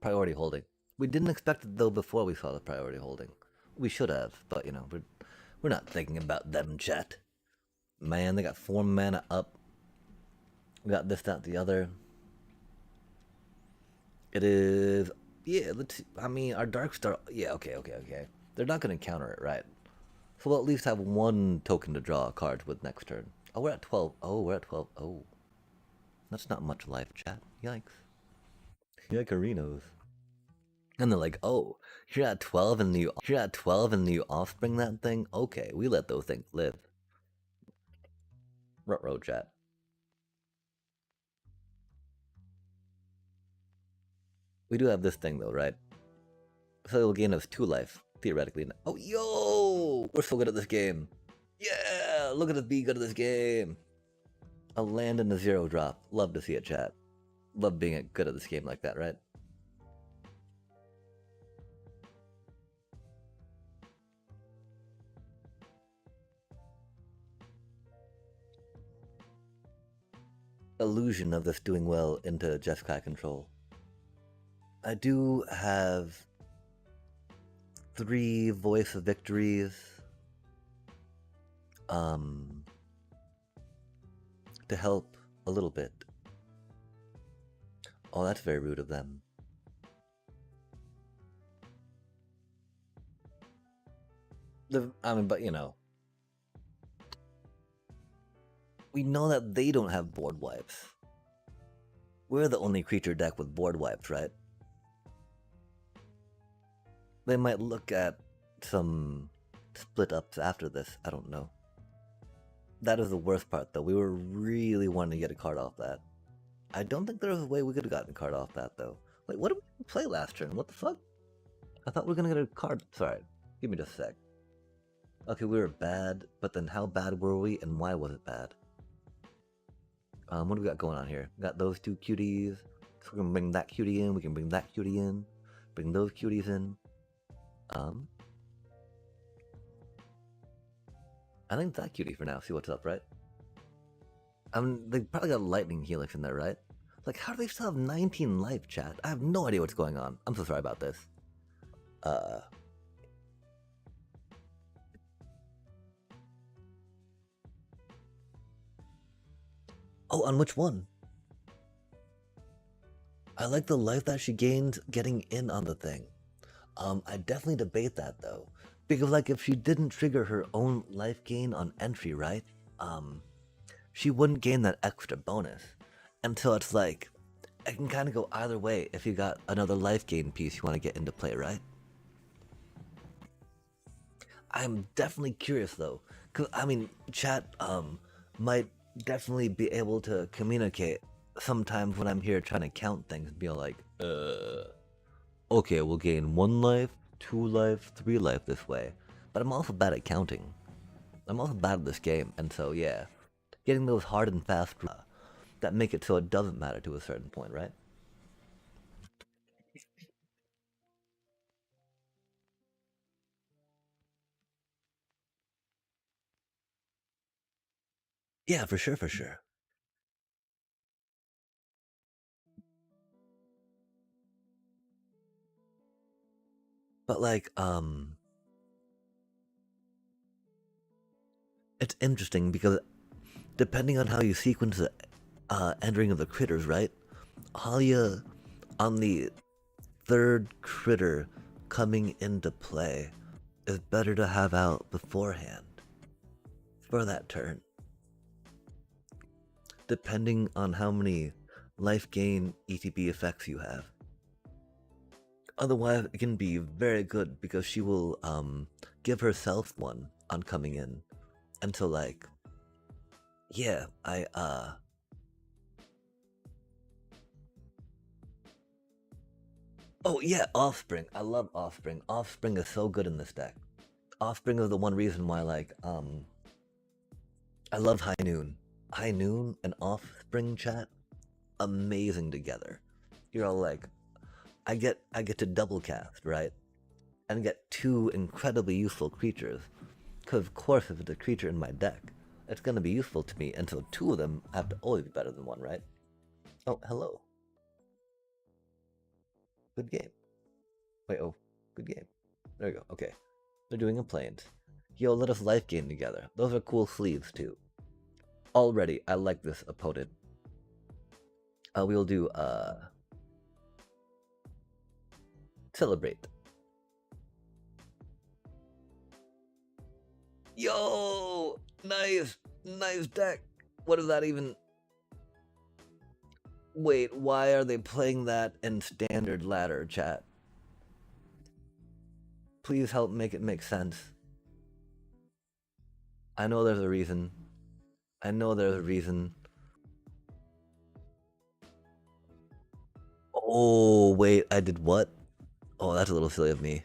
[SPEAKER 1] priority holding. We didn't expect it though before we saw the priority holding. We should have, but you know, we're not thinking about them, chat. Man, they got 4 mana up. We got this, that, the other. It is, yeah. I mean, our Dark Star. Yeah, okay. They're not gonna counter it, right? So we'll at least have 1 token to draw a card with next turn. Oh, we're at 12. Oh, we're at 12. Oh, that's not much life, chat. Yikes. Yikerinos. And they're like, oh, you're at 12 and you offspring that thing? Okay, we let those things live. Ruh-roh, chat. We do have this thing though, right? So it'll gain us 2 life, theoretically. Oh, yo! We're so good at this game. Yeah! Look at us be good at this game. A land and a 0 drop. Love to see it, chat. Love being good at this game like that, right? Illusion of this doing well into Jeskai control. I do have 3 Voice of Victories. To help a little bit. Oh, that's very rude of them. But you know. We know that they don't have board wipes. We're the only creature deck with board wipes, right? They might look at some split ups after this, I don't know. That is the worst part though, we were really wanting to get a card off that. I don't think there was a way we could have gotten a card off that though. Wait, what did we play last turn? What the fuck? I thought we were gonna get a card. Sorry, give me just a sec. Okay, we were bad, but then how bad were we and why was it bad? What do we got going on here? We got those 2 cuties. So we're gonna bring that cutie in, we can bring that cutie in, bring those cuties in. I think that cutie for now, see what's up, right? They probably got lightning helix in there, right? Like, how do they still have 19 life, chat? I have no idea what's going on. I'm so sorry about this. Oh, on which one? I like the life that she gained getting in on the thing. I definitely debate that though. Because like if she didn't trigger her own life gain on entry, right? She wouldn't gain that extra bonus. And so it's like, it can kind of go either way if you got another life gain piece you want to get into play, right? I'm definitely curious though. Cause I mean, chat might definitely be able to communicate sometimes when I'm here trying to count things, be like, okay, we'll gain 1 life, 2 life, 3 life this way. But I'm also bad at counting. I'm also bad at this game, and so yeah, getting those hard and fast that make it so it doesn't matter to a certain point, right? Yeah, for sure, for sure. But like, it's interesting because depending on how you sequence the entering of the critters, right? Halia on the 3rd critter coming into play is better to have out beforehand for that turn. Depending on how many life gain ETB effects you have. Otherwise, it can be very good because she will give herself one on coming in. And so like, yeah, oh yeah, Offspring. I love Offspring. Offspring is so good in this deck. Offspring is the one reason why, like, I love High Noon. High Noon and Offspring chat, amazing together. You're all like, I get to double cast, right? And get two incredibly useful creatures. Because of course if it's a creature in my deck, it's gonna be useful to me, and so two of them have to always be better than one, right? Oh, hello. Good game. Wait, oh, good game. There you go, okay. They're doing a planes. Yo, let us life gain together. Those are cool sleeves too. Already, I like this opponent. We'll do, celebrate. Yo, nice deck. What is that even? Wait, why are they playing that in standard ladder, chat? Please help make it make sense. I know there's a reason. I know there's a reason. Oh, wait, I did what? Oh, that's a little silly of me.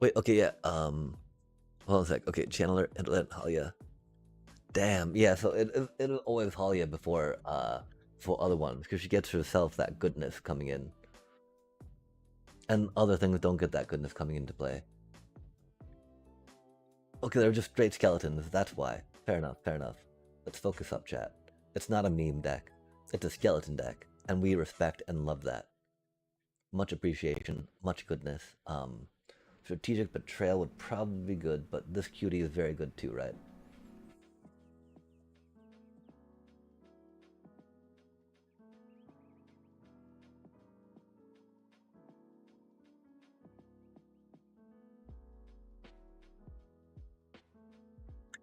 [SPEAKER 1] Wait, okay, yeah, hold on a sec. Okay, Channeler, Intellect, Halia. Damn, yeah, so it'll always Halia before, for other ones, because she gets herself that goodness coming in. And other things don't get that goodness coming into play. Okay, they're just straight skeletons, that's why. Fair enough, fair enough. Let's focus up, chat. It's not a meme deck. It's a skeleton deck, and we respect and love that. Much appreciation, much goodness. Strategic Betrayal would probably be good, but this cutie is very good too, right?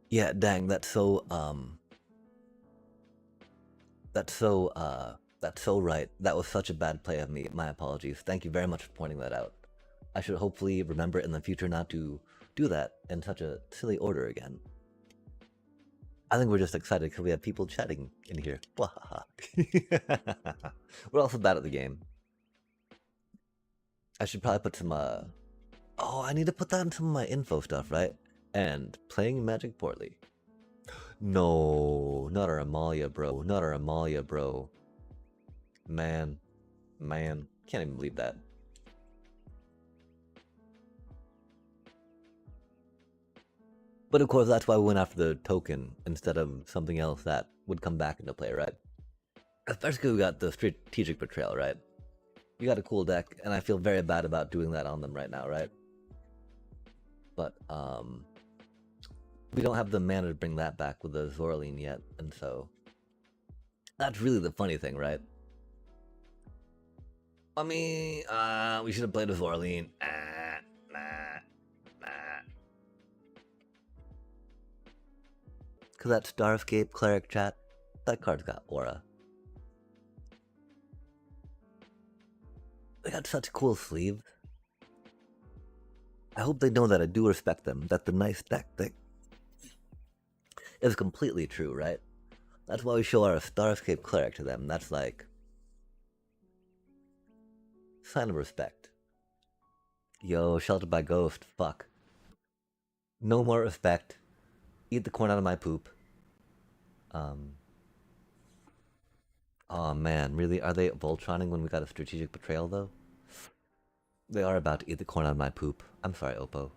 [SPEAKER 1] Yeah, dang, that's so right. That was such a bad play of me. My apologies. Thank you very much for pointing that out. I should hopefully remember in the future not to do that in such a silly order again. I think we're just excited because we have people chatting in here. We're also bad at the game. I should probably put some, oh, I need to put that in some of my info stuff, right? And playing Magic poorly. No, not our Amalia, bro. Not our Amalia, bro. Man, can't even believe that. But of course, that's why we went after the token instead of something else that would come back into play, right? Especially because we got the strategic betrayal, right? You got a cool deck, and I feel very bad about doing that on them right now, right? But we don't have the mana to bring that back with the Zorline yet, and so that's really the funny thing, right? I mean, we should have played a Zorline. Cause that Starscape Cleric chat, that card's got aura. They got such cool sleeves. I hope they know that I do respect them, that the nice deck thing is completely true, right? That's why we show our Starscape Cleric to them. That's like sign of respect. Yo, Sheltered by Ghost, fuck. No more respect. Eat the corn out of my poop. Oh man, really? Are they Voltroning when we got a strategic betrayal though? They are about to eat the corn out of my poop. I'm sorry, Oppo.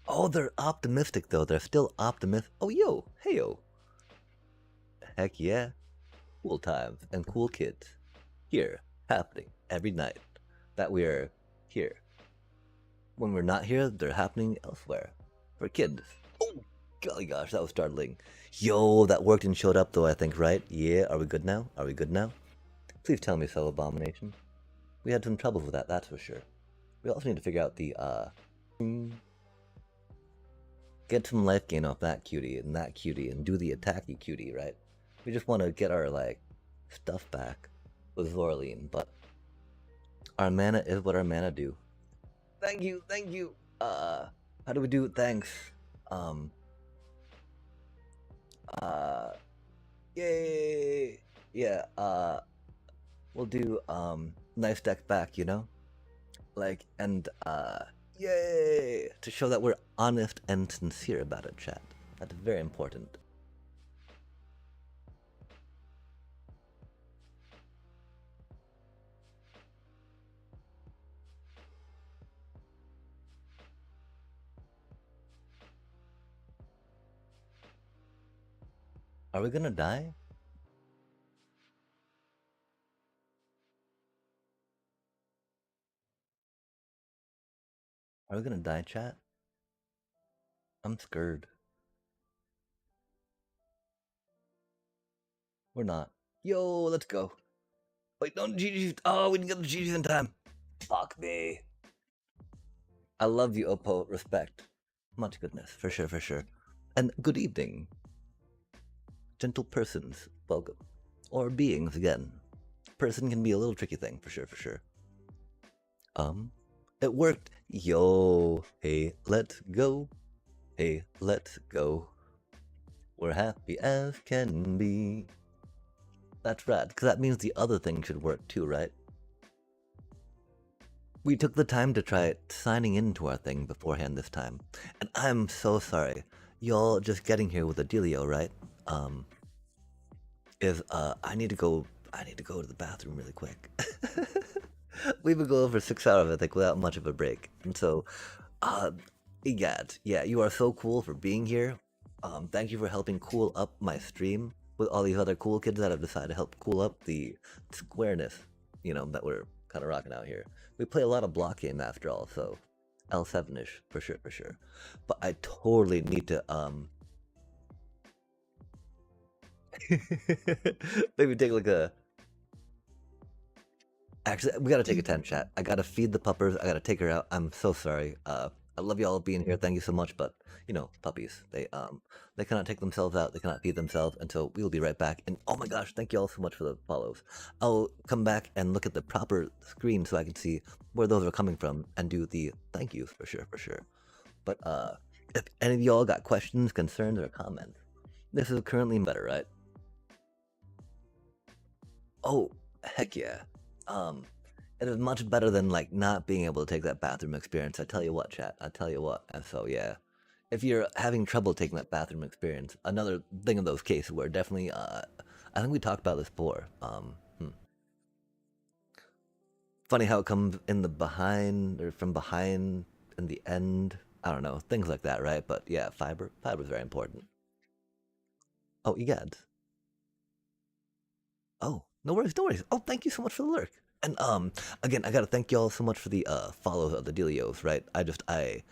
[SPEAKER 1] Oh, they're optimistic though. They're still optimistic. Oh, yo, hey yo. Heck yeah. Cool times and cool kids. Here, happening every night that we're here. When we're not here, they're happening elsewhere. For kids. Oh, golly gosh, that was startling. Yo, that worked and showed up though, I think, right? Yeah, are we good now? Are we good now? Please tell me so, Abomination. We had some troubles with that, that's for sure. We also need to figure out the Get some life gain off that cutie and that cutie and do the attacky cutie, right? We just want to get our, like, stuff back with Zorline, but our mana is what our mana do. Thank you, thank you. How do we do it? Thanks. Um, uh, Yay! Yeah, we'll do, nice deck back, you know? Like, and, yay! To show that we're honest and sincere about it, chat. That's very important. Are we gonna die? Are we gonna die, chat? I'm scared. We're not. Yo, let's go. Wait, don't GG's. Oh, we didn't get the GG's in time. Fuck me. I love you, Oppo. Respect. Much goodness. For sure, for sure. And good evening, gentle persons. Welcome. Or beings, again. Person can be a little tricky thing, for sure, for sure. It worked. Yo. Hey, let's go. Hey, let's go. We're happy as can be. That's rad, because that means the other thing should work too, right? We took the time to try signing into our thing beforehand this time, and I'm so sorry. Y'all just getting here with a dealio, right? Is I need to go to the bathroom really quick. We've been going for 6 hours, I think, without much of a break. And so, uh, Egad, yeah, you are so cool for being here. Thank you for helping cool up my stream with all these other cool kids that have decided to help cool up the squareness, that we're kind of rocking out here. We play a lot of block game after all, so L7-ish, for sure, for sure. But I totally need to, maybe take like a. Actually, we gotta take a 10 chat. I gotta feed the puppers. I gotta take her out. I'm so sorry. I love y'all being here. Thank you so much. But puppies, they cannot take themselves out. They cannot feed themselves. And so we'll be right back. And oh my gosh, thank you all so much for the follows. I'll come back and look at the proper screen so I can see where those are coming from and do the thank yous for sure, for sure. But if any of y'all got questions, concerns, or comments, this is currently better, right? Oh, heck yeah. It is much better than like not being able to take that bathroom experience. I tell you what, chat. I tell you what. And so yeah, if you're having trouble taking that bathroom experience, another thing of those cases where definitely, I think we talked about this before. Funny how it comes in the behind or from behind in the end. I don't know, things like that, right? But yeah, fiber is very important. Oh, egads. Oh, no worries, no worries. Oh, thank you so much for the lurk. And again, I gotta thank y'all so much for the follows of the dealios, right? I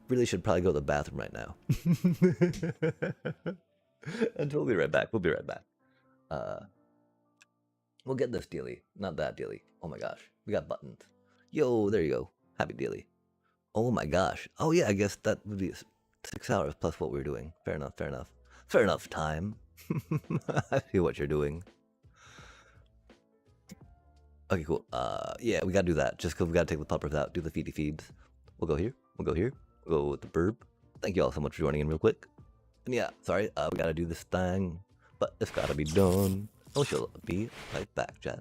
[SPEAKER 1] really should probably go to the bathroom right now. And we'll be right back. We'll be right back. Uh, we'll get this dealy, not that dealy. Oh my gosh, we got buttons. Yo, there you go. Happy dealy. Oh my gosh. Oh yeah, I guess that would be 6 hours plus what we were doing. Fair enough. Fair enough. Fair enough. Time. I see what you're doing. Okay, cool. Yeah, we gotta do that. Just because we gotta take the puppers out, do the feedy feeds. We'll go here. We'll go here. We'll go with the burb. Thank you all so much for joining in real quick. And yeah, sorry, we gotta do this thing, but it's gotta be done. We shall be right back, chat.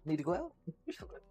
[SPEAKER 1] Need to go out? You're so good.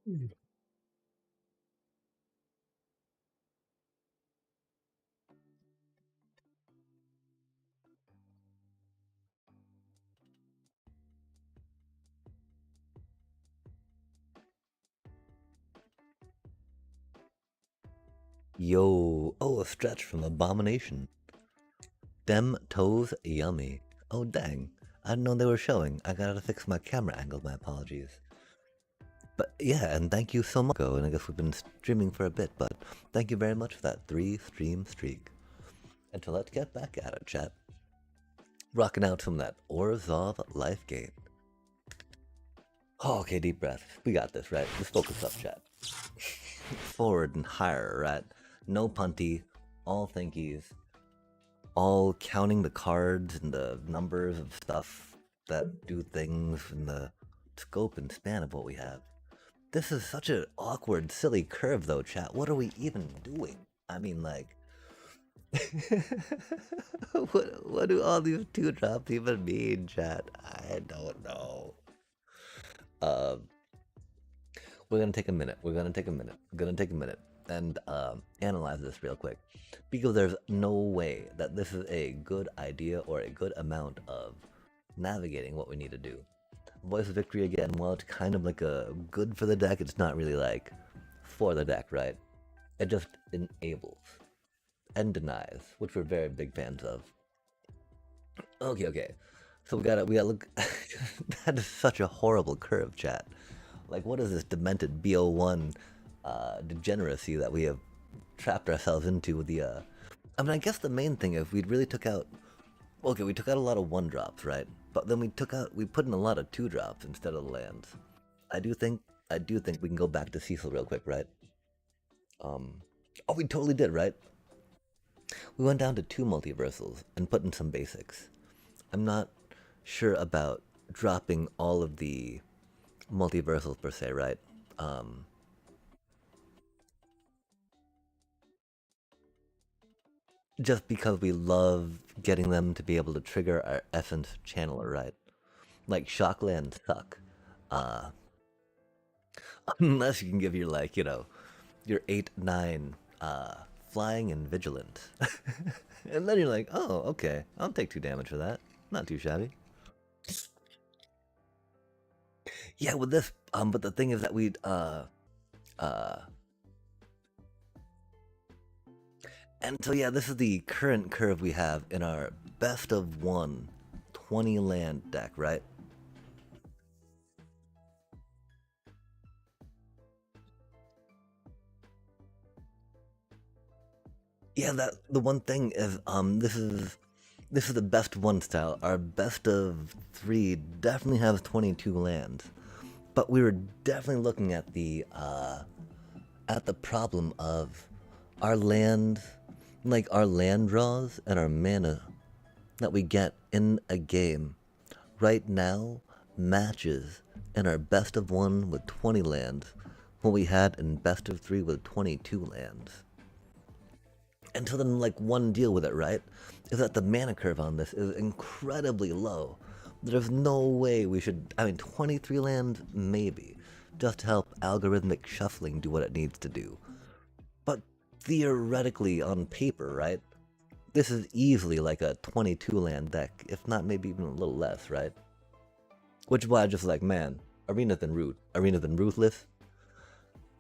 [SPEAKER 1] Yo, oh, a stretch from Abomination. Dem toes yummy. Oh, dang. I didn't know they were showing. I gotta fix my camera angle, my apologies. But yeah, and thank you so much. And I guess we've been streaming for a bit, but thank you very much for that 3 stream streak. And so let's get back at it, chat. Rocking out some of that Orzhov life gain. Oh, okay, deep breath. We got this, right? Let's focus up, chat. Forward and higher, right? No punty, all thinkies, all counting the cards and the numbers of stuff that do things in the scope and span of what we have. This is such an awkward, silly curve, though, chat. What are we even doing? I mean, like, what do all these two drops even mean, chat? I don't know. Um, we're gonna take a minute. And analyze this real quick, because there's no way that this is a good idea or a good amount of navigating what we need to do. Voice of Victory again, while it's kind of like a good for the deck, it's not really like for the deck, right? It just enables and denies, which we're very big fans of. Okay. So we gotta look. That is such a horrible curve, chat. Like, what is this demented BO1 degeneracy that we have trapped ourselves into with the? I mean, I guess the main thing is we really took out. Okay, we took out a lot of 1 drops, right? But then we put in a lot of 2 drops instead of the lands. I do think we can go back to Cecil real quick, right? Oh, we totally did, right? We went down to 2 multiversals and put in some basics. I'm not sure about dropping all of the multiversals per se, right? Just because we love getting them to be able to trigger our essence channeler, right? Like Shocklands suck. Uh, unless you can give your like, your 8-9 flying and vigilance. And then you're like, oh, okay, I'll take 2 damage for that. Not too shabby. Yeah, with this, but the thing is that and so yeah, this is the current curve we have in our best of 20 land deck, right? Yeah, that the one thing is, this is the best one style. Our best of 3 definitely has 22 lands, but we were definitely looking at the problem of our land, like our land draws and our mana that we get in a game right now matches in our best of 1 with 20 lands what we had in best of 3 with 22 lands. And so then, like, one deal with it, right, is that the mana curve on this is incredibly low. There's no way we should. I mean, 23 lands, maybe, just to help algorithmic shuffling do what it needs to do. But theoretically, on paper, right, this is easily like a 22 land deck, if not maybe even a little less, right? Which is why I just like, man, Arena than Ruthless.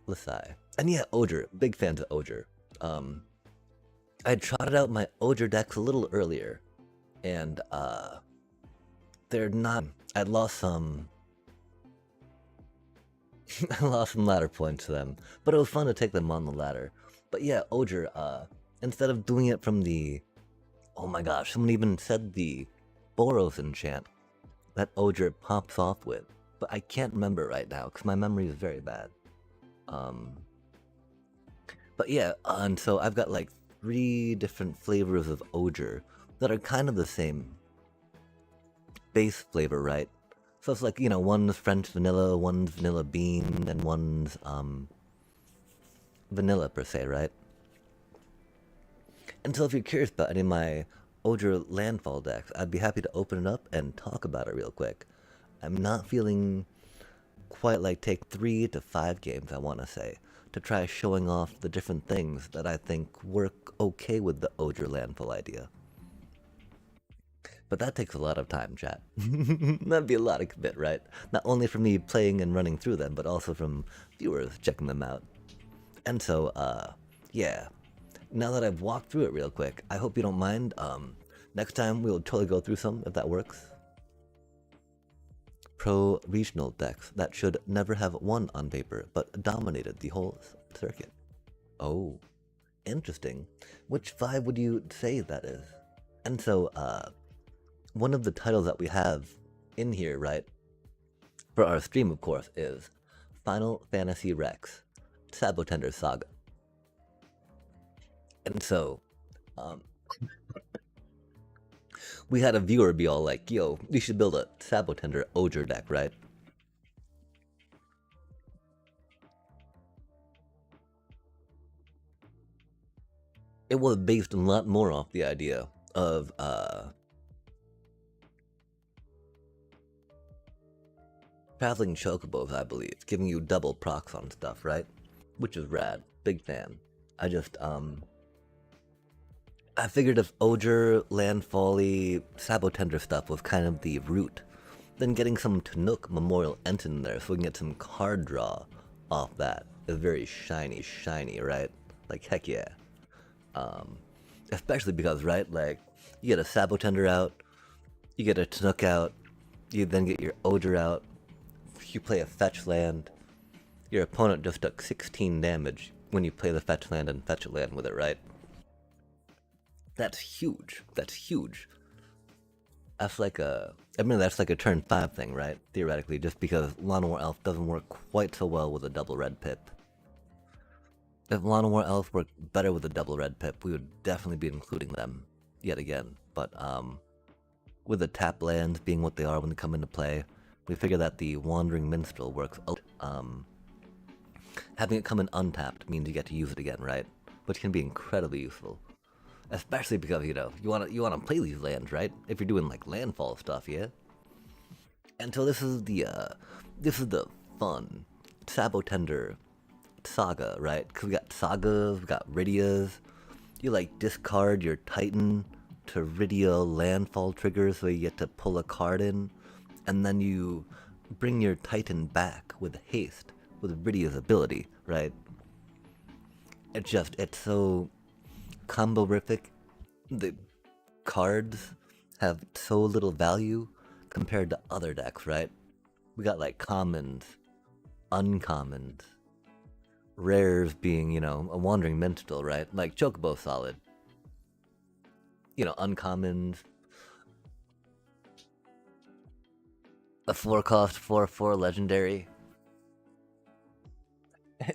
[SPEAKER 1] Lesai. And yeah, Oger, big fans of Oger. I trotted out my Oger decks a little earlier, and they're not. I lost some. I lost some ladder points to them, but it was fun to take them on the ladder. But yeah, Oger. Instead of doing it from the, oh my gosh, someone even said the Boros enchant that Oger pops off with, but I can't remember right now because my memory is very bad. But yeah, and so I've got like 3 different flavors of Oger that are kind of the same base flavor, right? So it's like, one's French vanilla, one's vanilla bean, and one's vanilla per se, right? And so if you're curious about any of my Oger landfall decks, I'd be happy to open it up and talk about it real quick. I'm not feeling quite like take 3 to 5 games, I want to say, to try showing off the different things that I think work okay with the Ogre Landfall idea. But that takes a lot of time, chat. That'd be a lot of commit, right? Not only from me playing and running through them, but also from viewers checking them out. And so, yeah. Now that I've walked through it real quick, I hope you don't mind. Next time we'll totally go through some, if that works. Pro regional decks that should never have won on paper, but dominated the whole circuit. Oh, interesting. Which five would you say that is? And so, one of the titles that we have in here, right, for our stream, of course, is Final Fantasy Rex Sabotender Saga. And so, we had a viewer be all like, yo, we should build a Sabotender Ogre deck, right? It was based a lot more off the idea of, traveling chocobos, I believe, giving you double procs on stuff, right? Which is rad. Big fan. I just, I figured if Ogre, Landfall-y, Sabotender stuff was kind of the root, then getting some Tanook Memorial Ent in there so we can get some card draw off that is very shiny, right? Like, heck yeah. Especially because, right, like, you get a Sabotender out, you get a Tanook out, you then get your Ogre out, you play a fetch land, your opponent just took 16 damage when you play the fetch land and fetch land with it, right? That's huge. That's huge. That's like a, I mean, that's like a turn 5 thing, right? Theoretically, just because Llanowar Elf doesn't work quite so well with a double red pip. If Llanowar Elf worked better with a double red pip, we would definitely be including them yet again. But with the tap lands being what they are when they come into play, we figure that the Wandering Minstrel works. Having it come in untapped means you get to use it again, right? Which can be incredibly useful, especially because you wanna play these lands, right? If you're doing like landfall stuff, yeah. And so this is the fun Sabotender Saga, right? Because we got Sagas, we got Rydias. You like discard your Titan to Rydia landfall triggers, so you get to pull a card in, and then you bring your Titan back with haste with Rydia's ability, right? It's so comborific. The cards have so little value compared to other decks, right? We got like commons, uncommons, rares being, a Wandering Minstrel, right? Like Chocobo solid. Uncommons, a 4-cost 4/4 legendary.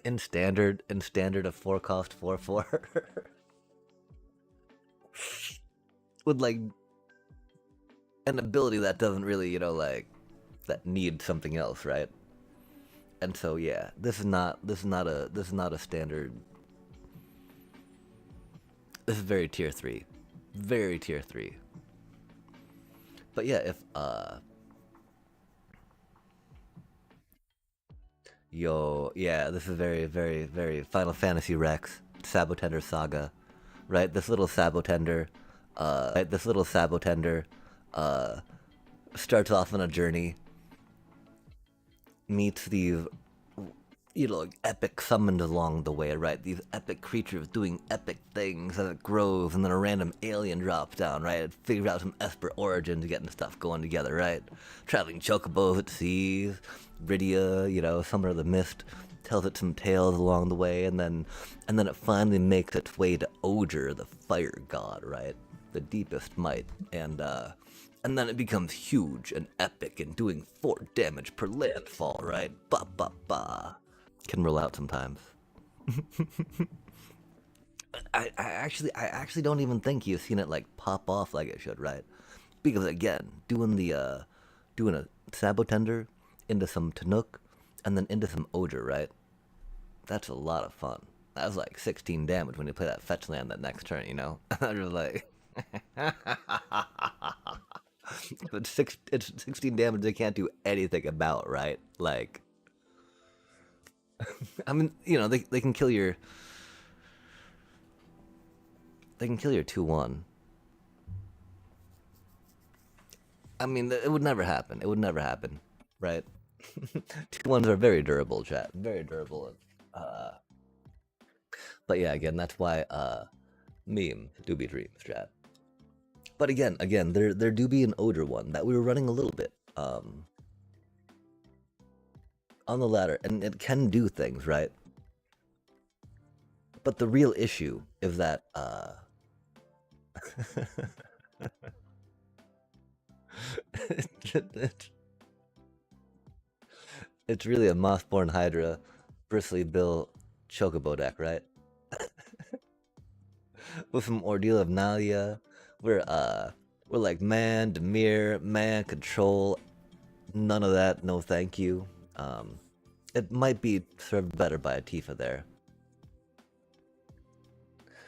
[SPEAKER 1] In standard, a 4-cost 4/4. With like an ability that doesn't really, like that needs something else, right? And so yeah, this is not a standard. This is very tier 3. Very tier 3. But yeah, if yeah, this is very Final Fantasy Rex Sabotender Saga, right? This little Sabotender, starts off on a journey, meets these, epic summons along the way, right? These epic creatures doing epic things as it grows, and then a random alien drops down, right? It figures out some Esper origins, getting stuff going together, right? Traveling chocobos at seas, Rydia, Summer of the Mist, tells it some tales along the way, and then it finally makes its way to Ogre, the fire god, right? The deepest might, and then it becomes huge and epic and doing 4 damage per landfall, right? Ba ba ba. Can roll out sometimes. I actually don't even think you've seen it like pop off like it should, right? Because again, doing a Sabotender into some Tanook and then into some Ogre, right? That's a lot of fun. That was like 16 damage when you play that fetch land that next turn, I was like, but it's 16 damage they can't do anything about, right? Like, I mean, you know, they can kill your 2/1. I mean, it would never happen. It would never happen, right? 2/1s are very durable, chat. Very durable. Uh, but yeah, again, that's why meme do be dreams, chat. But again, there do be an older one that we were running a little bit on the ladder, and it can do things, right? But the real issue is that it's really a Mothborn Hydra, Bristly Bill Chocobo deck, right? With some Ordeal of Nalia, we're like man, Demir, man, control, none of that, no thank you. It might be served better by a Tifa there.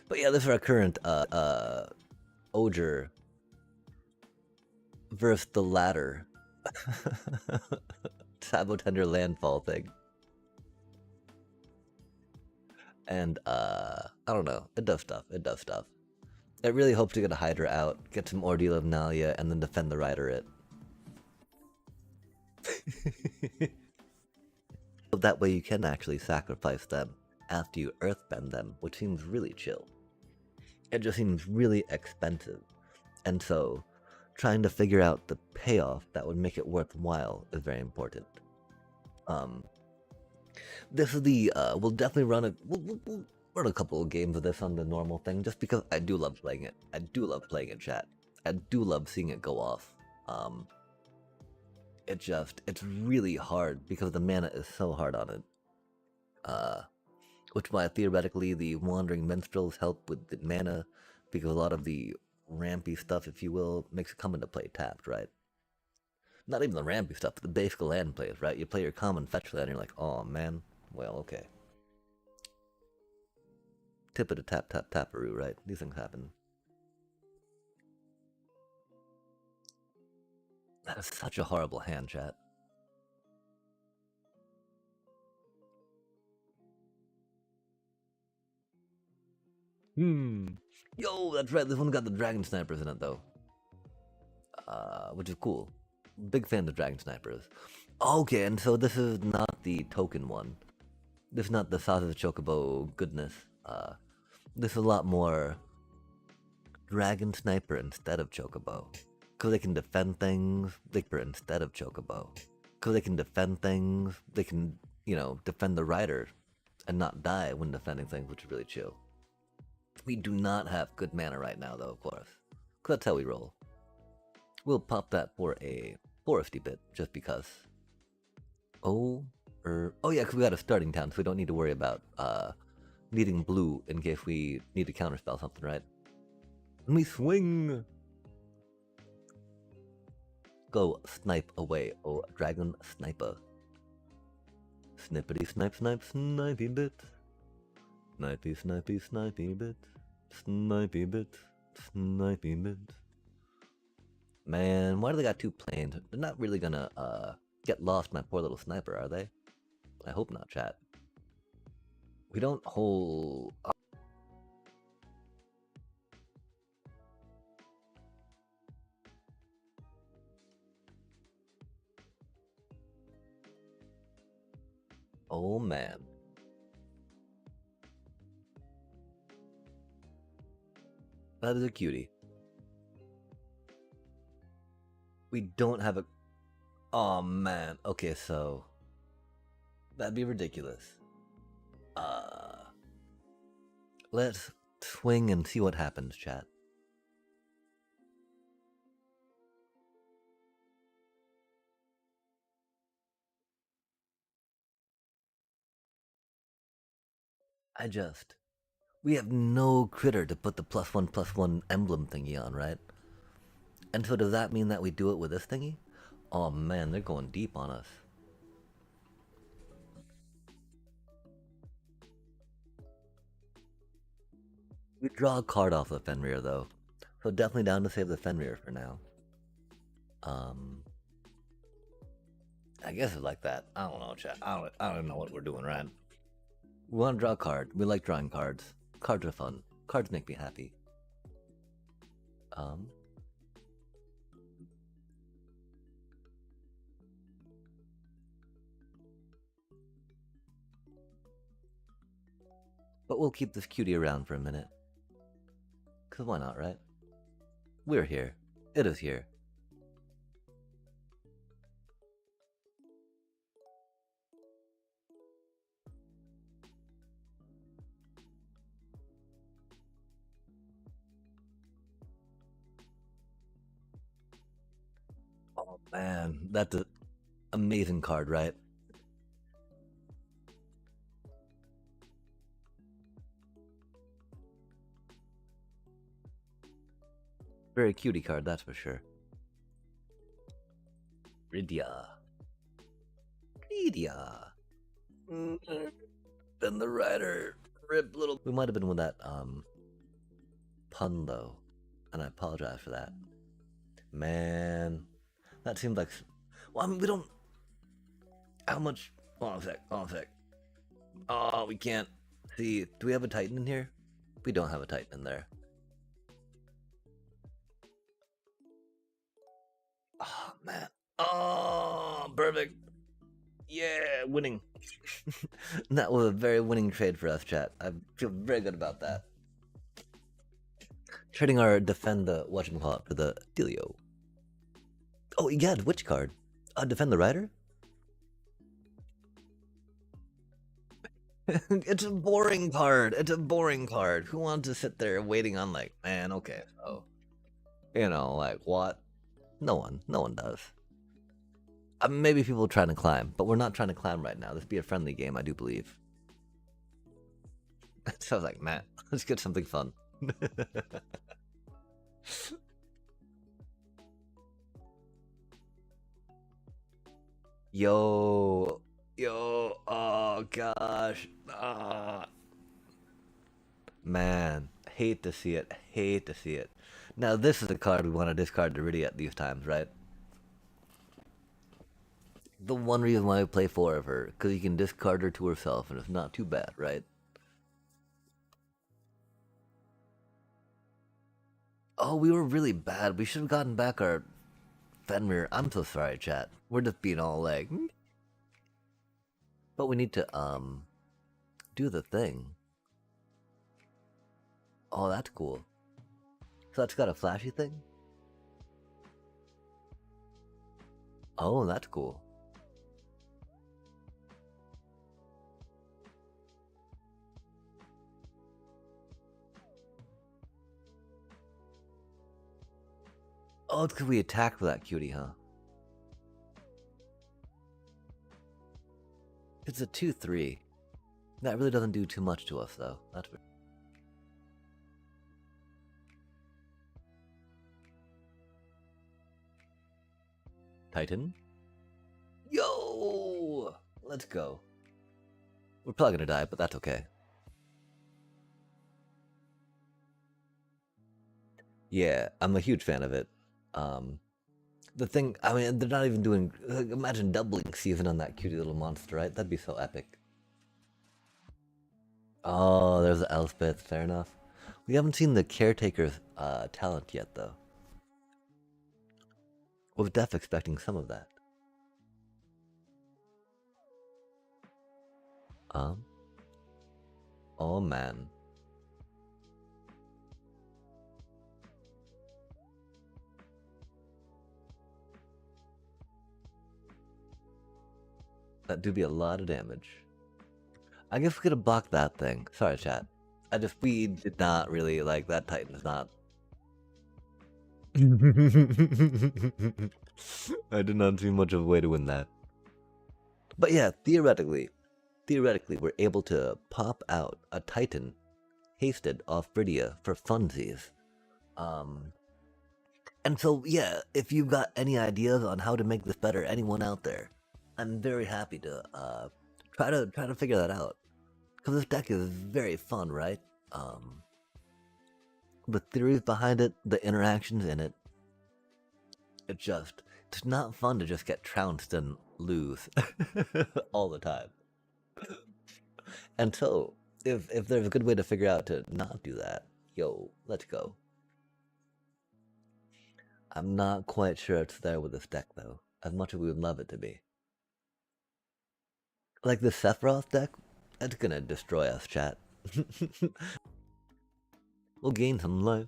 [SPEAKER 1] But yeah, this is our current Oger versus the ladder. Sabotender landfall thing. And I don't know, it does stuff. It really hopes to get a Hydra out, get some Ordeal of Nalia, and then defend the Rider it. So that way you can actually sacrifice them after you earthbend them, which seems really chill. It just seems really expensive. And so trying to figure out the payoff that would make it worthwhile is very important. This is the we'll definitely we'll run a couple of games of this on the normal thing, just because I do love playing it. I do love playing it, chat. I do love seeing it go off. It's really hard because the mana is so hard on it. Which why theoretically the Wandering Minstrels help with the mana, because a lot of the rampy stuff, if you will, makes it come into play tapped, right? Not even the rampy stuff, but the basic land plays, right? You play your common fetch land and you're like, oh man, well, okay. Tip of the taparoo, right? These things happen. That is such a horrible hand, chat. Yo, that's right, this one got the Dragon Snipers in it, though. Which is cool. Big fan of Dragon Snipers. Okay, and so this is not the token one. This is not the Sausage Chocobo goodness. This is a lot more Dragon Sniper instead of Chocobo. Because they can defend things, instead of Chocobo. Because they can defend things, they can, you know, defend the rider and not die when defending things, which is really chill. We do not have good mana right now, though, of course. Because that's how we roll. We'll pop that for a foresty bit, just because. Oh yeah, because we got a starting town, so we don't need to worry about needing blue in case we need to counterspell something, right? Let me swing! Go snipe away, oh dragon sniper. Snippity snipe snipe snipey bit. Snipey snipey snipey bit. Snipey bit. Snipey bit. Man, why do they got two planes? They're not really gonna get lost, my poor little sniper, are they? I hope not, chat. We don't hold... Oh man. That is a cutie. We don't have a... Oh man. Okay, so... That'd be ridiculous. Let's swing and see what happens, chat. We have no critter to put the +1/+1 emblem thingy on, right? And so does that mean that we do it with this thingy? Oh man, they're going deep on us. We draw a card off the Fenrir though, so definitely down to save the Fenrir for now. I guess it's like that. I don't know, chat. I don't know what we're doing, right? We want to draw a card. We like drawing cards. Cards are fun. Cards make me happy. Um. But we'll keep this cutie around for a minute. Cause why not, right? We're here. It is here. Oh man, that's an amazing card, right? Very cutie card, that's for sure. Rydia. Rydia. Then the rider. Rip little. We might have been with that pun though, and I apologize for that. Man, that seems like. Well, I mean, we don't. How much? Hold on a sec. Hold on a sec. Oh, we can't see. Do we have a Titan in here? We don't have a Titan in there. Oh man. Oh, perfect. Yeah, winning. That was a very winning trade for us, chat. I feel very good about that. Trading our defend the whatchamacallit for the Delio. Oh, yeah, which card? Defend the rider? It's a boring card. It's a boring card. Who wants to sit there waiting on like, man, okay, so you know, like what? No one. No one does. Maybe people trying to climb, but we're not trying to climb right now. This be a friendly game, I do believe. So I was like, man, let's get something fun. Yo, oh gosh. Man, hate to see it. Hate to see it. Now this is a card we want to discard to Riddy at these times, right? The one reason why we play 4 of her, because you can discard her to herself, and it's not too bad, right? Oh, we were really bad. We should have gotten back our Fenrir. I'm so sorry, chat. We're just being all like, "Hmm." But we need to do the thing. Oh, that's cool. So that's got a flashy thing. Oh, that's cool. Oh, it's because we attacked with that cutie, huh? It's a 2/3. That really doesn't do too much to us, though. That's for... Titan. Yo, let's go. We're probably gonna die, but that's okay. Yeah, I'm a huge fan of it. The thing, I mean, they're not even doing. Imagine doubling season on that cutie little monster, right? That'd be so epic. Oh, there's Elspeth. Fair enough. We haven't seen the caretaker's talent yet, though. Was Def expecting some of that? Um. Oh man. That do be a lot of damage. I guess we could have blocked that thing. Sorry, chat. We did not really like that Titan is not. I did not see much of a way to win that. But yeah, theoretically, we're able to pop out a Titan hasted off Brydia for funsies. And so yeah, if you've got any ideas on how to make this better, anyone out there, I'm very happy to try to figure that out. Because this deck is very fun, right? The theories behind it, the interactions in it, it's not fun to just get trounced and lose all the time. And so, if there's a good way to figure out to not do that, yo, let's go. I'm not quite sure it's there with this deck though, as much as we would love it to be. Like the Sephiroth deck, that's gonna destroy us, chat. We'll gain some life.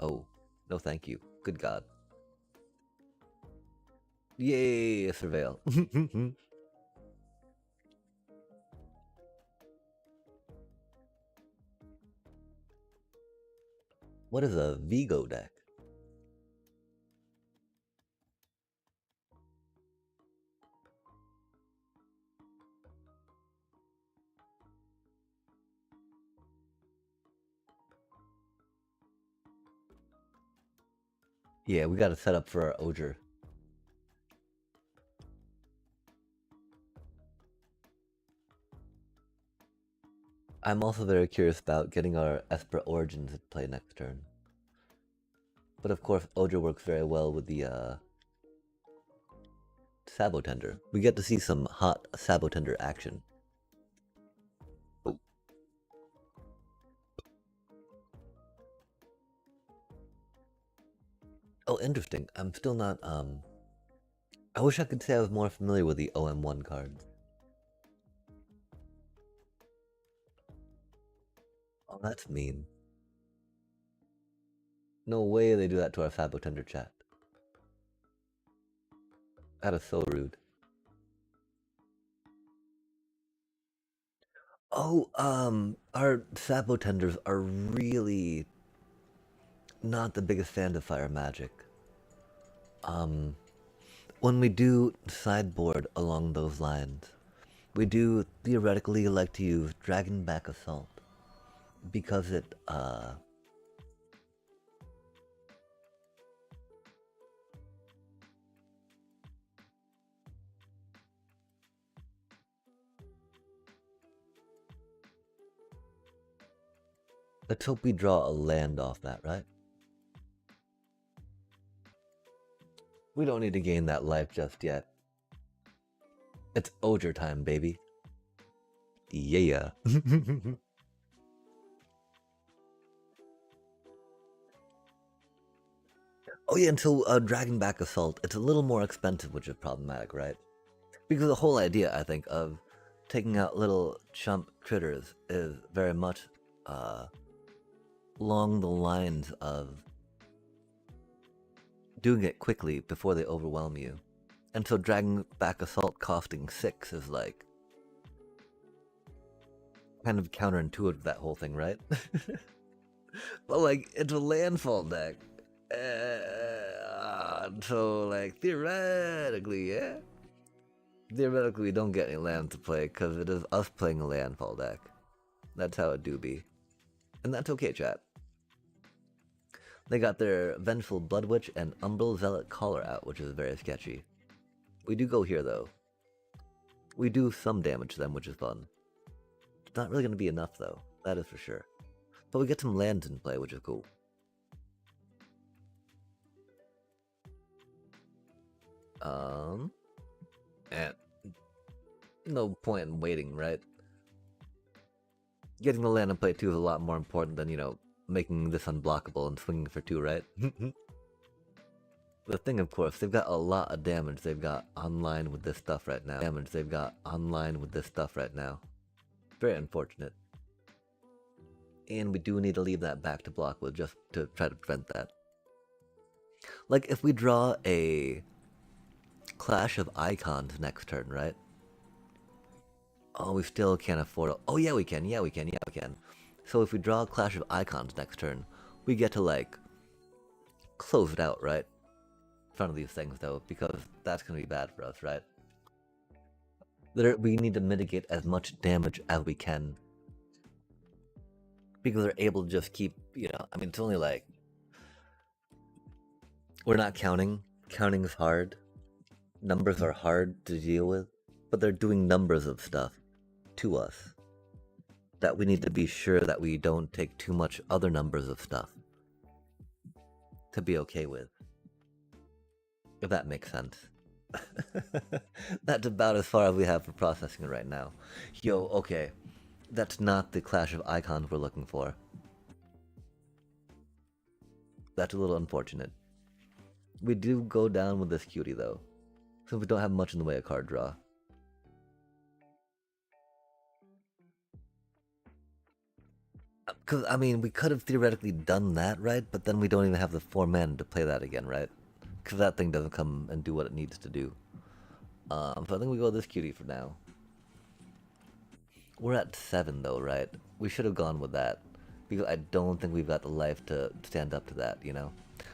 [SPEAKER 1] Oh, no thank you. Good God. Yay, Surveil. What is a Vigo deck? Yeah, we gotta set up for our Oger. I'm also very curious about getting our Esper Origins to play next turn. But of course, Oger works very well with the Sabotender. We get to see some hot Sabotender action. Oh. Oh, interesting. I'm still not, I wish I could say I was more familiar with the OM1 cards. Oh, that's mean. No way they do that to our Sabotender chat. That is so rude. Oh, our Sabotenders are really not the biggest fans of fire magic. When we do sideboard along those lines, we do theoretically like to use Dragonback Assault because let's hope we draw a land off that, right? We don't need to gain that life just yet. It's Oger time, baby. Yeah. Oh yeah, until Dragonback Assault, it's a little more expensive, which is problematic, right? Because the whole idea, I think, of taking out little chump critters is very much along the lines of doing it quickly before they overwhelm you. And so Dragonback Assault costing 6 is like kind of counterintuitive that whole thing, right? But like, it's a landfall deck. So like, theoretically, yeah? Theoretically, we don't get any land to play because it is us playing a landfall deck. That's how it do be. And that's okay, chat. They got their Vengeful Blood Witch and Umbral Zealot Collar out, which is very sketchy. We do go here, though. We do some damage to them, which is fun. It's not really going to be enough, though. That is for sure. But we get some lands in play, which is cool. And no point in waiting, right? Getting the land in play, too, is a lot more important than, you know, making this unblockable and swinging for 2, right? The thing, of course, they've got a lot of damage they've got online with this stuff right now. Very unfortunate. And we do need to leave that back to block with just to try to prevent that. Like, if we draw a Clash of Icons next turn, right? Oh, we still can't afford it. Oh, yeah, we can. So if we draw a Clash of Icons next turn, we get to, like, close it out, right? In front of these things, though, because that's going to be bad for us, right? We need to mitigate as much damage as we can. Because they're able to just keep, you know, I mean, it's only like... We're not counting. Counting is hard. Numbers are hard to deal with. But they're doing numbers of stuff to us that we need to be sure that we don't take too much other numbers of stuff to be okay with. If that makes sense. That's about as far as we have for processing it right now. Yo, okay. That's not the clash of icons we're looking for. That's a little unfortunate. We do go down with this cutie though, since we don't have much in the way of card draw. Because, I mean, we could have theoretically done that, right? But then we don't even have the 4 men to play that again, right? Because that thing doesn't come and do what it needs to do. So I think we go with this cutie for now. We're at 7 though, right? We should have gone with that. Because I don't think we've got the life to stand up to that, you know?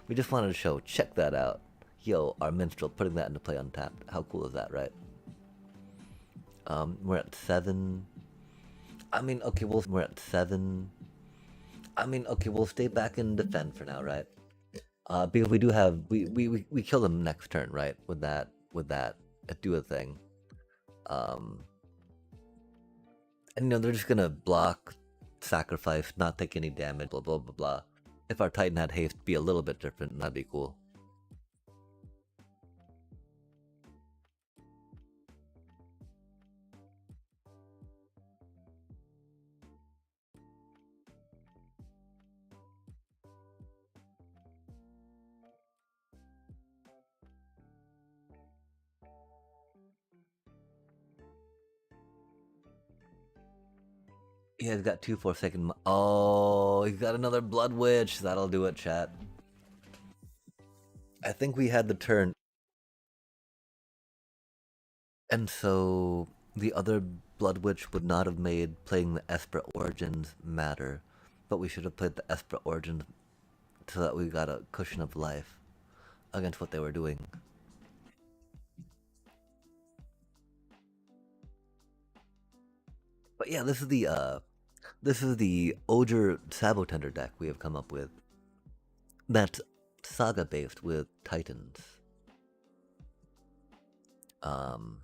[SPEAKER 1] We just wanted to show, check that out. Yo, our minstrel putting that into play untapped. How cool is that, right? We're at 7. I mean, okay, we're at 7. I mean, okay, we'll stay back and defend for now, right? Because we do have we kill them next turn, right? With that do a thing. Um, and they're just gonna block, sacrifice, not take any damage, blah blah blah blah. If our Titan had haste, be a little bit different. That'd be cool. Yeah, he's got 2 4 second. Oh, he's got another Blood Witch. That'll do it, chat. I think we had the turn, and so the other Blood Witch would not have made playing the Esprit Origins matter, but we should have played the Esprit Origins so that we got a cushion of life against what they were doing. But yeah, this is the Ogre Sabotender deck we have come up with. That's saga based with Titans. Um,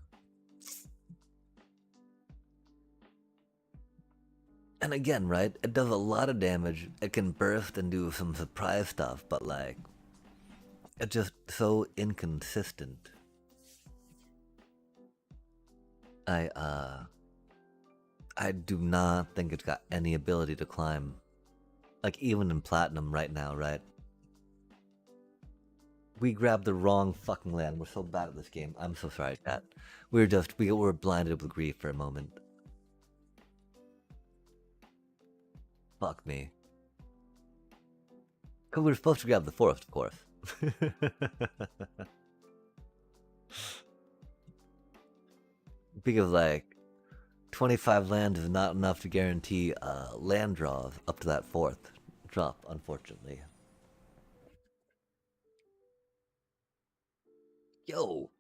[SPEAKER 1] and again, right? It does a lot of damage. It can burst and do some surprise stuff, but like, it's just so inconsistent. I uh, I do not think it's got any ability to climb. Like even in platinum right now, right? We grabbed the wrong fucking land. We're so bad at this game. I'm so sorry, chat. We were blinded with grief for a moment. Fuck me. Cause we were supposed to grab the forest, of course. Because like 25 land is not enough to guarantee land draws up to that fourth drop, unfortunately. Yo,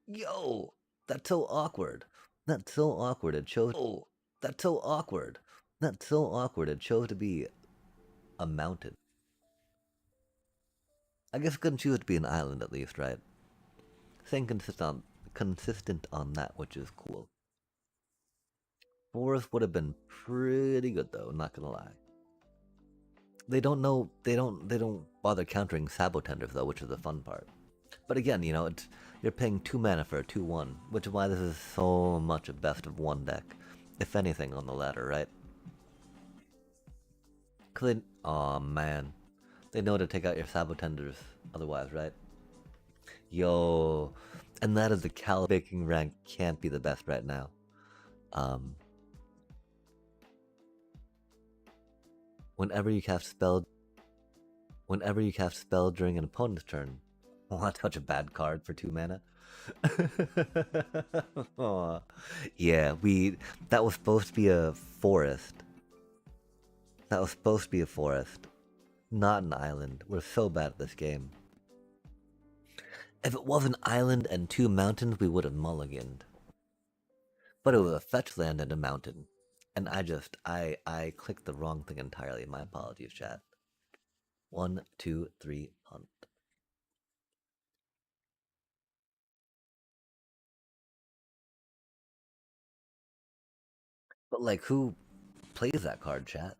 [SPEAKER 1] that's so awkward. That's so awkward. It chose. Oh, that's so awkward. That's so awkward. It chose to be a mountain. I guess it couldn't choose to be an island at least, right? Staying consistent on that, which is cool. Forest would have been pretty good though, not gonna lie. They don't know they don't bother countering Sabotenders though, which is the fun part. But again, you're paying 2 mana for a 2/1, which is why this is so much a best of one deck, if anything on the ladder, right? Cause oh man, they know to take out your Sabotenders otherwise, right? Yo, and that is the calibrating rank can't be the best right now. Um, whenever you cast spell, whenever you cast spell during an opponent's turn, oh, touch a bad card for 2 mana. Aw. Yeah, that was supposed to be a forest. That was supposed to be a forest, not an island. We're so bad at this game. If it was an island and 2 mountains, we would have mulliganed. But it was a fetch land and a mountain. And I clicked the wrong thing entirely. My apologies, chat. 1, 2, 3, hunt. But like, who plays that card, chat?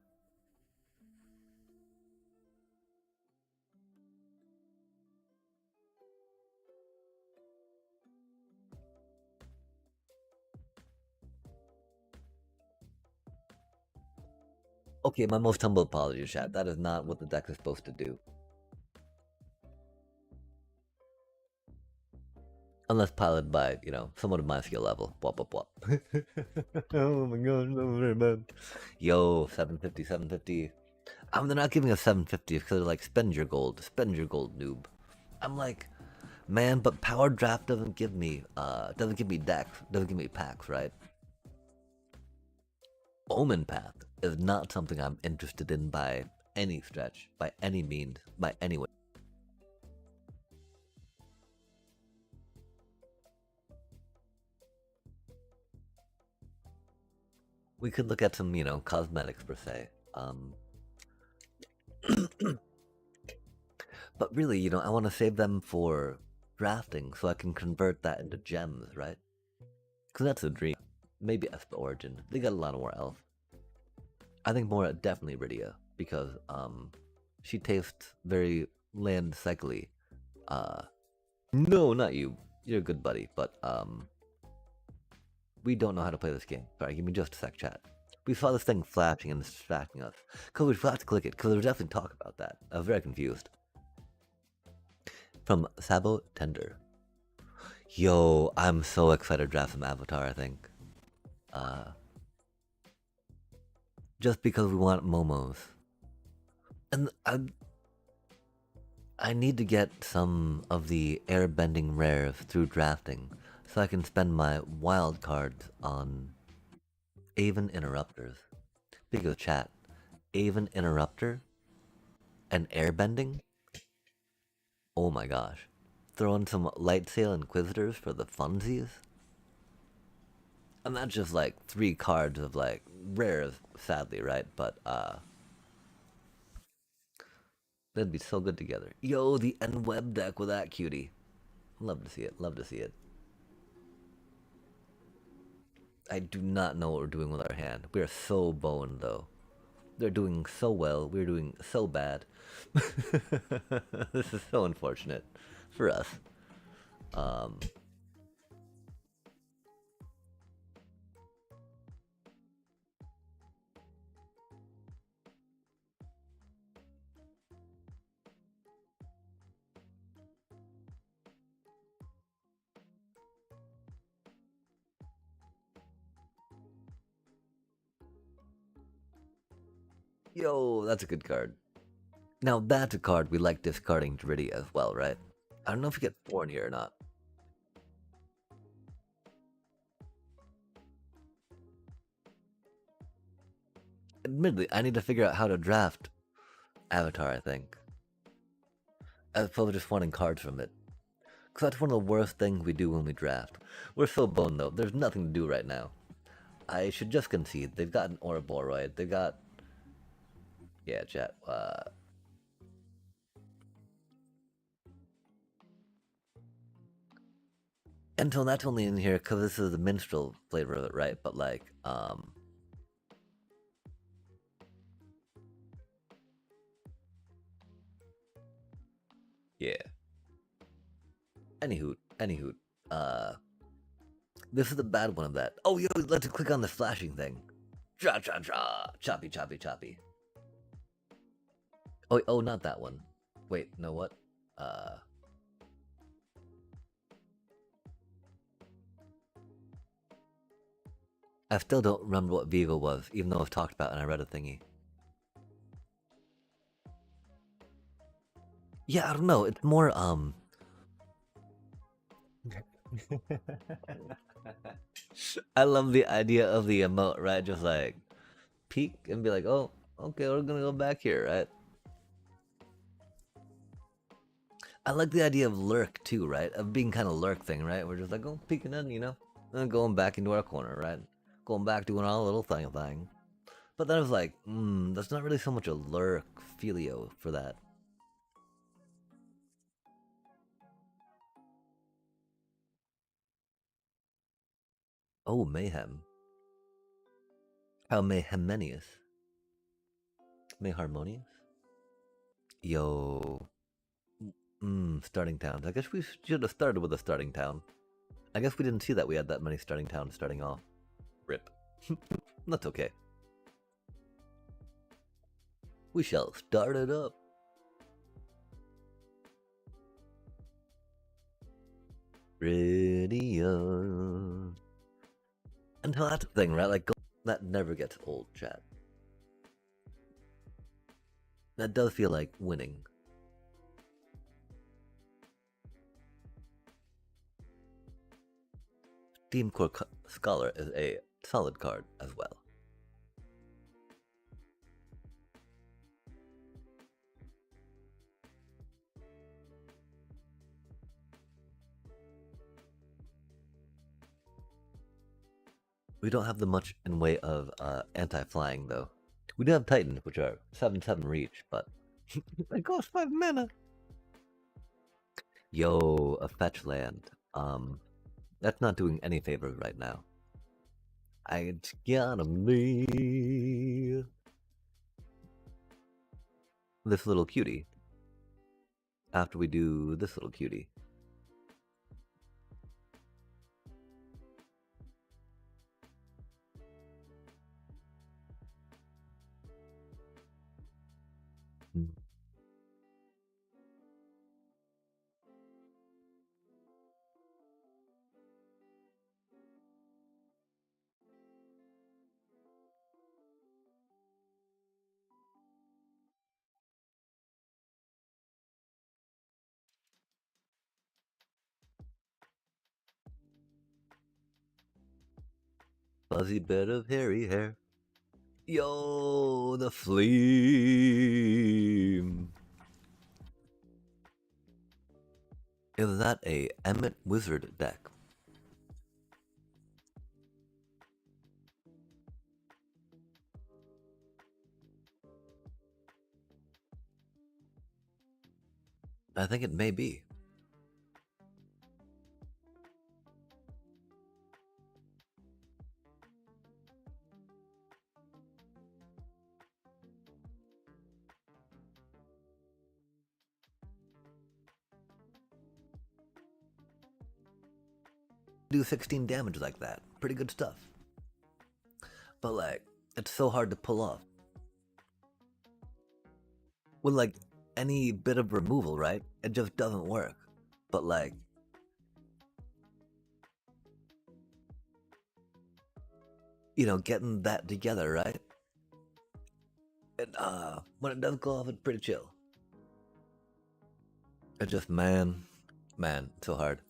[SPEAKER 1] Okay, my most humble apologies, chat. That is not what the deck is supposed to do. Unless piloted by, someone of my skill level. Wop, wop, wop. Oh my god, so very bad. Yo, 750, 750. They're not giving us 750 because they're like, spend your gold, noob. I'm like, man, but power draft doesn't give me decks, doesn't give me packs, right? Omen Path is not something I'm interested in by any stretch, by any means, by any way. We could look at some, cosmetics per se. But really, I want to save them for drafting so I can convert that into gems, right? Because that's a dream. Maybe Espa Origin. They got a lot more elf. I think more definitely Rydia because she tastes very land cycly. No, not you. You're a good buddy, but we don't know how to play this game. Sorry, give me just a sec, chat. We saw this thing flashing and distracting us. Because we forgot to click it, because there was definitely talk about that. I was very confused. From Sabo Tender. Yo, I'm so excited to draft some Avatar, I think. Just because we want Momos. And I need to get some of the airbending rares through drafting so I can spend my wild cards on Aven Interrupters. Speaking of chat, Aven Interrupter and airbending? Oh my gosh. Throw in some Light Sail Inquisitors for the funsies? And that's just like 3 cards of like rares, sadly, right? But that'd be so good together. Yo, the N web deck with that cutie. Love to see it, love to see it. I do not know what we're doing with our hand. We are so boned though. They're doing so well, we're doing so bad. This is so unfortunate for us. Yo, that's a good card. Now that's a card we like discarding Dridia as well, right? I don't know if you get 4 in here or not. Admittedly, I need to figure out how to draft Avatar, I think. As opposed to just wanting cards from it. Because that's one of the worst things we do when we draft. We're so boned though, there's nothing to do right now. I should just concede. They've got an Ouroboros. They've got... Yeah, chat. Until that's only in here because this is the minstrel flavor of it, right? But like, yeah. Anywho, this is the bad one of that. Oh, yo, let's click on the flashing thing. Cha cha cha, choppy, choppy, choppy. Oh, not that one. Wait, no, what? I still don't remember what Vigo was, even though I've talked about it and I read a thingy. Yeah, I don't know. It's more I love the idea of the emote, right? Just like peek and be like, oh, okay, we're gonna go back here, right? I like the idea of lurk too, right? Of being kind of lurk thing, right? We're just like, oh, peeking in, and then going back into our corner, right? Going back doing our little thing. But then I was like, that's not really so much a lurk filio for that. Oh, mayhem. How mayhemenious. Mayharmonious? Yo. Starting towns. I guess we should have started with a starting town. I guess we didn't see that we had that many starting towns starting off. Rip. That's okay. We shall start it up. Radio. Until that's the thing, right? Like, that never gets old, chat. That does feel like winning. Steam Core Scholar is a solid card as well. We don't have the much in way of anti-flying though. We do have Titans, which are 7/7 reach, but it costs 5 mana. Yo, a fetch land. That's not doing any favors right now. It's gotta be this little cutie. After we do this little cutie. Fuzzy bit of hairy hair. Yo, the flame. Is that a Emmett Wizard deck? I think it may be. Do 16 damage like that. Pretty good stuff. But like, it's so hard to pull off. With like any bit of removal, right? It just doesn't work. But like, you know, getting that together, right? And when it does go off, it's pretty chill. It's just man, so hard.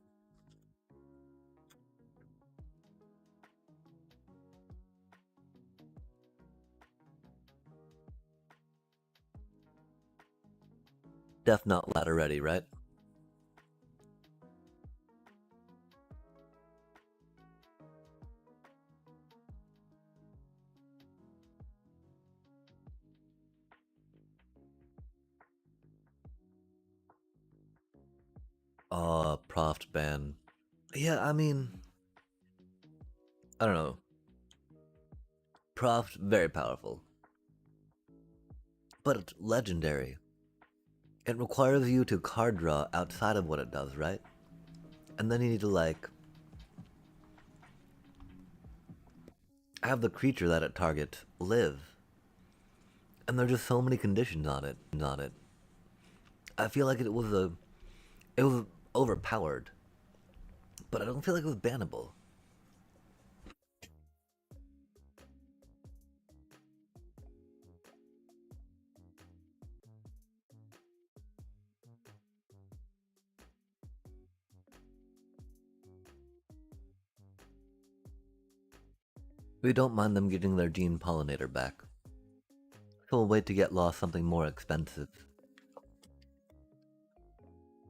[SPEAKER 1] Death Knot ladder ready, right? Proft ban. Yeah, I mean, I don't know. Proft, very powerful. But it's legendary. It requires you to card draw outside of what it does, right? And then you need to, like, have the creature that it targets live. And there's just so many conditions on it. I feel like it was overpowered. But I don't feel like it was bannable. We don't mind them getting their Gene Pollinator back. So we'll wait to get lost something more expensive.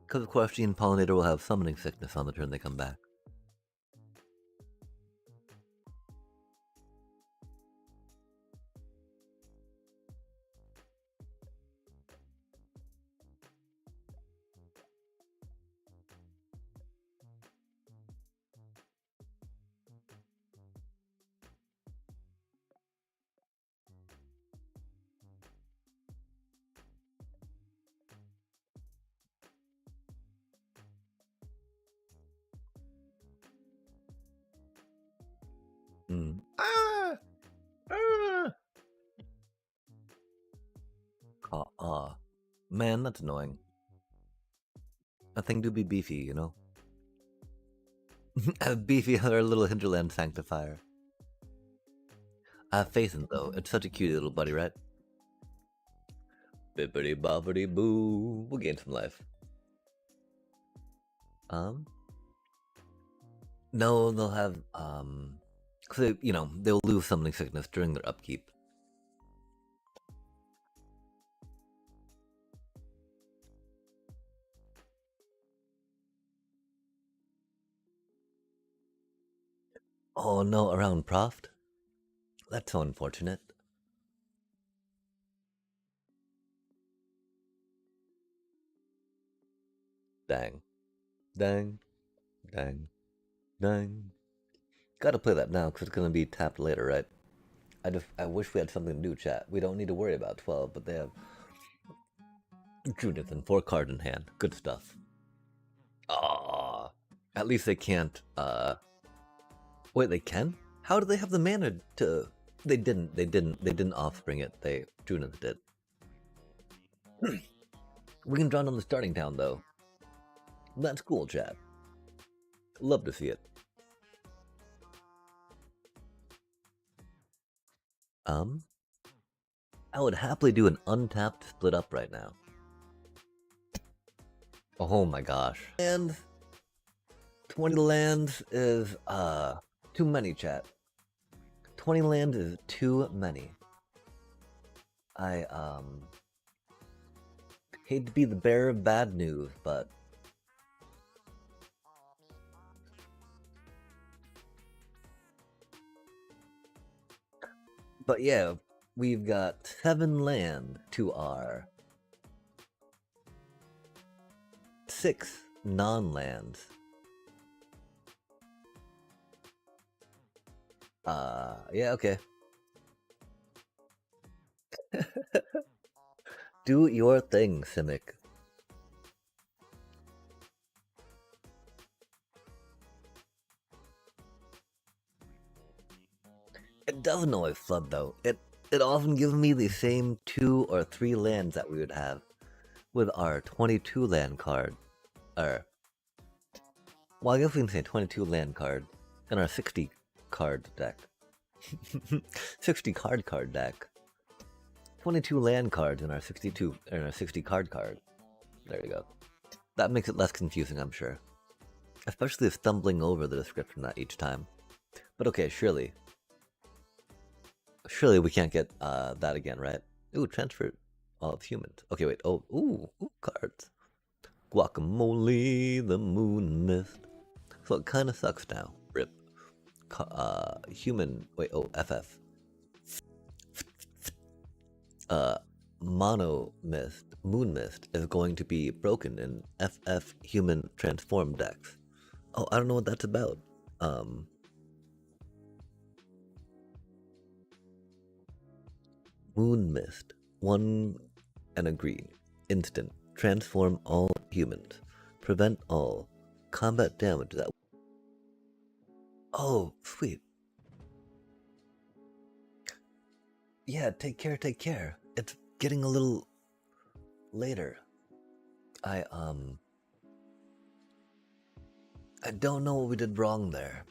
[SPEAKER 1] Because of course Gene Pollinator will have summoning sickness on the turn they come back. Mm. Ah! Ah! Man, that's annoying. That thing do be beefy, you know? Beefy, our little hinterland sanctifier. I have faith in it, though. It's such a cute little buddy, right? Bippity boppity boo. We'll gain some life. No, they'll have, cause you know, they'll lose summoning sickness during their upkeep. Oh no, around Proft? That's so unfortunate. Dang. Dang. Dang. Dang. Gotta play that now, because it's gonna be tapped later, right? I wish we had something to do, chat. We don't need to worry about 12, but they have Judith and 4 card in hand. Good stuff. Ah, at least they can't, wait, they can? How do they have the mana to... They didn't offspring it. Judith did. We can draw on the starting town, though. That's cool, chat. Love to see it. I would happily do an untapped split up right now. Oh my gosh. And 20 lands is, too many, chat. 20 lands is too many. I, hate to be the bearer of bad news, but... But yeah, we've got 7 land to our 6 non-lands. Yeah, okay. Do your thing, Simic. It doesn't always flood, though. It often gives me the same 2 or 3 lands that we would have with our 22 land card. Well, I guess we can say 22 land card in our 60 card deck. 60 card deck. 22 land cards in our 60 card. There you go. That makes it less confusing, I'm sure. Especially if stumbling over the description each time. But okay, surely we can't get that again, right? Ooh, transfer of humans. Okay, wait. Oh, ooh, cards. Guacamole, the moon mist. So it kind of sucks now. Rip. Human. Wait. Oh, FF. Mono mist, moon mist is going to be broken in FF human transform decks. Oh, I don't know what that's about. Moon mist, 1 and a green, instant, transform all humans, prevent all combat damage that... Oh, sweet. Yeah, take care. It's getting a little later. I don't know what we did wrong there.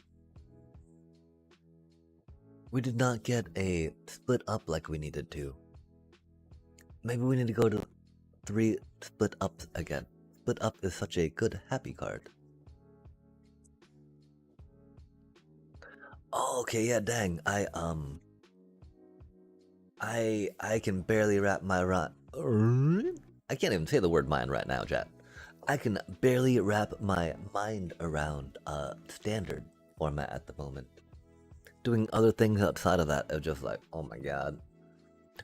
[SPEAKER 1] We did not get a split up like we needed to. Maybe we need to go to 3 split ups again. Split up is such a good happy card. Oh, okay, yeah, dang. I can barely wrap my I can't even say the word mind right now, chat. I can barely wrap my mind around standard format at the moment. Doing other things outside of that are just like, oh my god.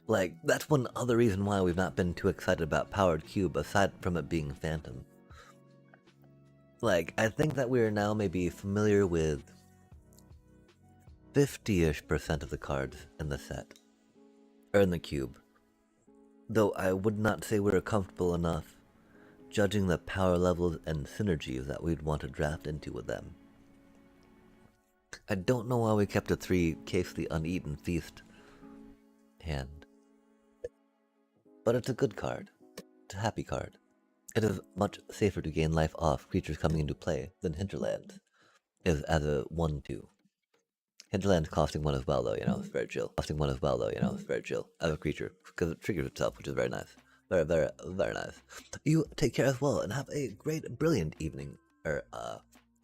[SPEAKER 1] Like, that's one other reason why we've not been too excited about Powered Cube, aside from it being Phantom. Like, I think that we are now maybe familiar with 50-ish% of the cards in the set. Or in the cube. Though I would not say we're comfortable enough judging the power levels and synergies that we'd want to draft into with them. I don't know why we kept a 3 Case the Uneaten Feast hand. But it's a good card. happy card. It is much safer to gain life off creatures coming into play than Hinterlands is as a 1-2. Hinterland's costing one as well, though, it's very chill. Costing one as well, though, it's very chill as a creature because it triggers itself, which is very nice. Very, very, very nice. You take care as well and have a great, brilliant evening. Or,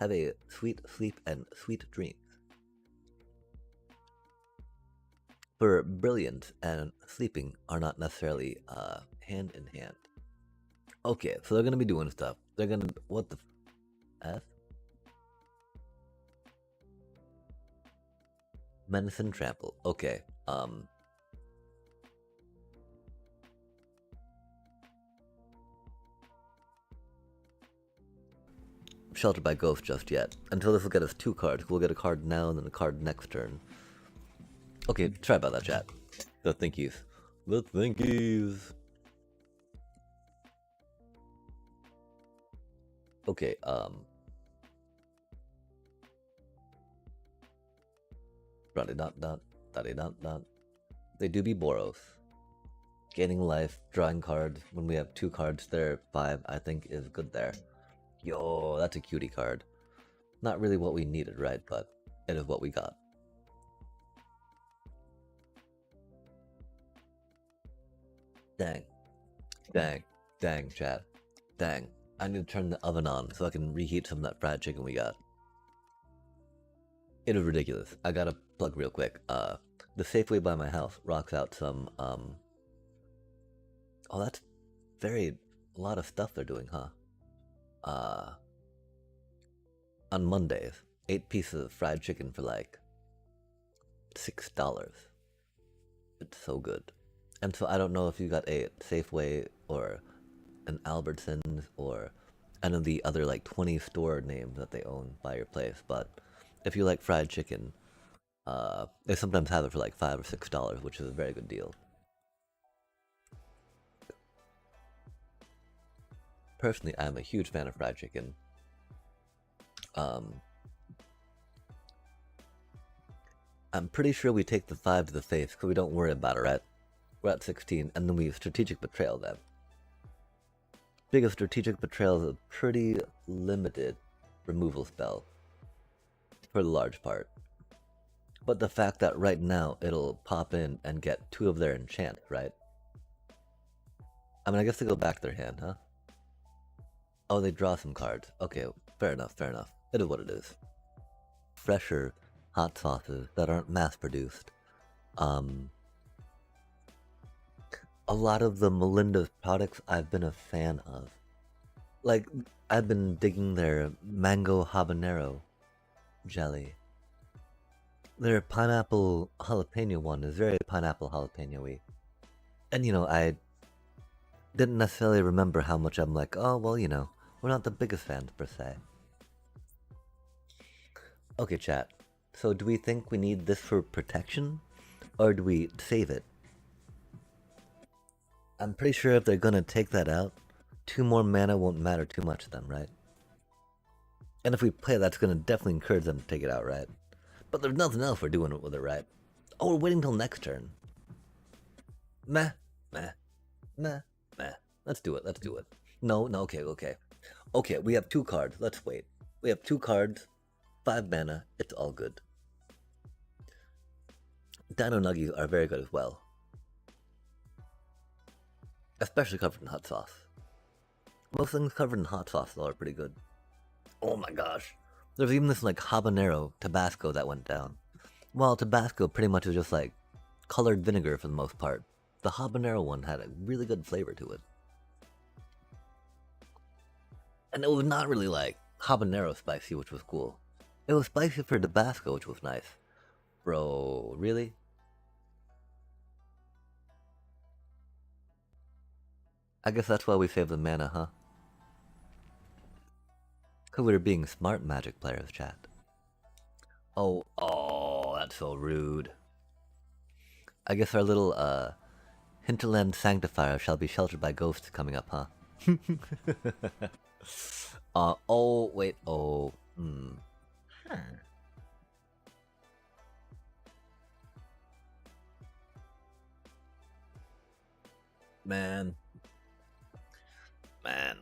[SPEAKER 1] have a sweet sleep and sweet dreams. For brilliant and sleeping are not necessarily hand in hand. Okay, so they're gonna be doing stuff. They're gonna what the f? Medicine trample. Okay. Sheltered by ghost just yet. Until this will get us 2 cards. We'll get a card now and then a card next turn. Okay, try about that, chat. The thinkies. The thinkies. Okay, dot. They do be Boros. Gaining life, drawing cards. When we have 2 cards there, 5, I think is good there. Yo, that's a cutie card. Not really what we needed, right? But it is what we got. Dang. Dang, chat. Dang. I need to turn the oven on so I can reheat some of that fried chicken we got. It is ridiculous. I gotta plug real quick. The Safeway by my house rocks out some, oh, that's a lot of stuff they're doing, huh? On Mondays, 8 pieces of fried chicken for like $6. It's so good. And so I don't know if you got a Safeway or an Albertsons or any of the other like 20 store names that they own by your place, but if you like fried chicken, they sometimes have it for like $5 or $6, which is a very good deal. Personally, I'm a huge fan of fried chicken. I'm pretty sure we take the 5 to the face because we don't worry about it, right? We're at 16, and then we strategic betrayal them. Biggest strategic betrayal is a pretty limited removal spell for the large part. But the fact that right now it'll pop in and get 2 of their enchants, right? I mean, I guess they go back to their hand, huh? Oh, they draw some cards. Okay, fair enough, fair enough. It is what it is. Fresher hot sauces that aren't mass-produced. A lot of the Melinda's products I've been a fan of. Like, I've been digging their mango habanero jelly. Their pineapple jalapeno one is very pineapple jalapeno-y. And I didn't necessarily remember how much I'm like, oh, well, we're not the biggest fans per se. Okay, chat. So do we think we need this for protection? Or do we save it? I'm pretty sure if they're gonna take that out, 2 more mana won't matter too much to them, right? And if we play, that's gonna definitely encourage them to take it out, right? But there's nothing else we're doing with it, right? Oh, we're waiting till next turn. Meh. Let's do it. No, okay. Okay, we have 2 cards. Let's wait. We have 2 cards, 5 mana. It's all good. Dino Nuggies are very good as well. Especially covered in hot sauce. Most things covered in hot sauce though are pretty good. Oh my gosh. There's even this like habanero Tabasco that went down. Well, Tabasco pretty much is just like colored vinegar for the most part. The habanero one had a really good flavor to it. And it was not really like habanero spicy, which was cool. It was spicy for Tabasco, which was nice. Bro, really? I guess that's why we saved the mana, huh? Because we were being smart Magic players, chat. Oh, that's so rude. I guess our little, Hinterland Sanctifier shall be sheltered by ghosts coming up, huh? Oh, wait, Man. Man.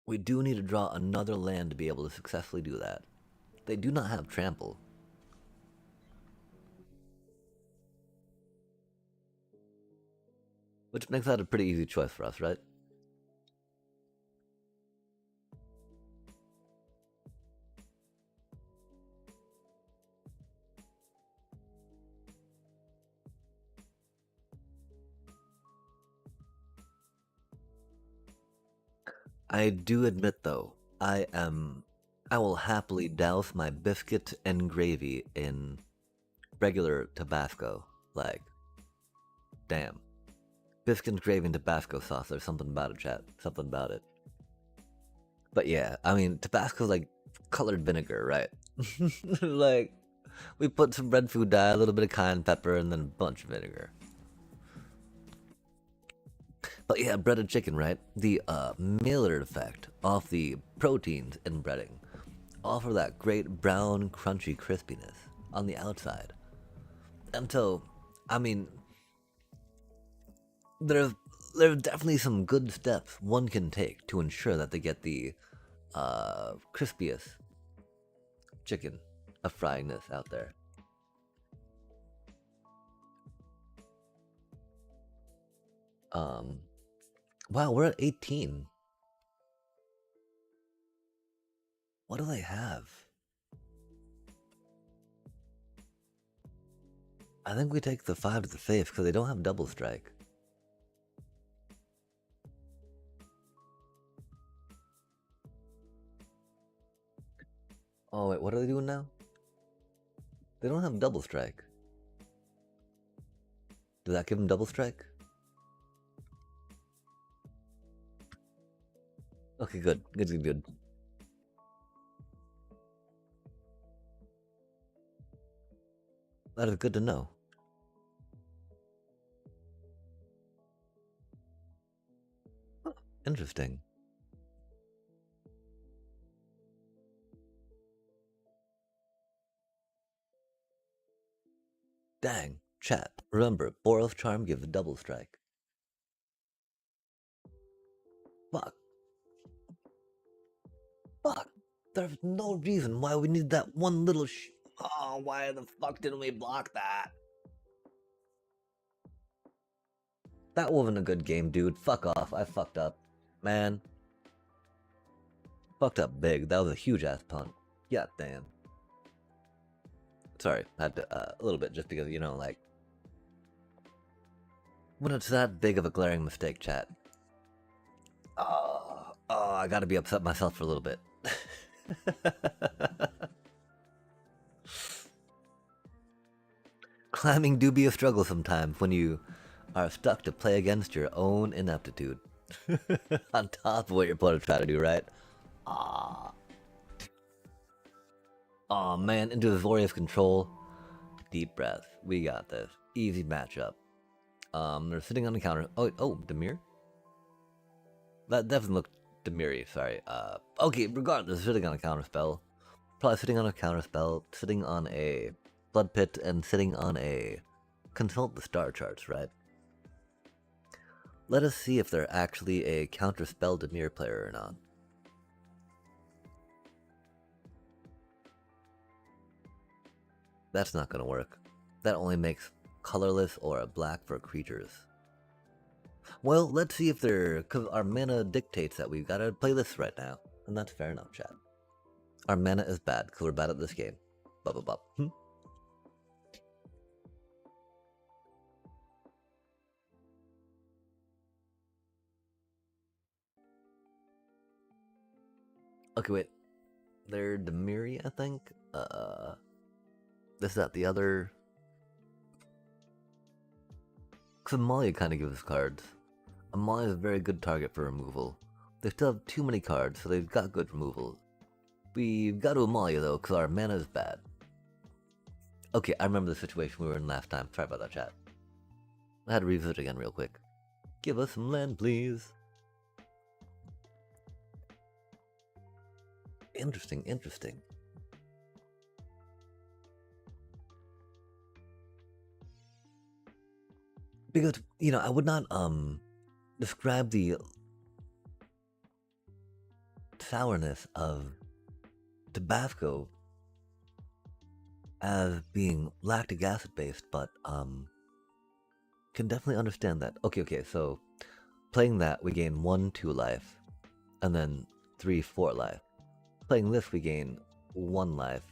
[SPEAKER 1] We do need to draw another land to be able to successfully do that. They do not have trample. Which makes that a pretty easy choice for us, right? I do admit, though, I will happily douse my biscuit and gravy in regular Tabasco. Like, damn. Biscuit and gravy and Tabasco sauce, there's something about it, chat. Something about it. But yeah, I mean, Tabasco's like colored vinegar, right? Like, we put some red food dye, a little bit of cayenne pepper, and then a bunch of vinegar. But yeah, breaded chicken, right? The Maillard effect off the proteins in breading offer that great brown, crunchy crispiness on the outside. And so, I mean, there's there's definitely some good steps one can take to ensure that they get the crispiest chicken of fryingness out there. Um, wow, we're at 18. What do they have? I think we take the 5 to the face because they don't have double strike. Oh wait, what are they doing now? They don't have double strike. Does that give them double strike? Okay, good. Good. That is good to know. Huh, interesting. Dang, chat. Remember, Boros Charm gives a double strike. Fuck. Fuck. There's no reason why we need that one little Oh, why the fuck didn't we block that? That wasn't a good game, dude. Fuck off. I fucked up. Man. Fucked up big. That was a huge ass punt. Yeah, damn. Sorry, had to, a little bit just because, you know, like, when it's that big of a glaring mistake, chat. Oh, I gotta be upset myself for a little bit. Climbing do be a struggle sometimes when you are stuck to play against your own ineptitude. On top of what your opponent's trying to do, right? Ah. Oh man, into Zoria's control. Deep breath. We got this. Easy matchup. They're sitting on the counter. Oh, Demir? That definitely looked Demiri, sorry. Okay, regardless, sitting on a counter spell. Probably sitting on a counter spell, sitting on a blood pit, and sitting on a consult the star charts, right? Let us see if they're actually a counter spell Demir player or not. That's not gonna work. That only makes colorless or a black for creatures. Well, let's see if they're... Because our mana dictates that we've got to play this right now. And that's fair enough, chat. Our mana is bad, because we're bad at this game. Bub. Okay, wait. They're Demiri, I think? This, that, the other... Because Amalia kind of gives us cards. Amalia is a very good target for removal. They still have too many cards, so they've got good removal. We've got to Amalia, though, because our mana is bad. Okay, I remember the situation we were in last time. Sorry about that, chat. I had to revisit again real quick. Give us some land, please. Interesting. Because, I would not describe the sourness of Tabasco as being lactic acid based, but can definitely understand that. Okay, so playing that we gain 1, 2 life, and then 3, 4 life. Playing this we gain 1 life,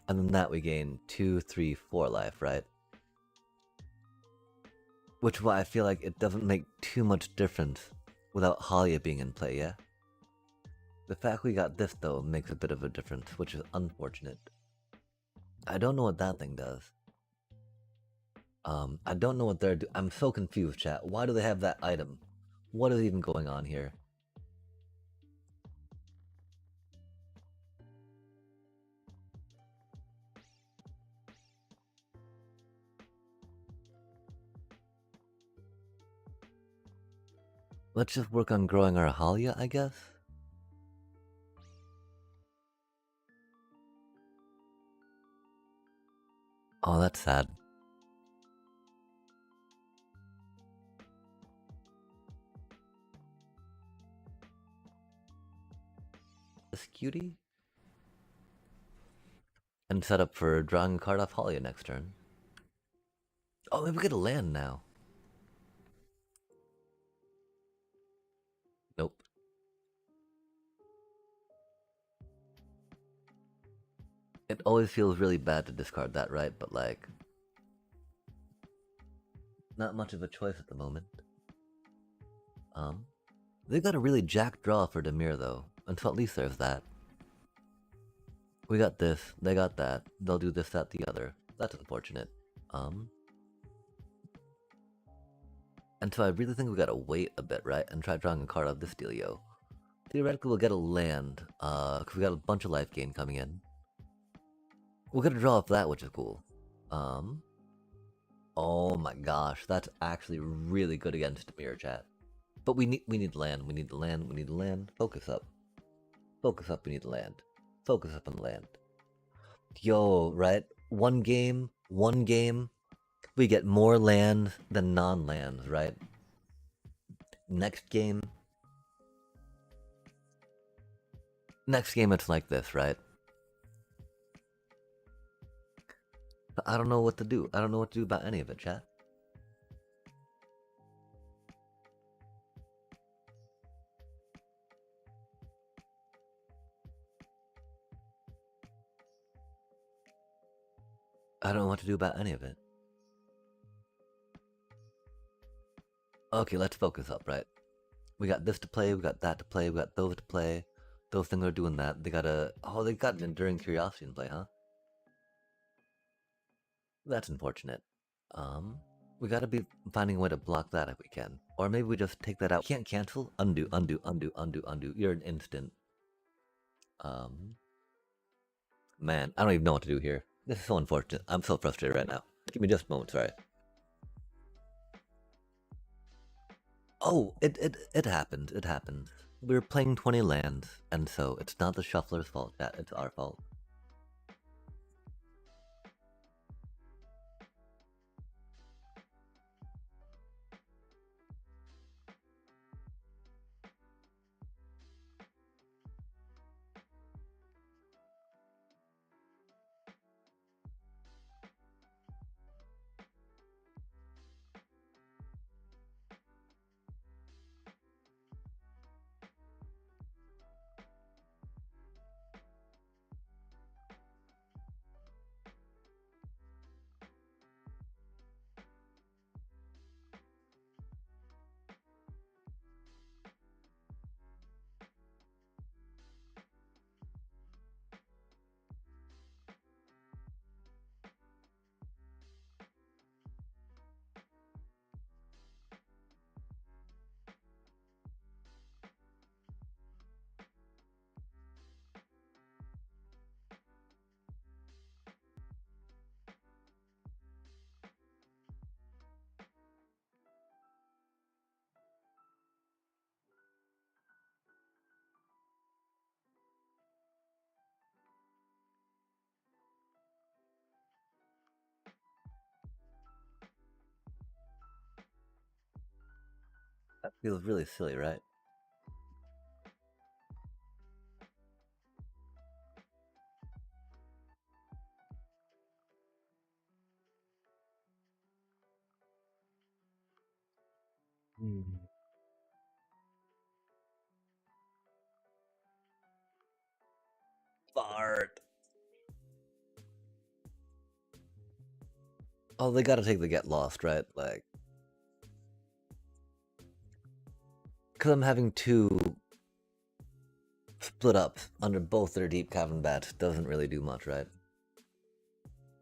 [SPEAKER 1] and then that we gain 2, 3, 4 life, right? Which is why I feel like it doesn't make too much difference without Halia being in play, yeah? The fact we got this though makes a bit of a difference, which is unfortunate. I don't know what that thing does. I don't know what they're doing. I'm so confused, chat. Why do they have that item? What is even going on here? Let's just work on growing our Halia, I guess? Oh, that's sad. This cutie? And set up for drawing a card off Halia next turn. Oh, maybe we get a land now. Nope. It always feels really bad to discard that, right? But like, not much of a choice at the moment. They got a really jack draw for Demir though, until at least there's that. We got this, they got that, they'll do this, that, the other. That's unfortunate. And so I really think we gotta wait a bit, right? And try drawing a card out of this dealio. Theoretically, we'll get a land, because we got a bunch of life gain coming in. We'll get a draw off that, which is cool. Oh my gosh, that's actually really good against Demir, chat. But we need land, we need land, we need land. Focus up. Focus up, we need land. Focus up on land. Yo, right? One game, we get more lands than non-lands, right? Next game it's like this, right? But I don't know what to do. I don't know what to do about any of it, chat. I don't know what to do about any of it. Okay, let's focus up, right? We got this to play, we got that to play, we got those to play. Those things are doing that. They got they got an Enduring Curiosity in play, huh? That's unfortunate. We gotta be finding a way to block that if we can. Or maybe we just take that out. Can't cancel? Undo, undo, undo, undo, undo. You're an instant. Man, I don't even know what to do here. This is so unfortunate. I'm so frustrated right now. Give me just a moment, sorry. Oh, it happened. It happened. We were playing 20 lands, and so it's not the shuffler's fault, chat. It's our fault. That feels really silly, right? Hmm. Fart. Oh, they gotta take the get lost, right? Like, because I'm having two split ups under both their deep cavern bats doesn't really do much, right?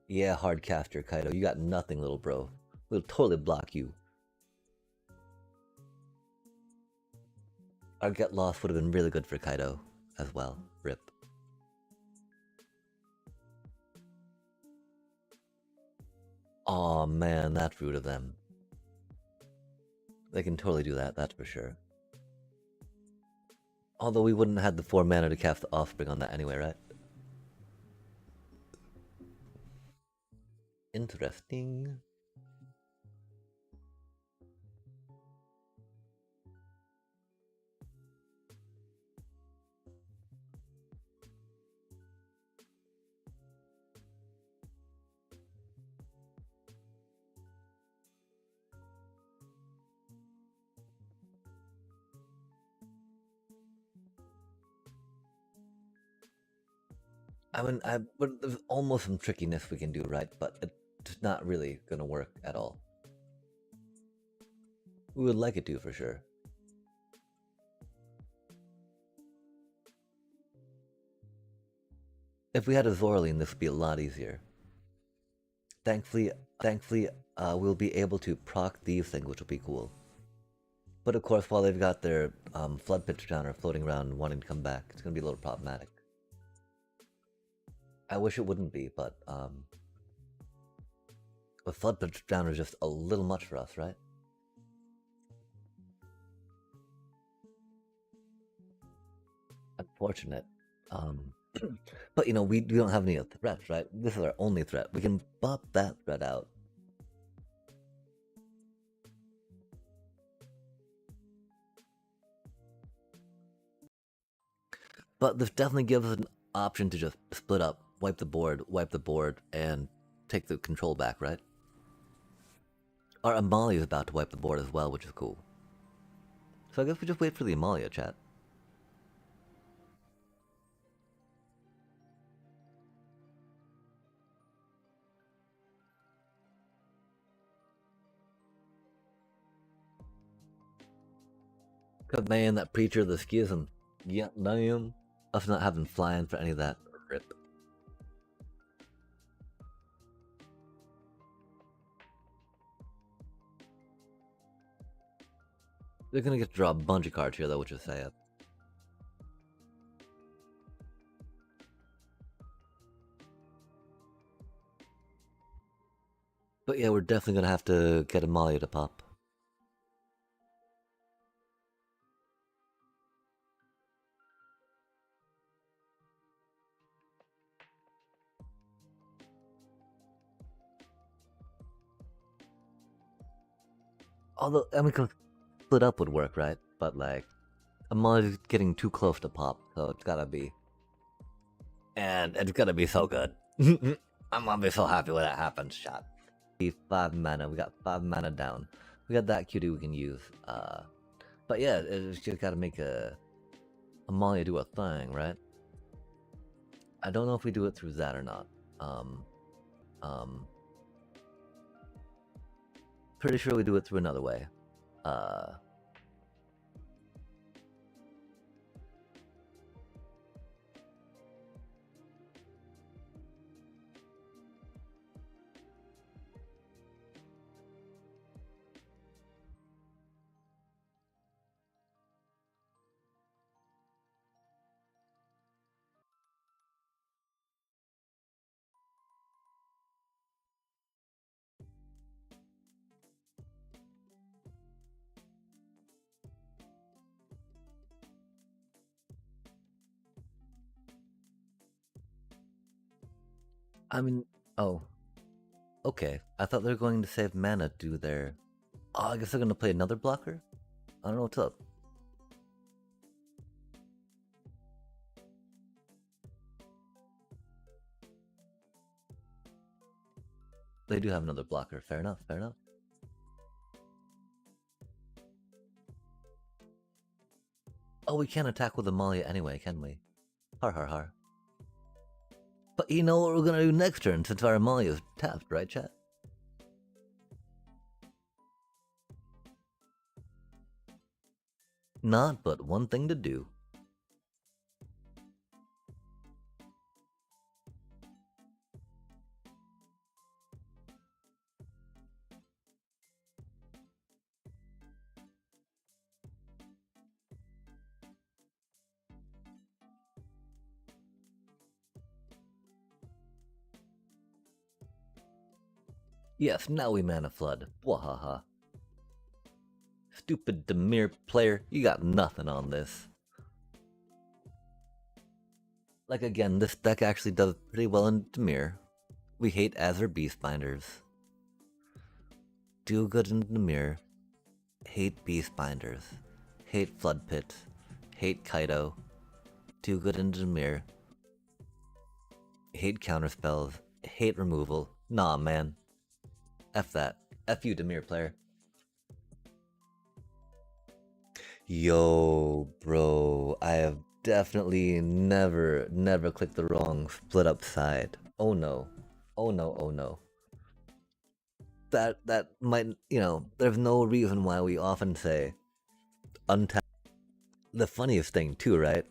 [SPEAKER 1] Yeah, hard caster, Kaido. You got nothing, little bro. We'll totally block you. Our get lost would have been really good for Kaido as well. Rip. Aw, man, that's rude of them. They can totally do that, that's for sure. Although we wouldn't have had the 4 mana to cast the Offspring on that anyway, right? Interesting. I mean, but there's almost some trickiness we can do, right? But it's not really gonna work at all. We would like it to, for sure. If we had a Zorlene, this would be a lot easier. Thankfully, we'll be able to proc these things, which will be cool. But of course, while they've got their Flood Pitch Downer floating around wanting to come back, it's gonna be a little problematic. I wish it wouldn't be, but the Flood Pitch Downer is just a little much for us, right? Unfortunate. Um, but you know, we don't have any threats, right? This is our only threat. We can bop that threat out. But this definitely gives us an option to just split up, wipe the board, and take the control back, right? Our Amalia is about to wipe the board as well, which is cool. So I guess we just wait for the Amalia, chat. Cause man, that preacher of the schism. Yeah, damn. Us not having flying for any of that. Rip. They're gonna get to draw a bunch of cards here, though, which is sad. But yeah, we're definitely gonna have to get Amalia to pop. Although, I mean, split up would work, right? But like, Amalia's getting too close to pop, so it's gotta be. And it's gonna be so good. I'm gonna be so happy when that happens, shot. 5 mana, we got 5 mana down. We got that cutie we can use. But yeah, it's just gotta make Amalia do a thing, right? I don't know if we do it through that or not. Um, pretty sure we do it through another way. Uh, I mean, oh, okay. I thought they were going to save mana to do their. Oh, I guess they're gonna play another blocker. I don't know what's up. They do have another blocker. Fair enough, fair enough. Oh, we can't attack with Amalia anyway, can we? Har har har. But you know what we're gonna do next turn since our Amalia's tapped, right, chat? Not but one thing to do. Yes, now we mana flood. Wahaha. Stupid Demir player, you got nothing on this. Like again, this deck actually does pretty well in Demir. We hate Azure Beastbinders. Do good in Demir. Hate Beastbinders. Hate Flood Pit. Hate Kaido. Do good in Demir. Hate counterspells. Hate removal. Nah, man. F that. F you, Demir player. Yo, bro. I have definitely never clicked the wrong split up side. Oh no. Oh no, oh no. That might, there's no reason why we often say untap. The funniest thing too, right?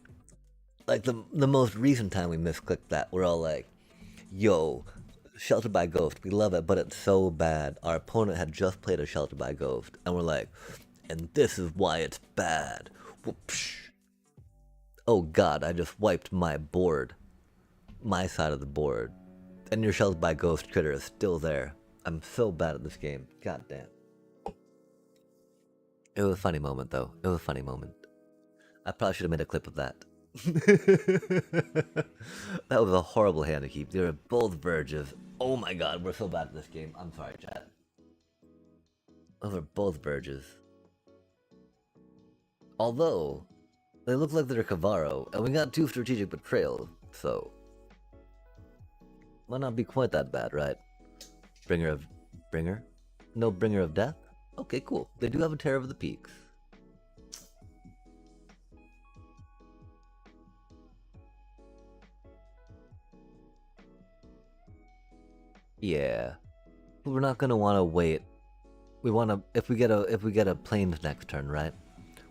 [SPEAKER 1] Like the most recent time we misclicked that, we're all like, yo, Sheltered by Ghost, we love it, but it's so bad. Our opponent had just played a Sheltered by Ghost, and we're like, and this is why it's bad. Whoopsh. Oh god, I just wiped my board. My side of the board. And your Sheltered by Ghost critter is still there. I'm so bad at this game. God damn. It was a funny moment, though. It was a funny moment. I probably should have made a clip of that. That was a horrible hand to keep. They were both verges. Oh my god, we're so bad at this game. I'm sorry, chat. Those are both verges. Although, they look like they're Cavaro, and we got 2 strategic betrayals, so might not be quite that bad, right? Bringer? No bringer of death? Okay, cool. They do have a Terror of the Peaks. Yeah. But we're not gonna wanna wait. We wanna if we get a plains next turn, right?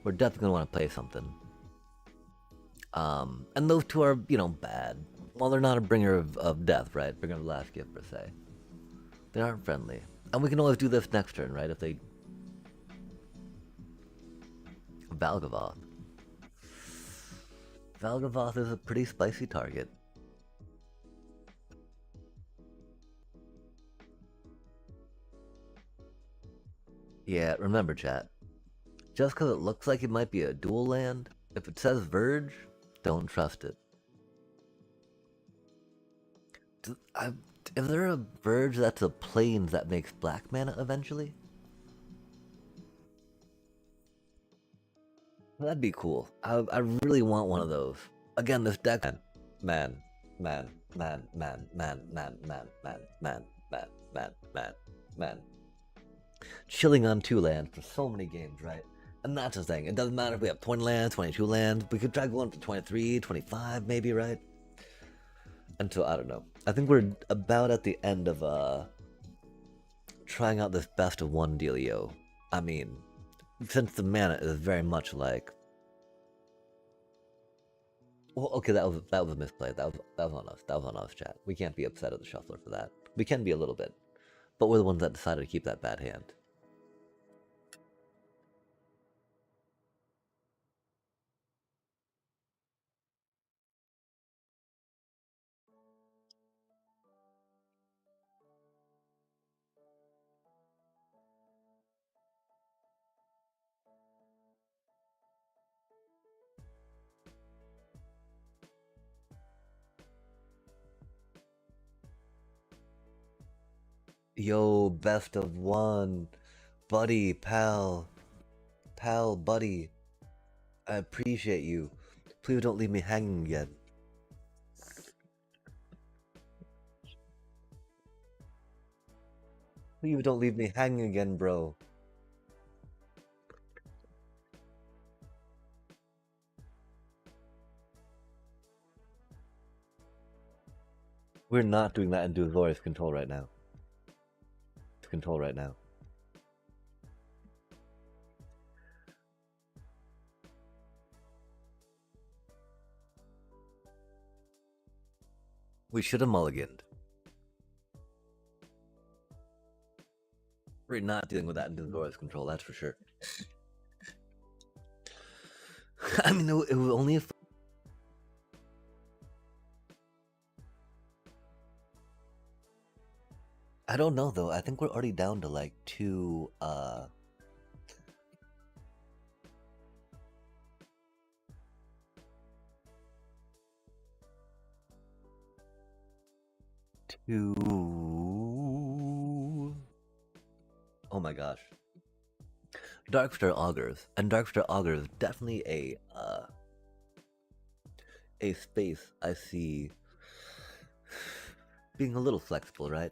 [SPEAKER 1] We're definitely gonna wanna play something. And those two are, bad. Well, they're not a bringer of death, right? Bringer of last gift per se. They aren't friendly. And we can always do this next turn, right? If they Valgavoth. Valgavoth is a pretty spicy target. Yeah, remember, chat. Just because it looks like it might be a dual land, if it says Verge, don't trust it. Is there a Verge that's a plains that makes black mana eventually? That'd be cool. I really want one of those. Again, this deck. Man. Chilling on 2 lands for so many games, right? And that's the thing. It doesn't matter if we have 20 lands, 22 lands. We could try going for 23, 25, maybe, right? Until, I don't know. I think we're about at the end of trying out this best of 1 dealio. I mean, since the mana is very much like. Well, okay, that was a misplay. That was on us. That was on us, chat. We can't be upset at the shuffler for that. We can be a little bit, but we're the ones that decided to keep that bad hand. Yo, best of 1, buddy, pal. pal, buddy. I appreciate you. Please don't leave me hanging again. Please don't leave me hanging again, bro. We're not doing that into Azorius control right now. Control right now. We should have mulliganed. We're not dealing with that into Azorius control, that's for sure. I mean, it was only if I don't know though. I think we're already down to like two two. Oh my gosh. Darkstar Augurs. And Darkstar Augurs definitely a space I see being a little flexible, right?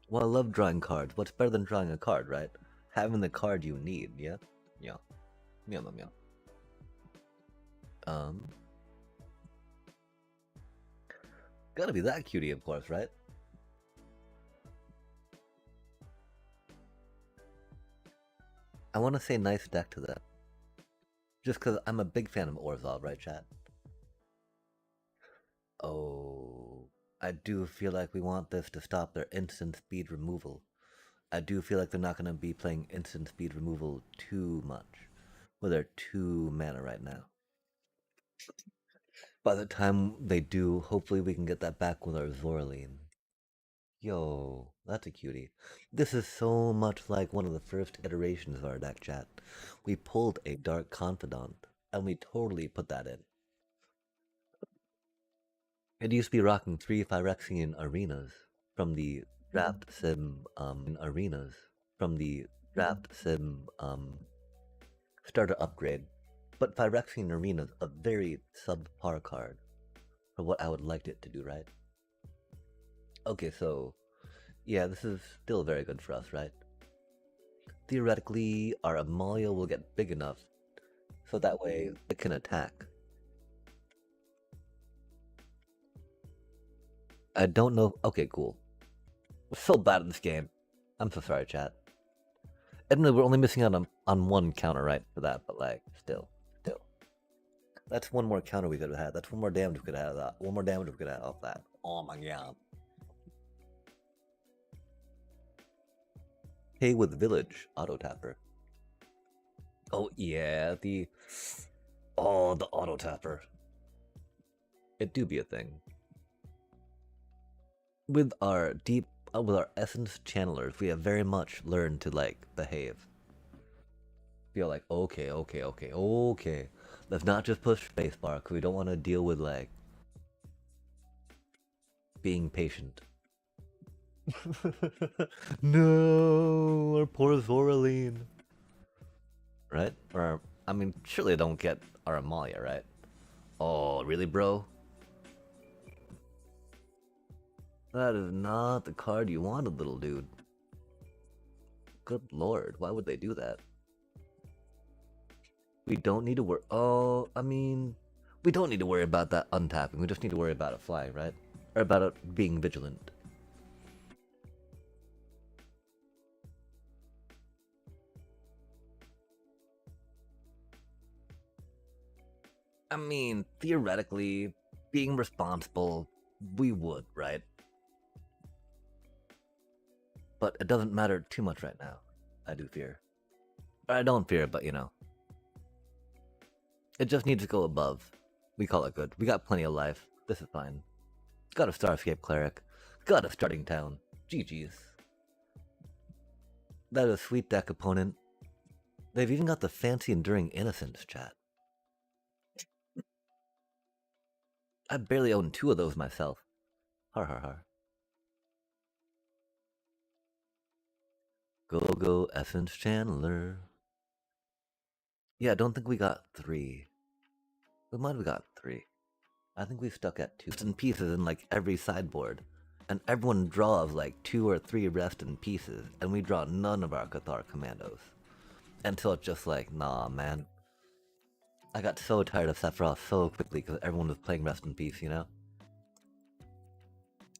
[SPEAKER 1] Well, I love drawing cards. What's better than drawing a card, right? Having the card you need, yeah? Yeah. Meow, meow, meow. Gotta be that cutie, of course, right? I want to say nice deck to that. Just because I'm a big fan of Orzhov, right, chat? Oh, I do feel like we want this to stop their instant speed removal. I do feel like they're not going to be playing instant speed removal too much with their 2 mana right now. By the time they do, hopefully we can get that back with our Zoraline. Yo, that's a cutie. This is so much like one of the first iterations of our deck, chat. We pulled a Dark Confidant, and we totally put that in. It used to be rocking 3 Phyrexian arenas from the draft sim arenas from the draft sim starter upgrade. But Phyrexian arenas a very subpar card for what I would like it to do, right? Okay, so yeah, this is still very good for us, right? Theoretically, our Amalia will get big enough so that way it can attack. I don't know. Okay, cool. We're so bad at this game. I'm so sorry, chat. Admittedly, we're only missing out on 1 counter, right, for that, but like, still. That's 1 more counter we could have had. That's 1 more damage we could have had that. 1 more damage we could have had off that. Oh my god. Hey with Village, auto tapper. Oh yeah, the auto tapper. It do be a thing. With our with our essence channelers, we have very much learned to like behave. Feel like okay. Let's not just push spacebar because we don't want to deal with like being patient. No, our poor Zoraline. Right? Or I mean, surely I don't get our Amalia, right? Oh, really, bro? That is not the card you wanted, little dude. Good lord, why would they do that? We don't need to worry. Oh, I mean, we don't need to worry about that untapping. We just need to worry about it flying, right? Or about it being vigilant. I mean, theoretically, being responsible, we would, right? But it doesn't matter too much right now. I do fear. I don't fear, but you know. It just needs to go above. We call it good. We got plenty of life. This is fine. Got a Starscape Cleric. Got a Starting Town. GG's. That is a sweet deck opponent. They've even got the fancy Enduring Innocence, chat. I barely own 2 of those myself. Har har har. Go Essence Chandler. Yeah, I don't think we got 3. We might have got 3. I think we stuck at 2. Rest in pieces in like every sideboard. And everyone draws like 2 or 3 rest in pieces, and we draw none of our Cathar commandos. Until it's just like, nah, man. I got so tired of Sephiroth so quickly because everyone was playing rest in peace, you know?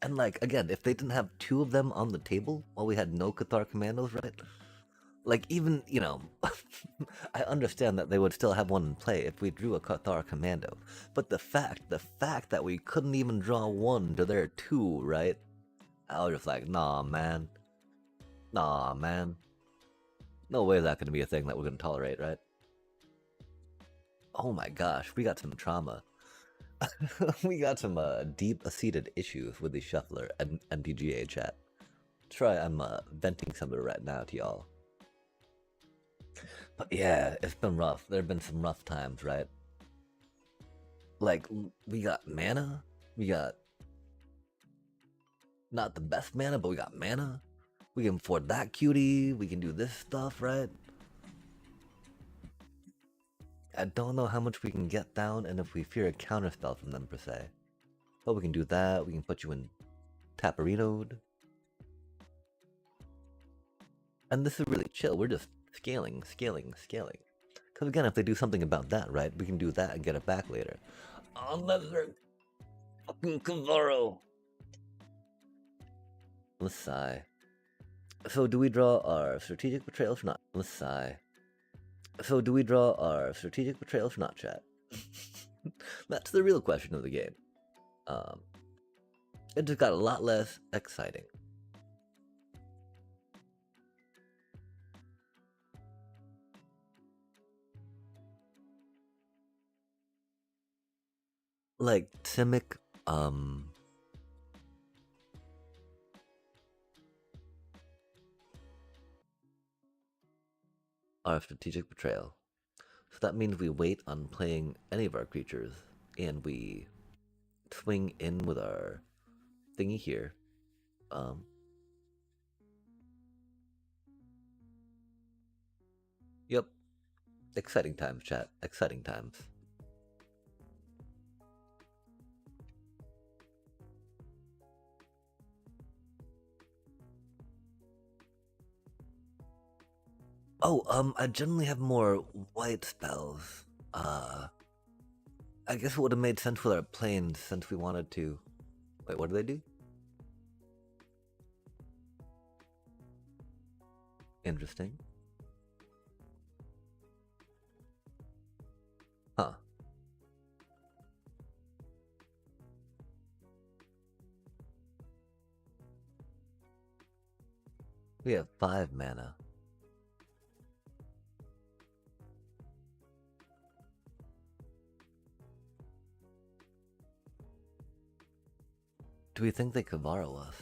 [SPEAKER 1] And like, again, if they didn't have 2 of them on the table while we had no Cathar commandos, right? Like, even, you know, I understand that they would still have one in play if we drew a Cathar commando. But the fact that we couldn't even draw 1 to their 2, right? I was just like, nah, man. Nah, man. No way that's gonna be a thing that we're gonna tolerate, right? Oh my gosh, we got some trauma. We got some deep-seated issues with the Shuffler and PGA chat. Try, I'm venting some of it right now to y'all. But yeah, it's been rough. There have been some rough times, right? Like, we got mana. We got not the best mana, but we got mana. We can afford that cutie. We can do this stuff, right? I don't know how much we can get down and if we fear a counterspell from them per se. But we can do that. We can put you in Taparitoed. And this is really chill. We're just scaling. Because again, if they do something about that, right, we can do that and get it back later. Unless they're fucking Kavaro. Let's sigh. So do we draw our strategic betrayals or not? Let's sigh. So do we draw our strategic betrayals or not, chat? That's the real question of the game. It just got a lot less exciting. Like, Simic, our strategic betrayal. So that means we wait on playing any of our creatures, and we swing in with our thingy here. Yep. Exciting times, chat. Exciting times. Oh, I generally have more white spells. I guess it would have made sense with our planes since we wanted to. Wait, what do they do? Interesting. Huh. We have 5 mana. Do we think they could borrow us?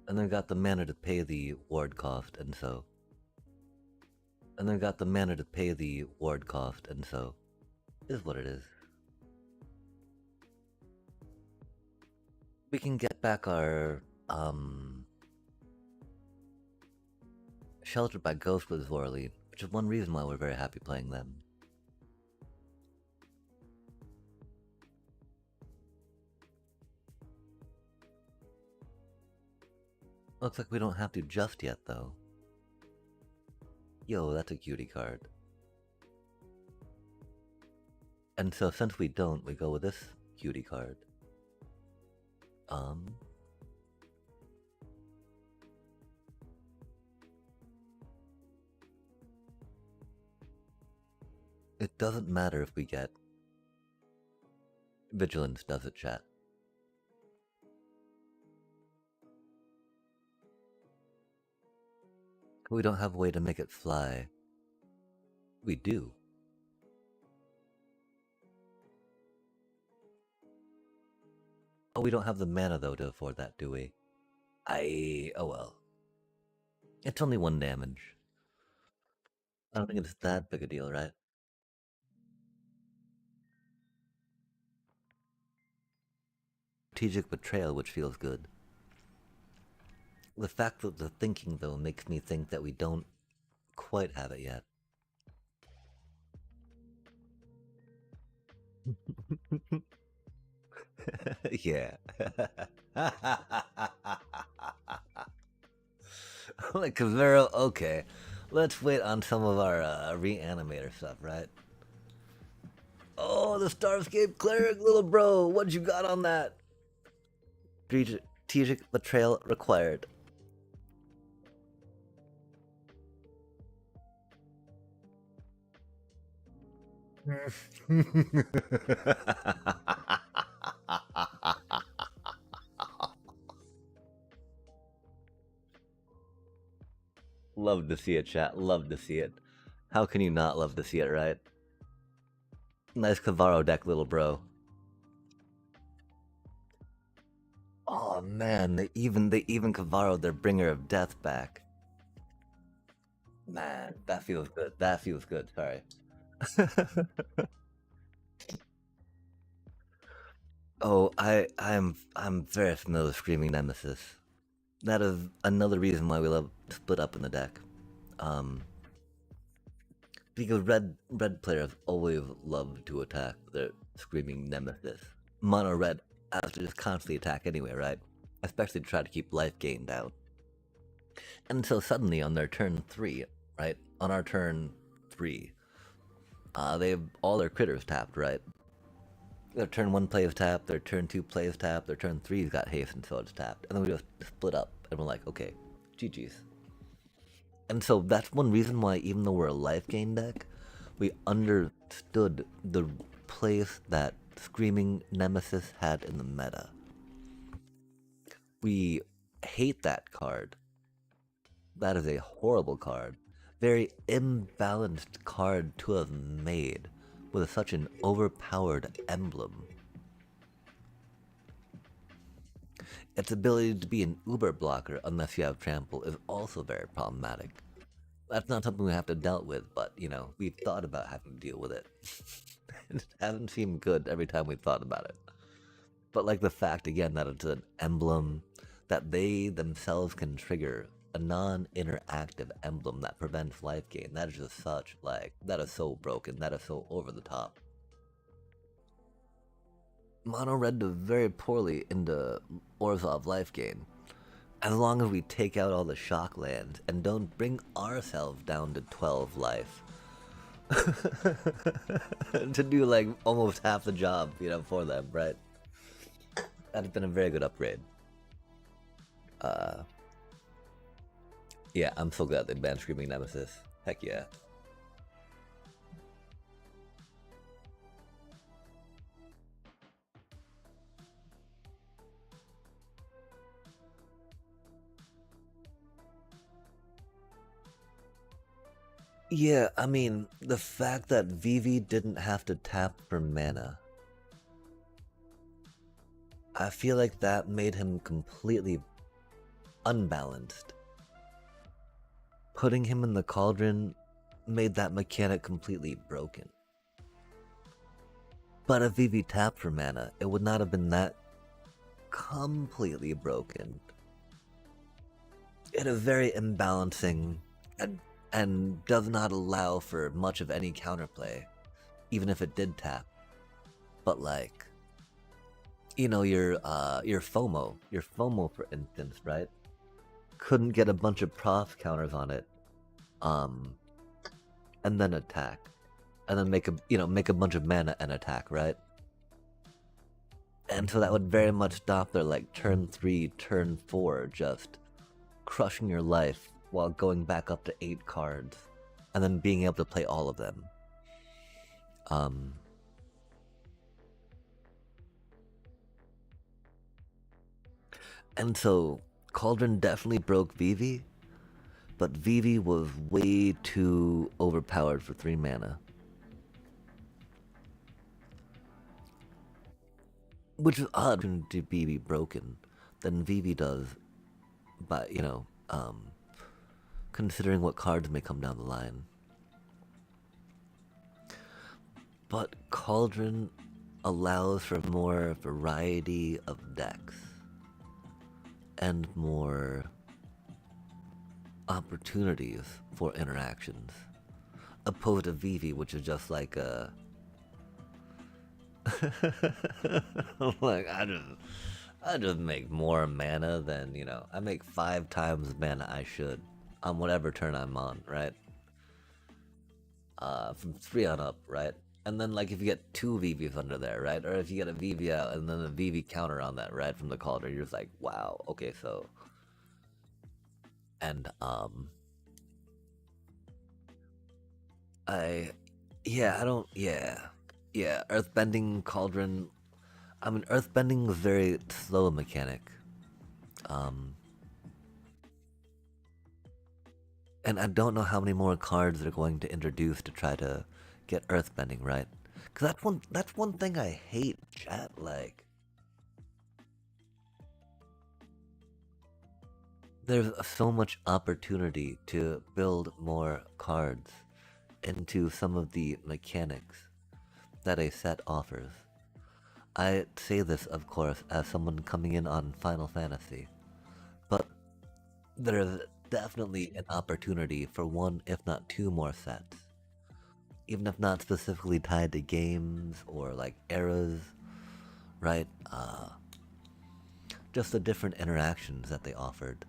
[SPEAKER 1] And then got the mana to pay the ward cost, and so. And then got the mana to pay the ward cost, and so. Is what it is. We can get back our, Sheltered by Ghost with Zorley, which is one reason why we're very happy playing them. Looks like we don't have to just yet, though. Yo, that's a cutie card. And so since we don't, we go with this cutie card. It doesn't matter if we get vigilance, does it, chat? We don't have a way to make it fly. We do. Oh, we don't have the mana though to afford that, do we? Oh well. It's only 1 damage. I don't think it's that big a deal, right? Strategic betrayal, which feels good. The fact that the thinking, though, makes me think that we don't quite have it yet. Yeah. Like Kavero, okay. Let's wait on some of our reanimator stuff, right? Oh, the Starscape Cleric, little bro. What you got on that? Strategic betrayal required. Love to see it, chat. Love to see it. How can you not love to see it, right? Nice Kavaro deck, little bro. Oh man, they even Kavaro'd their Bringer of Death back. Man, that feels good. That feels good. Sorry. Oh, I'm very familiar with Screaming Nemesis. That is another reason why we love split up in the deck. Because red players always love to attack their Screaming Nemesis. Mono red has to just constantly attack anyway, right? Especially to try to keep life gain down. And so suddenly on their turn 3, right? On our turn 3, they have all their critters tapped, right? Their turn 1 plays tapped, their turn 2 plays tapped, their turn 3's got haste and so it's tapped. And then we just split up and we're like, okay, GG's. And so that's one reason why, even though we're a life gain deck, we understood the place that Screaming Nemesis had in the meta. We hate that card. That is a horrible card. Very imbalanced card to have made with such an overpowered emblem. Its ability to be an uber blocker unless you have trample is also very problematic. That's not something we have to deal with, but you know, we've thought about having to deal with it. It hasn't seemed good every time we've thought about it. But like the fact again that it's an emblem that they themselves can trigger, a non-interactive emblem that prevents life gain, that is just such, like, that is so broken, that is so over the top. Mono red does very poorly into Orzhov life gain. As long as we take out all the shock lands and don't bring ourselves down to 12 life. To do like almost half the job, you know, for them, right? That's been a very good upgrade. Yeah, I'm so glad they banned Screaming Nemesis. Heck yeah. Yeah, I mean, the fact that Vivi didn't have to tap for mana, I feel like that made him completely unbalanced. Putting him in the cauldron made that mechanic completely broken. But if Vivi tapped for mana, it would not have been that completely broken. It is very imbalancing and does not allow for much of any counterplay, even if it did tap. But like, you know, your FOMO for instance, right? Couldn't get a bunch of prof counters on it, and then attack, and then make a bunch of mana and attack, right? And so that would very much stop their like turn 3, turn 4, just crushing your life while going back up to 8 cards, and then being able to play all of them. Um, and so Cauldron definitely broke Vivi, but Vivi was way too overpowered for 3 mana, which is odd to be broken than Vivi does, by considering what cards may come down the line. But Cauldron allows for more variety of decks and more opportunities for interactions, opposed to Vivi, which is just like a like I just make more mana than I make 5 times mana I should on whatever turn I'm on, right? From 3 on up, right? And then like if you get 2 VVs under there, right? Or if you get a VV out and then a VV counter on that, right? From the Calder, you're just like, wow, okay, so and I yeah, I don't yeah. Yeah, Earthbending Cauldron. I mean Earthbending is very slow mechanic. Um and I don't know how many more cards they're going to introduce to try to get earthbending right. Cause that's one thing I hate, chat. Like there's so much opportunity to build more cards into some of the mechanics that a set offers. I say this, of course, as someone coming in on Final Fantasy, but there's definitely an opportunity for one, if not two more sets, even if not specifically tied to games or like eras, right? Just the different interactions that they offered,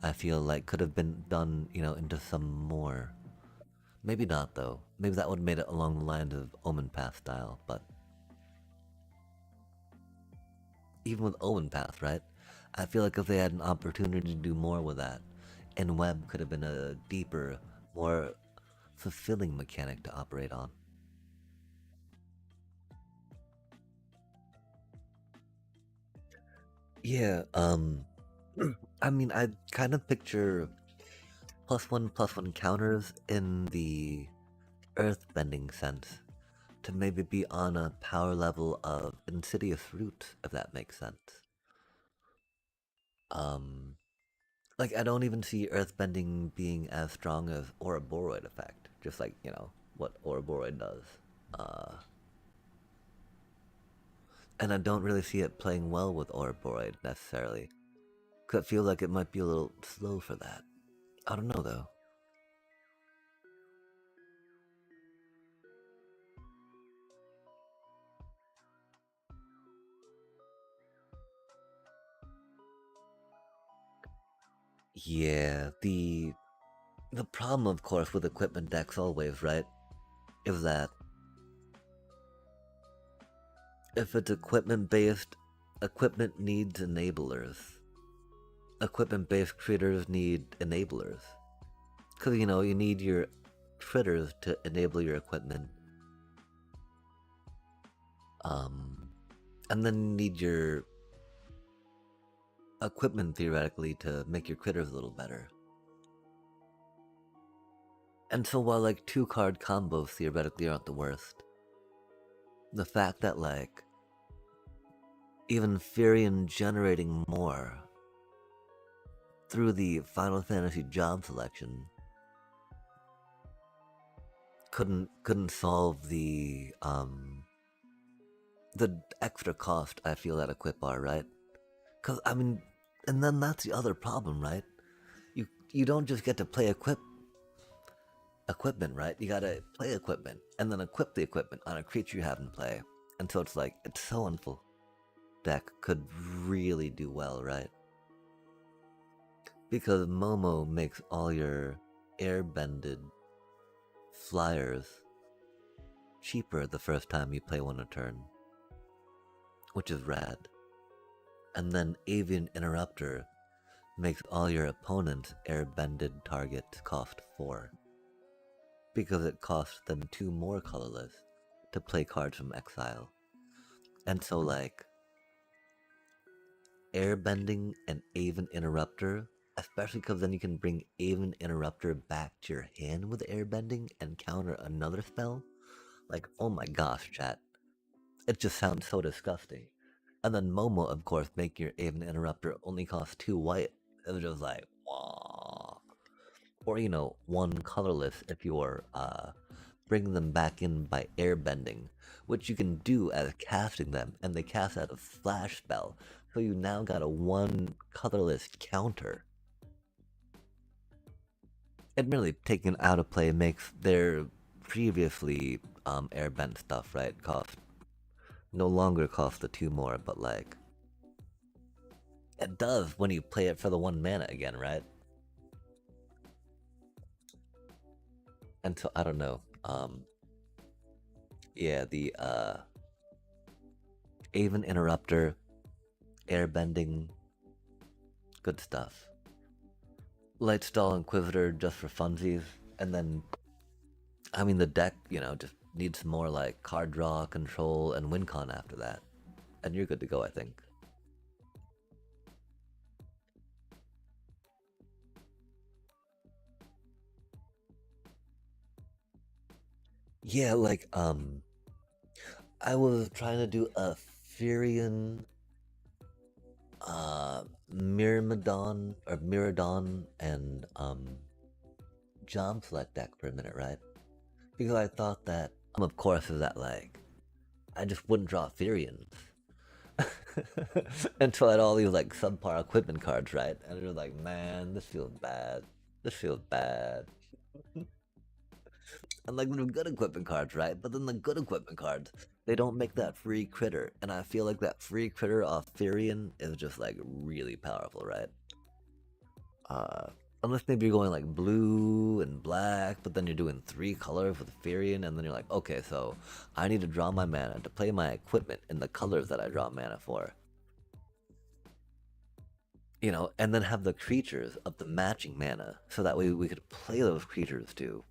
[SPEAKER 1] I feel like could have been done, into some more. Maybe not though. Maybe that would have made it along the lines of Omen Path style, but even with Omen Path, right? I feel like if they had an opportunity to do more with that, and Web could have been a deeper, more fulfilling mechanic to operate on. Yeah, I mean, I kind of picture +1/+1 counters in the earthbending sense to maybe be on a power level of Insidious Root, if that makes sense. Um, like I don't even see earthbending being as strong as Ouroboros effect, just like what Ouroboros does. Uh, and I don't really see it playing well with Ouroboros necessarily. Cause I feel like it might be a little slow for that. I don't know though. Yeah, the problem, of course, with equipment decks always, right, is that if it's equipment based, equipment needs enablers. Equipment based critters need enablers. Because, you need your critters to enable your equipment. Um, and then you need your equipment theoretically to make your critters a little better. And so while like 2 card combos theoretically aren't the worst, the fact that like even Furion generating more through the Final Fantasy job selection couldn't solve the extra cost I feel that equip are, right? Cause I mean, and then that's the other problem, right? You don't just get to play equipment, right? You gotta play equipment and then equip the equipment on a creature you have in play. And so it's like it's so unful. Deck could really do well, right? Because Momo makes all your airbended flyers cheaper the first time you play one a turn, which is rad. And then Avian Interrupter makes all your opponent's airbended targets cost 4, because it costs them 2 more colorless. to play cards from exile. And so, like, airbending and Aven Interrupter, especially because then you can bring Aven Interrupter back to your hand with airbending and counter another spell. Like, oh my gosh, chat. It just sounds so disgusting. And then Momo, of course, making your Aven Interrupter only cost 2 white. It was just like, wow. Or, you know, 1 colorless if you're bringing them back in by airbending, which you can do as casting them, and they cast out a flash spell, so you now got a 1 colorless counter. Admittedly, taken out of play makes their previously airbend stuff, right, no longer cost the 2 more, but like, it does when you play it for the 1 mana again, right? And so, I don't know, yeah, the Aven Interrupter, airbending, good stuff. Lightstall Inquisitor just for funsies, and then, I mean, the deck, you know, just needs more like card draw, control, and win con after that. And you're good to go, I think. Yeah, like, I was trying to do a Furion, Myrmidon, or Miradon, and, Jom Select deck for a minute, right? Because I thought that, of course, is that, like, I just wouldn't draw Furions. Until I had all these, like, subpar equipment cards, right? And it was like, man, this feels bad. This feels bad. And like they're good equipment cards, right? But then the good equipment cards, they don't make that free critter. And I feel like that free critter off Furion is just like really powerful, right? Unless maybe you're going like blue and black, but then you're doing 3 colors with Furion, and then you're like, okay, so I need to draw my mana to play my equipment in the colors that I draw mana for. You know, and then have the creatures of the matching mana, so that way we could play those creatures too.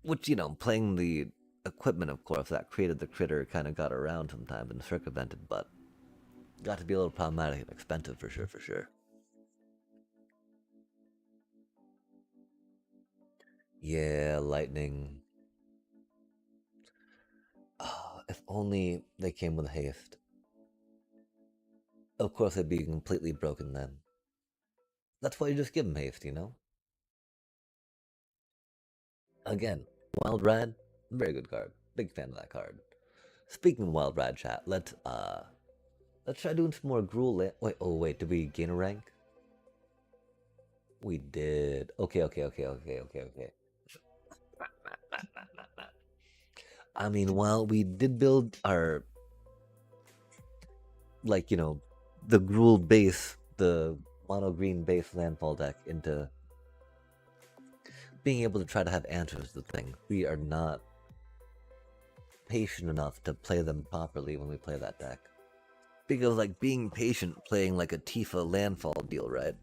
[SPEAKER 1] Which, you know, playing the equipment, of course, that created the critter kind of got around sometimes and circumvented, but got to be a little problematic and expensive for sure, for sure. Yeah, lightning. Oh, if only they came with haste. Of course, they'd be completely broken then. That's why you just give them haste, you know? Again, Wild Ride, very good card. Big fan of that card. Speaking of Wild Ride chat, let's try doing some more Gruul. Wait, did we gain a rank? We did. Okay. I mean, while we did build our, like, you know, the Gruul base, the mono green base landfall deck into being able to try to have answers to things, we are not patient enough to play them properly when we play that deck. Because, like, being patient playing like a Tifa landfall deal, right?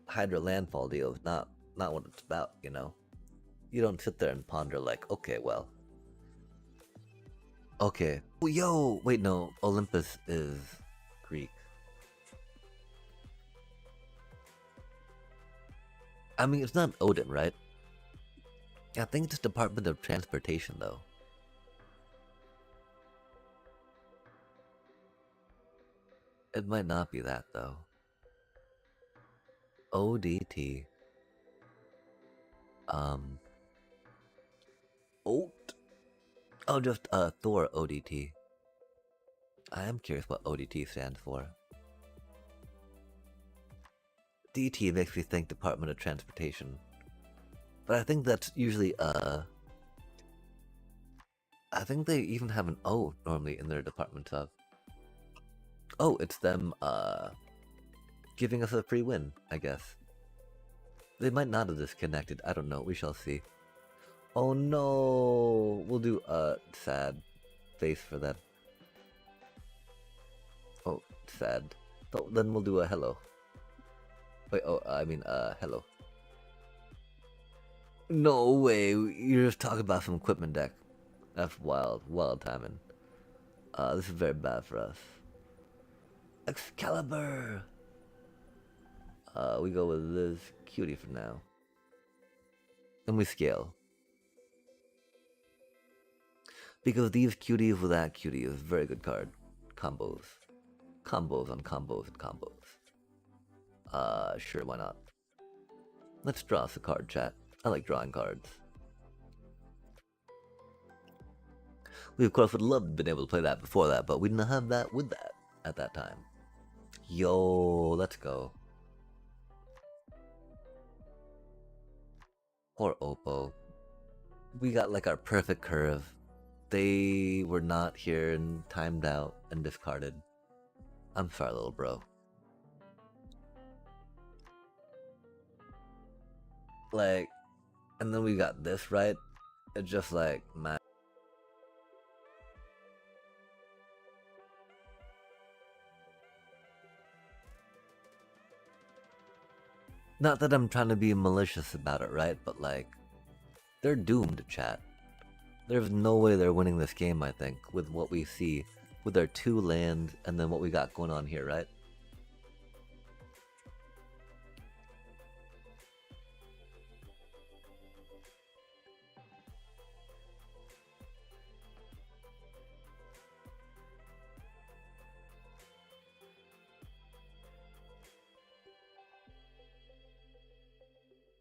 [SPEAKER 1] Hydra landfall deal is not what it's about, you know? You don't sit there and ponder like, okay, well, okay. Oh, yo, wait, no, Olympus is Greek. I mean, it's not Odin, right? I think it's Department of Transportation, though. It might not be that, though. ODT. Ot. Oh, just Thor ODT. I am curious what ODT stands for. DT makes me think Department of Transportation. But I think that's usually, I think they even have an O normally in their department of. Oh, it's them, giving us a free win, I guess. They might not have disconnected, I don't know, we shall see. Oh no! We'll do a sad face for that. Oh, sad. So then we'll do a hello. Wait, oh, I mean, hello. No way, you're just talking about some equipment deck. That's wild timing. This is very bad for us. Excalibur! We go with this cutie for now. And we scale. Because these cuties with that cutie is a very good card. Combos. Combos on combos and combos. Sure, why not? Let's draw us a card, chat. I like drawing cards. We, of course, would love to have been able to play that before that, but we didn't have that with that at that time. Yo, let's go. Poor Oppo. We got like our perfect curve. They were not here and timed out and discarded. I'm sorry, little bro. Like, and then we got this right. It's just like, man. Not that I'm trying to be malicious about it, right? But like, they're doomed, chat. There's no way they're winning this game, I think, with what we see. With their 2 lands and then what we got going on here, right?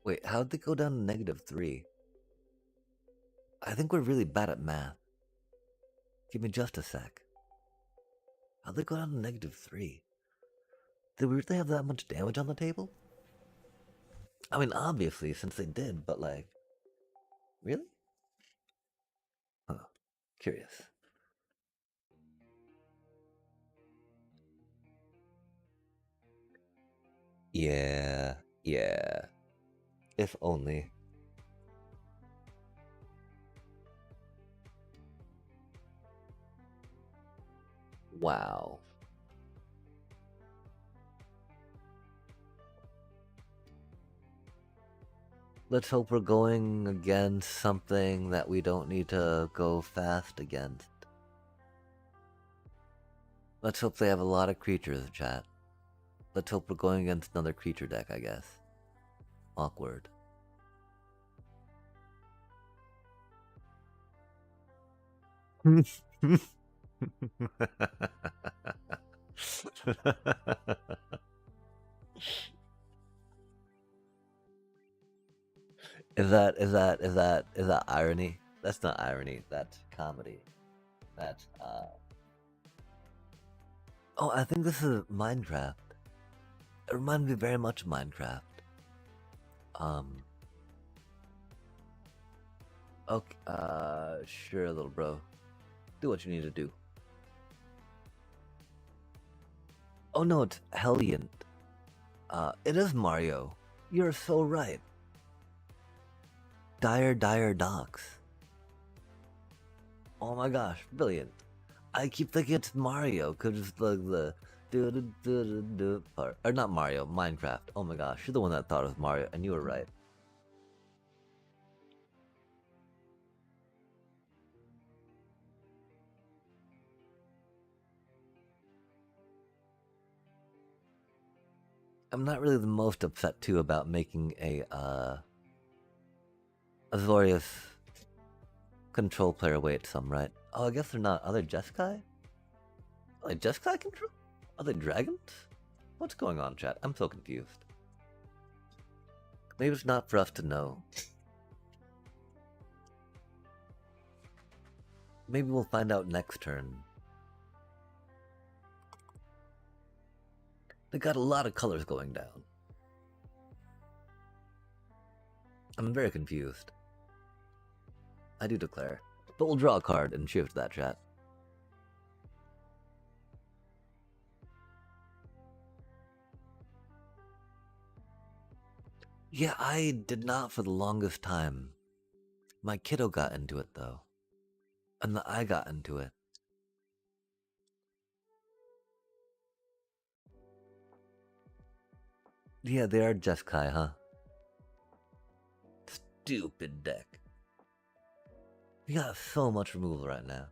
[SPEAKER 1] Wait, how'd they go down to -3? I think we're really bad at math. Give me just a sec. How'd they go down to -3? Did we really have that much damage on the table? I mean, obviously, since they did, but like... Really? Huh. Curious. Yeah. If only. Wow. Let's hope we're going against something that we don't need to go fast against. Let's hope they have a lot of creatures, chat. Let's hope we're going against another creature deck, I guess. Awkward. Is that irony? That's not irony. That's comedy. That's Oh, I think this is Minecraft. It reminds me very much of Minecraft. Okay, sure, little bro. Do what you need to do. Oh no, it's Hellion. It is Mario. You're so right. Dire Docks. Oh my gosh, brilliant. I keep thinking it's Mario, because it's like the do part. Or not Mario, Minecraft. Oh my gosh, you're the one that thought it was Mario, and you were right. I'm not really the most upset too about making a Azorius control player weight some, right? Oh, I guess they're not. Are they Jeskai? Are they Jeskai control? Are they dragons? What's going on, chat? I'm so confused. Maybe it's not for us to know. Maybe we'll find out next turn. They got a lot of colors going down. I'm very confused. I do declare. But we'll draw a card and shift that, chat. Yeah, I did not for the longest time. My kiddo got into it, though. And I got into it. Yeah, they are Jeskai, huh? Stupid deck. We got so much removal right now.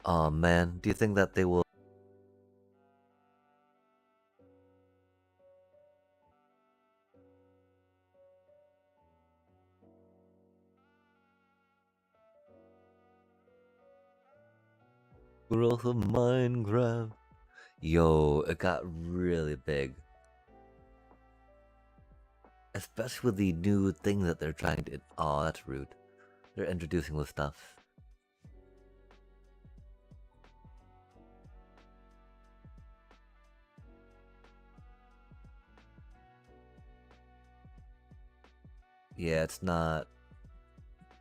[SPEAKER 1] Oh man, do you think that they will? Growth of Minecraft. Yo, it got really big. Especially with the new thing that they're trying to. Oh, that's rude. They're introducing the stuff. Yeah, it's not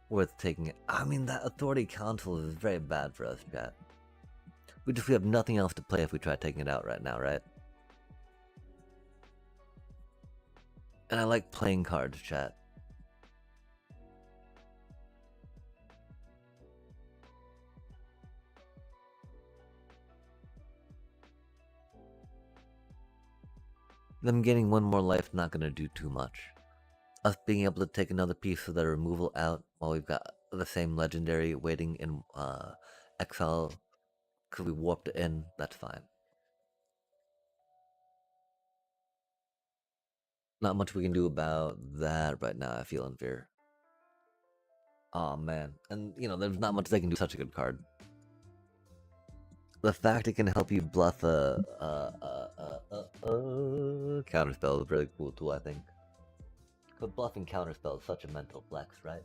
[SPEAKER 1] worth taking it. I mean, that Authority Council is very bad for us, chat. We have nothing else to play if we try taking it out right now, right? And I like playing cards, chat. Them getting one more life not gonna do too much. Us being able to take another piece of the removal out while we've got the same legendary waiting in exile because we warped it in, that's fine. Not much we can do about that right now, I feel in fear. Oh man. And you know, there's not much they can do, such a good card. The fact it can help you bluff a counterspell is a really cool tool, I think. But bluffing counterspell is such a mental flex, right?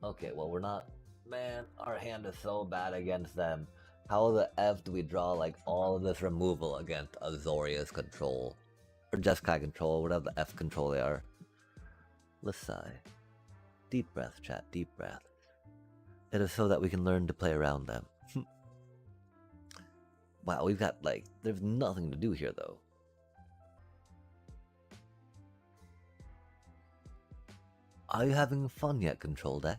[SPEAKER 1] Okay, well we're not. Man, our hand is so bad against them. How the F do we draw like all of this removal against Azoria's control? Or Jeskai control, whatever the F control they are. Let's sigh. Deep breath, chat, deep breath. It is so that we can learn to play around them. Wow, we've got like, there's nothing to do here though. Are you having fun yet, control deck?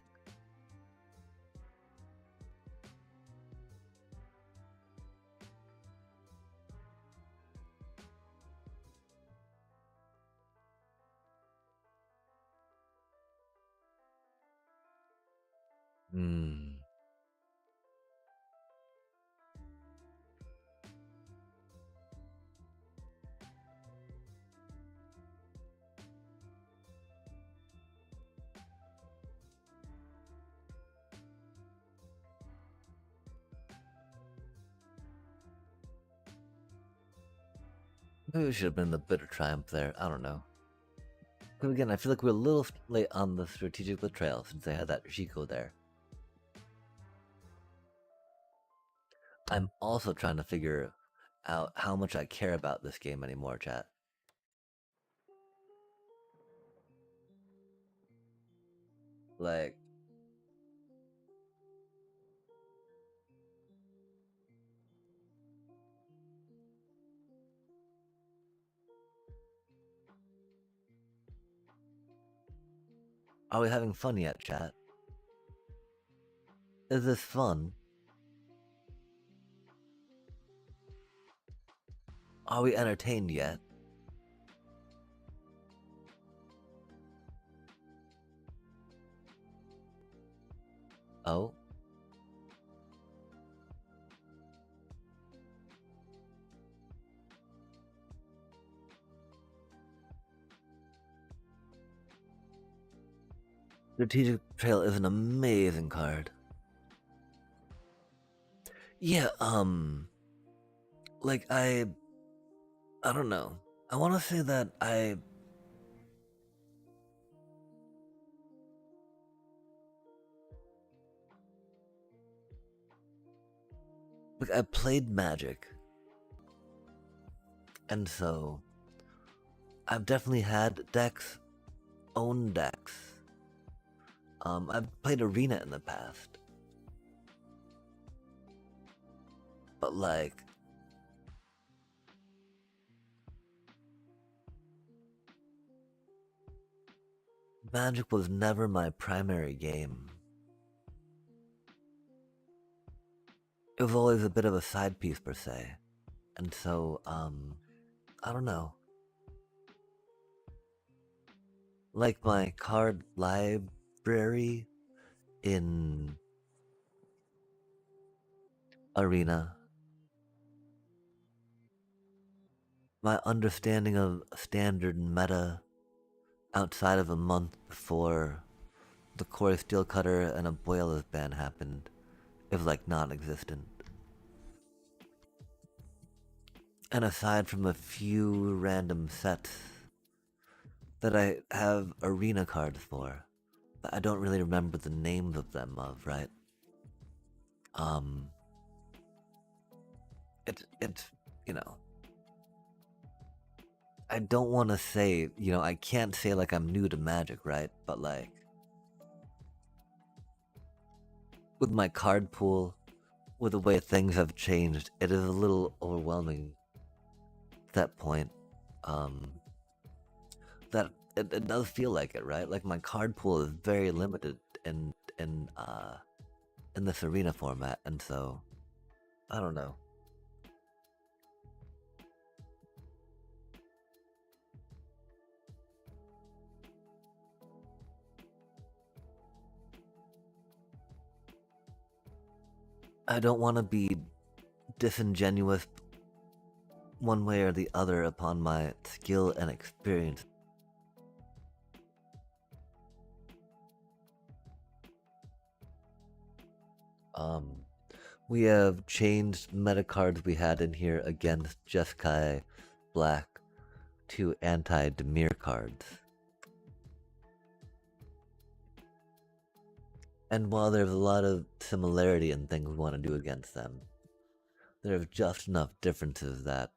[SPEAKER 1] Hmm. Maybe we should have been the bit of triumph there. I don't know. But again, I feel like we're a little late on the strategic betrayal since they had that Shiko there. I'm also trying to figure out how much I care about this game anymore, chat. Like, are we having fun yet, chat? Is this fun? Are we entertained yet? Oh? Strategic Betrayal is an amazing card. Yeah, like I don't know. I want to say that I played Magic, and so I've definitely had decks, own decks. I've played Arena in the past, but like Magic was never my primary game. it was always a bit of a side piece per se. And so, I don't know. Like my card library in Arena, my understanding of standard meta outside of a month before the Core Steel Cutter and a Boilers ban happened is like non-existent. And aside from a few random sets that I have arena cards for, but I don't really remember the names of them right? Um, it's you know, I don't want to say, I can't say like I'm new to Magic, right? But like with my card pool, with the way things have changed, it is a little overwhelming at that point. Um, that it does feel like it, right? Like my card pool is very limited in this arena format, and so I don't know. I don't want to be disingenuous one way or the other upon my skill and experience. We have changed meta cards we had in here against Jeskai Black to anti-Demir cards. And while there's a lot of similarity in things we want to do against them, there are just enough differences that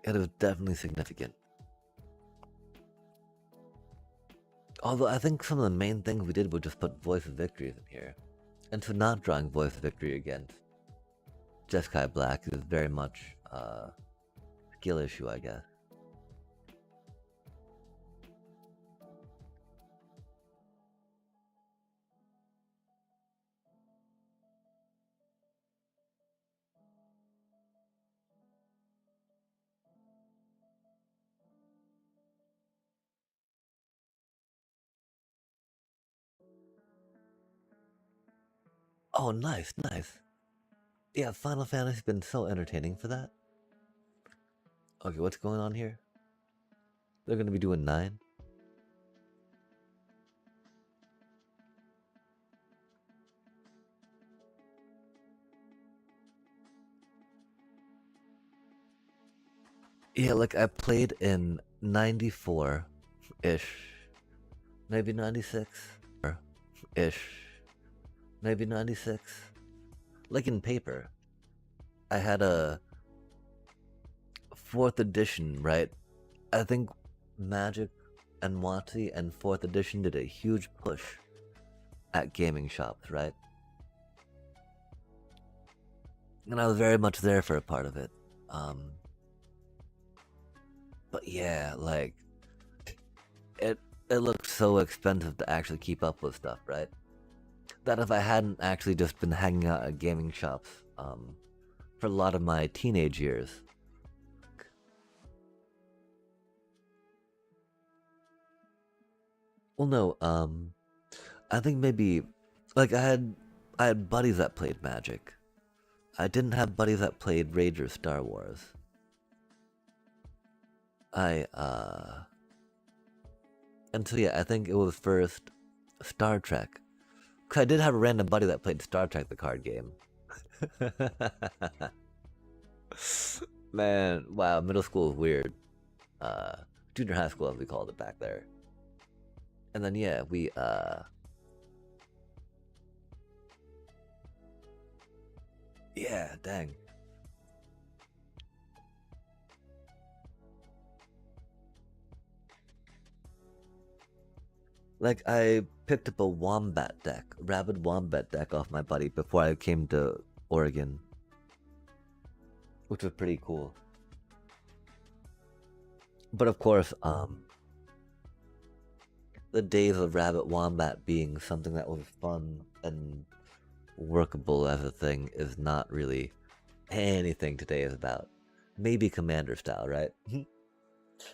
[SPEAKER 1] it is definitely significant. Although I think some of the main things we did were just put Voice of Victories in here. And so not drawing Voice of Victory against Jeskai Black is very much a skill issue, I guess. Oh, nice, nice. Yeah, Final Fantasy's been so entertaining for that. Okay, what's going on here? They're gonna be doing 9? Yeah, like I played in 94-ish, maybe 96-ish, maybe 96. Like in paper, I had a 4th edition, right? I think Magic and WotC and 4th edition did a huge push at gaming shops, right? And I was very much there for a part of it. But yeah, like it looked so expensive to actually keep up with stuff, right? That if I hadn't actually just been hanging out at gaming shops for a lot of my teenage years. Well, no, I think maybe like I had buddies that played Magic. I didn't have buddies that played Rage or Star Wars. I and so yeah, I think it was first Star Trek. Cause I did have a random buddy that played Star Trek, the card game. Man, wow, middle school is weird. Junior high school as we called it back there. And then yeah, we yeah, dang. Like I picked up a wombat deck, rabid wombat deck off my buddy before I came to Oregon, which was pretty cool. But of course, The days of Rabbit Wombat being something that was fun and workable as a thing is not really anything today is about. Maybe Commander style, right?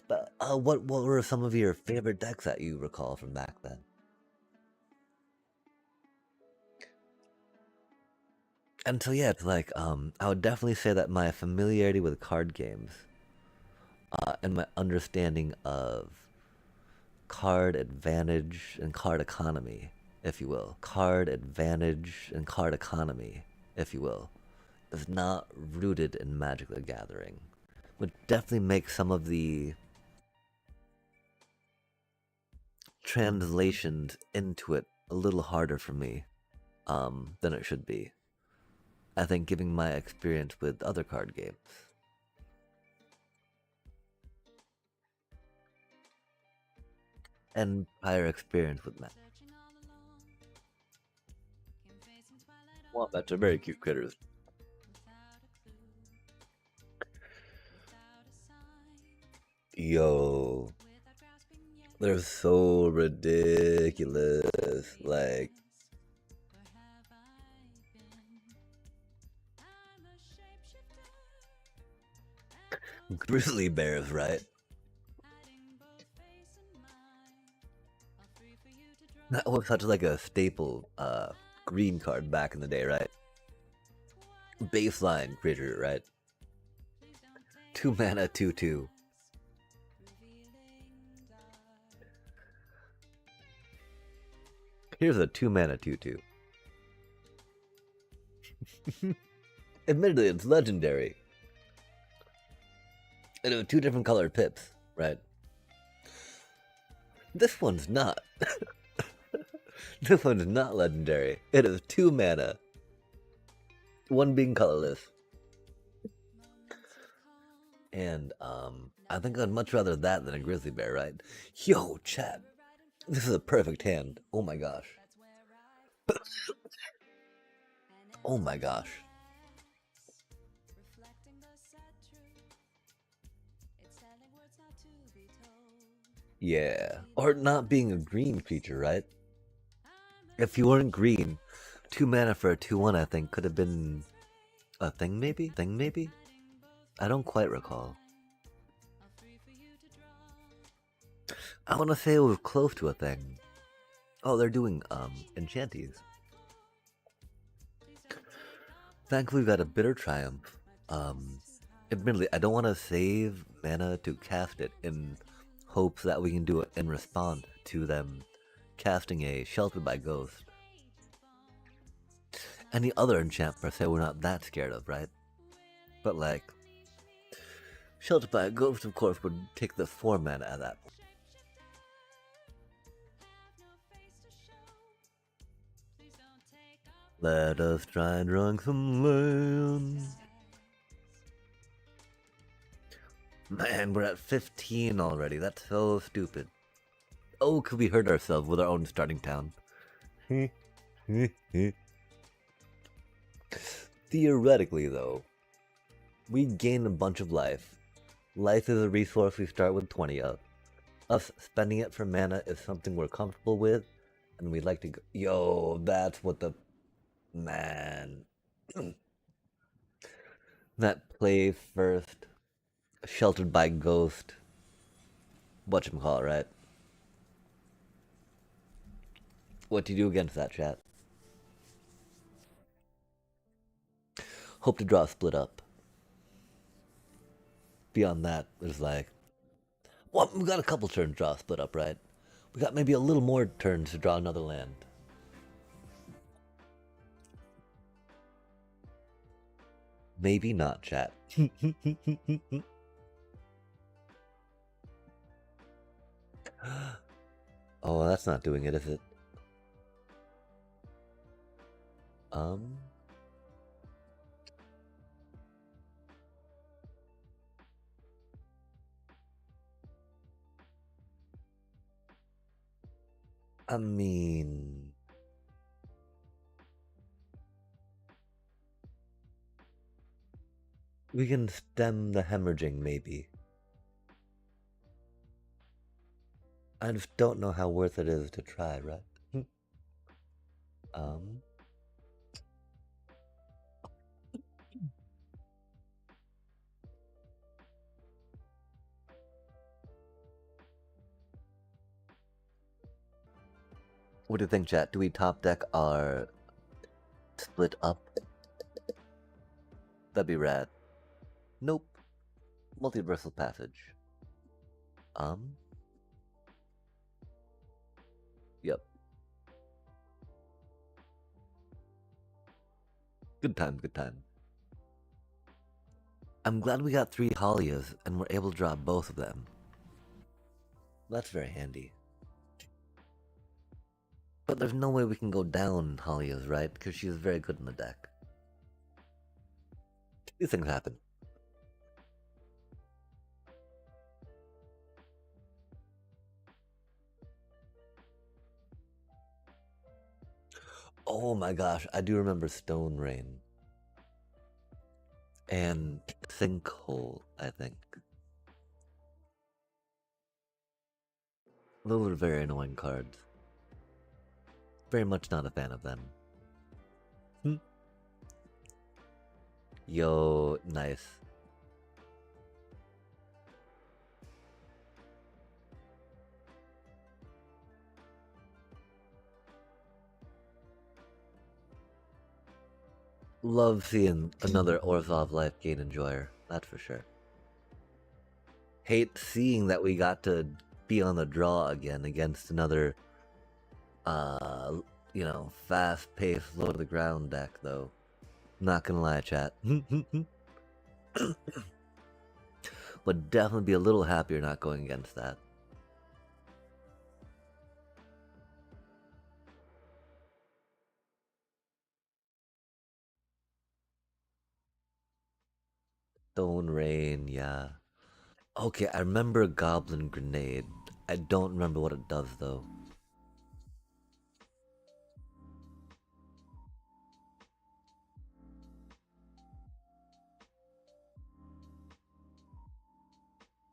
[SPEAKER 1] But what were some of your favorite decks that you recall from back then? And so yeah, it's like I would definitely say that my familiarity with card games and my understanding of card advantage and card economy, if you will, card advantage and card economy, if you will, is not rooted in Magic the Gathering. Would definitely make some of the translations into it a little harder for me than it should be. I think giving my experience with other card games. And prior experience with Magic. Wombats are very cute critters. Yo, they're so ridiculous. Like, grizzly bears, right? That was such like a staple green card back in the day, right? Baseline creature, right? 2 mana, 2/2. Here's a 2 mana, 2/2. Admittedly, it's legendary. And it was 2 different colored pips, right? This one's not. This one's not legendary. It is 2 mana, one being colorless. And I think I'd much rather that than a grizzly bear, right? Yo, chat. This is a perfect hand. Oh my gosh. Oh my gosh. Yeah. Or not being a green creature, right? If you weren't green, 2 mana for a 2/1, I think, could have been a thing, maybe? I don't quite recall. I want to say it was close to a thing. Oh, they're doing enchanties. Thankfully, we got a bitter triumph. Admittedly, I don't want to save mana to cast it in hopes that we can do it in response to them casting a Sheltered by Ghost. Any other enchant per se we're not that scared of, right? But like, Sheltered by a Ghost, of course, would take the 4 mana at that point. Let us try and drunk some land. Man, we're at 15 already. That's so stupid. Oh, could we hurt ourselves with our own starting town? Theoretically, though, we gain a bunch of life. Life is a resource we start with 20 of. Us spending it for mana is something we're comfortable with, and we like to go. Yo, that's what the. Man. That play first, Sheltered by Ghost. Whatchamacallit, right? What do you do against that, chat? Hope to draw a split up. Beyond that, there's like. Well, we got a couple turns to draw a split up, right? We got maybe a little more turns to draw another land. Maybe not, chat. Oh, that's not doing it, is it? I mean, we can stem the hemorrhaging, maybe. I just don't know how worth it is to try, right? um, what do you think, chat? Do we top deck our split up? That'd be rad. Nope. Multiversal passage. Um, yep. Good time, good time. I'm glad we got 3 Halias and were able to draw both of them. That's very handy. But there's no way we can go down Halia's, right? Because she is very good in the deck. These things happen. Oh my gosh, I do remember Stone Rain. And Sinkhole, I think. Those are very annoying cards. Very much not a fan of them. Yo, nice. Love seeing another Orzhov life gain enjoyer, that's for sure. Hate seeing that we got to be on the draw again against another, you know, fast-paced, low-to-the-ground deck, though. Not gonna lie, chat. Would definitely be a little happier not going against that. Stone Rain, yeah. Okay, I remember Goblin Grenade. I don't remember what it does, though.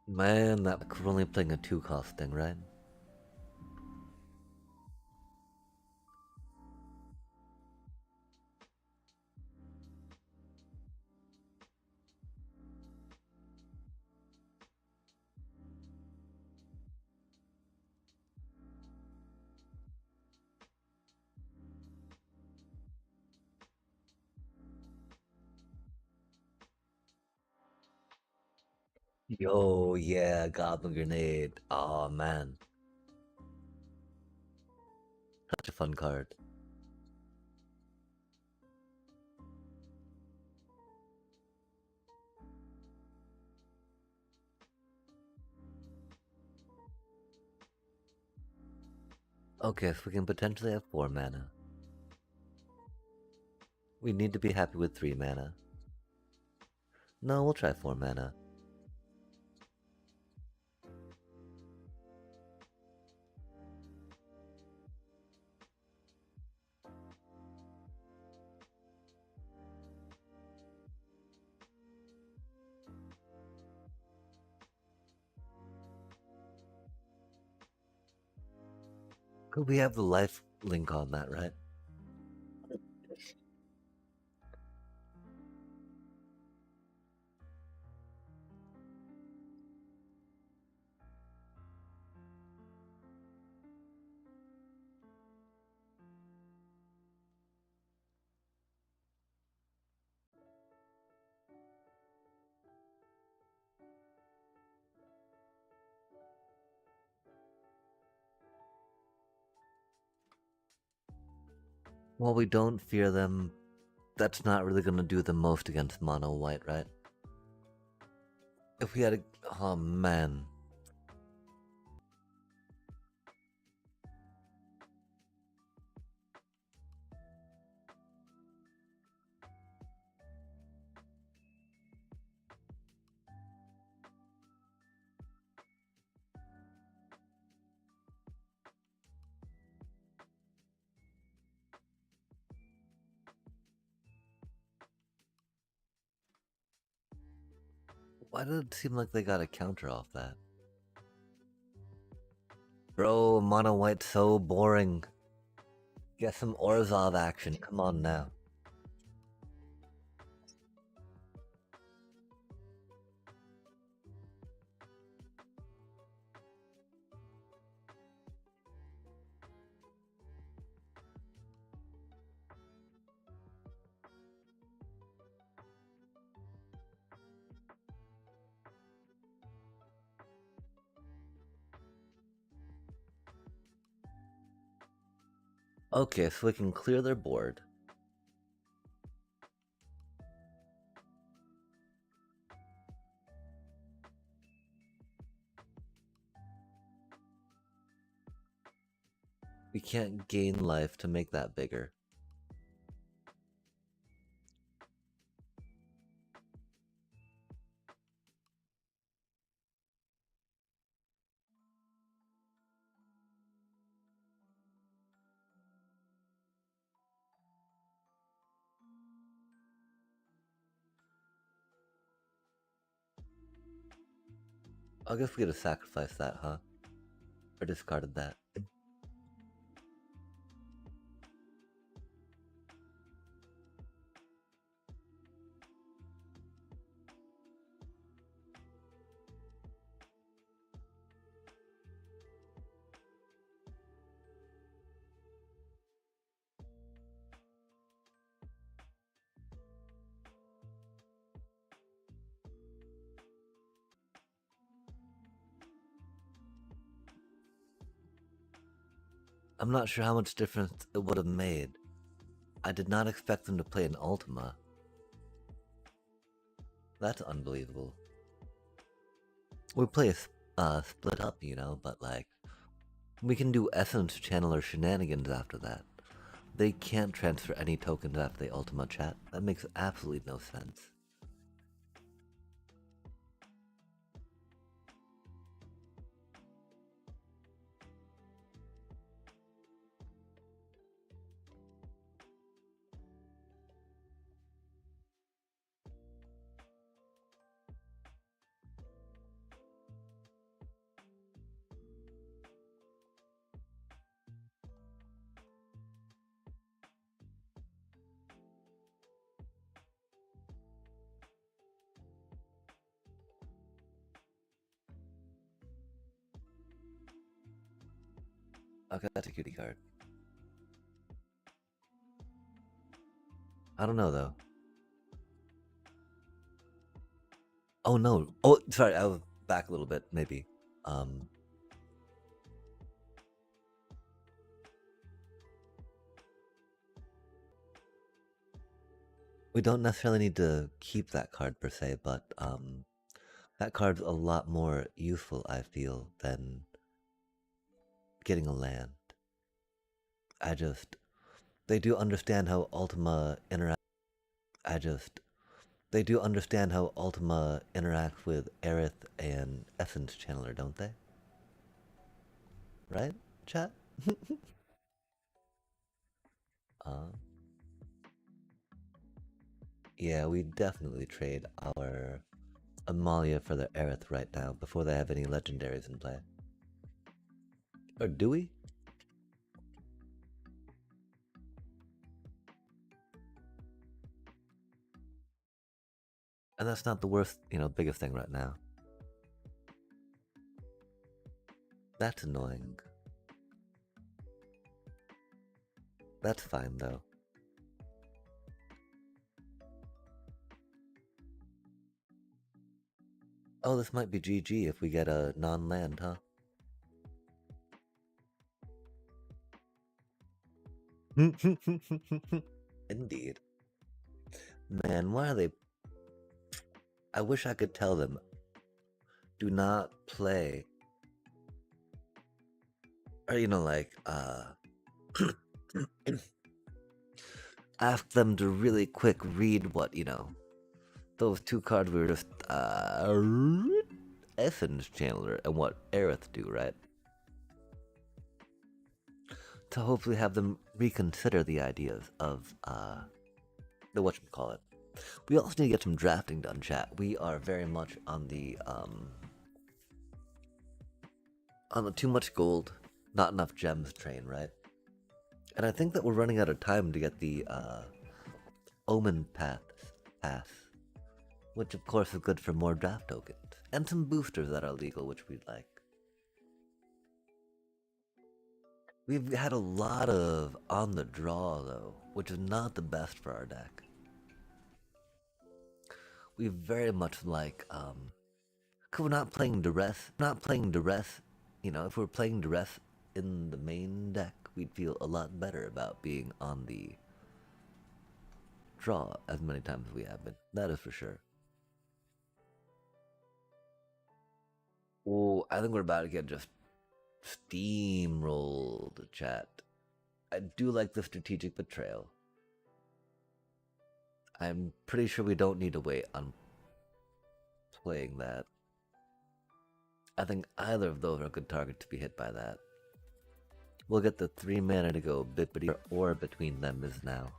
[SPEAKER 1] Man, that we're only playing a 2-cost thing, right? Yo, yeah, Goblin Grenade. Oh man, such a fun card. Okay, so we can potentially have 4 mana. We need to be happy with 3 mana. No, we'll try 4 mana. Could we have the life link on that, right? While we don't fear them, that's not really gonna do the most against mono white, right? If we had a. Oh man. Why did it seem like they got a counter off that? Bro, mono white's so boring. Get some Orzhov action, come on now. Okay, so we can clear their board. We can't gain life to make that bigger. I guess we could have sacrificed that, huh? Or discarded that. I'm not sure how much difference it would have made. I did not expect them to play an Ultima. That's unbelievable. We play a split up, you know, but like, we can do Essence Channeler shenanigans after that. They can't transfer any tokens after the Ultima chat. That makes absolutely no sense. Okay, that's a cutie card. I don't know though. Oh no. Oh, sorry, I was back a little bit, maybe. Um, we don't necessarily need to keep that card per se, but that card's a lot more useful, I feel, than getting a land. I just, they do understand how Ultima interacts. I just, they do understand how Ultima interacts with Aerith and Essence Channeler, don't they? Right, chat? uh, yeah, we definitely trade our Amalia for their Aerith right now before they have any legendaries in play. Or do we? And that's not the worst, biggest thing right now. That's annoying. That's fine though. Oh, this might be GG if we get a non-land, huh? Indeed. Man, why are they... I wish I could tell them, do not play. Or, ask them to really quick read what, those two cards we were just, Essence Channeler and what Aerith do, right? To hopefully have them reconsider the ideas of, the whatchamacallit. We also need to get some drafting done, chat. We are very much on the too much gold Not enough gems train, right? And I think that we're running out of time to get the Omen Pass, which of course is good for more draft tokens. And some boosters that are legal, which we'd like. We've had a lot of on the draw though, which is not the best for our deck. We very much like, cause we're not playing duress, if we're playing duress in the main deck, we'd feel a lot better about being on the draw as many times as we have been. That is for sure. Oh, I think we're about to get just steamrolled, chat. I do like the strategic betrayal. I'm pretty sure we don't need to wait on playing that. I think either of those are a good target to be hit by that. We'll get the 3 mana to go bippity or between them is now.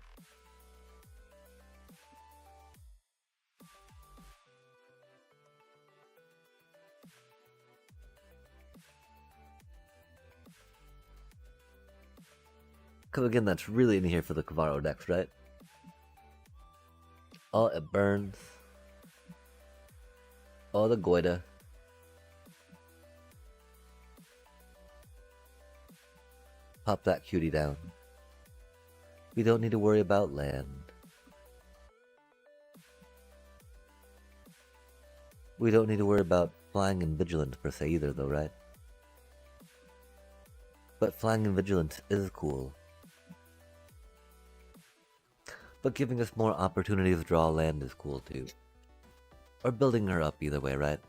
[SPEAKER 1] Because again, that's really in here for the Kavaro decks, right? Oh, it burns. Oh, the Goida. Pop that cutie down. We don't need to worry about land. We don't need to worry about flying and vigilance per se either though, right? But flying and vigilance is cool. But giving us more opportunities to draw land is cool too. Or building her up either way, right?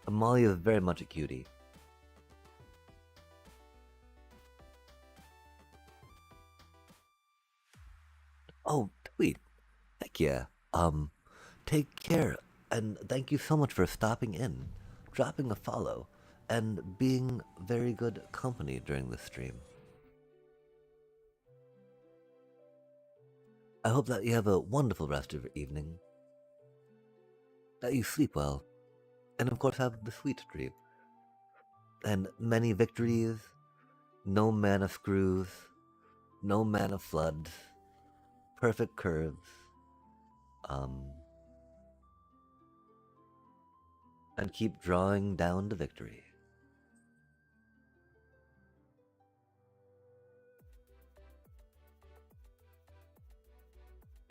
[SPEAKER 1] Amalia is very much a cutie. Oh, tweet. Heck yeah. Take care, and thank you so much for stopping in, dropping a follow, and being very good company during the stream. I hope that you have a wonderful rest of your evening, that you sleep well, and of course have the sweet dream. And many victories, no mana screws, no mana floods, perfect curves, and keep drawing down to victory.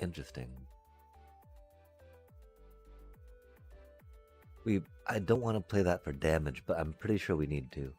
[SPEAKER 1] Interesting. I don't want to play that for damage, but I'm pretty sure we need to.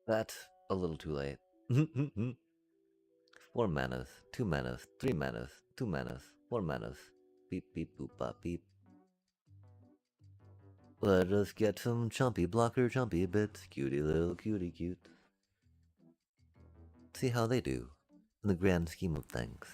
[SPEAKER 1] That's a little too late. 4 manas, 2 manas, 3 manas, 2 manas, 4 manas. Beep beep boop bop beep. Let us get some chumpy blocker chumpy bits. Cutie little cutie cute. See how they do in the grand scheme of things.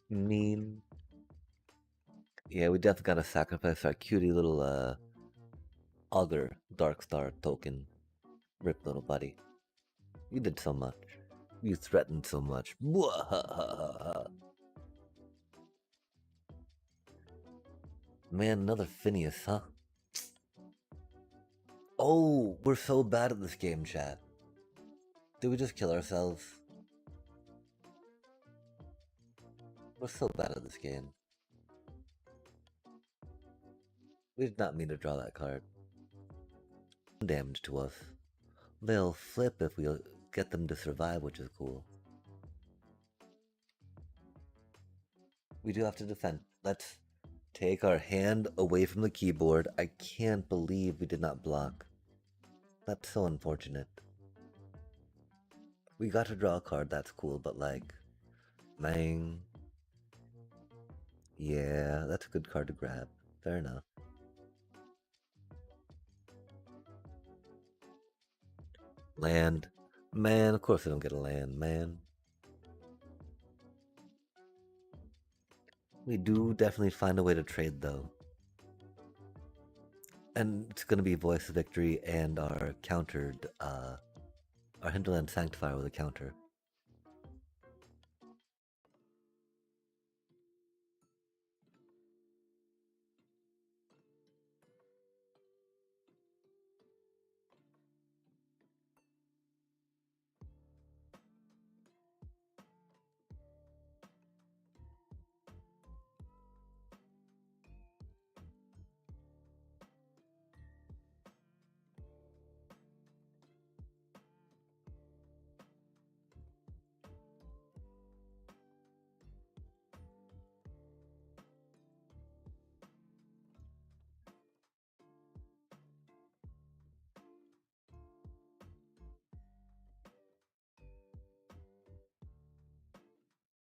[SPEAKER 1] Mean. Yeah, we definitely gotta sacrifice our cutie little augur dark star token. Rip little buddy. You did so much. You threatened so much. Man, another Phineas, huh? Oh, we're so bad at this game, chat. Did we just kill ourselves? We're so bad at this game. We did not mean to draw that card. Damage to us. They'll flip if we get them to survive, which is cool. We do have to defend. Let's take our hand away from the keyboard. I can't believe we did not block. That's so unfortunate. We got to draw a card, that's cool, but like, Mang. Yeah, that's a good card to grab. Fair enough. Land. Man, of course I don't get a land, man. We do definitely find a way to trade though. And it's gonna be Voice of Victory and our countered, our Hinterland Sanctifier with a counter.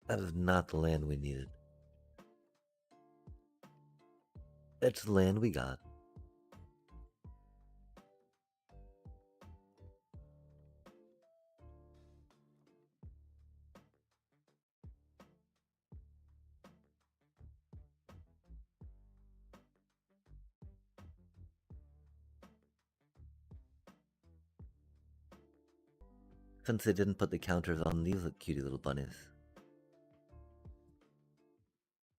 [SPEAKER 1] That is not the land we needed. It's the land we got. Since they didn't put the counters on these cutie little bunnies.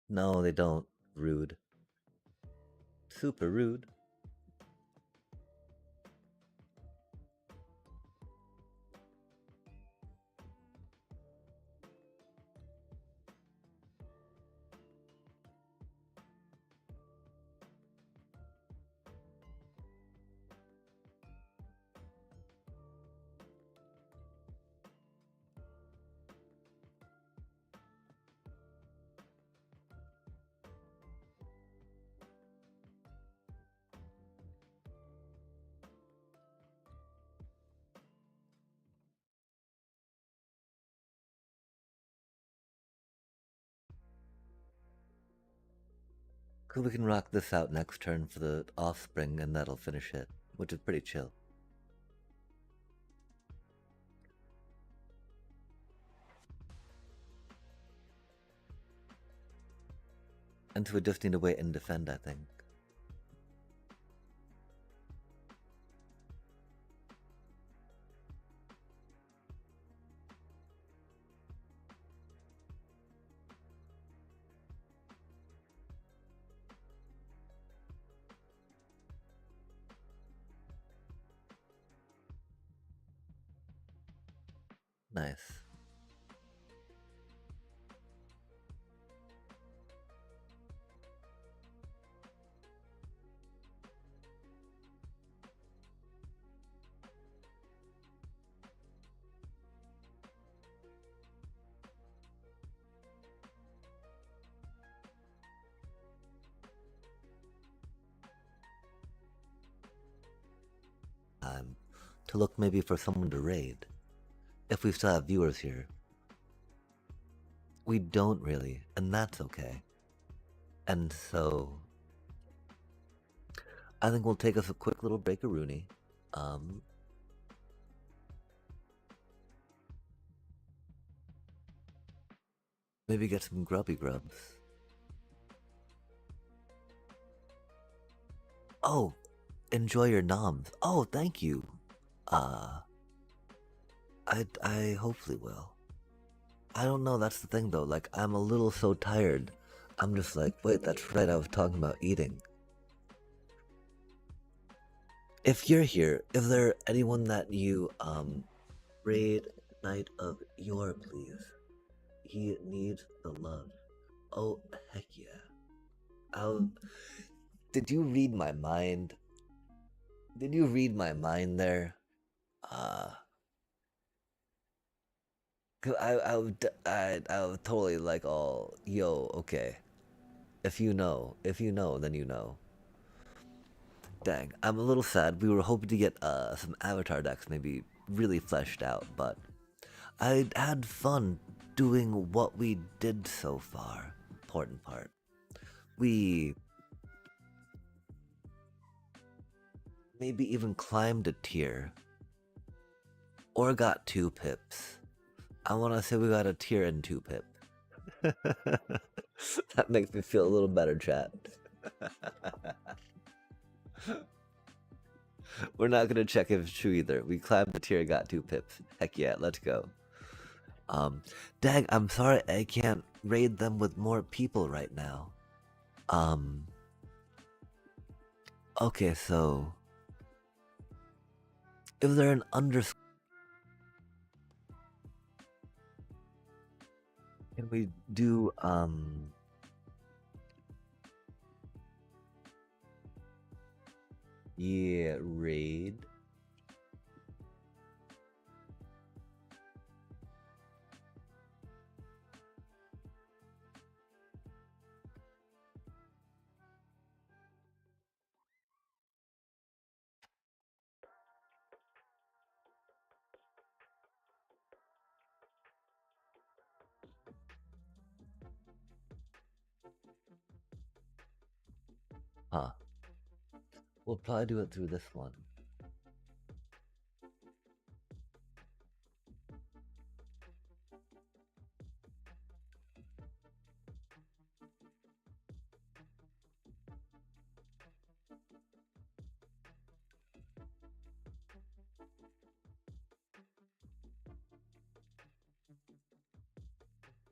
[SPEAKER 1] No, they don't. Rude. Super rude. Cause we can rock this out next turn for the offspring and that'll finish it, which is pretty chill. And so we just need to wait and defend, I think. Nice. To look maybe for someone to raid. If we still have viewers here. We don't really, and that's okay. And so I think we'll take us a quick little break-a-rooney. Maybe get some grubby grubs. Oh, enjoy your noms. Oh, thank you. I hopefully will. I don't know, that's the thing though, like, I'm a little so tired. I'm just like, wait, that's right, I was talking about eating. If you're here, is there anyone that you raid Knight of Your, please? He needs the love. Oh heck yeah! I'll. Did you read my mind? Did you read my mind there? Uh, 'Cause I would totally like all yo. Okay, if you know, then you know. Dang, I'm a little sad. We were hoping to get some avatar decks maybe really fleshed out, but I had fun doing what we did so far. Important part. We maybe even climbed a tier or got 2 pips. I want to say we got a tier and 2 pip. That makes me feel a little better, chat. We're not gonna check if it's true either. We climbed the tier, got 2 pips. Heck yeah, let's go. Dang, I'm sorry I can't raid them with more people right now. Um, okay, so is there an underscore? Can we do yeah, raid? Huh. We'll probably do it through this one.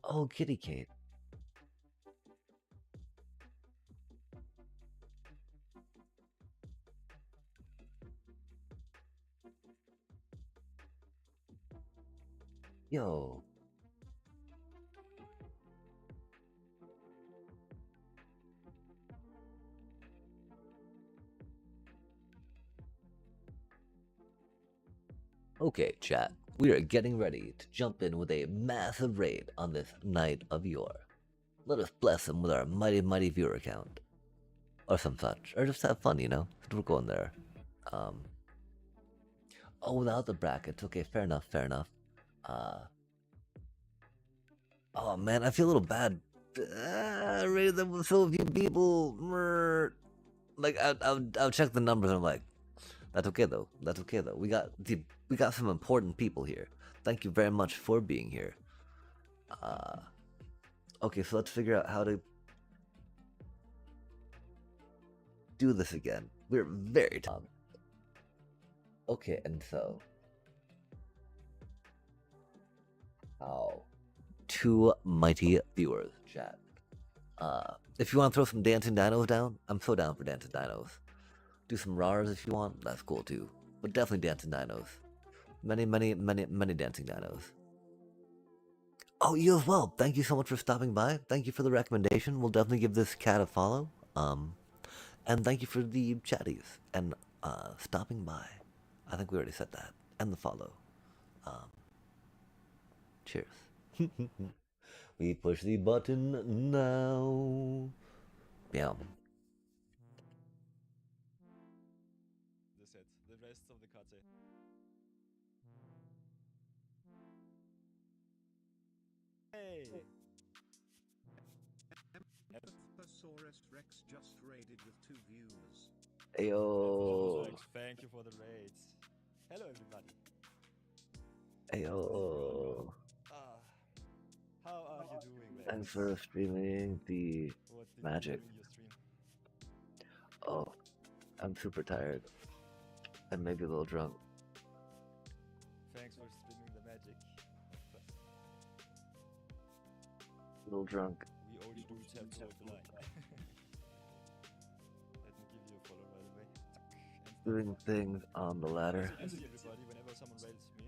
[SPEAKER 1] Oh, Kitty Kate. Yo. Okay, chat. We are getting ready to jump in with a massive raid on this Night of Yore. Let us bless him with our mighty, mighty viewer count. Or some such. Or just have fun, you know? We're going there. Um, oh, without the brackets. Okay, fair enough, fair enough. Oh man, I feel a little bad. Rated them with so few people. Like I'll check the numbers and I'm like, that's okay though. That's okay though. We got some important people here. Thank you very much for being here. Okay, so let's figure out how to do this again. We're very okay, and so how 2 mighty viewers, chat. If you want to throw some dancing dinos down, I'm so down for dancing dinos. Do some RARs if you want, that's cool too. But definitely dancing dinos. Many, many, many, many dancing dinos. Oh, you as well. Thank you so much for stopping by. Thank you for the recommendation. We'll definitely give this cat a follow. And thank you for the chatties and stopping by. I think we already said that. And the follow. Cheers. We push the button now. Bam.
[SPEAKER 2] The set, the rest of the Karte. Hey!
[SPEAKER 3] Thesaurus Rex just raided with 2 viewers.
[SPEAKER 1] Ayo.
[SPEAKER 2] Rex, thank you for the raids. Hello, everybody.
[SPEAKER 1] Ayo.
[SPEAKER 2] How are you doing, Rex?
[SPEAKER 1] Thanks for streaming the
[SPEAKER 2] What did
[SPEAKER 1] magic.
[SPEAKER 2] you do in your stream?
[SPEAKER 1] Oh, I'm super tired. And maybe a little drunk.
[SPEAKER 2] Thanks for streaming the magic.
[SPEAKER 1] A little drunk.
[SPEAKER 2] We all dudes have to walk the line. Let me give you a follow right away. And
[SPEAKER 1] doing things on the ladder.
[SPEAKER 2] As you can see, everybody, whenever someone rails me,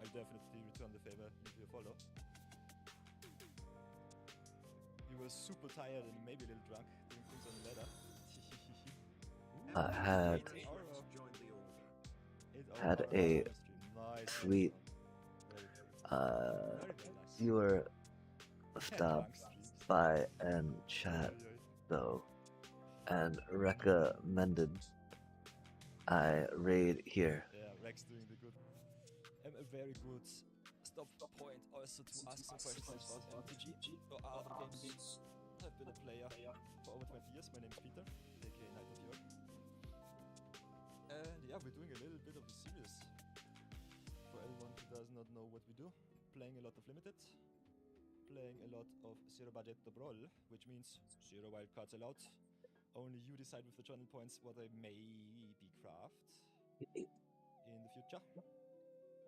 [SPEAKER 2] I'll definitely return the favor, leave you a follow. He was super tired and maybe a little drunk, doing things on the ladder.
[SPEAKER 1] I had
[SPEAKER 3] Join the order.
[SPEAKER 1] had a sweet viewer stop by and chat though, and recommended I raid here.
[SPEAKER 2] Yeah, Rex doing the good. A very good stop point also to ask some questions about MTG or other games. I've been a player for over 20 years. My name is Peter, aka Knight of York. And yeah, we're doing a little bit of a series. For anyone who does not know what we do, playing a lot of Limited, playing a lot of zero budget Dobrol, which means zero wildcards allowed. Only you decide with the channel points what I maybe craft in the future.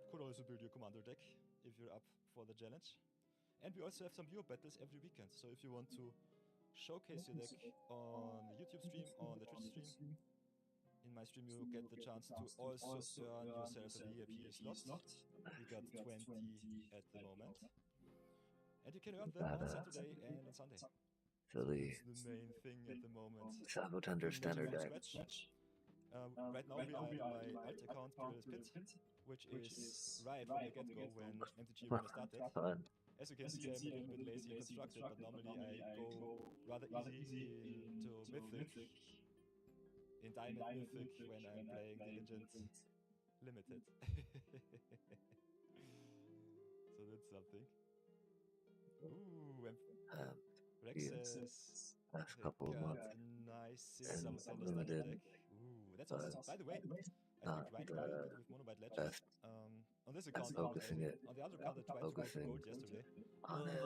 [SPEAKER 2] Could also build your commander deck if you're up for the challenge. And we also have some viewer battles every weekend. So if you want to showcase your deck on the YouTube stream, on the Twitch stream, in my stream you get the chance to also earn yourself a VIP slot. We got 20 at the moment. And you can earn them on Saturday and on Sunday.
[SPEAKER 1] Silly.
[SPEAKER 2] So that's the main thing at the moment.
[SPEAKER 1] Sabotender standard deck.
[SPEAKER 2] Right now we are in my alt account, Perilous Pit, which is right from the get-go when MTG Arena started.
[SPEAKER 1] Fun.
[SPEAKER 2] As you can see, I'm a little bit lazy and constructed, but normally I go rather easy into Mythic, in Diamond Mythic when I'm playing the Legend Limited. So that's something. Ooh, Rex says
[SPEAKER 1] last couple of months
[SPEAKER 2] nice
[SPEAKER 1] and
[SPEAKER 2] Sabotender
[SPEAKER 1] limited,
[SPEAKER 2] standard deck. Ooh, that's awesome. By the way, I've been grinding a little bit with Monobyte Legends.
[SPEAKER 1] best.
[SPEAKER 2] On this
[SPEAKER 1] I'm
[SPEAKER 2] account,
[SPEAKER 1] focusing it,
[SPEAKER 2] on the other account, I tried to go to
[SPEAKER 1] focusing
[SPEAKER 2] gold yesterday.
[SPEAKER 1] on it.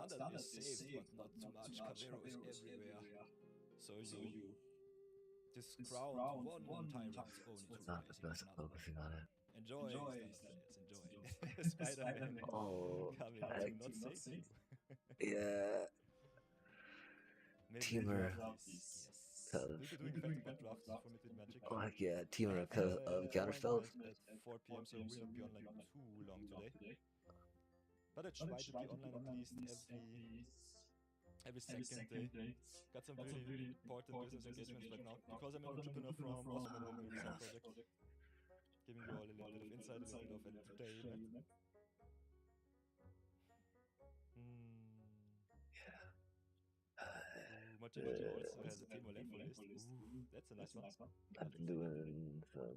[SPEAKER 2] Standard is saved, but not too much. Cavero is everywhere. So you just crowned one tyrant only to
[SPEAKER 1] Not the
[SPEAKER 2] rising
[SPEAKER 1] best at
[SPEAKER 2] another.
[SPEAKER 1] focusing on it.
[SPEAKER 2] Enjoy, standard players, enjoy. Spider-Man
[SPEAKER 1] Oh,
[SPEAKER 2] coming
[SPEAKER 1] heck.
[SPEAKER 2] to not save you.
[SPEAKER 1] Yeah.
[SPEAKER 2] Maybe
[SPEAKER 1] Teamer.
[SPEAKER 2] yes. We'll be doing effective bot drafts for Mythic Magic.
[SPEAKER 1] Oh, heck yeah. Teamer because of counter spells.
[SPEAKER 2] At 4 p.m, so we will not be online too long today. But I try to be online at least every second day. Got some really important business engagements right now because I'm an entrepreneur from Osmo with some project. Giving you all a little bit of insight, a little bit of entertainment. Machi also has a Timo Lenfo list. Ooh, that's a nice one.
[SPEAKER 1] I've been doing some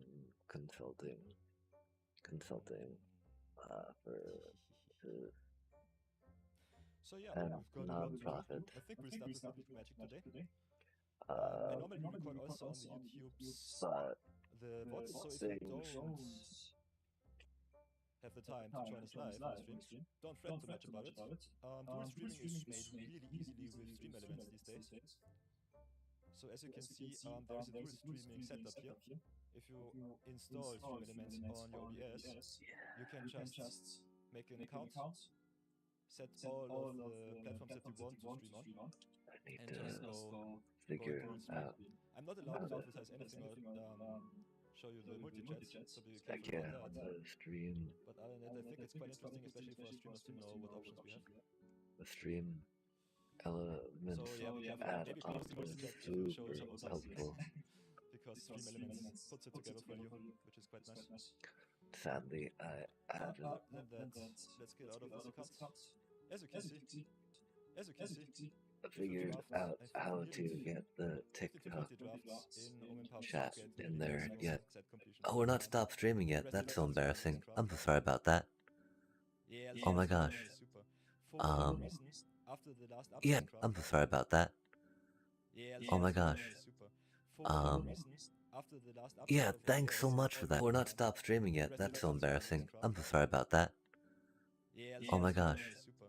[SPEAKER 1] consulting for
[SPEAKER 2] So yeah,
[SPEAKER 1] and
[SPEAKER 2] we've got a lot to
[SPEAKER 1] non-profit.
[SPEAKER 2] do. I think we'll start with Mythic Magic today. I normally record also on the YouTubes
[SPEAKER 1] but
[SPEAKER 2] the VODs, so if you don't have the time to join us live on the stream, don't fret too much about it. Dual streaming is made really easily with Stream Elements these days. So as you can see, there is a dual streaming setup here. If you install Stream Elements on your OBS, you can just make an account, set all of the platforms that you want to stream on,
[SPEAKER 1] I need
[SPEAKER 2] and
[SPEAKER 1] to
[SPEAKER 2] just go
[SPEAKER 1] figure
[SPEAKER 2] dual stream.
[SPEAKER 1] out.
[SPEAKER 2] I'm not allowed to advertise anything or show you the multi-chats, so be
[SPEAKER 1] Heck
[SPEAKER 2] careful
[SPEAKER 1] yeah,
[SPEAKER 2] about
[SPEAKER 1] on
[SPEAKER 2] that.
[SPEAKER 1] the stream,
[SPEAKER 2] But other than that, I think it's quite interesting, especially for streamers to know what options we have.
[SPEAKER 1] the stream elements
[SPEAKER 2] So yeah, be careful.
[SPEAKER 1] add
[SPEAKER 2] Maybe
[SPEAKER 1] on
[SPEAKER 2] use the
[SPEAKER 1] was
[SPEAKER 2] multi-chat to show
[SPEAKER 1] super
[SPEAKER 2] some options.
[SPEAKER 1] helpful.
[SPEAKER 2] Because Stream Elements puts it together for you, which is quite nice.
[SPEAKER 1] Sadly, I added
[SPEAKER 2] Other than that, let's get out of this account. As you can see,
[SPEAKER 1] figured out how to get the
[SPEAKER 2] 50 to
[SPEAKER 1] TikTok
[SPEAKER 2] 50 drafts in Omen Pubs
[SPEAKER 1] chat
[SPEAKER 2] get
[SPEAKER 1] in
[SPEAKER 2] really
[SPEAKER 1] there
[SPEAKER 2] maximum
[SPEAKER 1] yet.
[SPEAKER 2] set completion.
[SPEAKER 1] Oh, we're not stopped streaming yet. That's so embarrassing. I'm so sorry about that.
[SPEAKER 2] Yeah,
[SPEAKER 1] Oh my gosh.
[SPEAKER 2] super. For whatever reason, after the last update,
[SPEAKER 1] Yeah, I'm so sorry about that.
[SPEAKER 2] Yeah,
[SPEAKER 1] oh my gosh.
[SPEAKER 2] Super. For whatever reason, after the last update
[SPEAKER 1] Yeah,
[SPEAKER 2] of
[SPEAKER 1] thanks so
[SPEAKER 2] OBS,
[SPEAKER 1] much for that. We're not stopped streaming yet. That's so embarrassing. I'm so sorry about that.
[SPEAKER 2] Yeah,
[SPEAKER 1] oh my gosh.